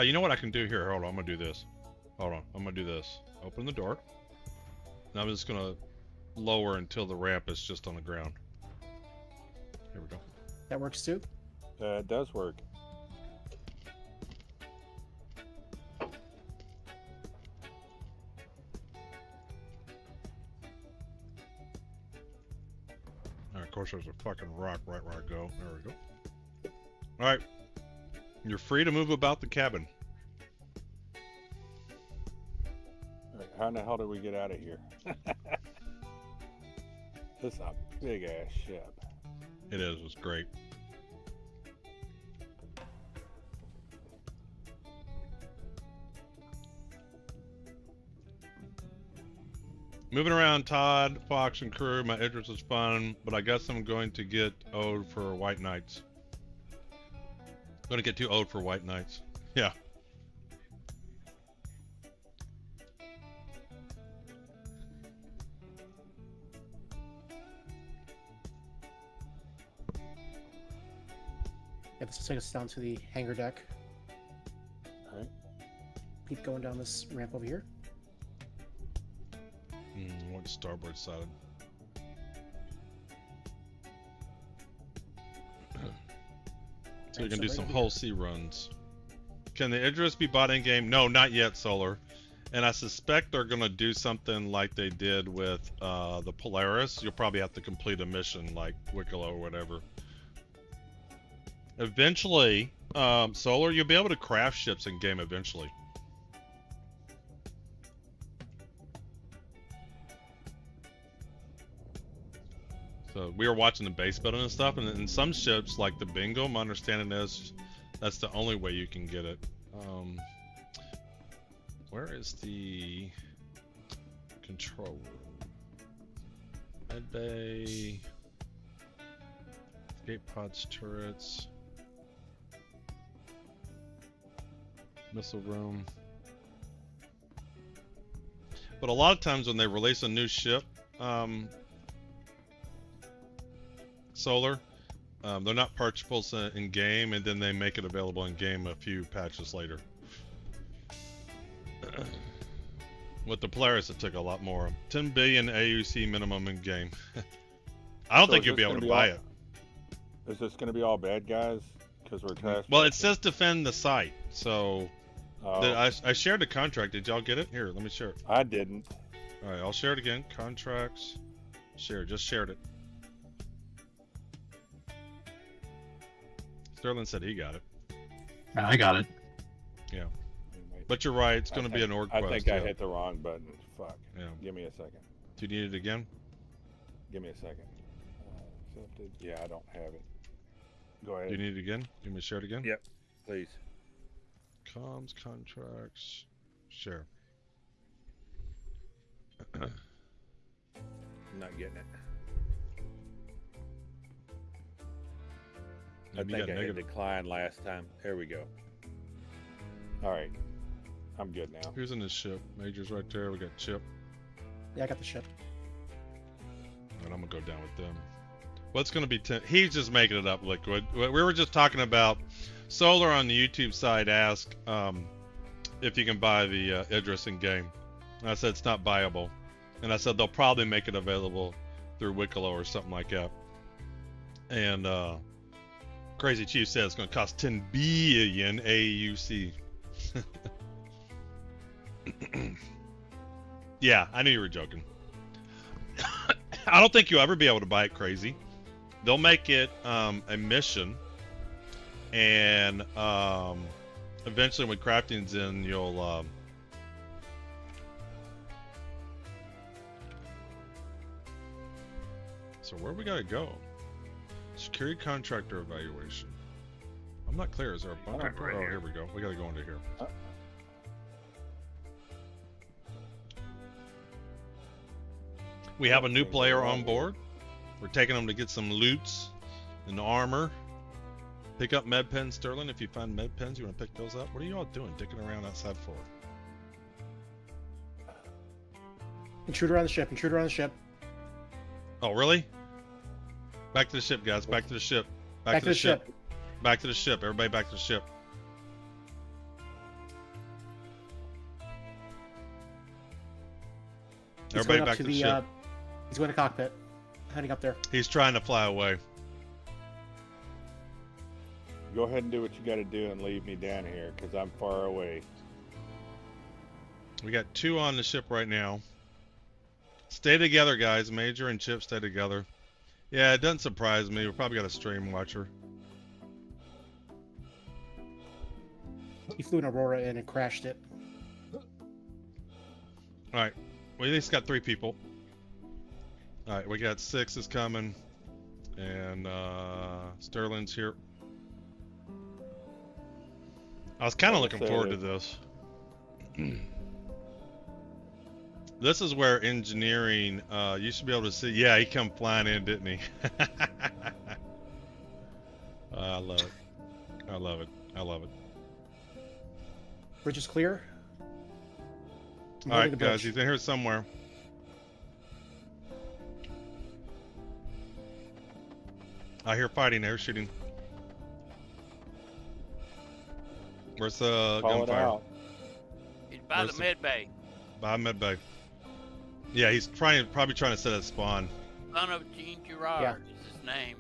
You know what I can do here? Hold on, I'm gonna do this. Hold on, I'm gonna do this. Open the door. Now I'm just gonna lower until the ramp is just on the ground. Here we go. That works too? It does work. Of course, there's a fucking rock right where I go. There we go. Alright. You're free to move about the cabin. Right, how in the hell did we get out of here? This is a big ass ship. It is. It's great. Moving around Todd, Fox, and crew, my Idris was fun, but I guess I'm going to get owed for White Knights. I'm going to get too owed for White Knights. Yeah. Okay, this will take us down to the hangar deck. Alright. Keep going down this ramp over here. What starboard side? So you can do some whole sea runs. Can the Idris be bought in game? No, not yet, Solar. And I suspect they're gonna do something like they did with the Polaris. You'll probably have to complete a mission like Wicklow or whatever. Eventually, Solar, you'll be able to craft ships in game eventually. So we were watching the base building and stuff, and in some ships, like the Bingo, my understanding is that's the only way you can get it. Where is the control room? Med bay, escape pods, turrets, missile room. But a lot of times when they release a new ship, Solar, they're not purchasable in game, and then they make it available in game a few patches later. With the Polaris, it took a lot more. 10 billion AUC minimum in game. I don't think you'll be able to buy it. Is this going to be all bad guys? Because we're trash. Well, it says defend the site, so I shared the contract. Did y'all get it? Here, let me share it. I didn't. All right, I'll share it again. Contracts, share. Just shared it. Sterling said he got it. I got it. Yeah. But you're right, it's going to be an org quest. I think I hit the wrong button. Fuck. Yeah. Give me a second. Do you need it again? Give me a second. Accepted. Yeah, I don't have it. Go ahead. Do you need it again? You want me to share it again? Yep. Please. Comms, contracts, share. I'm not getting it. I think I hit decline last time. There we go. All right. I'm good now. Who's in this ship? Major's right there. We got Chip. Yeah, I got the ship. And I'm gonna go down with them. What's gonna be 10? He's just making it up, Liquid. We were just talking about Solar on the YouTube side asked if you can buy the Idris in game. And I said it's not buyable. And I said they'll probably make it available through Wicklow or something like that. And Crazy Chief said it's gonna cost 10 billion AUC. Yeah, I knew you were joking. I don't think you'll ever be able to buy it, Crazy. They'll make it a mission, and eventually when crafting's in, you'll so where we gotta go? Security contractor evaluation. I'm not clear. Is there a bunker? Right here we go. We gotta go into here. We have a new player on board. We're taking them to get some loots and armor. Pick up med pens, Sterling. If you find med pens, you want to pick those up. What are you all doing, dicking around outside for? Intruder on the ship. Intruder on the ship. Oh, really? Back to the ship, guys. Back to the ship. Back to the ship. Back to the ship. Everybody back to the ship. Everybody back to the ship. He's going to cockpit. Heading up there. He's trying to fly away. Go ahead and do what you got to do and leave me down here because I'm far away. We got 2 on the ship right now. Stay together, guys. Major and Chip, stay together. Yeah, it doesn't surprise me. We probably got a stream watcher. He flew an Aurora in and crashed it. Alright. We at least got 3 people. Alright, we got 6 is coming. And Sterling's here. I was kind of looking forward to this. This is where engineering, you should be able to see. Yeah, he come flying in, didn't he? I love it. I love it. I love it. Bridge is clear. All right, guys, he's in here somewhere. I hear fighting there, shooting. Where's the Call it gunfire? out. He's by the med bay. By med bay. Yeah, he's probably trying to set a spawn. Son of Jean Girard is his name.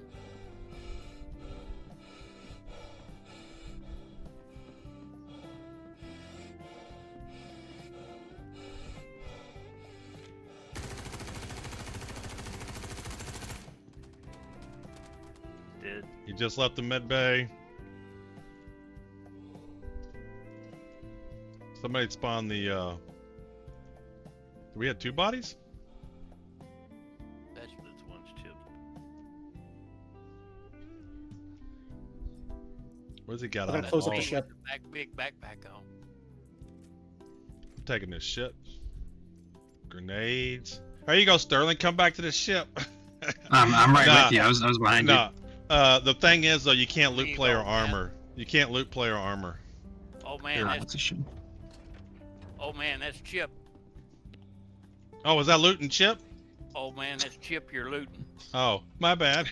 Did. He just left the med bay. Somebody spawned the. We had 2 bodies? That's one's chipped. Where's he got I'm on gonna that? close up Oh, the ship. Big backpack on. I'm taking this shit. Grenades. There you go, Sterling. Come back to the ship. I'm right with you. I was behind you. The thing is, though, you can't loot player armor. You can't loot player armor. Oh man, That's a shit. oh man, that's Chip. Oh, was that looting Chip? Oh man, that's Chip you're looting. Oh, my bad.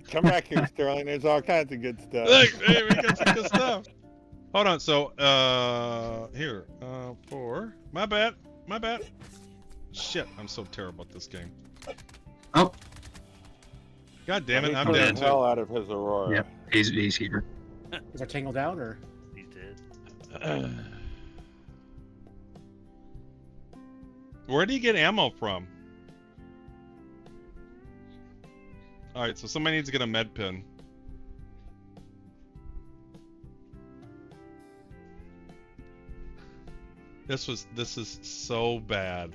Come back here, Sterling. There's all kinds of good stuff. Look, hey, we got some good stuff. Hold on. So, here, 4. My bad. Shit, I'm so terrible at this game. Oh. God damn it, He I'm put dead the too. hell out of his Aurora. Yep, he's here. Is our tangle down or? He's dead. Where did he get ammo from? Alright, so somebody needs to get a med pin. This is so bad.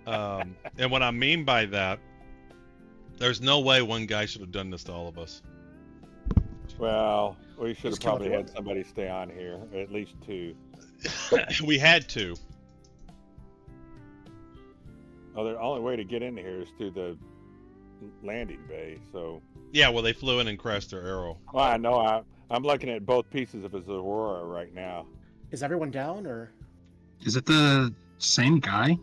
And what I mean by that, there's no way one guy should have done this to all of us. Well, we should have Just kill probably had everyone. somebody stay on here, at least 2. We had to. Oh, the only way to get in here is through the landing bay. So. Yeah, well, they flew in and crashed their arrow. Well, I know. I'm looking at both pieces of his Aurora right now. Is everyone down or? Is it the same guy?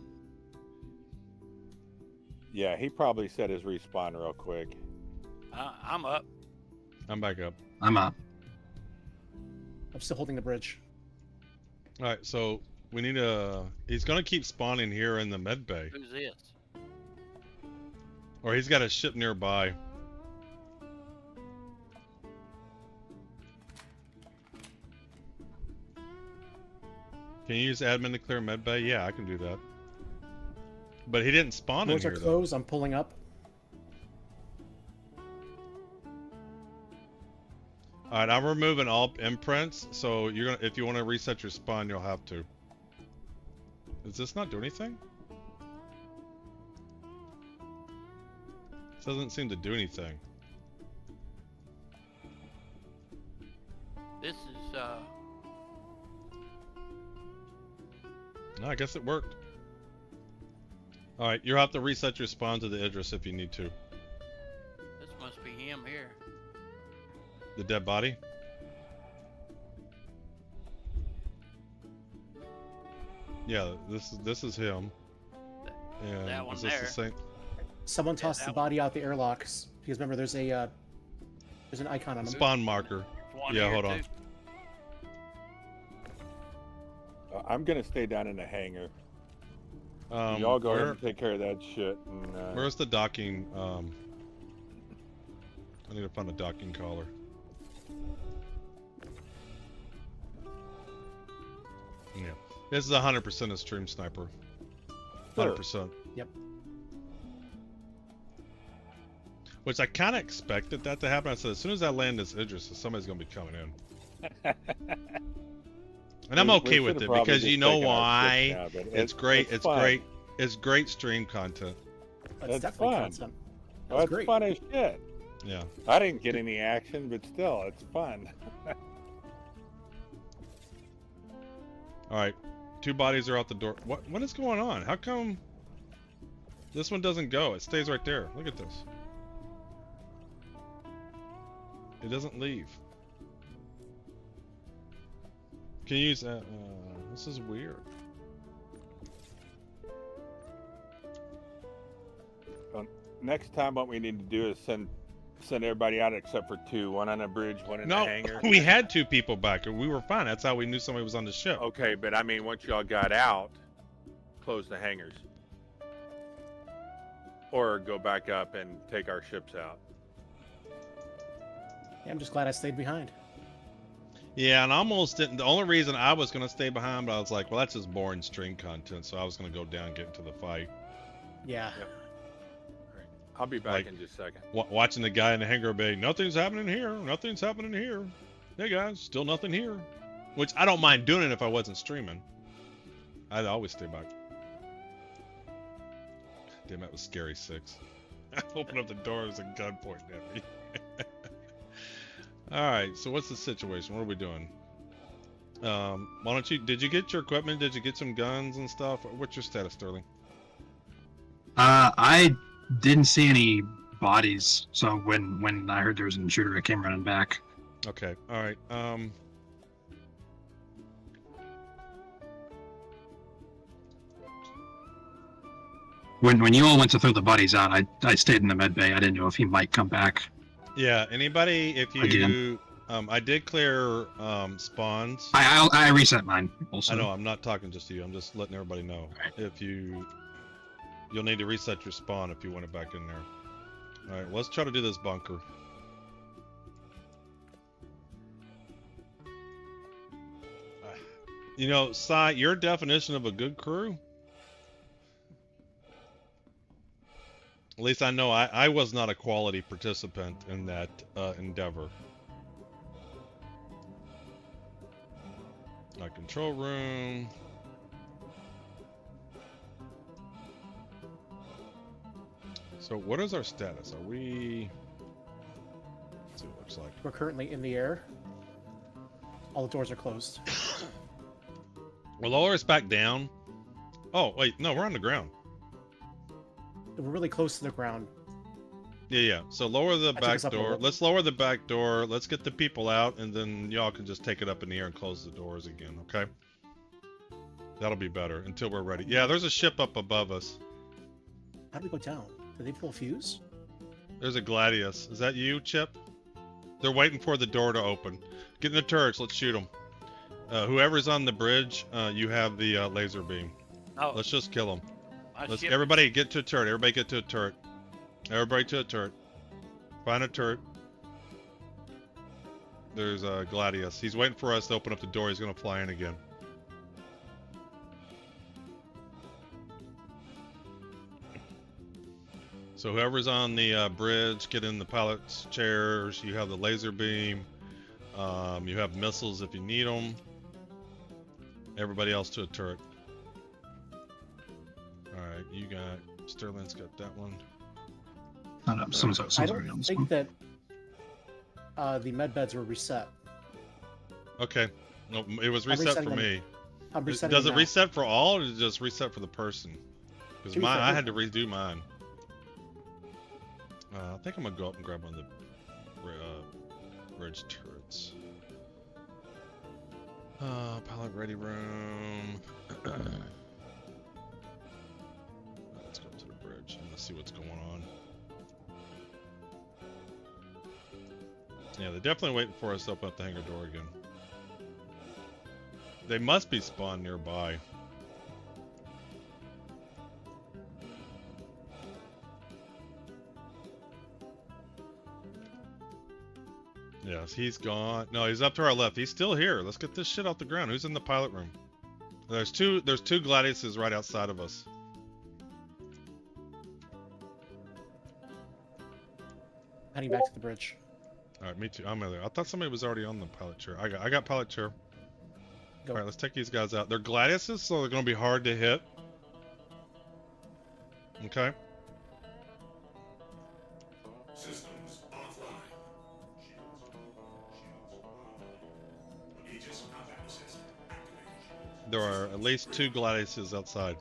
Yeah, he probably set his respawn real quick. I'm up. I'm back up. I'm up. I'm still holding the bridge. Alright, so we need a... He's gonna keep spawning here in the med bay. Who's this? Or he's got a ship nearby. Can you use admin to clear med bay? Yeah, I can do that. But he didn't spawn in Doors are here, though. closed. I'm pulling up. Alright, I'm removing all imprints, so you're gonna, if you want to reset your spawn, you'll have to. Does this not do anything? This doesn't seem to do anything. This is No, I guess it worked. Alright, you'll have to reset your spawn to the Idris if you need to. this must be him here. The dead body? Yeah, this is him. And that one is this there. the same? Someone tossed the that body out the airlocks because remember there's an icon on them. Spawn marker. One Yeah, here, hold on. too. I'm gonna stay down in the hangar. Um, Y'all go ahead where- and take care of that shit. And, Where's the docking? I need to find a docking collar. Yeah, this is 100% a stream sniper. 100%. Yep. Which I kind of expected that to happen. I said, as soon as I land this Idris, somebody's gonna be coming in. And I'm We okay should with have it probably because just you know taken our why? ships now, but It's great. It's fun. great. It's great stream content. That's It's definitely fun. content. Oh, That's it's great. fun as shit. Yeah. I didn't get any action, but still, it's fun. All right, 2 bodies are out the door. What is going on? How come this one doesn't go? It stays right there. Look at this. It doesn't leave. Can you use that? This is weird. Next time, what we need to do is send Send everybody out except for 2. One on the bridge, one in the No, hangar. we had 2 people back. We were fine. That's how we knew somebody was on the ship. Okay, but I mean, once y'all got out, close the hangars. Or go back up and take our ships out. Yeah, I'm just glad I stayed behind. Yeah, and I almost didn't. The only reason I was going to stay behind, but I was like, well, that's just boring string content, so I was going to go down and get into the fight. Yeah. Yep. Right. I'll be back in just a second. Watching the guy in the hangar bay, nothing's happening here, nothing's happening here. Hey guys, still nothing here. Which I don't mind doing it if I wasn't streaming. I'd always stay back. Damn, that was scary 6. I opened up the door, there's a gun pointing at me. Alright, so what's the situation? What are we doing? Why don't you, did you get your equipment? Did you get some guns and stuff? What's your status, Sterling? I didn't see any bodies, so when I heard there was an intruder, I came running back. Okay, alright, When you all went to throw the bodies out, I stayed in the med bay. I didn't know if he might come back. yeah, anybody, if you, Again. I did clear, spawns. I reset mine also. I know, I'm not talking just to you, I'm just letting everybody know. If you'll need to reset your spawn if you want it back in there. Alright, let's try to do this bunker. You know, Sai, your definition of a good crew? At least I know I was not a quality participant in that endeavor. Our control room. So what is our status? Are we... Let's see what it looks like. We're currently in the air. All the doors are closed. Well, lower us back down. Oh, wait, no, we're on the ground. We're really close to the ground. Yeah. So lower the I took back us up a door. little. Let's lower the back door. Let's get the people out, and then y'all can just take it up in the air and close the doors again, okay? That'll be better until we're ready. Yeah, there's a ship up above us. How do we go down? Did they pull a fuse? There's a Gladius. Is that you, Chip? They're waiting for the door to open. Get in the turrets. Let's shoot them. Whoever's on the bridge, you have the laser beam. Oh. Let's just kill them. My ship- Everybody get to a turret. Everybody get to a turret. Everybody to a turret. Find a turret. There's Gladius. He's waiting for us to open up the door. He's going to fly in again. So whoever's on the bridge, get in the pilot's chairs. You have the laser beam. You have missiles if you need them. Everybody else to a turret. Alright, you got... Sterling's got that one. I don't think that the med beds were reset. Okay. No, it was I'm reset resetting for them. me. I'm resetting Does it them now. reset for all, or does it just reset for the person? Because To be mine, fair, I had to redo mine. I think I'm gonna go up and grab one of the bridge turrets. Pilot ready room. Let's go to the bridge and let's see what's going on. Yeah, they're definitely waiting for us to open up the hangar door again. They must be spawned nearby. Yes, he's gone. No, he's up to our left. He's still here. Let's get this shit off the ground. Who's in the pilot room? There's two Gladiuses right outside of us. Heading back to the bridge. Alright, me too. I'm in there. I thought somebody was already on the pilot chair. I got pilot chair. Alright, let's take these guys out. They're Gladiuses, so they're gonna be hard to hit. Okay. Systems offline. Aegis combat assist activated. There are at least 2 Gladiuses outside.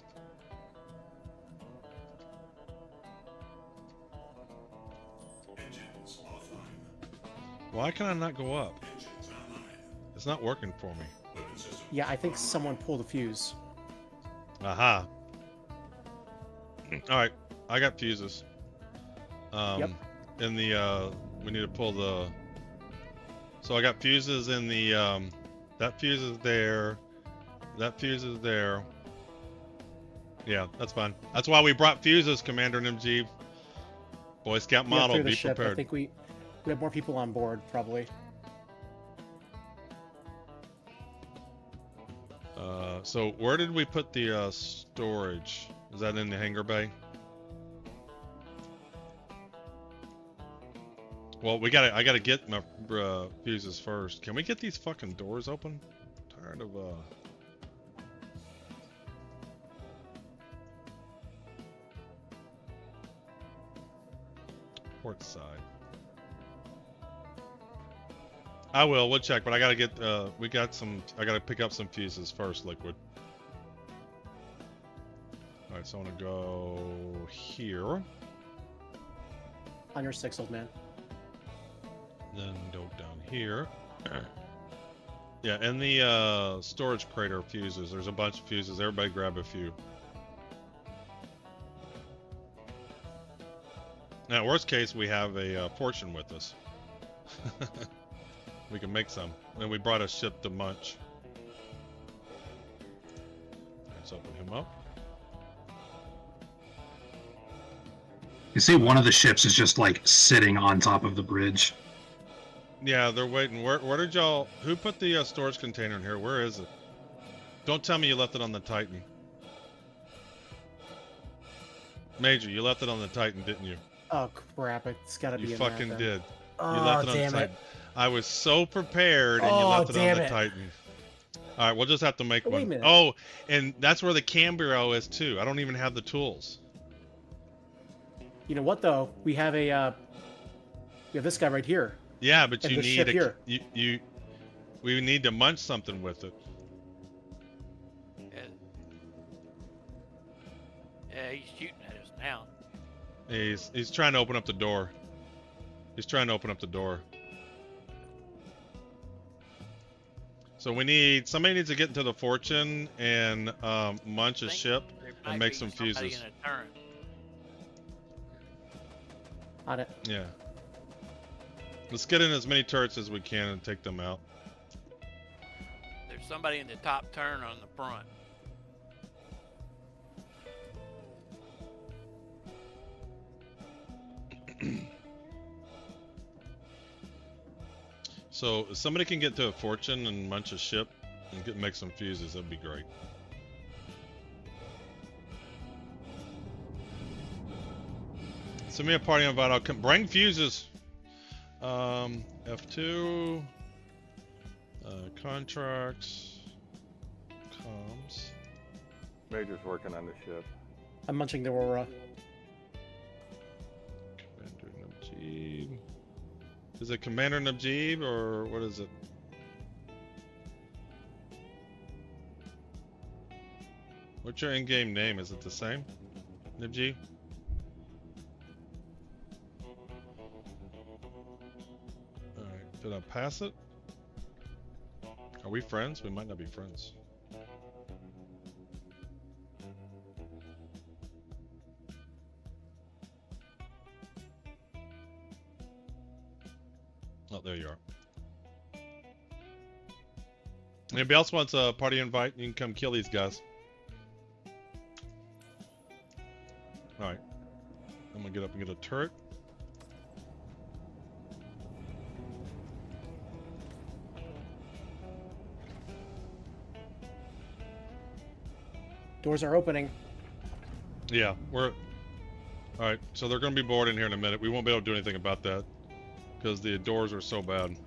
Engines offline. Why can I not go up? Engines online. It's not working for me. Weapon system. Yeah, I think someone pulled a fuse. Aha. Alright, I got fuses. Yep. in the we need to pull the. So I got fuses in the that fuse is there. That fuse is there. Yeah, that's fine. That's why we brought fuses, Commander MG. Boy Scout model, clear the be ship. prepared. I think we have more people on board, probably. So where did we put the storage? Is that in the hangar bay? Well, I gotta get my fuses first. Can we get these fucking doors open? I'm tired of port side. I will. We'll check, but I gotta get. We got some. I gotta pick up some fuses first, Liquid. All right, so I want to go here. On your 6, old man. Then go down here. Yeah, and the storage crater fuses. There's a bunch of fuses. Everybody grab a few. Now, worst case, we have a fortune with us. We can make some. And we brought a ship to munch. Let's open him up. You see one of the ships is just like sitting on top of the bridge. Yeah, they're waiting. Where did y'all... Who put the storage container in here? Where is it? Don't tell me you left it on the Titan. Major, you left it on the Titan, didn't you? Oh, crap. It's gotta be You in there, fucking then. did. Oh, You left it on the damn it. Titan. I was so prepared, and you Oh, left it on damn the it. Titan. All right, we'll just have to make Wait a one. minute. Oh, and that's where the cam bureau is too. I don't even have the tools. You know what, though? We have a, we have this guy right here. Yeah, but And you the need ship here. we need to munch something with it. Yeah, he's shooting at us now. He's trying to open up the door. He's trying to open up the door. So somebody needs to get into the fortune and munch a ship and make some fuses. In a turret. On it. Yeah. Let's get in as many turrets as we can and take them out. There's somebody in the top turn on the front. So if somebody can get to a fortune and munch a ship and make some fuses, that'd be great. Send me a party invite. I'll come. Bring fuses. F2. Contracts. Comms. Major's working on the ship. I'm munching the Aurora. Commander Najib. Is it Commander Najib or what is it? What's your in-game name? Is it the same? Najib? Alright, did I pass it? Are we friends? We might not be friends. Oh, there you are. Anybody else wants a party invite? You can come kill these guys. Alright. I'm gonna get up and get a turret. Doors are opening. Yeah, we're... Alright, so they're gonna be bored in here in a minute. We won't be able to do anything about that. Because the doors are so bad.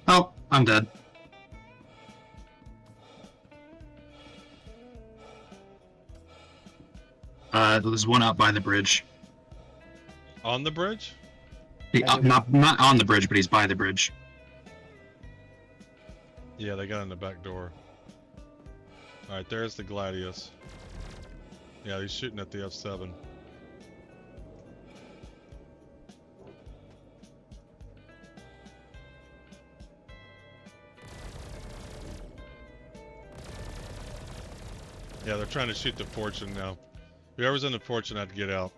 Oh, I'm dead. There's one out by the bridge. On the bridge? Not on the bridge, but he's by the bridge. Yeah, they got in the back door. Alright, there's the Gladius. Yeah, he's shooting at the F7. Yeah, they're trying to shoot the Fortune now. Whoever's in the Fortune had to get out.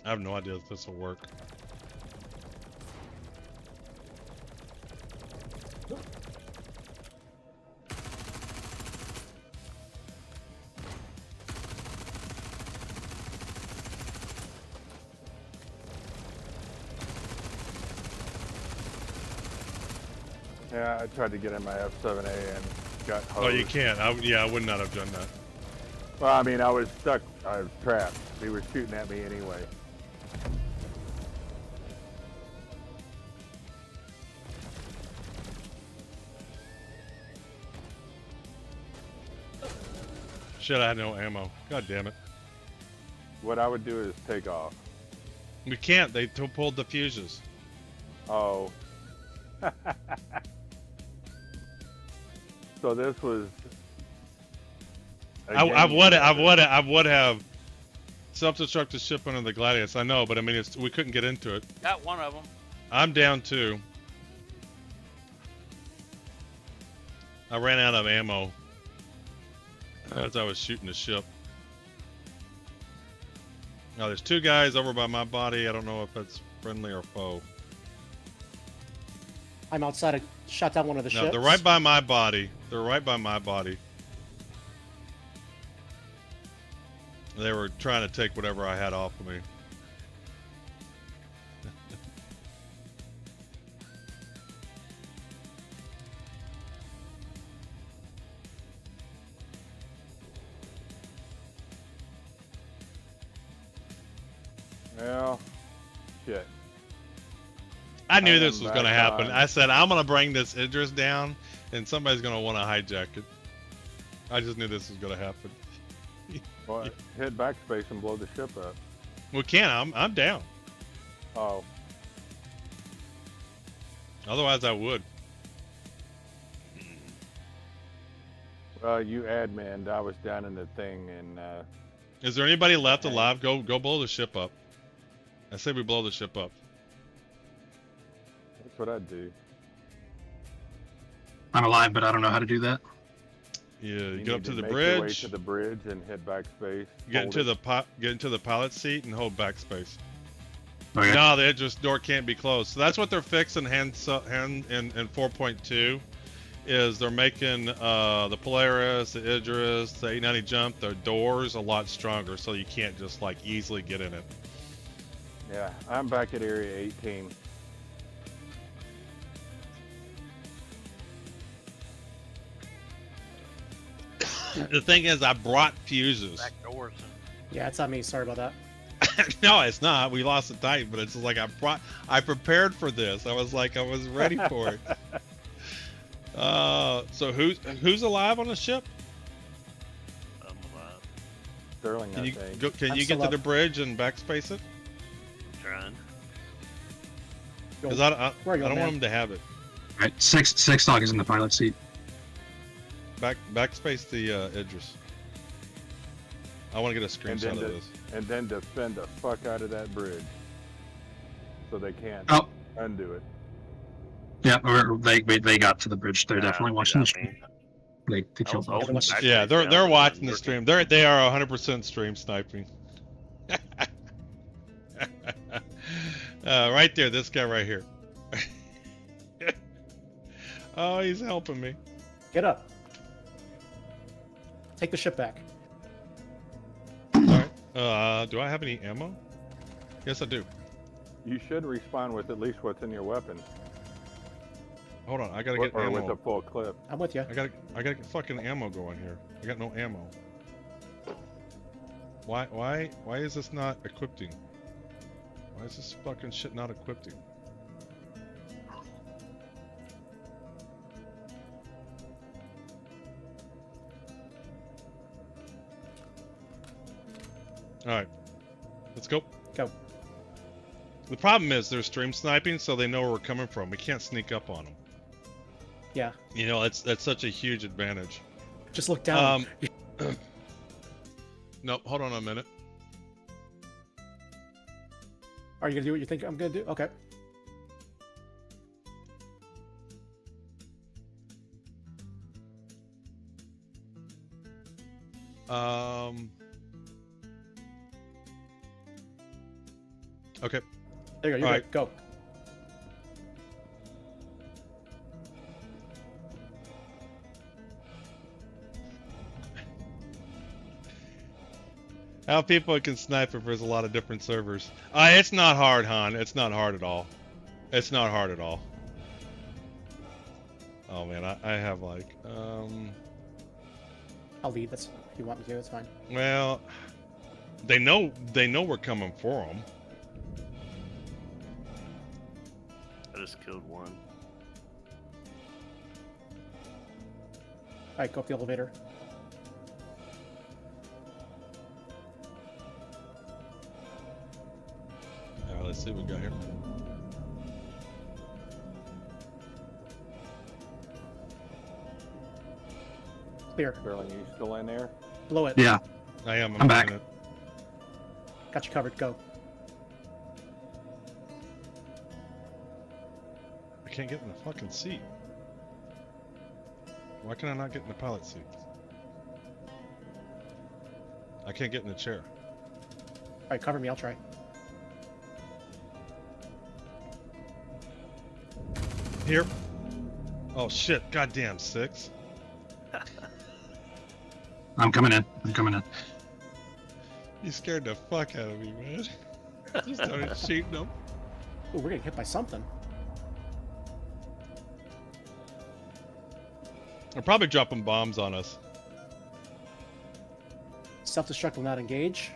I have no idea if this will work. Yeah, I tried to get in my F7A and got hosed. Oh, you can't. Yeah, I would not have done that. Well, I mean, I was stuck. I was trapped. He was shooting at me anyway. Shit, I had no ammo. God damn it. What I would do is take off. We can't. They pulled the fuses. Oh. So this was. I would have self-destructed ship under the Gladius. I know, but I mean, we couldn't get into it. Got one of them. I'm down too. I ran out of ammo as I was shooting the ship. Now there's two guys over by my body. I don't know if that's friendly or foe. I'm outside. I shot down one of the ships. No, they're right by my body. They're right by my body. They were trying to take whatever I had off of me. Well, shit. I knew this was going to happen. I said, I'm going to bring this Idris down, and somebody's going to want to hijack it. I just knew this was going to happen. Well, hit backspace and blow the ship up. We can't. I'm down. Oh. Otherwise, I would. Well, you admin. I was down in the thing, and is there anybody left alive? Go blow the ship up. I say we blow the ship up. That's what I'd do. I'm alive, but I don't know how to do that. Yeah, You get up need to the make your way bridge. to the bridge and hit backspace. Get hold into it. get into the pilot seat and hold backspace. Okay. No, the Idris door can't be closed. So that's what they're fixing in 4.2 is they're making the Polaris, the Idris, the 890 jump, their doors a lot stronger, so you can't just like easily get in it. Yeah, I'm back at area 18. The thing is, I brought fuses. Back doors. Yeah, it's on me. Sorry about that. No, it's not. We lost the Titan, but it's just like I prepared for this. I was ready for it. So who's alive on the ship? I'm alive. Sterling, Can I you think. can you get to the bridge and backspace it? Trying. Because I don't want him to have it. All right, six dog is in the pilot seat. Backspace the Idris. I want to get a screenshot of this. And then defend the fuck out of that bridge, so they can't undo it. Yeah, or they got to the bridge. They're definitely watching the stream. They killed both. Yeah, they're watching the stream. They are 100% stream sniping. Right there, this guy right here. Oh, he's helping me. Get up. Take the ship back. Alright. Do I have any ammo? Yes, I do. You should respawn with at least what's in your weapon. Hold on, I gotta get ammo. Or with a full clip. I'm with you. I gotta get fucking ammo going here. I got no ammo. Why is this not equipping? Why is this fucking shit not equipping? Alright. Let's go. Go. The problem is they're stream sniping, so they know where we're coming from. We can't sneak up on them. Yeah. You know, that's such a huge advantage. Just look down. Nope, hold on a minute. Are you gonna do what you think I'm gonna do? Okay. Okay. There you go. You're good. Go. How people can snipe if there's a lot of different servers. It's not hard, Han. It's not hard at all. It's not hard at all. Oh man, I have like I'll lead. That's if you want me to. It's fine. Well, they know we're coming for them. I just killed one. All right, go up the elevator. All right, let's see what we got here. Clear. Sterling, you still in there? Blow it. Yeah. I am. I'm back. Got you covered. Go. I can't get in the fucking seat. Why can I not get in the pilot seat? I can't get in the chair. All right, cover me. I'll try. Here. Oh shit! Goddamn 6. I'm coming in. I'm coming in. You scared the fuck out of me, man. Just started shooting them. Oh, we're getting hit by something. They're probably dropping bombs on us. Self-destruct will not engage.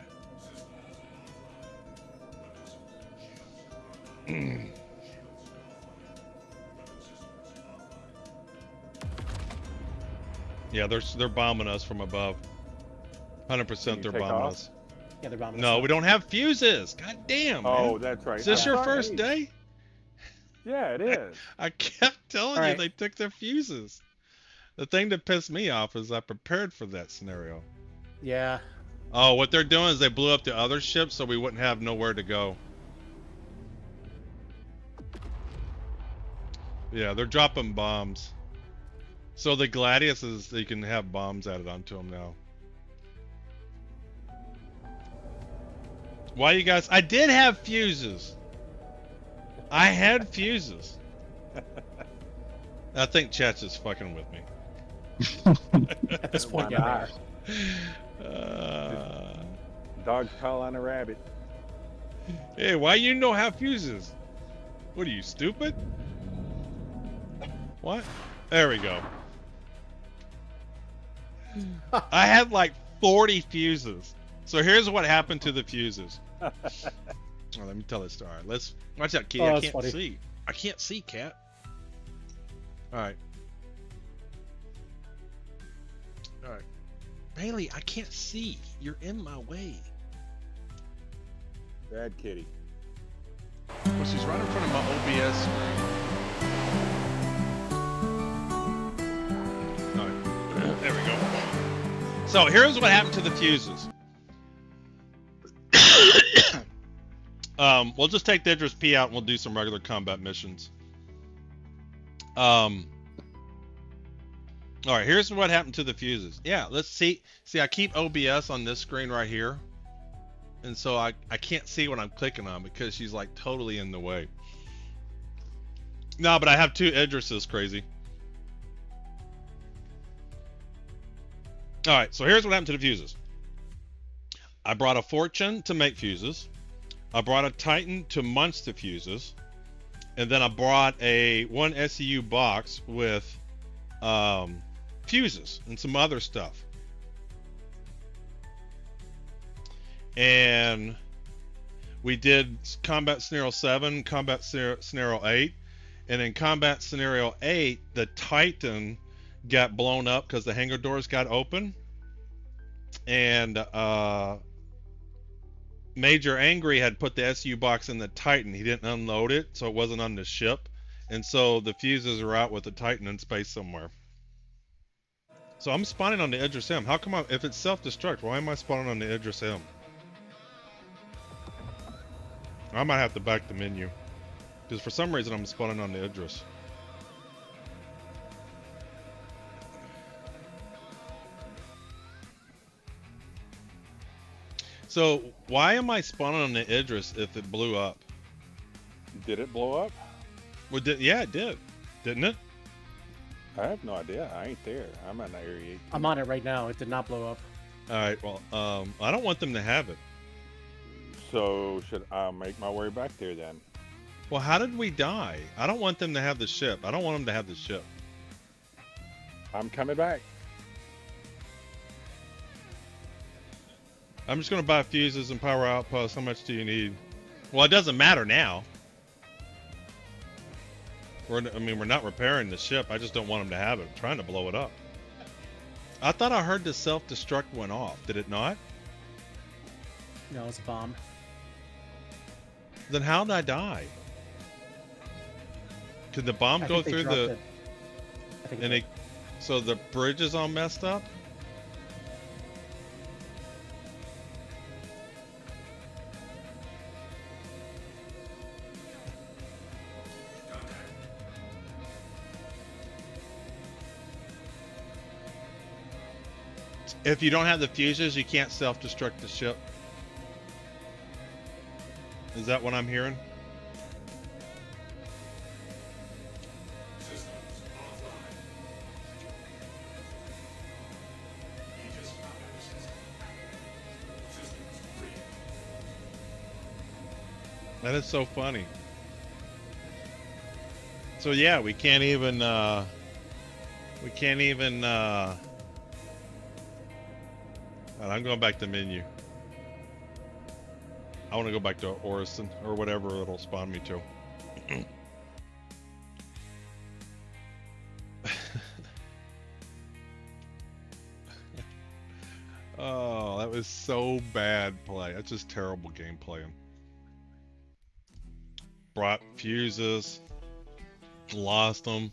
Yeah, they're bombing us from above. 100% they're bombing off? us. Yeah, they're bombing us. No, we don't have fuses. God damn, man. Oh, that's right. Is this your thought- first day? Yeah, it is. I kept telling All you right. they took their fuses. The thing that pissed me off is I prepared for that scenario. Yeah. Oh, what they're doing is they blew up the other ship so we wouldn't have nowhere to go. Yeah, they're dropping bombs. So the Gladiuses, they can have bombs added onto them now. Why you guys? I did have fuses. I had fuses. I think chat's just fucking with me. At this point, Why yeah. not? they are. Dog's call on a rabbit. Hey, why you know have fuses? What are you, stupid? What? There we go. I had like 40 fuses. So here's what happened to the fuses. Oh, let me tell this story. Let's watch out, Key. Oh, I that's can't funny. see. I can't see, Cat. All right. All right. Bailey, I can't see. You're in my way. Bad kitty. Well, she's right in front of my OBS screen. All right. There we go. So here's what happened to the fuses. We'll just take the Idris-P out and we'll do some regular combat missions. All right, here's what happened to the fuses. Yeah, let's see. See, I keep OBS on this screen right here. And so I can't see what I'm clicking on because she's like totally in the way. No, but I have 2 Idrises, crazy. All right, so here's what happened to the fuses. I brought a Fortune to make fuses. I brought a Titan to munch the fuses. And then I brought one SEU box with fuses and some other stuff. And we did Combat Scenario 7, Combat Scenario 8. And in Combat Scenario 8, the Titan got blown up because the hangar doors got open. And Major Angry had put the SU box in the Titan. He didn't unload it, so it wasn't on the ship. And so the fuses are out with the Titan in space somewhere. So I'm spawning on the Idris-M. How come if it's self-destruct, why am I spawning on the Idris-M? I might have to back the menu. Because for some reason I'm spawning on the Idris. So why am I spawning on the Idris if it blew up? Did it blow up? Well, yeah, it did. Didn't it? I have no idea. I ain't there. I'm on Area 18. I'm on it right now. It did not blow up. All right. Well, I don't want them to have it. So should I make my way back there then? Well, how did we die? I don't want them to have the ship. I don't want them to have the ship. I'm coming back. I'm just gonna buy fuses and power outposts. How much do you need? Well, it doesn't matter now. We're not repairing the ship. I just don't want them to have it. I'm trying to blow it up. I thought I heard the self-destruct went off. Did it not? No, it's a bomb. Then how did I die? Did the bomb go through the? So the bridge is all messed up. If you don't have the fuses, you can't self-destruct the ship. Is that what I'm hearing? Systems offline. Aegis combat system activated. Systems free. That is so funny. So yeah, we can't even I'm going back to menu. I want to go back to Orison or whatever it'll spawn me to. Oh, that was so bad play. That's just terrible game playing. Brought fuses, lost them.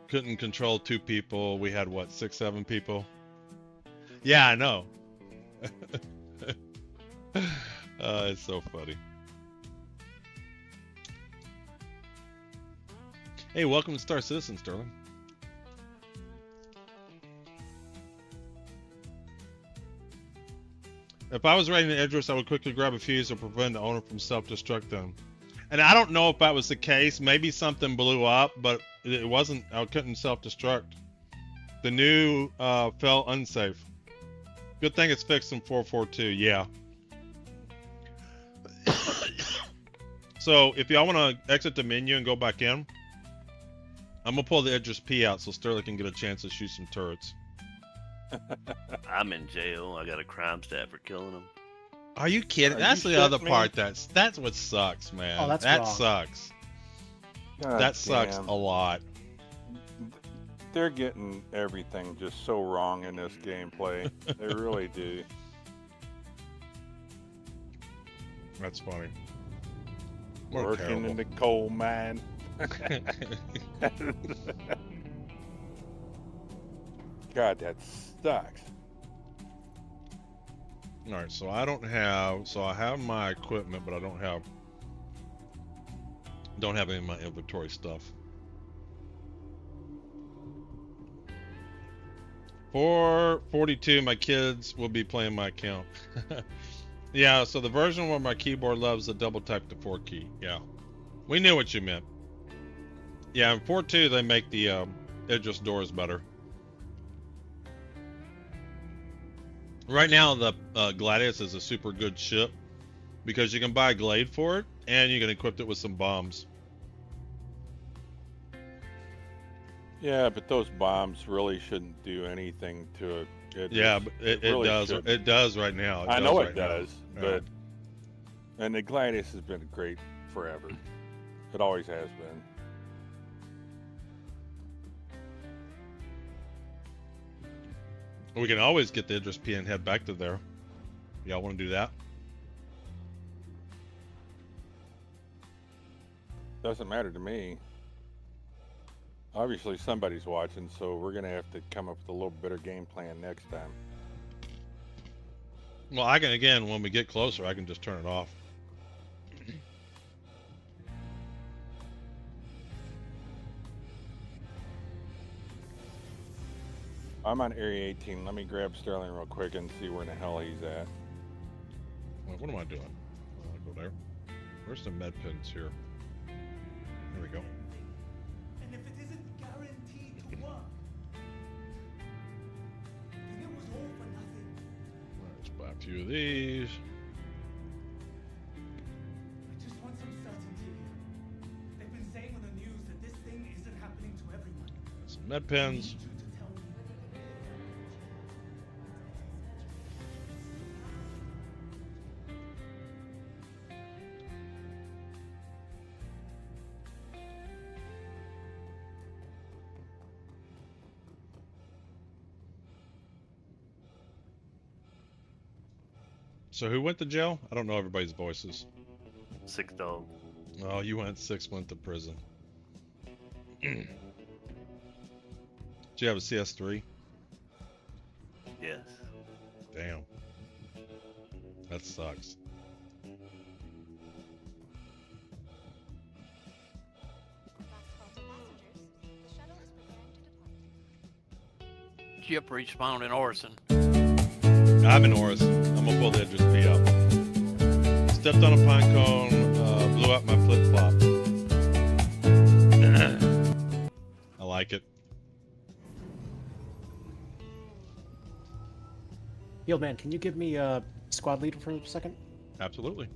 Couldn't control 2 people. We had what, 6, 7 people? Yeah, I know. It's so funny. Hey, welcome to Star Citizen, Sterling. If I was raiding the Idris, I would quickly grab a fuse to prevent the owner from self-destruct them. And I don't know if that was the case. Maybe something blew up, but it wasn't. I couldn't self-destruct. The new fell unsafe. Good thing it's fixed in 442. Yeah. So if y'all want to exit the menu and go back in, I'm gonna pull the Idris-P out so Sterling can get a chance to shoot some turrets. I'm in jail. I got a crime stat for killing him. Are you kidding? That's the other part. That's what sucks, man. Oh, that's that wrong. sucks. God that sucks damn. a lot. They're getting everything just so wrong in this gameplay. They really do. That's funny. What Working terrible. in the coal mine. God, that sucks. All right, so I don't have. So I have my equipment, but I don't have any of my inventory stuff. 442, my kids will be playing my account. Yeah, so the version where my keyboard loves the double tap to 4 key. Yeah, we knew what you meant. Yeah, in 4.2 they make the Idris doors better. Right now the Gladius is a super good ship because you can buy a Glade for it and you can equip it with some bombs. Yeah, but those bombs really shouldn't do anything to it. Yeah, but it really does. shouldn't. It does right now. I know it right now. does, but and the Gladius has been great forever. It always has been. We can always get the Idris-P and head back to there. Y'all want to do that? Doesn't matter to me. Obviously, somebody's watching, so we're gonna have to come up with a little better game plan next time. Well, I can, again, when we get closer, I can just turn it off. I'm on Area 18. Let me grab Sterling real quick and see where in the hell he's at. Well, what am I doing? I'll go there. Where's the med pins here? There we go. And if it isn't guaranteed to work, then it was all for nothing. Let's buy a few of these. I just want some certainty here. They've been saying on the news that this thing isn't happening to everyone. Some med pins. So who went to jail? I don't know everybody's voices. 6 dog. Oh, you went 6, went to prison. Did you have a CS3? Yes. Damn. That sucks. Ship respawned in Orson. I'm in Oris. I'm gonna pull the Idris-M out. Stepped on a pine cone, blew out my flip flop. I like it. Field man, can you give me a squad leader for a second? Absolutely.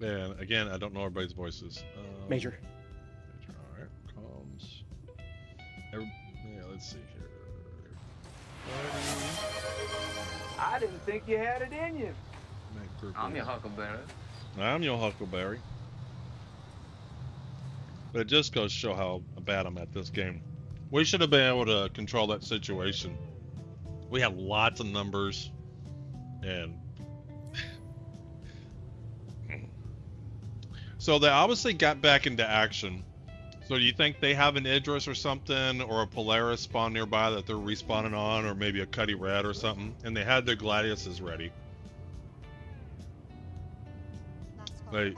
And again, I don't know everybody's voices. Major. Major. All right. Comms. Yeah, let's see here. I didn't think you had it in you. I'm your Huckleberry. I'm your Huckleberry. But it just goes to show how bad I'm at this game. We should have been able to control that situation. We had lots of numbers, and so they obviously got back into action. So do you think they have an Idris or something, or a Polaris spawn nearby that they're respawning on, or maybe a Cuddy Red or something, and they had their Gladiuses ready? They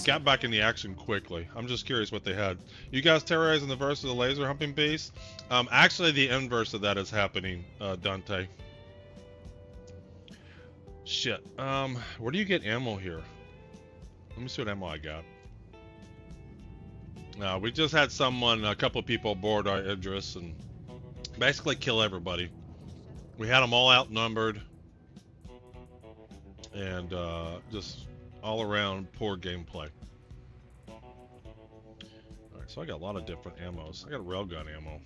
got back in the action quickly. I'm just curious what they had. You guys terrorizing the verse of the laser humping beast? Actually, the inverse of that is happening, Dante. Shit. Where do you get ammo here? Let me see what ammo I got. We just had a couple of people board our Idris and basically kill everybody. We had them all outnumbered, and just all around poor gameplay. Alright, so I got a lot of different ammos. I got railgun ammo.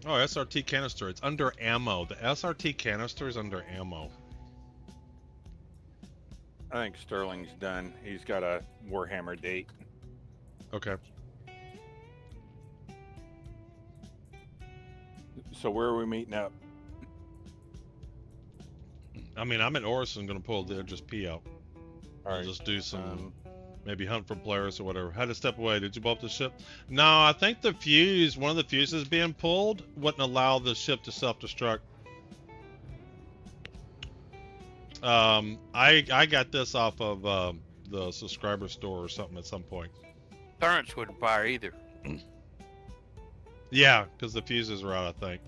Oh, SRT canister. It's under ammo. The SRT canister is under ammo. I think Sterling's done. He's got a Warhammer date. Okay. So where are we meeting up? I mean, I'm at Orison, gonna pull the Idris-M out. All right. Just do some, maybe hunt for players or whatever. Had to step away. Did you blow up the ship? No, I think the fuse, one of the fuses being pulled, wouldn't allow the ship to self-destruct. I got this off of the subscriber store or something at some point. Turrets wouldn't fire either. Yeah, because the fuses are out, I think.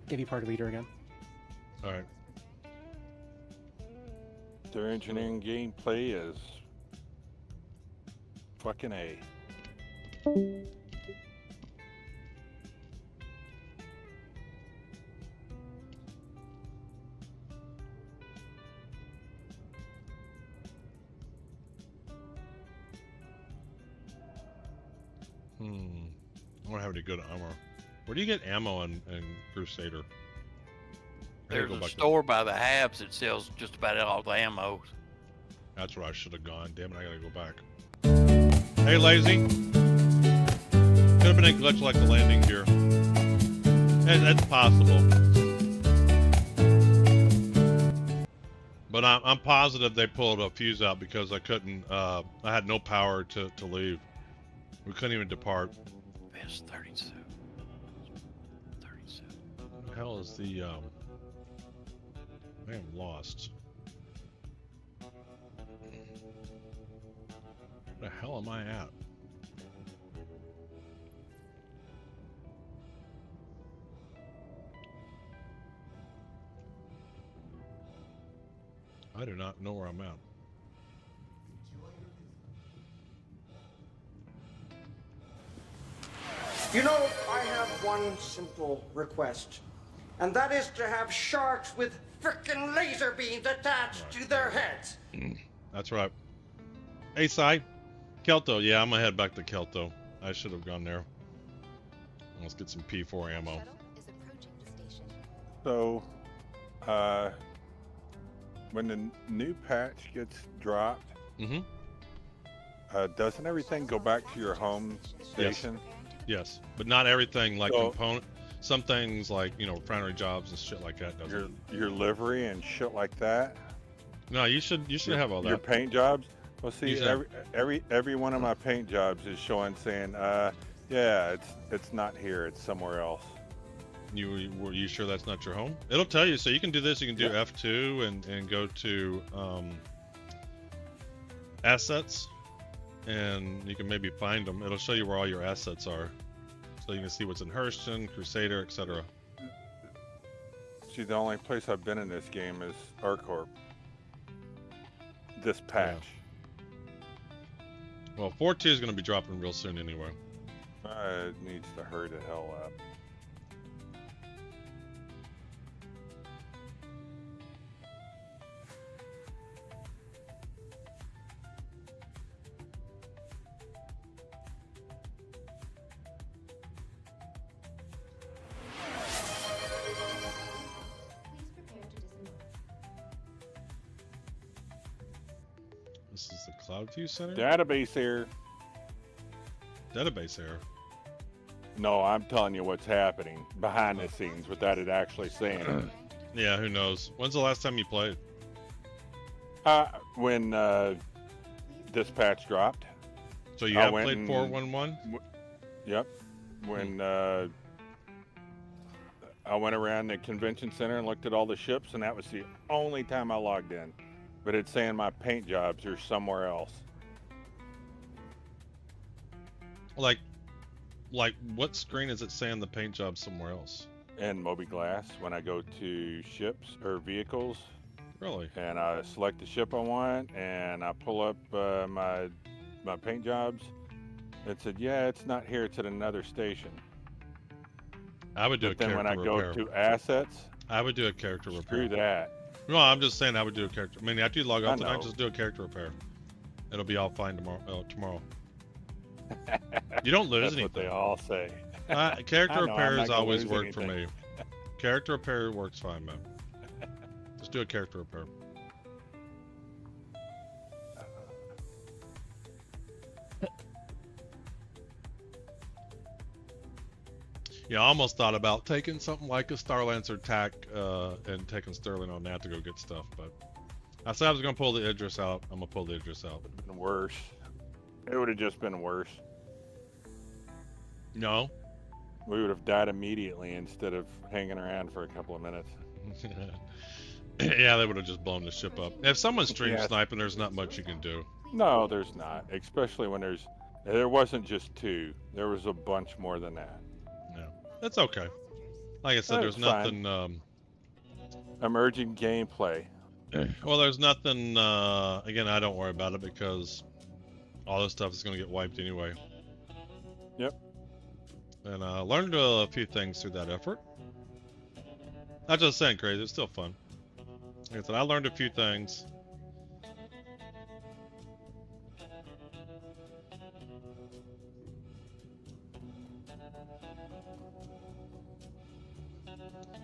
Give you party leader again. All right. Their engineering gameplay is fucking A. I don't have any good armor. Where do you get ammo in Crusader? There's a store by the Habs that sells just about all the ammo. That's where I should have gone. Damn it, I gotta go back. Hey, Lazy. Could have been a glitch like the landing gear. It's possible. But I'm positive they pulled a fuse out because I couldn't, I had no power to leave. We couldn't even depart. It's 32. 37. What the hell is the, I am lost. Where the hell am I at? I do not know where I'm at. You know, I have one simple request, and that is to have sharks with frickin' laser beams attached to their heads. That's right. Hey, Sai. Kelto. Yeah, I'm gonna head back to Kelto. I should have gone there. Let's get some P4 ammo. So, when the new patch gets dropped, doesn't everything go back to your home station? Yes, but not everything. Like component, some things like refinery jobs and shit like that doesn't. Your livery and shit like that. No, you should have all that. Your paint jobs. Well, see, every one of my paint jobs is showing saying, yeah, it's not here, it's somewhere else. Were you sure that's not your home? It'll tell you. So you can do this. You can do F2 and go to assets, and you can maybe find them. It'll show you where all your assets are, so you can see what's in Hurston, Crusader, etc. See, the only place I've been in this game is ArcCorp. This patch. Yeah. Well, 4.2 is going to be dropping real soon anyway. It needs to hurry the hell up. This is the CloudView Center? Database error. Database error? No, I'm telling you what's happening behind the scenes without it actually saying it. Yeah, who knows? When's the last time you played? When this patch dropped. So you have played 4.1.1? Yep. When I went around the convention center and looked at all the ships, and that was the only time I logged in. But it's saying my paint jobs are somewhere else. Like what screen is it saying the paint job somewhere else? And Moby Glass, when I go to ships or vehicles. Really? And I select the ship I want, and I pull up my paint jobs. It said, yeah, it's not here, it's at another station. I would do a character repair. Then when I go to assets, I would do a character repair. Screw that. No, I'm just saying I would do a character. I mean, after you log off tonight, just do a character repair. It'll be all fine tomorrow. You don't lose anything. That's what they all say. Character repair has always worked for me. Character repair works fine, man. Just do a character repair. Yeah, I almost thought about taking something like a Starlancer tack and taking Sterling on that to go get stuff, but I said I was going to pull the Idris out. I'm going to pull the Idris out. It would have been worse. It would have just been worse. No. We would have died immediately instead of hanging around for a couple of minutes. Yeah, they would have just blown the ship up. If someone's stream sniping, there's not much you can do. No, there's not. Especially when there wasn't just two. There was a bunch more than that. Yeah, that's okay. Like I said, there's nothing. Emerging gameplay. Well, there's nothing. Again, I don't worry about it because all this stuff is going to get wiped anyway. Yep. And I learned a few things through that effort. Not just saying crazy, it's still fun. Like I said, I learned a few things.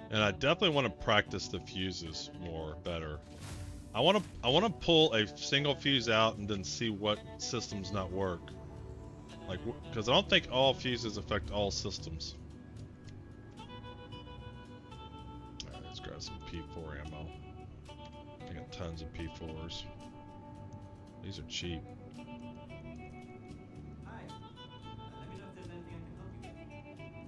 And I definitely want to practice the fuses more better. I want to pull a single fuse out and then see what systems not work. Like, because I don't think all fuses affect all systems. P4 ammo. I got tons of P4s. These are cheap. Hi. Let me know if there's anything I can help you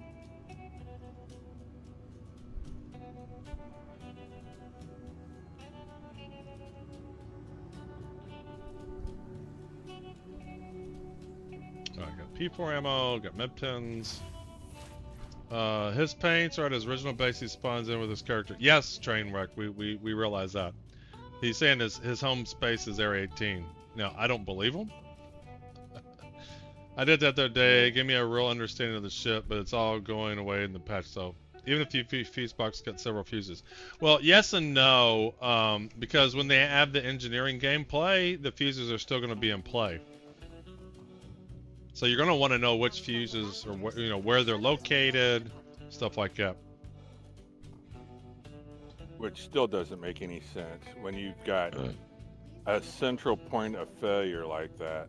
with. Alright, got P4 ammo, got med pens. His paints are at his original base. He spawns in with his character. Yes, Trainwreck, we realize that. He's saying his home space is Area 18. Now, I don't believe him. I did that the other day. It gave me a real understanding of the ship, but it's all going away in the patch. So even if you fuse box got several fuses. Well, yes and no, because when they add the engineering gameplay, the fuses are still going to be in play. So you're going to want to know which fuses or where they're located, stuff like that. Which still doesn't make any sense when you've got a central point of failure like that.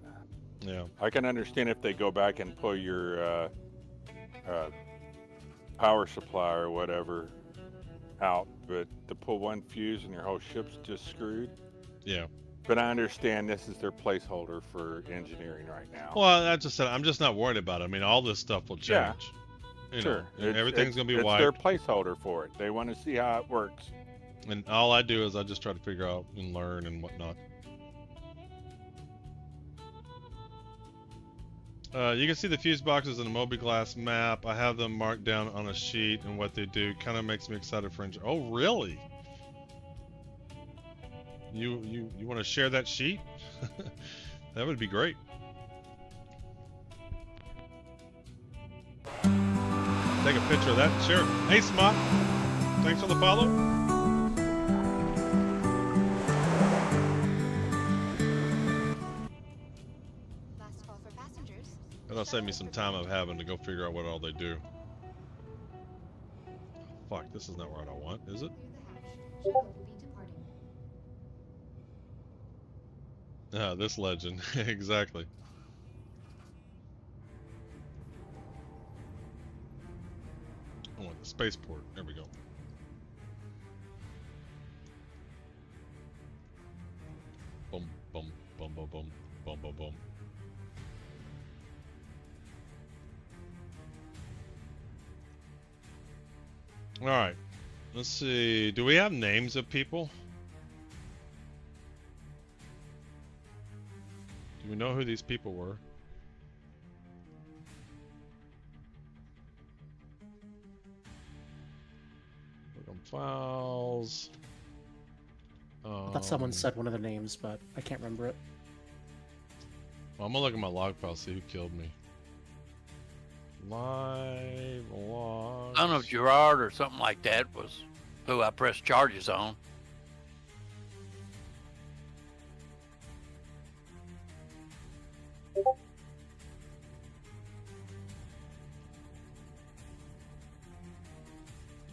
Yeah. I can understand if they go back and pull your power supply or whatever out, but to pull one fuse and your whole ship's just screwed. Yeah. But I understand this is their placeholder for engineering right now. Well, I just said I'm just not worried about it. I mean, all this stuff will change. Yeah. You Sure. know, everything's going to be wiped. It's their placeholder for it. They want to see how it works. And all I do is I just try to figure out and learn and whatnot. You can see the fuse boxes in the mobiGlas map. I have them marked down on a sheet, and what they do kind of makes me excited for engineering. Oh, really? You want to share that sheet? That would be great. Take a picture of that and share it. Hey, Smot. Thanks for the follow. Last call for passengers. That'll save me some time of having to go figure out what all they do. Fuck, this is not what I want, is it? Through the hatch. Shuttle will be departing. Ah, this legend. Exactly. I want the spaceport. There we go. Boom, boom, boom, boom, boom, boom, boom, boom. All right. Let's see. Do we have names of people? Do we know who these people were? Look on files. I thought someone said one of the names, but I can't remember it. Well, I'm gonna look at my log file, see who killed me. Live log. Son of Gerard or something like that was who I pressed charges on.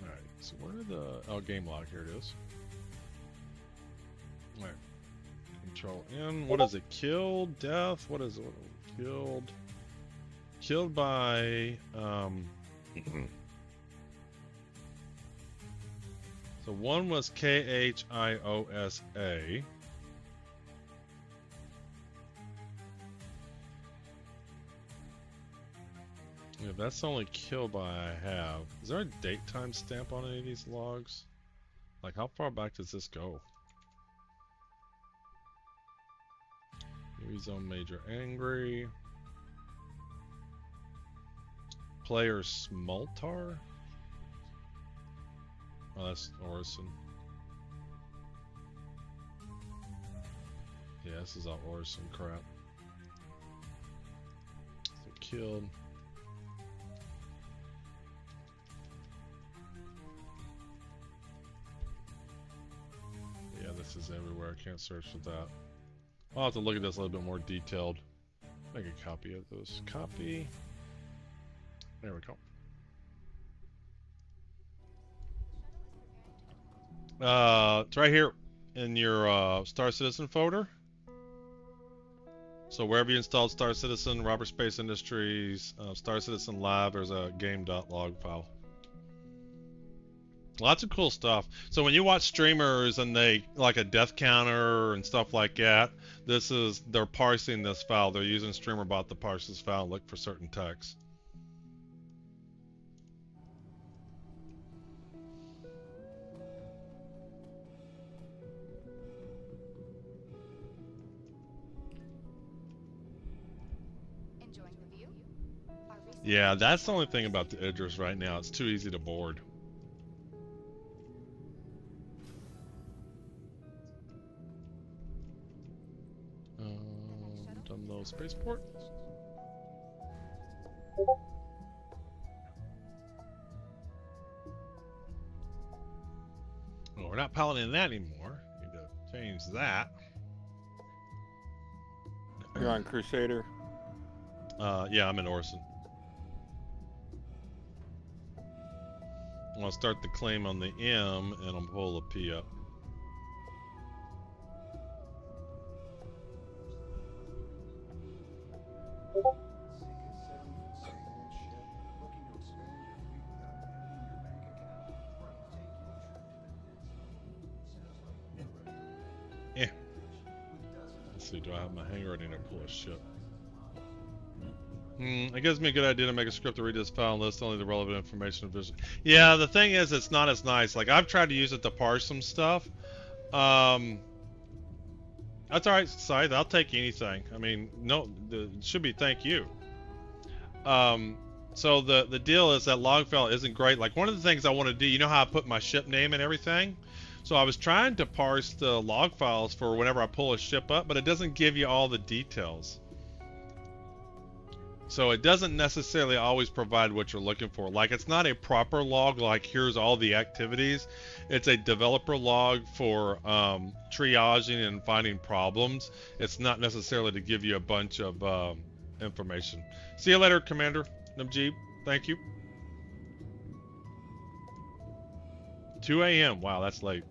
Alright, so where are the game log? Here it is. Alright. Control N. What is it? Killed? Death? What is it? Killed. Killed by so one was KHIOSA. Yeah, that's the only kill by I have. Is there a date time stamp on any of these logs? Like, how far back does this go? Zone Major Angry. Player Smoltar? Oh, that's Orison. Yeah, this is all Orison crap. So killed. Yeah, this is everywhere. I can't search for that. I'll have to look at this a little bit more detailed. Make a copy of this. Copy. There we go. It's right here in your Star Citizen folder. So wherever you installed Star Citizen, Robert Space Industries, Star Citizen Live, there's a game.log file. Lots of cool stuff. So when you watch streamers and they like a death counter and stuff like that, they're parsing this file. They're using StreamerBot to parse this file and look for certain text. Enjoying the view? Our recent Yeah, that's the only thing about the Idris right now. It's too easy to board. Done those spaceport. Oh, we're not piloting that anymore. Need to change that. You're on Crusader? Yeah, I'm in Orson. I'll start the claim on the M and I'll pull the P up. Yeah. Let's see, do I have my hangar ready to pull a ship? It gives me a good idea to make a script to read this file and list only the relevant information. Yeah, the thing is, it's not as nice. Like, I've tried to use it to parse some stuff. That's alright, Scythe. I'll take anything. I mean, no, it should be thank you. So the deal is that log file isn't great. Like, one of the things I want to do, you know how I put my ship name and everything? So I was trying to parse the log files for whenever I pull a ship up, but it doesn't give you all the details. So it doesn't necessarily always provide what you're looking for. Like, it's not a proper log, like here's all the activities. It's a developer log for triaging and finding problems. It's not necessarily to give you a bunch of information. See you later, Commander Namjeeb. Thank you. 2 a.m. Wow, that's late.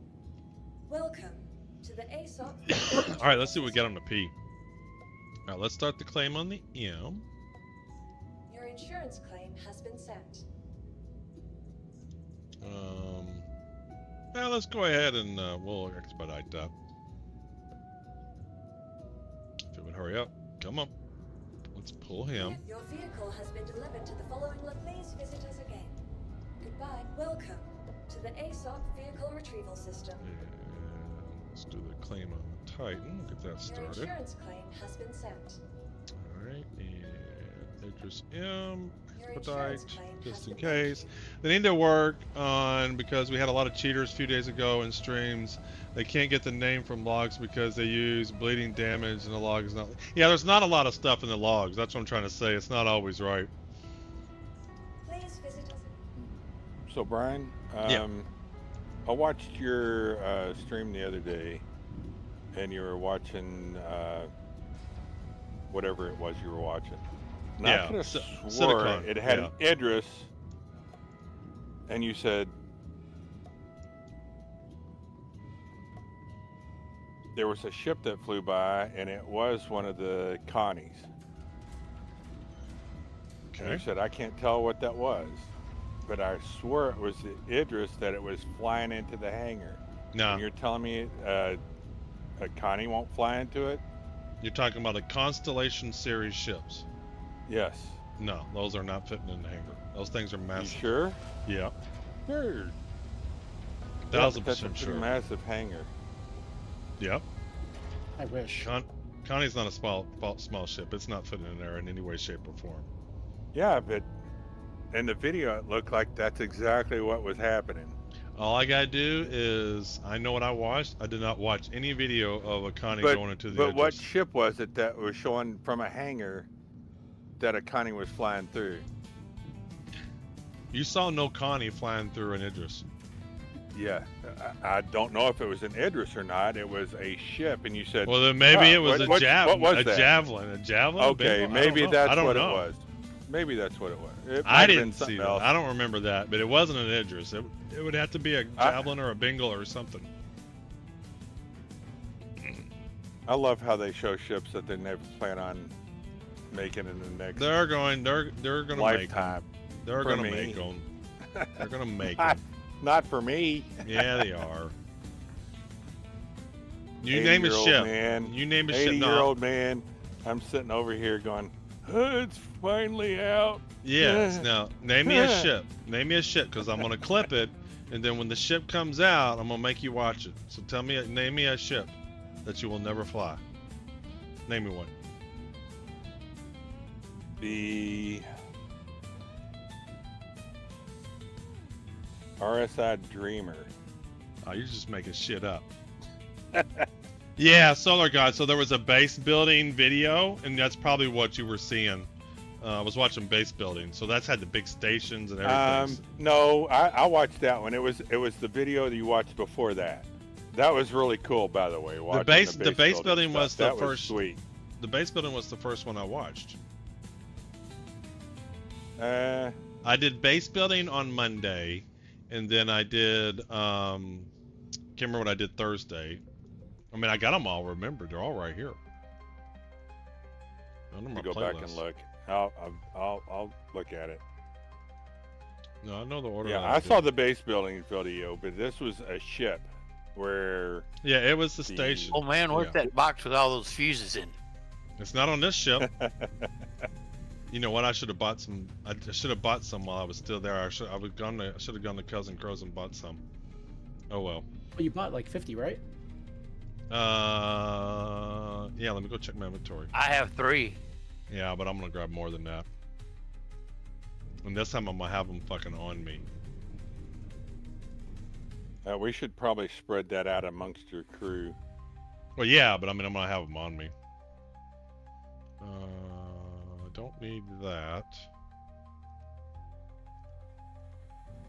Welcome to the ASOP. All right, let's see what we get on the P. All right, let's start the claim on the M. Your insurance claim has been sent. Now let's go ahead and we'll expedite that. If it would hurry up, come on. Let's pull him. Your vehicle has been delivered to the following. Please visit us again. Goodbye. Welcome to the ASOP vehicle retrieval system. Let's do the claim on the Titan. Get that started. Your insurance claim has been sent. All right, and Idris-M, expedite, just in case. They need to work on, because we had a lot of cheaters a few days ago in streams. They can't get the name from logs because they use bleeding damage and the log is not. Yeah, there's not a lot of stuff in the logs. That's what I'm trying to say. It's not always right. Please visit us. So Brian, yeah. I watched your stream the other day, and you were watching whatever it was you were watching. And I could have swore it had an Idris, and you said there was a ship that flew by, and it was one of the Connies. Okay. And you said, I can't tell what that was, but I swore it was the Idris that it was flying into the hangar. No. And you're telling me a Connie won't fly into it? You're talking about the Constellation series ships. Yes. No, those are not fitting in the hangar. Those things are massive. You sure? Yeah. Sure. 1000% sure. Massive hangar. Yep. I wish. Connie's not a small ship. It's not fitting in there in any way, shape, or form. Yeah, but in the video it looked like that's exactly what was happening. All I gotta do is, I know what I watched. I did not watch any video of a Connie going into the But Idris. what ship was it that was showing from a hangar that a Connie was flying through? You saw no Connie flying through an Idris. Yeah, I don't know if it was an Idris or not. It was a ship, and you said, well, then maybe it was what was that? javelin. A javelin? Okay, maybe that's what it was. Maybe that's what it was. I didn't see that. I don't remember that, but it wasn't an Idris. It would have to be a javelin or a Bengal or something. I love how they show ships that they never plan on making in the next. They're going to lifetime. They're going to make them. They're going to make them. Not for me. Yeah, they are. You name a ship. Man. You name a ship. 80-year-old man. I'm sitting over here going, it's finally out. Yes. Now, name me a ship. Name me a ship, because I'm gonna clip it, and then when the ship comes out, I'm gonna make you watch it. So name me a ship that you will never fly. Name me one. The RSI Dreamer. Oh, you're just making shit up. Yeah, Solar God. So there was a base building video, and that's probably what you were seeing. I was watching base building, so that's had the big stations and everything. No, I watched that one. It was the video that you watched before that. That was really cool, by the way. The base building was the first. Sweet. The base building was the first one I watched. I did base building on Monday, and then I did can't remember what I did Thursday. I mean, I got them all remembered. They're all right here. Go back and look. I'll look at it. No, I know the order. Yeah, I saw the base building video, but this was a ship where. Yeah, it was the station. Oh man, where's that box with all those fuses in? It's not on this ship. You know what? I should have bought some. I should have bought some while I was still there. I should have gone to Cousin Crow's and bought some. Oh well. Well, you bought like 50, right? Yeah. Let me go check my inventory. I have 3. Yeah, but I'm gonna grab more than that. And this time I'm gonna have them fucking on me. We should probably spread that out amongst your crew. Well, yeah, but I mean, I'm gonna have them on me. Don't need that.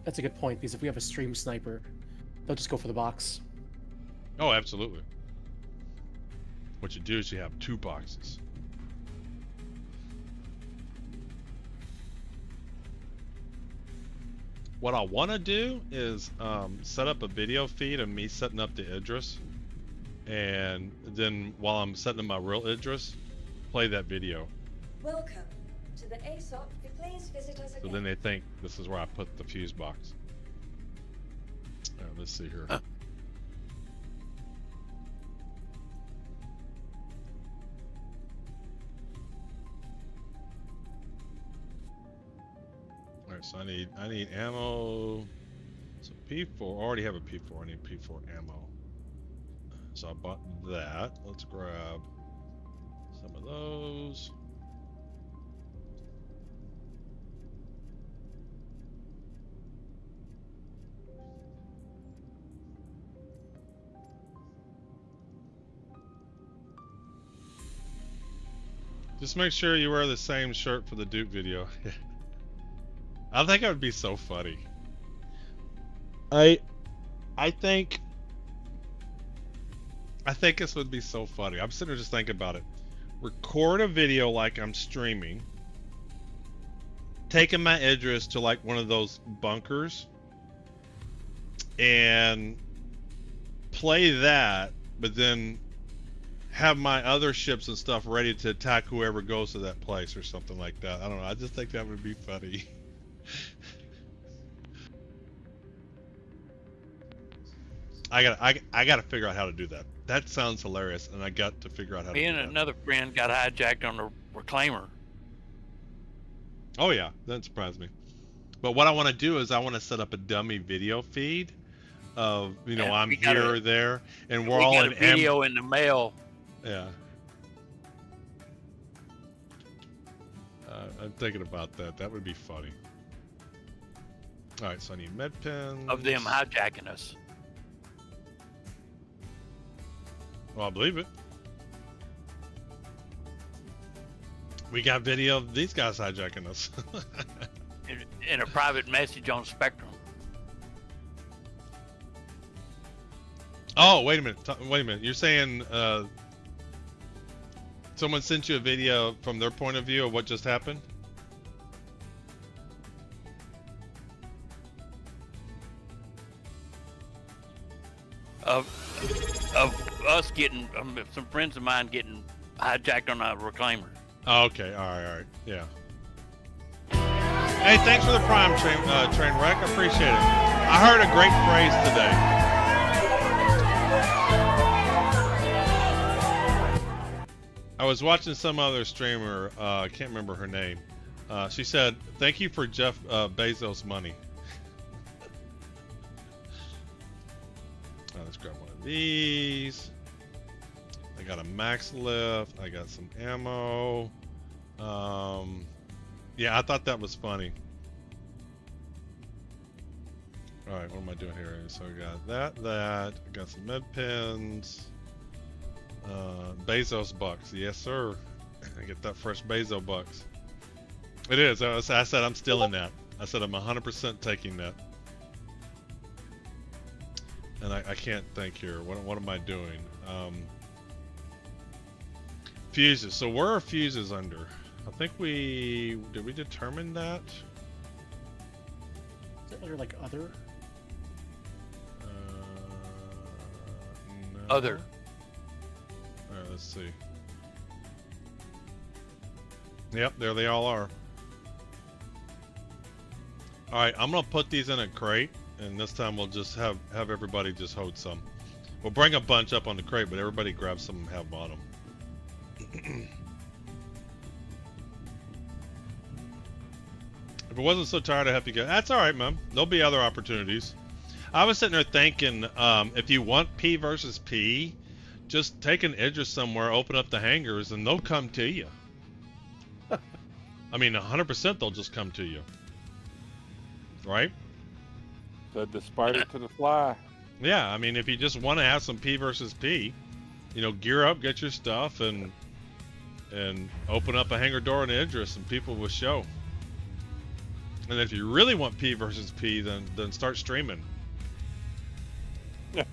That's a good point, because if we have a stream sniper, they'll just go for the box. Oh, absolutely. What you do is you have 2 boxes. What I want to do is set up a video feed of me setting up the Idris, and then while I'm setting up my real Idris, play that video. Welcome to the ASOP. Please visit us again. So then they think this is where I put the fuse box. Let's see here. Alright, so I need ammo. So P4, I already have a P4, I need P4 ammo. So I bought that. Let's grab some of those. Just make sure you wear the same shirt for the Duke video. I think it would be so funny. I think this would be so funny. I'm sitting there just thinking about it. Record a video like I'm streaming, taking my Idris to like one of those bunkers, and play that, but then have my other ships and stuff ready to attack whoever goes to that place or something like that. I don't know. I just think that would be funny. I gotta figure out how to do that. That sounds hilarious, and I got to figure out how to do that. Me and another friend got hijacked on the reclaimer. Oh yeah, that surprised me. But what I want to do is I want to set up a dummy video feed of, you know, I'm here or there, and we're all in a video in the mail. Yeah. I'm thinking about that. That would be funny. All right, so I need med pens. Of them hijacking us. Well, I believe it. We got video of these guys hijacking us. in a private message on Spectrum. Oh, wait a minute. Wait a minute. You're saying someone sent you a video from their point of view of what just happened? Of us getting, some friends of mine getting hijacked on a reclaimer. Oh, okay. All right. Yeah. Hey, thanks for the Prime train wreck. I appreciate it. I heard a great phrase today. I was watching some other streamer. I can't remember her name. She said, "Thank you for Jeff Bezos' money." Let's grab one of these. I got a max lift. I got some ammo. Yeah, I thought that was funny. Alright, what am I doing here? So I got that. I got some med pens. Bezos bucks. Yes, sir. I get that fresh Bezos bucks. It is. I said I'm still in that. I said I'm 100% taking that. And I can't think here. What am I doing? Fuses. So where are fuses under? I think did we determine that? Is it under like other? No. Other. All right, let's see. Yep, there they all are. All right, I'm gonna put these in a crate, and this time we'll just have everybody just hold some. We'll bring a bunch up on the crate, but everybody grab some and have bottom. If it wasn't so tired, I'd help you get. That's all right, man. There'll be other opportunities. I was sitting there thinking, if you want P versus P, just take an Idris somewhere, open up the hangars, and they'll come to you. I mean, 100% they'll just come to you. Right? Said the spider to the fly. Yeah, I mean, if you just want to have some P versus P, you know, gear up, get your stuff, and open up a hangar door in Idris, and people will show. And if you really want P versus P, then start streaming. The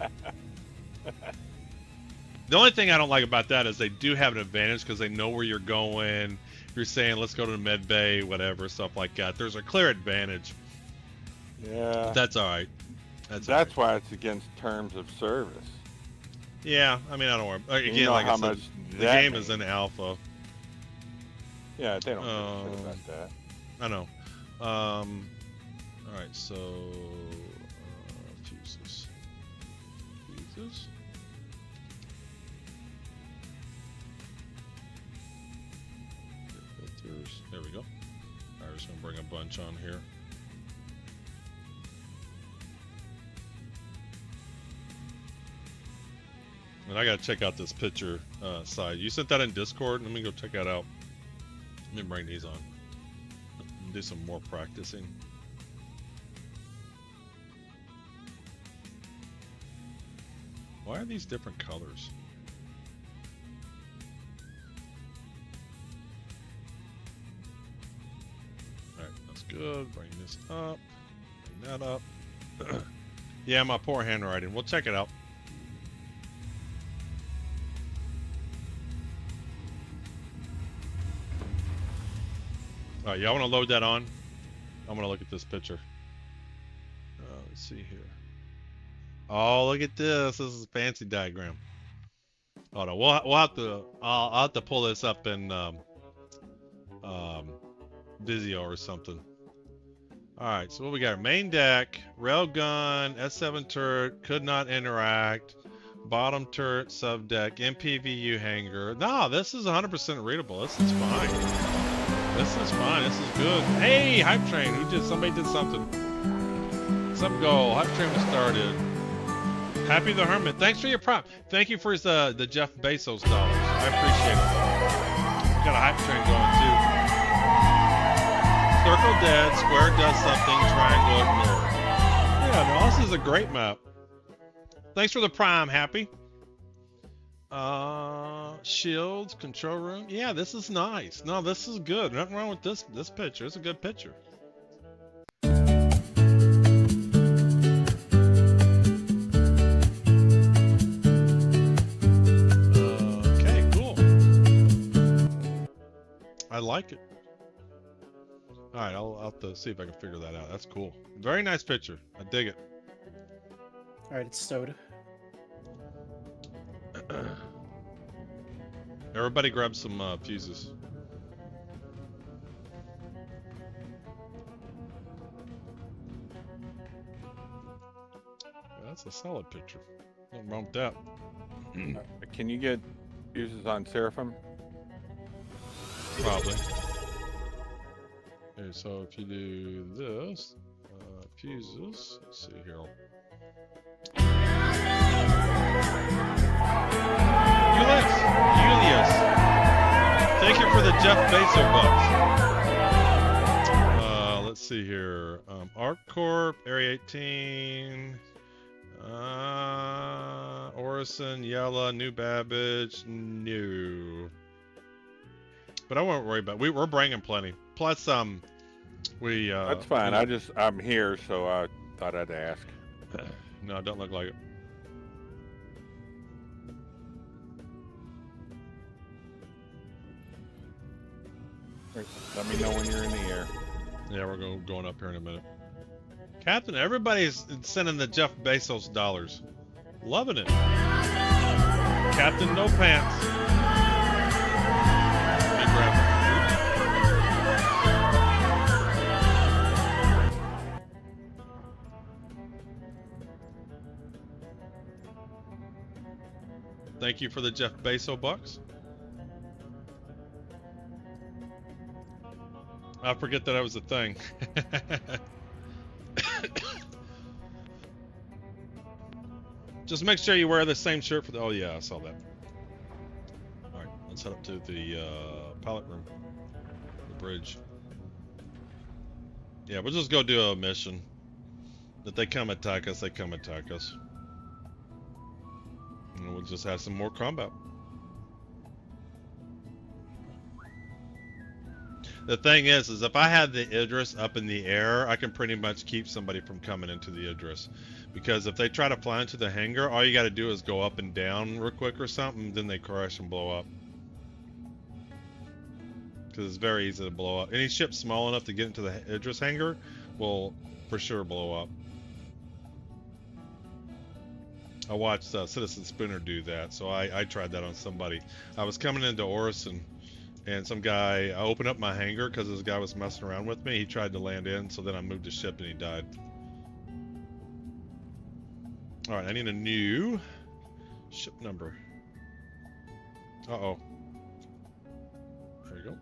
only thing I don't like about that is they do have an advantage because they know where you're going. You're saying, let's go to the med bay, whatever, stuff like that. There's a clear advantage. Yeah. That's all right. That's why it's against terms of service. Yeah, I mean, I don't worry. Again, you know like how I said, much the that game means. is in alpha. Yeah, they don't give a shit about that. I know. All right, so fuses. Filters. There we go. All right, we're just gonna bring a bunch on here. And I gotta check out this picture side. You sent that in Discord. Let me go check that out. Let me bring these on. Do some more practicing. Why are these different colors? Alright, that's good. Bring this up. Bring that up. Yeah, my poor handwriting. We'll check it out. Alright, y'all want to load that on? I'm going to look at this picture. Let's see here. Oh, look at this. This is a fancy diagram. Hold on. We'll have to. I'll have to pull this up in Visio or something. All right. So what we got? Main deck, railgun, S7 turret, could not interact, bottom turret, sub deck, MPVU hangar. No, this is 100% readable. This is fine. This is fine. This is good. Hey, Hype Train. Somebody did something. Some goal. Hype Train was started. Happy the Hermit. Thanks for your prop. Thank you for the Jeff Bezos dollars. I appreciate it. We got a Hype Train going too. Circle dead. Square does something. Triangle ignored. Yeah, no, this is a great map. Thanks for the prime, Happy. Shields, control room. Yeah, this is nice. No, this is good. Nothing wrong with this picture. It's a good picture. Okay, cool. I like it. All right, I'll have to see if I can figure that out. That's cool. Very nice picture. I dig it. All right, it's stowed. Everybody grab some fuses. solid picture. Nothing wrong with that. Can you get uses on Seraphim? Probably. Okay, so if you do this, fuses, let's see here. Julius, thank you for the Jeff Bezos bucks. Let's see here. Arc Corp, Area 18, Orison, Yella, New Babbage, new. But I won't worry about it. We're bringing plenty. Plus, we. That's fine. I'm here, so I thought I'd ask. No, it don't look like it. Let me know when you're in the air. Yeah, we're going up here in a minute. Captain, everybody's sending the Jeff Bezos dollars. Loving it. Captain No Pants. Let me grab it. Thank you for the Jeff Bezos bucks. I forget that was a thing. Just make sure you wear the same shirt for the. Oh yeah, I saw that. All right, let's head up to the pilot room, the bridge. Yeah, we'll just go do a mission. If they come attack us, they come attack us, and we'll just have some more combat. The thing is if I had the Idris up in the air, I can pretty much keep somebody from coming into the Idris. Because if they try to fly into the hangar, all you got to do is go up and down real quick or something, then they crash and blow up. Because it's very easy to blow up. Any ship small enough to get into the Idris hangar will for sure blow up. I watched Citizen Spooner do that, so I tried that on somebody. I was coming into Orison, and some guy, I opened up my hangar because this guy was messing around with me. He tried to land in, so then I moved the ship and he died. Alright, I need a new ship number. Uh-oh. There you go.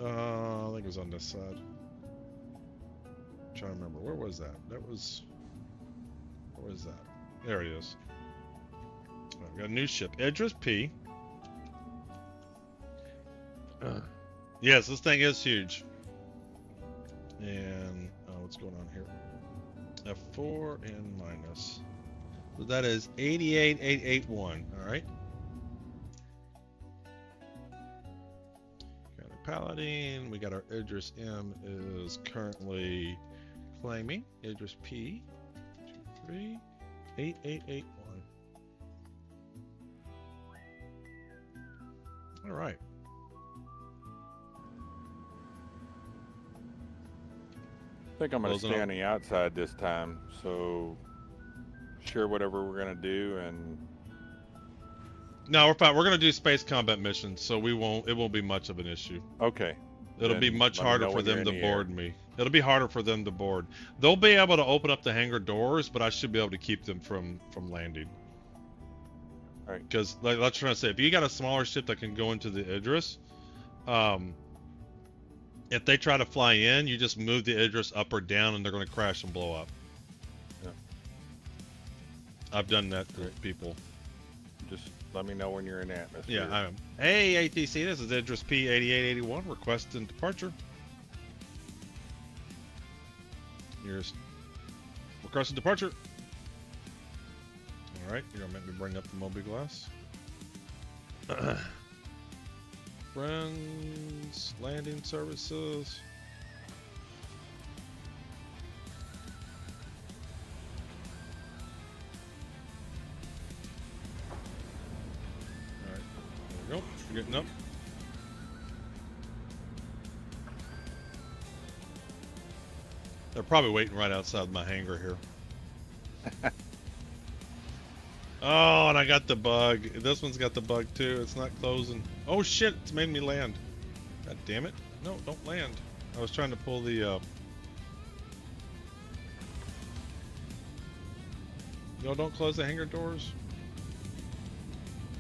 I think it was on this side. I'm trying to remember. Where was that? Where was that? There it is. Right, we got a new ship. Idris-P. Yes, this thing is huge. And what's going on here? F4 and minus. So that is 88,881. All right. Got a Paladin. We got our Idris-M is currently claiming Idris-P. 2, 3, 8881. All right. I think I'm going to stay on the outside this time, so sure whatever we're going to do. And no, we're fine. We're going to do space combat missions, so it won't be much of an issue. Okay. It'll be much harder for them to board me. It'll be harder for them to board. They'll be able to open up the hangar doors, but I should be able to keep them from landing. All right. Because like let's try to say, if you got a smaller ship that can go into the Idris, if they try to fly in, you just move the Idris up or down, and they're going to crash and blow up. Yeah. I've done that to people. Just let me know when you're in the atmosphere. Yeah, I am. Hey, ATC, this is Idris-P 8881 requesting departure. Here's requesting departure. All right, you're gonna make me bring up the Moby Glass. Friends, landing services. All right, there we go. We're getting up. They're probably waiting right outside my hangar here. Oh, and I got the bug. This one's got the bug too. It's not closing. Oh shit, it's made me land. God damn it. No, don't land. I was trying to pull the Yo, don't close the hangar doors.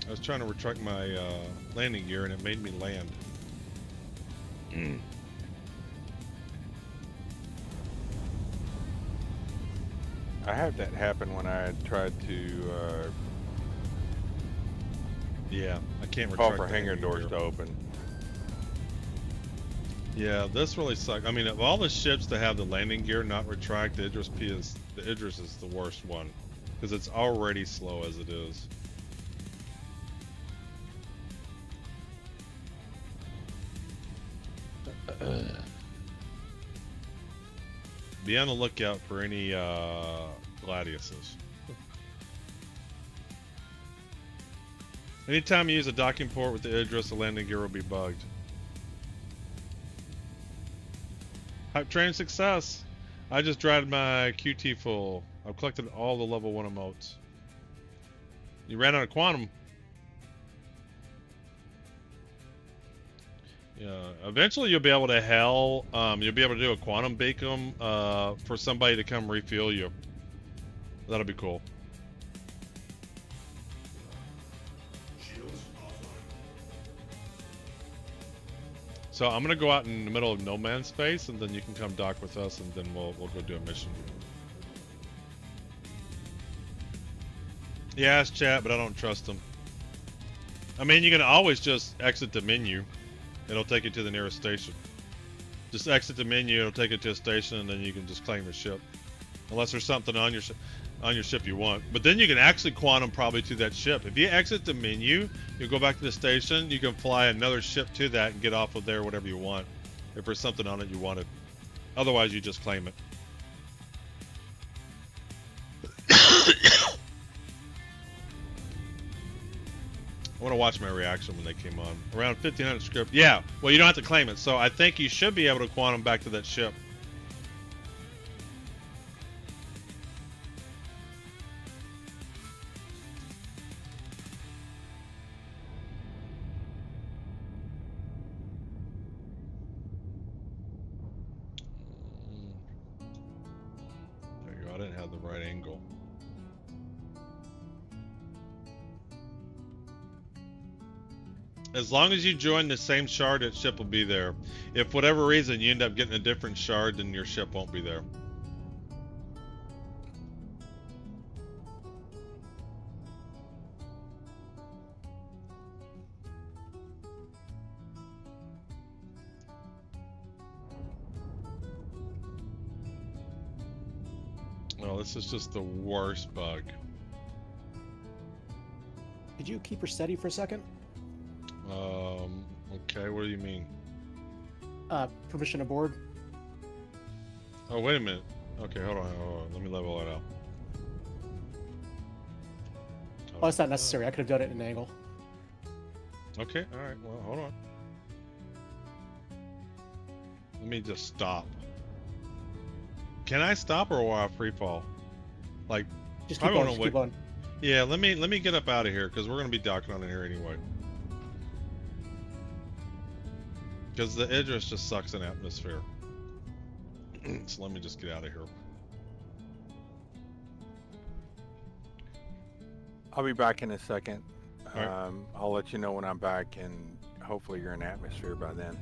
I was trying to retract my landing gear and it made me land. I had that happen when I tried to yeah, I can't call retract for the hangar landing doors gear. to open. Yeah, this really sucks. I mean, of all the ships that have the landing gear not retract, the Idris is the worst one because it's already slow as it is. Be on the lookout for any Gladiuses. Anytime you use a docking port with the Idris, the landing gear will be bugged. Hype train success! I just dried my QT full. I've collected all the level 1 emotes. You ran out of quantum. Yeah, eventually you'll be able to you'll be able to do a quantum beacon for somebody to come refuel you. That'll be cool. So I'm gonna go out in the middle of no man's space, and then you can come dock with us, and then we'll go do a mission. Yeah, it's chat, but I don't trust them. I mean, you can always just exit the menu. It'll take you to the nearest station. Just exit the menu, it'll take you to a station, and then you can just claim your ship. Unless there's something on your ship you want. But then you can actually quantum probably to that ship. If you exit the menu, you go back to the station, you can fly another ship to that and get off of there whatever you want. If there's something on it you wanted. Otherwise, you just claim it. I want to watch my reaction when they came on. Around 1500 script. Yeah, well, you don't have to claim it. So I think you should be able to quantum back to that ship. There you go. I didn't have the right angle. As long as you join the same shard, that ship will be there. If for whatever reason you end up getting a different shard, then your ship won't be there. Well, this is just the worst bug. Could you keep her steady for a second? Okay, what do you mean? Permission aboard. Oh, wait a minute. Okay, hold on. Let me level it out. Oh, it's not necessary. I could have done it in an angle. Okay, alright, well, hold on. Let me just stop. Can I stop or will I free fall? Like, just keep on, keep on. Yeah, let me get up out of here because we're gonna be docking on it here anyway. Because the Idris just sucks in atmosphere. So let me just get out of here. I'll be back in a second. Right. I'll let you know when I'm back, and hopefully you're in atmosphere by then.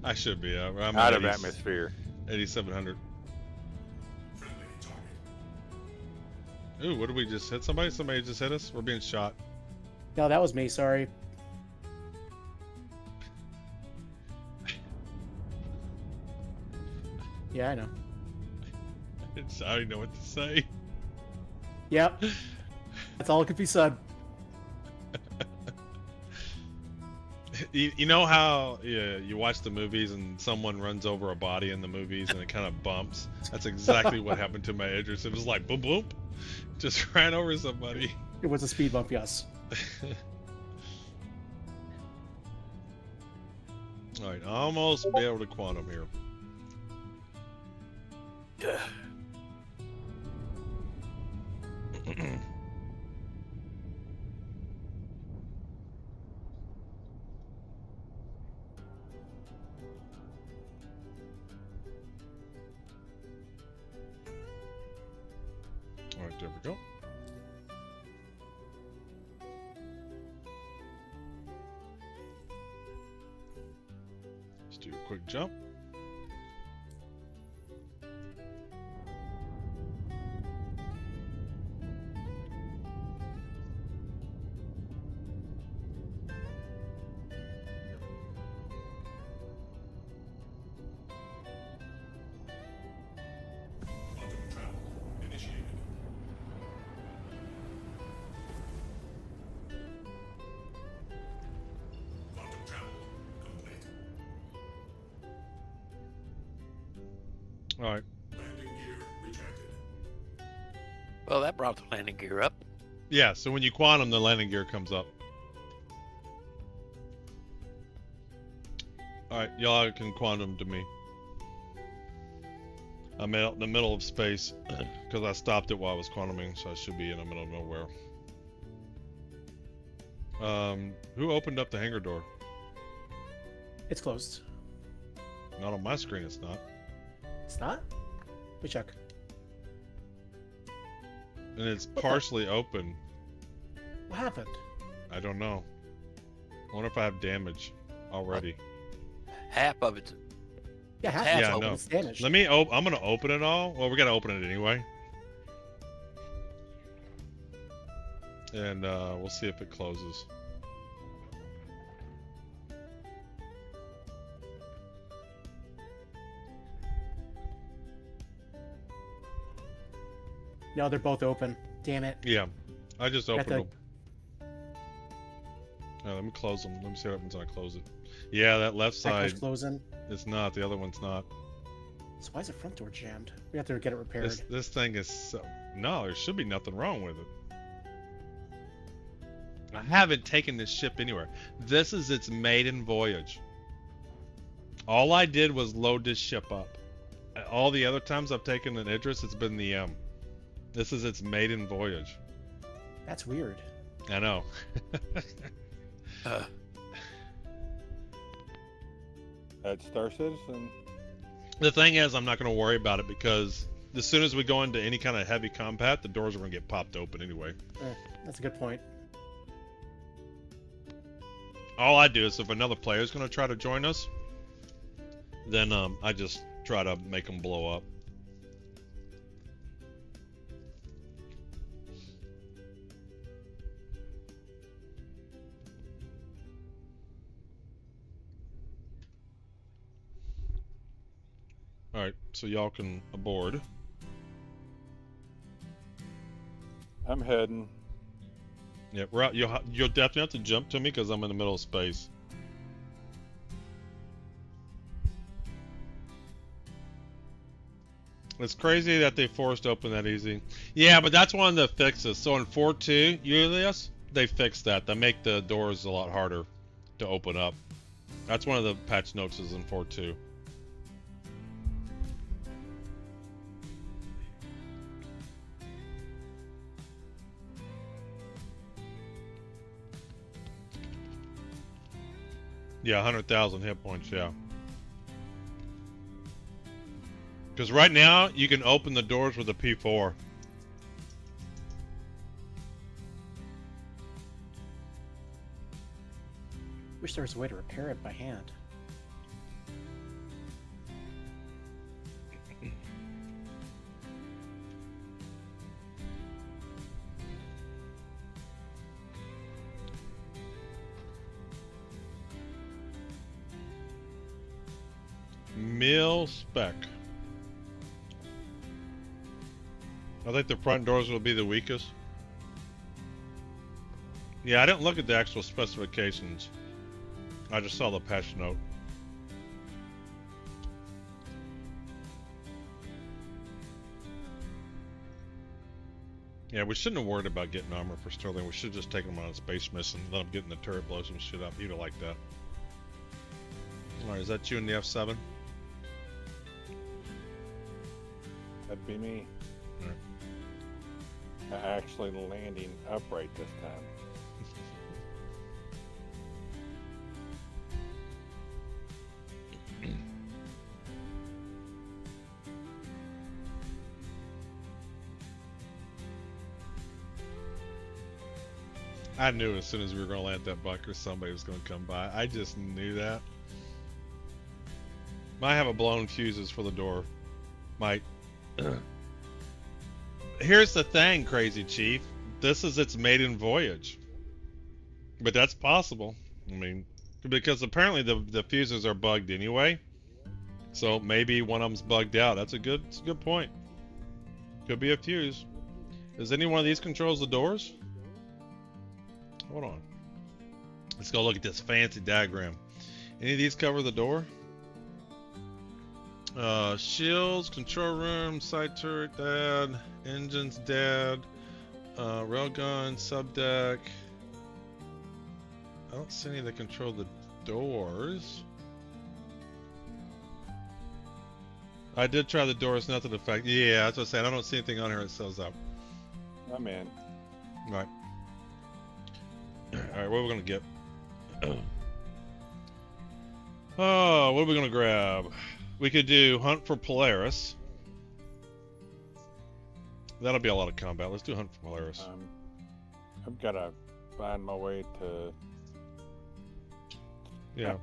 I should be. I'm out of atmosphere. 8700. Ooh, what did we just hit? Somebody just hit us? We're being shot. No, that was me. Sorry. Yeah, I know. I don't even know what to say. Yep. That's all that could be said. You know how you watch the movies and someone runs over a body in the movies and it kind of bumps? That's exactly what happened to my Idris. It was like boop boop. Just ran over somebody. It was a speed bump, yes. Alright, almost be able to quantum here. Alright, there we go. Let's do a quick jump. All right. Well, that brought the landing gear up. Yeah, so when you quantum, the landing gear comes up. Alright, y'all can quantum to me. I'm out in the middle of space because I stopped it while I was quantuming, so I should be in the middle of nowhere. Who opened up the hangar door? It's closed. Not on my screen, it's not. It's not? Let me check. And it's partially open. What happened? I don't know. I wonder if I have damage already. Half of it. Yeah, half yeah, of no. it's damaged. Let me. I'm gonna open it all. Well, we gotta open it anyway. And we'll see if it closes. No, they're both open. Damn it. Yeah, I just opened them. to- Let me close them. Let me see what happens when I close it. Yeah, that left That side. one's closing. It's not. The other one's not. So why is the front door jammed? We have to get it repaired. This thing is so... No, there should be nothing wrong with it. I haven't taken this ship anywhere. This is its maiden voyage. All I did was load this ship up. All the other times I've taken an Idris, it's been the M. This is its maiden voyage. That's weird. I know. At Star Citizen. The thing is, I'm not going to worry about it because as soon as we go into any kind of heavy combat, the doors are going to get popped open anyway. That's a good point. All I do is if another player is going to try to join us, then I just try to make them blow up. Alright, so y'all can aboard. I'm heading. Yeah, we're out. You'll definitely have to jump to me because I'm in the middle of space. It's crazy that they forced open that easy. Yeah, but that's one of the fixes. So in 4.2, Julius, they fixed that. They make the doors a lot harder to open up. That's one of the patch notes is in 4.2. Yeah, 100,000 hit points, yeah. Because right now, you can open the doors with a P4. Wish there was a way to repair it by hand. Mil spec. I think the front doors will be the weakest. Yeah, I didn't look at the actual specifications. I just saw the patch note. Yeah, we shouldn't have worried about getting armor for Sterling. We should just take him on a space mission and let him get in the turret, blow some shit up. He'd have liked that. Alright, is that you in the F7? That'd be me. Alright. Actually landing upright this time. I knew as soon as we were going to land that bunker, somebody was going to come by. I just knew that. Might have a blown fuses for the door. Might. Here's the thing, Crazy Chief. This is its maiden voyage. But that's possible. I mean, because apparently the fuses are bugged anyway. So maybe one of them's bugged out. That's a good point. Could be a fuse. Does any one of these controls the doors? Hold on. Let's go look at this fancy diagram. Any of these cover the door? Shields, control room, side turret dead, engines dead, railgun, subdeck. I don't see any that control the doors. I did try the doors, nothing effect. Yeah, that's what I'm saying. I don't see anything on here that says that. I'm in. Right. Alright, what are we gonna get? Oh, what are we gonna grab? We could do Hunt for Polaris. That'll be a lot of combat. Let's do Hunt for Polaris. I've gotta find my way to... Yeah.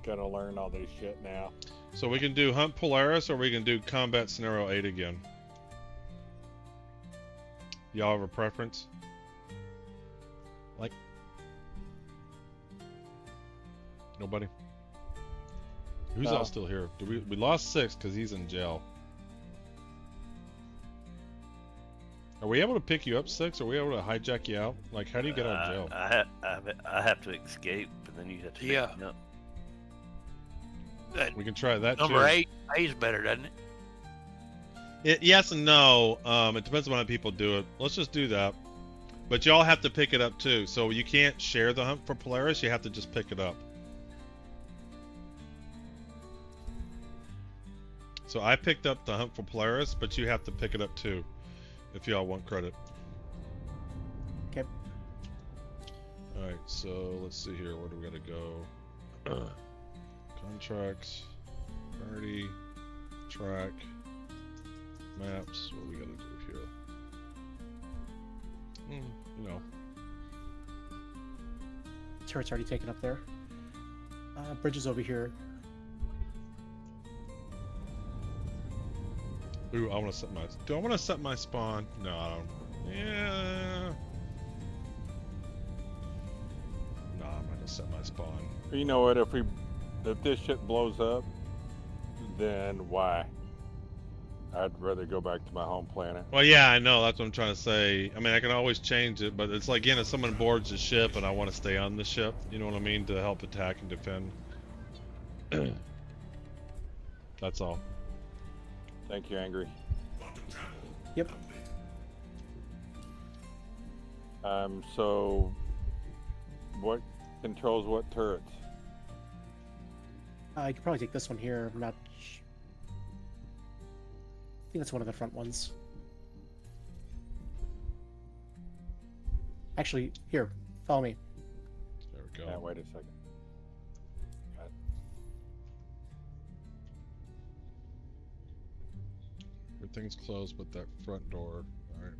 Gotta learn all this shit now. So we can do Hunt Polaris, or we can do Combat Scenario 8 again. Y'all have a preference? Like? Nobody? Who's all still here? We lost 6 because he's in jail. Are we able to pick you up, 6? Are we able to hijack you out? Like, how do you get out of jail? I have to escape, but then you have to pick me up. We can try that Number too. 8 pays better, doesn't it? Yes and no. It depends on how people do it. Let's just do that. But y'all have to pick it up too. So you can't share the Hunt for Polaris. You have to just pick it up. So I picked up the Hunt for Polaris, but you have to pick it up too, if y'all want credit. Okay. All right. So let's see here. Where do we gotta go? Contracts, party, track, maps. What do we gotta do here? You know. Turret's already taken up there. Bridge is over here. Ooh, I want to set my. Do I want to set my spawn? No, I don't. Yeah. No, I'm not gonna set my spawn. You know what? If this shit blows up, then why? I'd rather go back to my home planet. Well, yeah, I know. That's what I'm trying to say. I mean, I can always change it, but it's like, again, if someone boards the ship and I want to stay on the ship, you know what I mean, to help attack and defend. That's all. Thank you, Angry. Yep. So, what controls what turrets? You could probably take this one here. I'm not. I think that's one of the front ones. Actually, here, follow me. There we go. Yeah, wait a second. Everything's closed but that front door. Alright.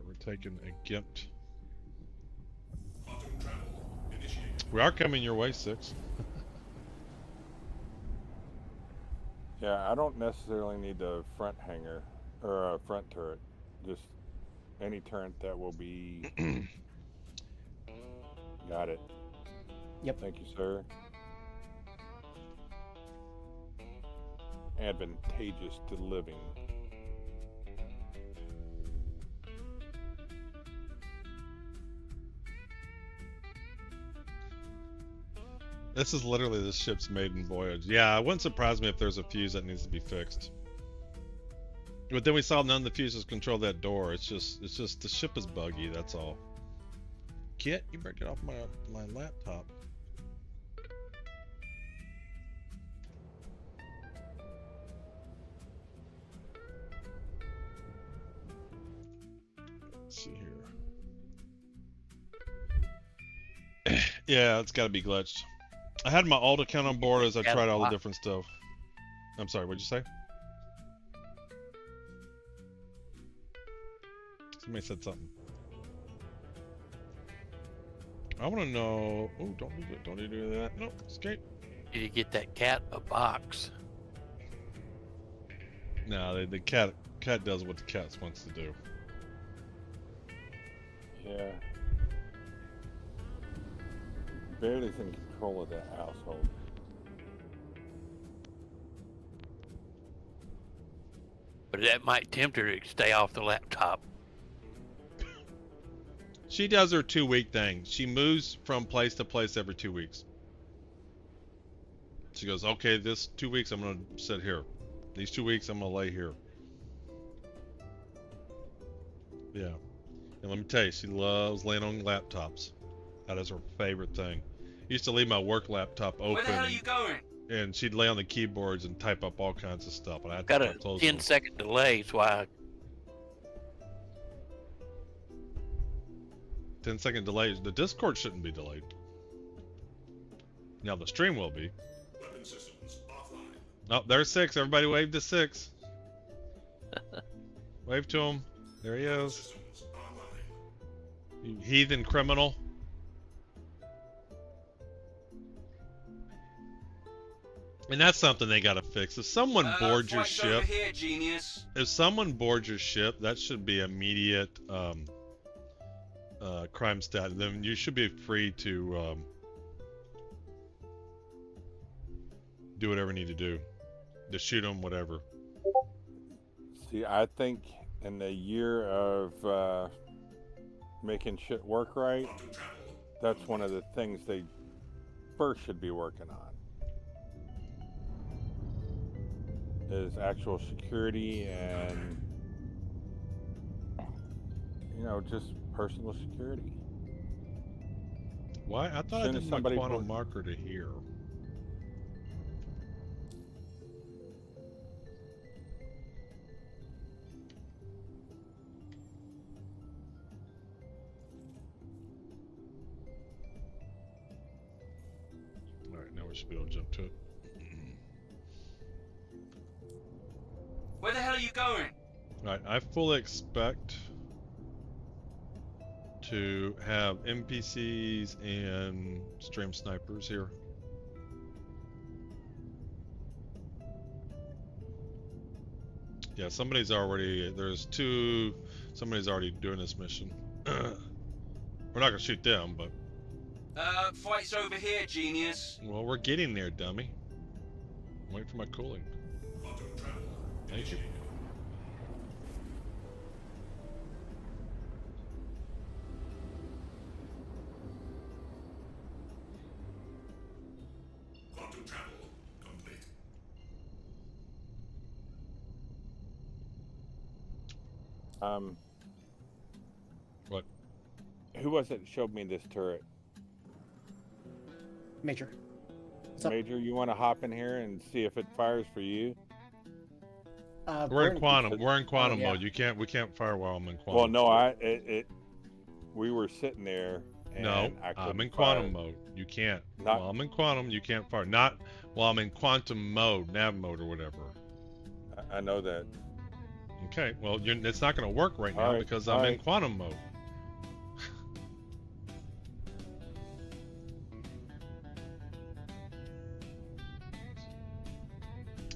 We're taking a GIMP. We are coming your way, 6. Yeah, I don't necessarily need the front hanger or a front turret. Just any turret that will be. Got it. Yep. Thank you, sir. Advantageous to living. This is literally this ship's maiden voyage. Yeah, it wouldn't surprise me if there's a fuse that needs to be fixed. But then we saw none of the fuses control that door. It's just the ship is buggy, that's all. Kit, you better get off my laptop. Let's see here. Yeah, it's gotta be glitched. I had my alt account on board as I tried all the different stuff. I'm sorry, what'd you say? Somebody said something. I want to know. Oh, don't do that. Don't do that. Nope. Escape. Did you get that cat a box? No, the cat does what the cat wants to do. Yeah. Barely's in control of that household. But that might tempt her to stay off the laptop. She does her 2-week thing. She moves from place to place every 2 weeks. She goes, okay, this 2 weeks I'm going to sit here. These 2 weeks I'm going to lay here. Yeah. And let me tell you, she loves laying on laptops. That is her favorite thing. Used to leave my work laptop open. Where the hell are you going? And she'd lay on the keyboards and type up all kinds of stuff. And I Got a 10-second delay, so I... 10-second delay. The Discord shouldn't be delayed. Now the stream will be. Weapon systems offline. Oh, there's 6. Everybody wave to 6. Wave to him. There he is. Systems online. You heathen criminal. And that's something they gotta fix. If someone boards your ship, here, genius. if someone boards your ship, that should be immediate crime stat. Then you should be free to do whatever you need to do, to shoot them, whatever. See, I think in the year of making shit work right, that's one of the things they first should be working on. Is actual security and, you know, just personal security. Why? I thought I did my quantum marker to here. Alright, now we should be able to jump to it. Where the hell are you going? Alright, I fully expect to have NPCs and stream snipers here. Yeah, somebody's already doing this mission. We're not gonna shoot them, but Fight's over here, genius. well, we're getting there, dummy. Wait for my cooling. Thank you. Quantum travel complete. What? Who was it that showed me this turret? Major. What's up? Major, you want to hop in here and see if it fires for you? We're in quantum. We're in quantum mode. We can't fire while I'm in quantum. Well, no, we were sitting there. And no, I'm in quantum mode. You can't. While I'm in quantum, you can't fire. Not while I'm in quantum mode, nav mode, or whatever. I know that. Okay, well, it's not going to work right now because I'm in quantum mode.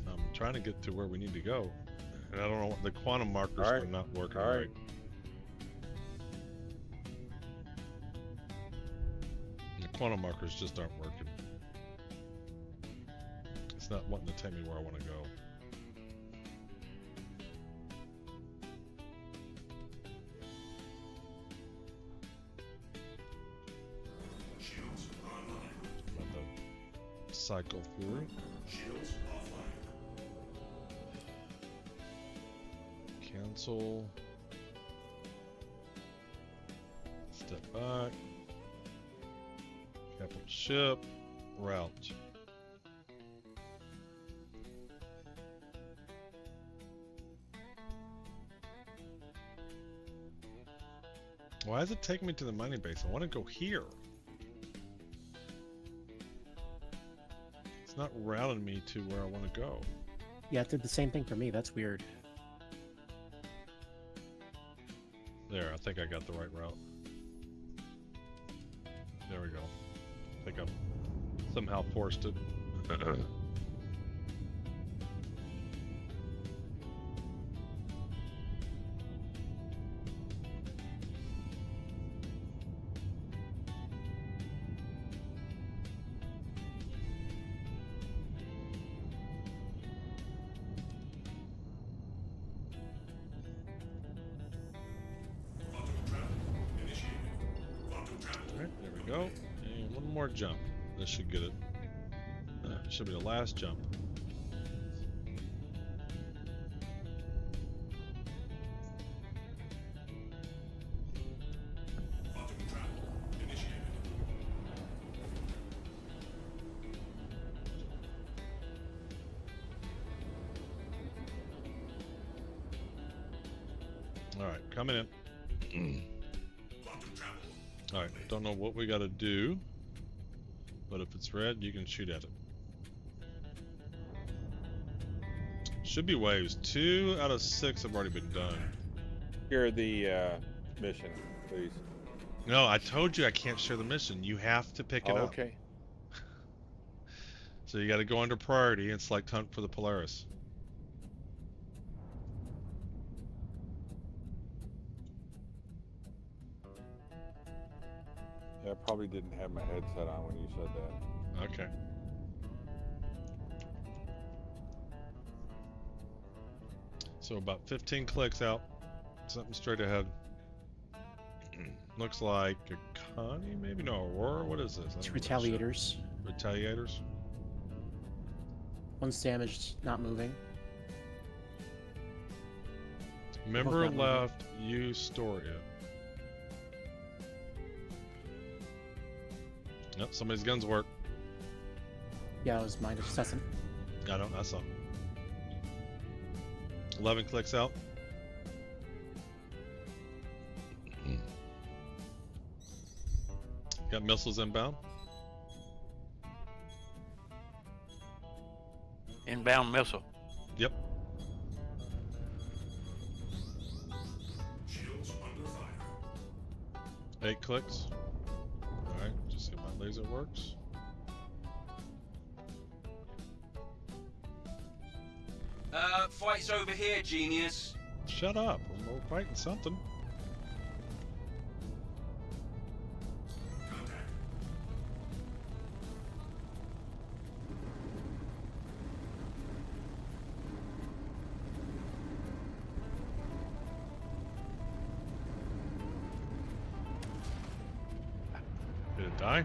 I'm trying to get to where we need to go. And I don't know, the quantum markers are not working right. The quantum markers just aren't working. It's not wanting to tell me where I want to go. Shields online. About to cycle through. Shields offline. Cancel. Step back. Capital ship. Route. Why does it take me to the mining base? I want to go here. It's not routing me to where I want to go. Yeah, it did the same thing for me. That's weird. There, I think I got the right route. There I think I've somehow forced it. Alright, there we go. And one more jump. This should get it. Should be the last jump. Alright, coming in. Alright, don't know what we gotta do, but if it's red, you can shoot at it. Should be waves. 2 out of 6 have already been done. Share the mission, please. No, I told you I can't share the mission. You have to pick it up. Okay. So you gotta go under priority and select hunt for the Polaris. Yeah, I probably didn't have my headset on when you said that. Okay. So about 15 clicks out. Something straight ahead. Looks like a Connie, maybe? No, Aurora? What is this? It's Retaliators. Retaliators? One's damaged, not moving. Member left, you store it. Yep, somebody's guns work. Yeah, it was mine. It's Sesson. I don't, I saw. 11 clicks out. Got missiles inbound. Inbound missile. Yep. Shields under fire. 8 clicks. Alright, just see if my laser works. Fight's over here, genius. Shut up, we're fighting something. Did it die?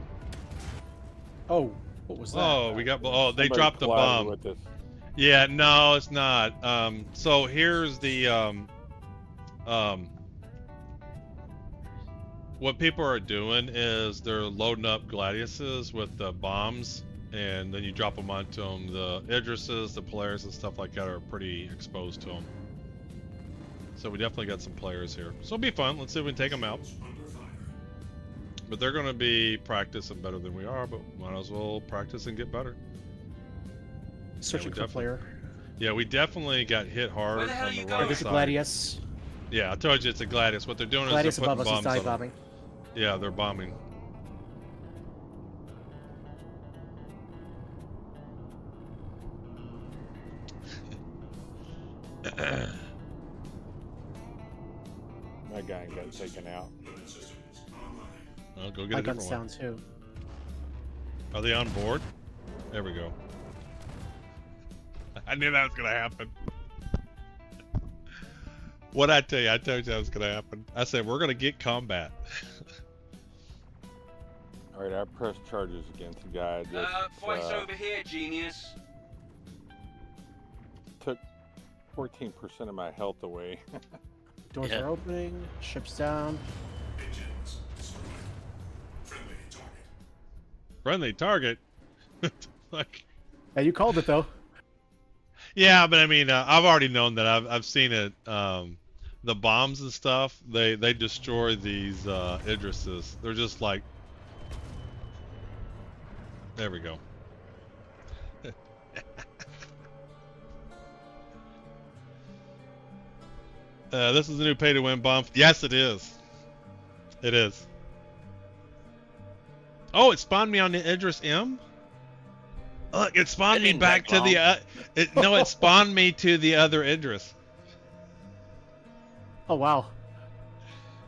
Oh, what was that? Oh, we got. Oh, they Somebody dropped the collided bomb. with this. Yeah, no, it's not. So here's the what people are doing is they're loading up Gladiuses with the bombs, and then you drop them onto them. The Idrises, the Polaris, and stuff like that are pretty exposed to them. So we definitely got some players here. So it'll be fun. Let's see if we can take them out. But they're going to be practicing better than we are, but might as well practice and get better. Searching for a player. Yeah, we definitely got hit hard on the right There's a side. Gladius. Yeah, I told you it's a Gladius. What they're doing Gladius is they're above putting us. He's bombs dive on bombing. them. Yeah, they're bombing. My guy got taken out. I'll go get My a different gun's one. down too. Are they on board? There we go. I knew that was gonna happen. What'd I tell you? I told you that was gonna happen. I said we're gonna get combat. All right, I pressed charges against the guy that Fight's over here, genius. took 14% of my health away. Doors are opening. Ship's down. Engines destroyed. Friendly target. Friendly target. Like, Yeah, you called it though. yeah, but I mean, I've already known that. I've seen it. The bombs and stuff. They destroy these Idrises. They're just like. There we go. This is the new pay-to-win bomb. Yes, it is. It is. Oh, it spawned me on the Idris-M? Look, it spawned me back to the... no, it spawned me to the other Idris. Oh, wow.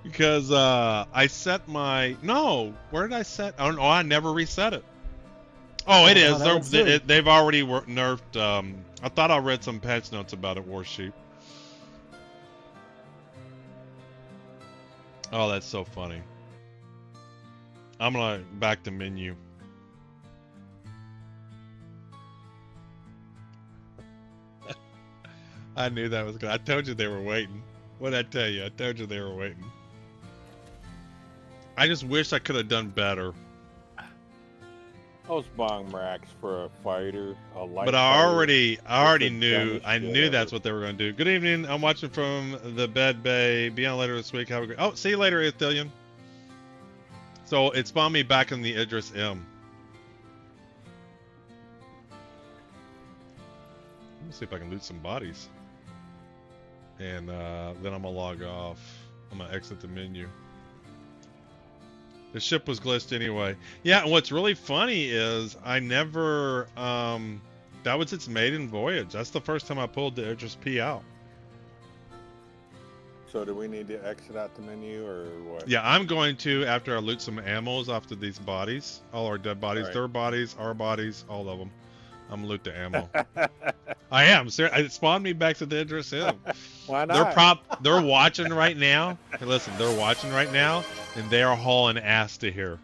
Because I set my... No, where did I set? Oh, no, I never reset it. Oh, it is. They've already nerfed... I thought I read some patch notes about it, Warsheep. Oh, that's so funny. I'm gonna back to menu. I knew that was good. I told you they were waiting. What did I tell you? I told you they were waiting. I just wish I could have done better. Those bong racks for a fighter, a light. But I already knew. I knew that's what they were going to do. Good evening. I'm watching from the bed bay. Be on later this week. Have a great. Oh, see you later, Ithillion. So it spawned me back in the Idris-M. Let me see if I can loot some bodies. And then I'm gonna log off. I'm gonna exit the menu. The ship was glitched anyway. Yeah, and what's really funny is I never, that was its maiden voyage. That's the first time I pulled the Idris-P out. So do we need to exit out the menu or what? Yeah, I'm going to, after I loot some ammos after these bodies, all our dead bodies, Right. their bodies, our bodies, all of them. I'm gonna loot the ammo. I am. It spawned me back to the Idris-M. Why not? They're watching right now. Hey, listen, they're watching right now, and they are hauling ass to here.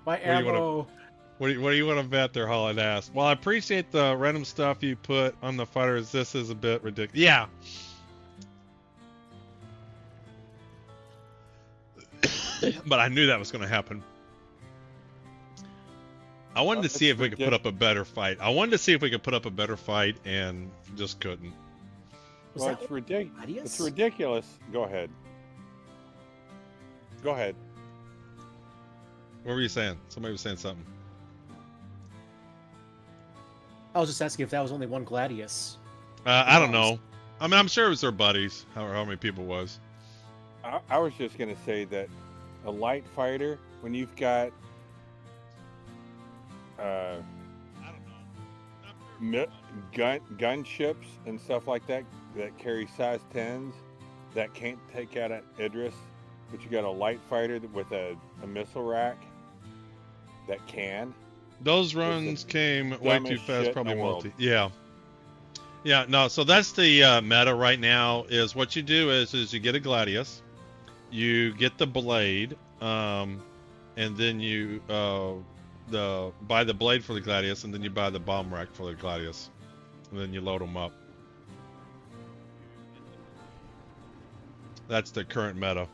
My ammo. What do you want to bet they're hauling ass? Well, I appreciate the random stuff you put on the fighters. This is a bit ridiculous. Yeah. But I knew that was going to happen. I wanted to see if we could put up a better fight. I wanted to see if we could put up a better fight, and just couldn't. Well, it's ridiculous. It's ridiculous. Go ahead. Go ahead. What were you saying? Somebody was saying something. I was just asking if that was only one Gladius. I don't know. I mean, I'm sure it was their buddies. How many people was? I was just gonna say that a light fighter, when you've got gunships and stuff like that that carry size 10s that can't take out an Idris, but you got a light fighter with a missile rack that can. Those runs came way too fast, probably multi. Yeah. Yeah, no, so that's the meta right now. Is what you do is you get a Gladius, you get the blade, and then you buy the blade for the Gladius, and then you buy the bomb rack for the Gladius, and then you load them up. That's the current meta.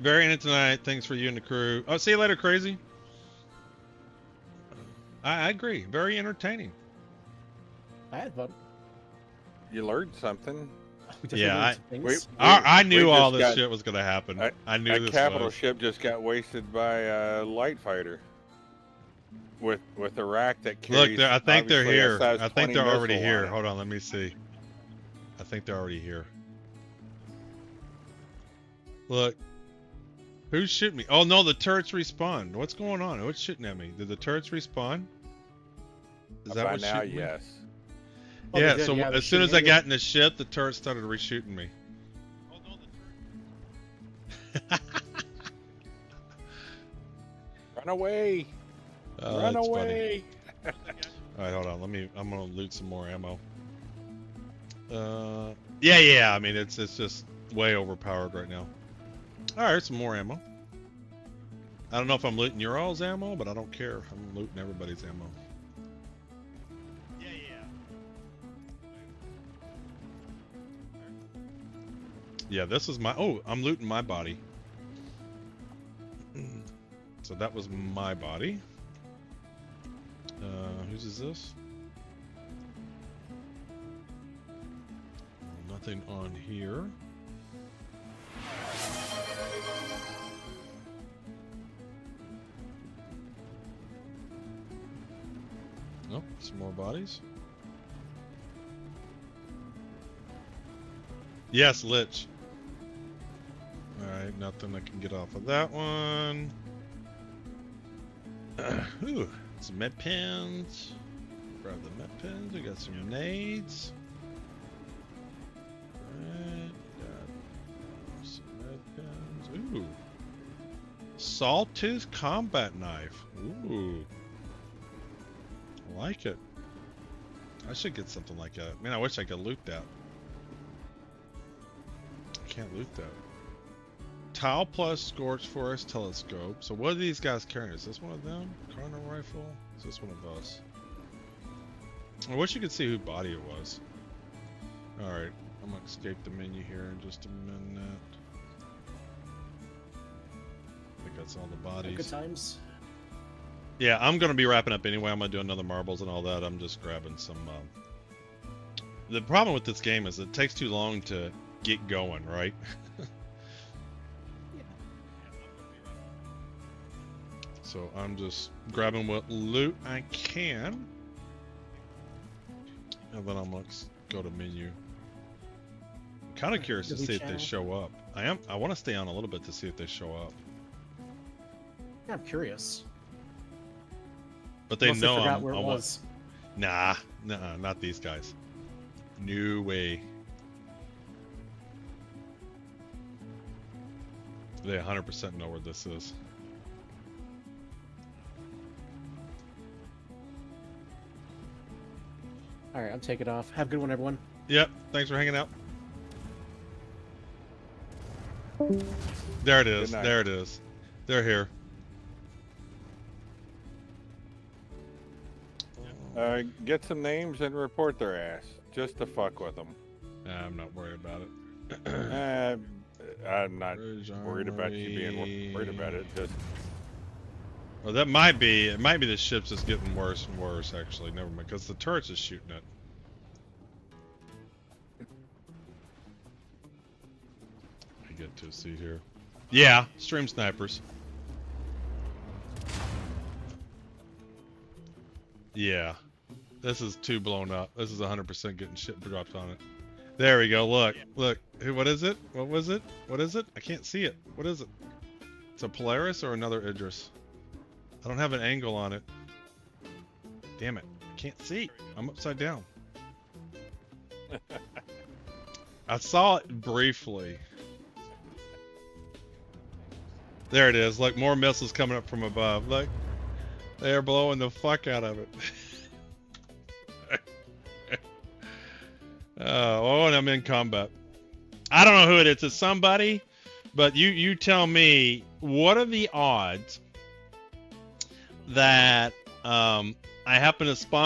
Very in it tonight. Thanks for you and the crew. Oh, see you later, Crazy. I agree. Very entertaining. I had fun. You learned something. Yeah, I knew all this shit was gonna happen. I knew a this capital ship just got wasted by a light fighter with a rack that carries. Look, I think they're here. I think they're already here. On Hold on, let me see. I think they're already here. Look, who's shooting me? Oh no, the turrets respawned. What's going on? What's shooting at me? Did the turrets respawn? Is that by what's now? shooting me? Yes. Oh, Yeah. they did, So yeah, as soon as I got in the ship, the turret started reshooting me. Run away! Run that's away! All right, hold on. I'm gonna loot some more ammo. Yeah. I mean, it's just way overpowered right now. All right, some more ammo. I don't know if I'm looting your all's ammo, but I don't care. I'm looting everybody's ammo. Yeah, this is my... Oh, I'm looting my body. So that was my body. Whose is this? Nothing on here. Nope, some more bodies. Yes, Lich. Alright, nothing I can get off of that one. Ooh, some med pens. Grab the med pens. We got some nades. Alright, got some med pens. Ooh. Sawtooth combat knife. Ooh. I like it. I should get something like that. Man, I wish I could loot that. I can't loot that. Tile plus Scorched Forest telescope. So what are these guys carrying? Is this one of them? Cardinal rifle? Is this one of us? I wish you could see whose body it was. Alright, I'm gonna escape the menu here in just a minute. I think that's all the bodies. Good times. Yeah, I'm gonna be wrapping up anyway. I'm gonna do another marbles and all that. I'm just grabbing some. The problem with this game is it takes too long to get going, right? So I'm just grabbing what loot I can, and then I'm gonna go to menu. I'm kind of curious to see if they show up. I want to stay on a little bit to see if they show up. Yeah, I'm curious. But they know forgot where it was. Nah, not these guys. No way. They 100% know where this is. Alright, I'm taking off. Have a good one, everyone. Yep, thanks for hanging out. There it is. There it is. They're here. Get some names and report their ass, just to fuck with them. I'm not worried about it. I'm not worried about you being worried about it. Just well, that might be. It might be the ship's just getting worse and worse. Actually, never mind, because the turret's just shooting it. I get to see here. Yeah, stream snipers. Yeah, this is too blown up. This is 100% getting shit dropped on it. There we go. Look, look. What is it? What was it? What is it? I can't see it. What is it? It's a Polaris or another Idris? I don't have an angle on it. Damn it. I can't see. I'm upside down. I saw it briefly. There it is. Look, more missiles coming up from above. Look. They're blowing the fuck out of it. Oh, and I'm in combat. I don't know who it is. It's somebody, but you tell me, what are the odds that I happen to spawn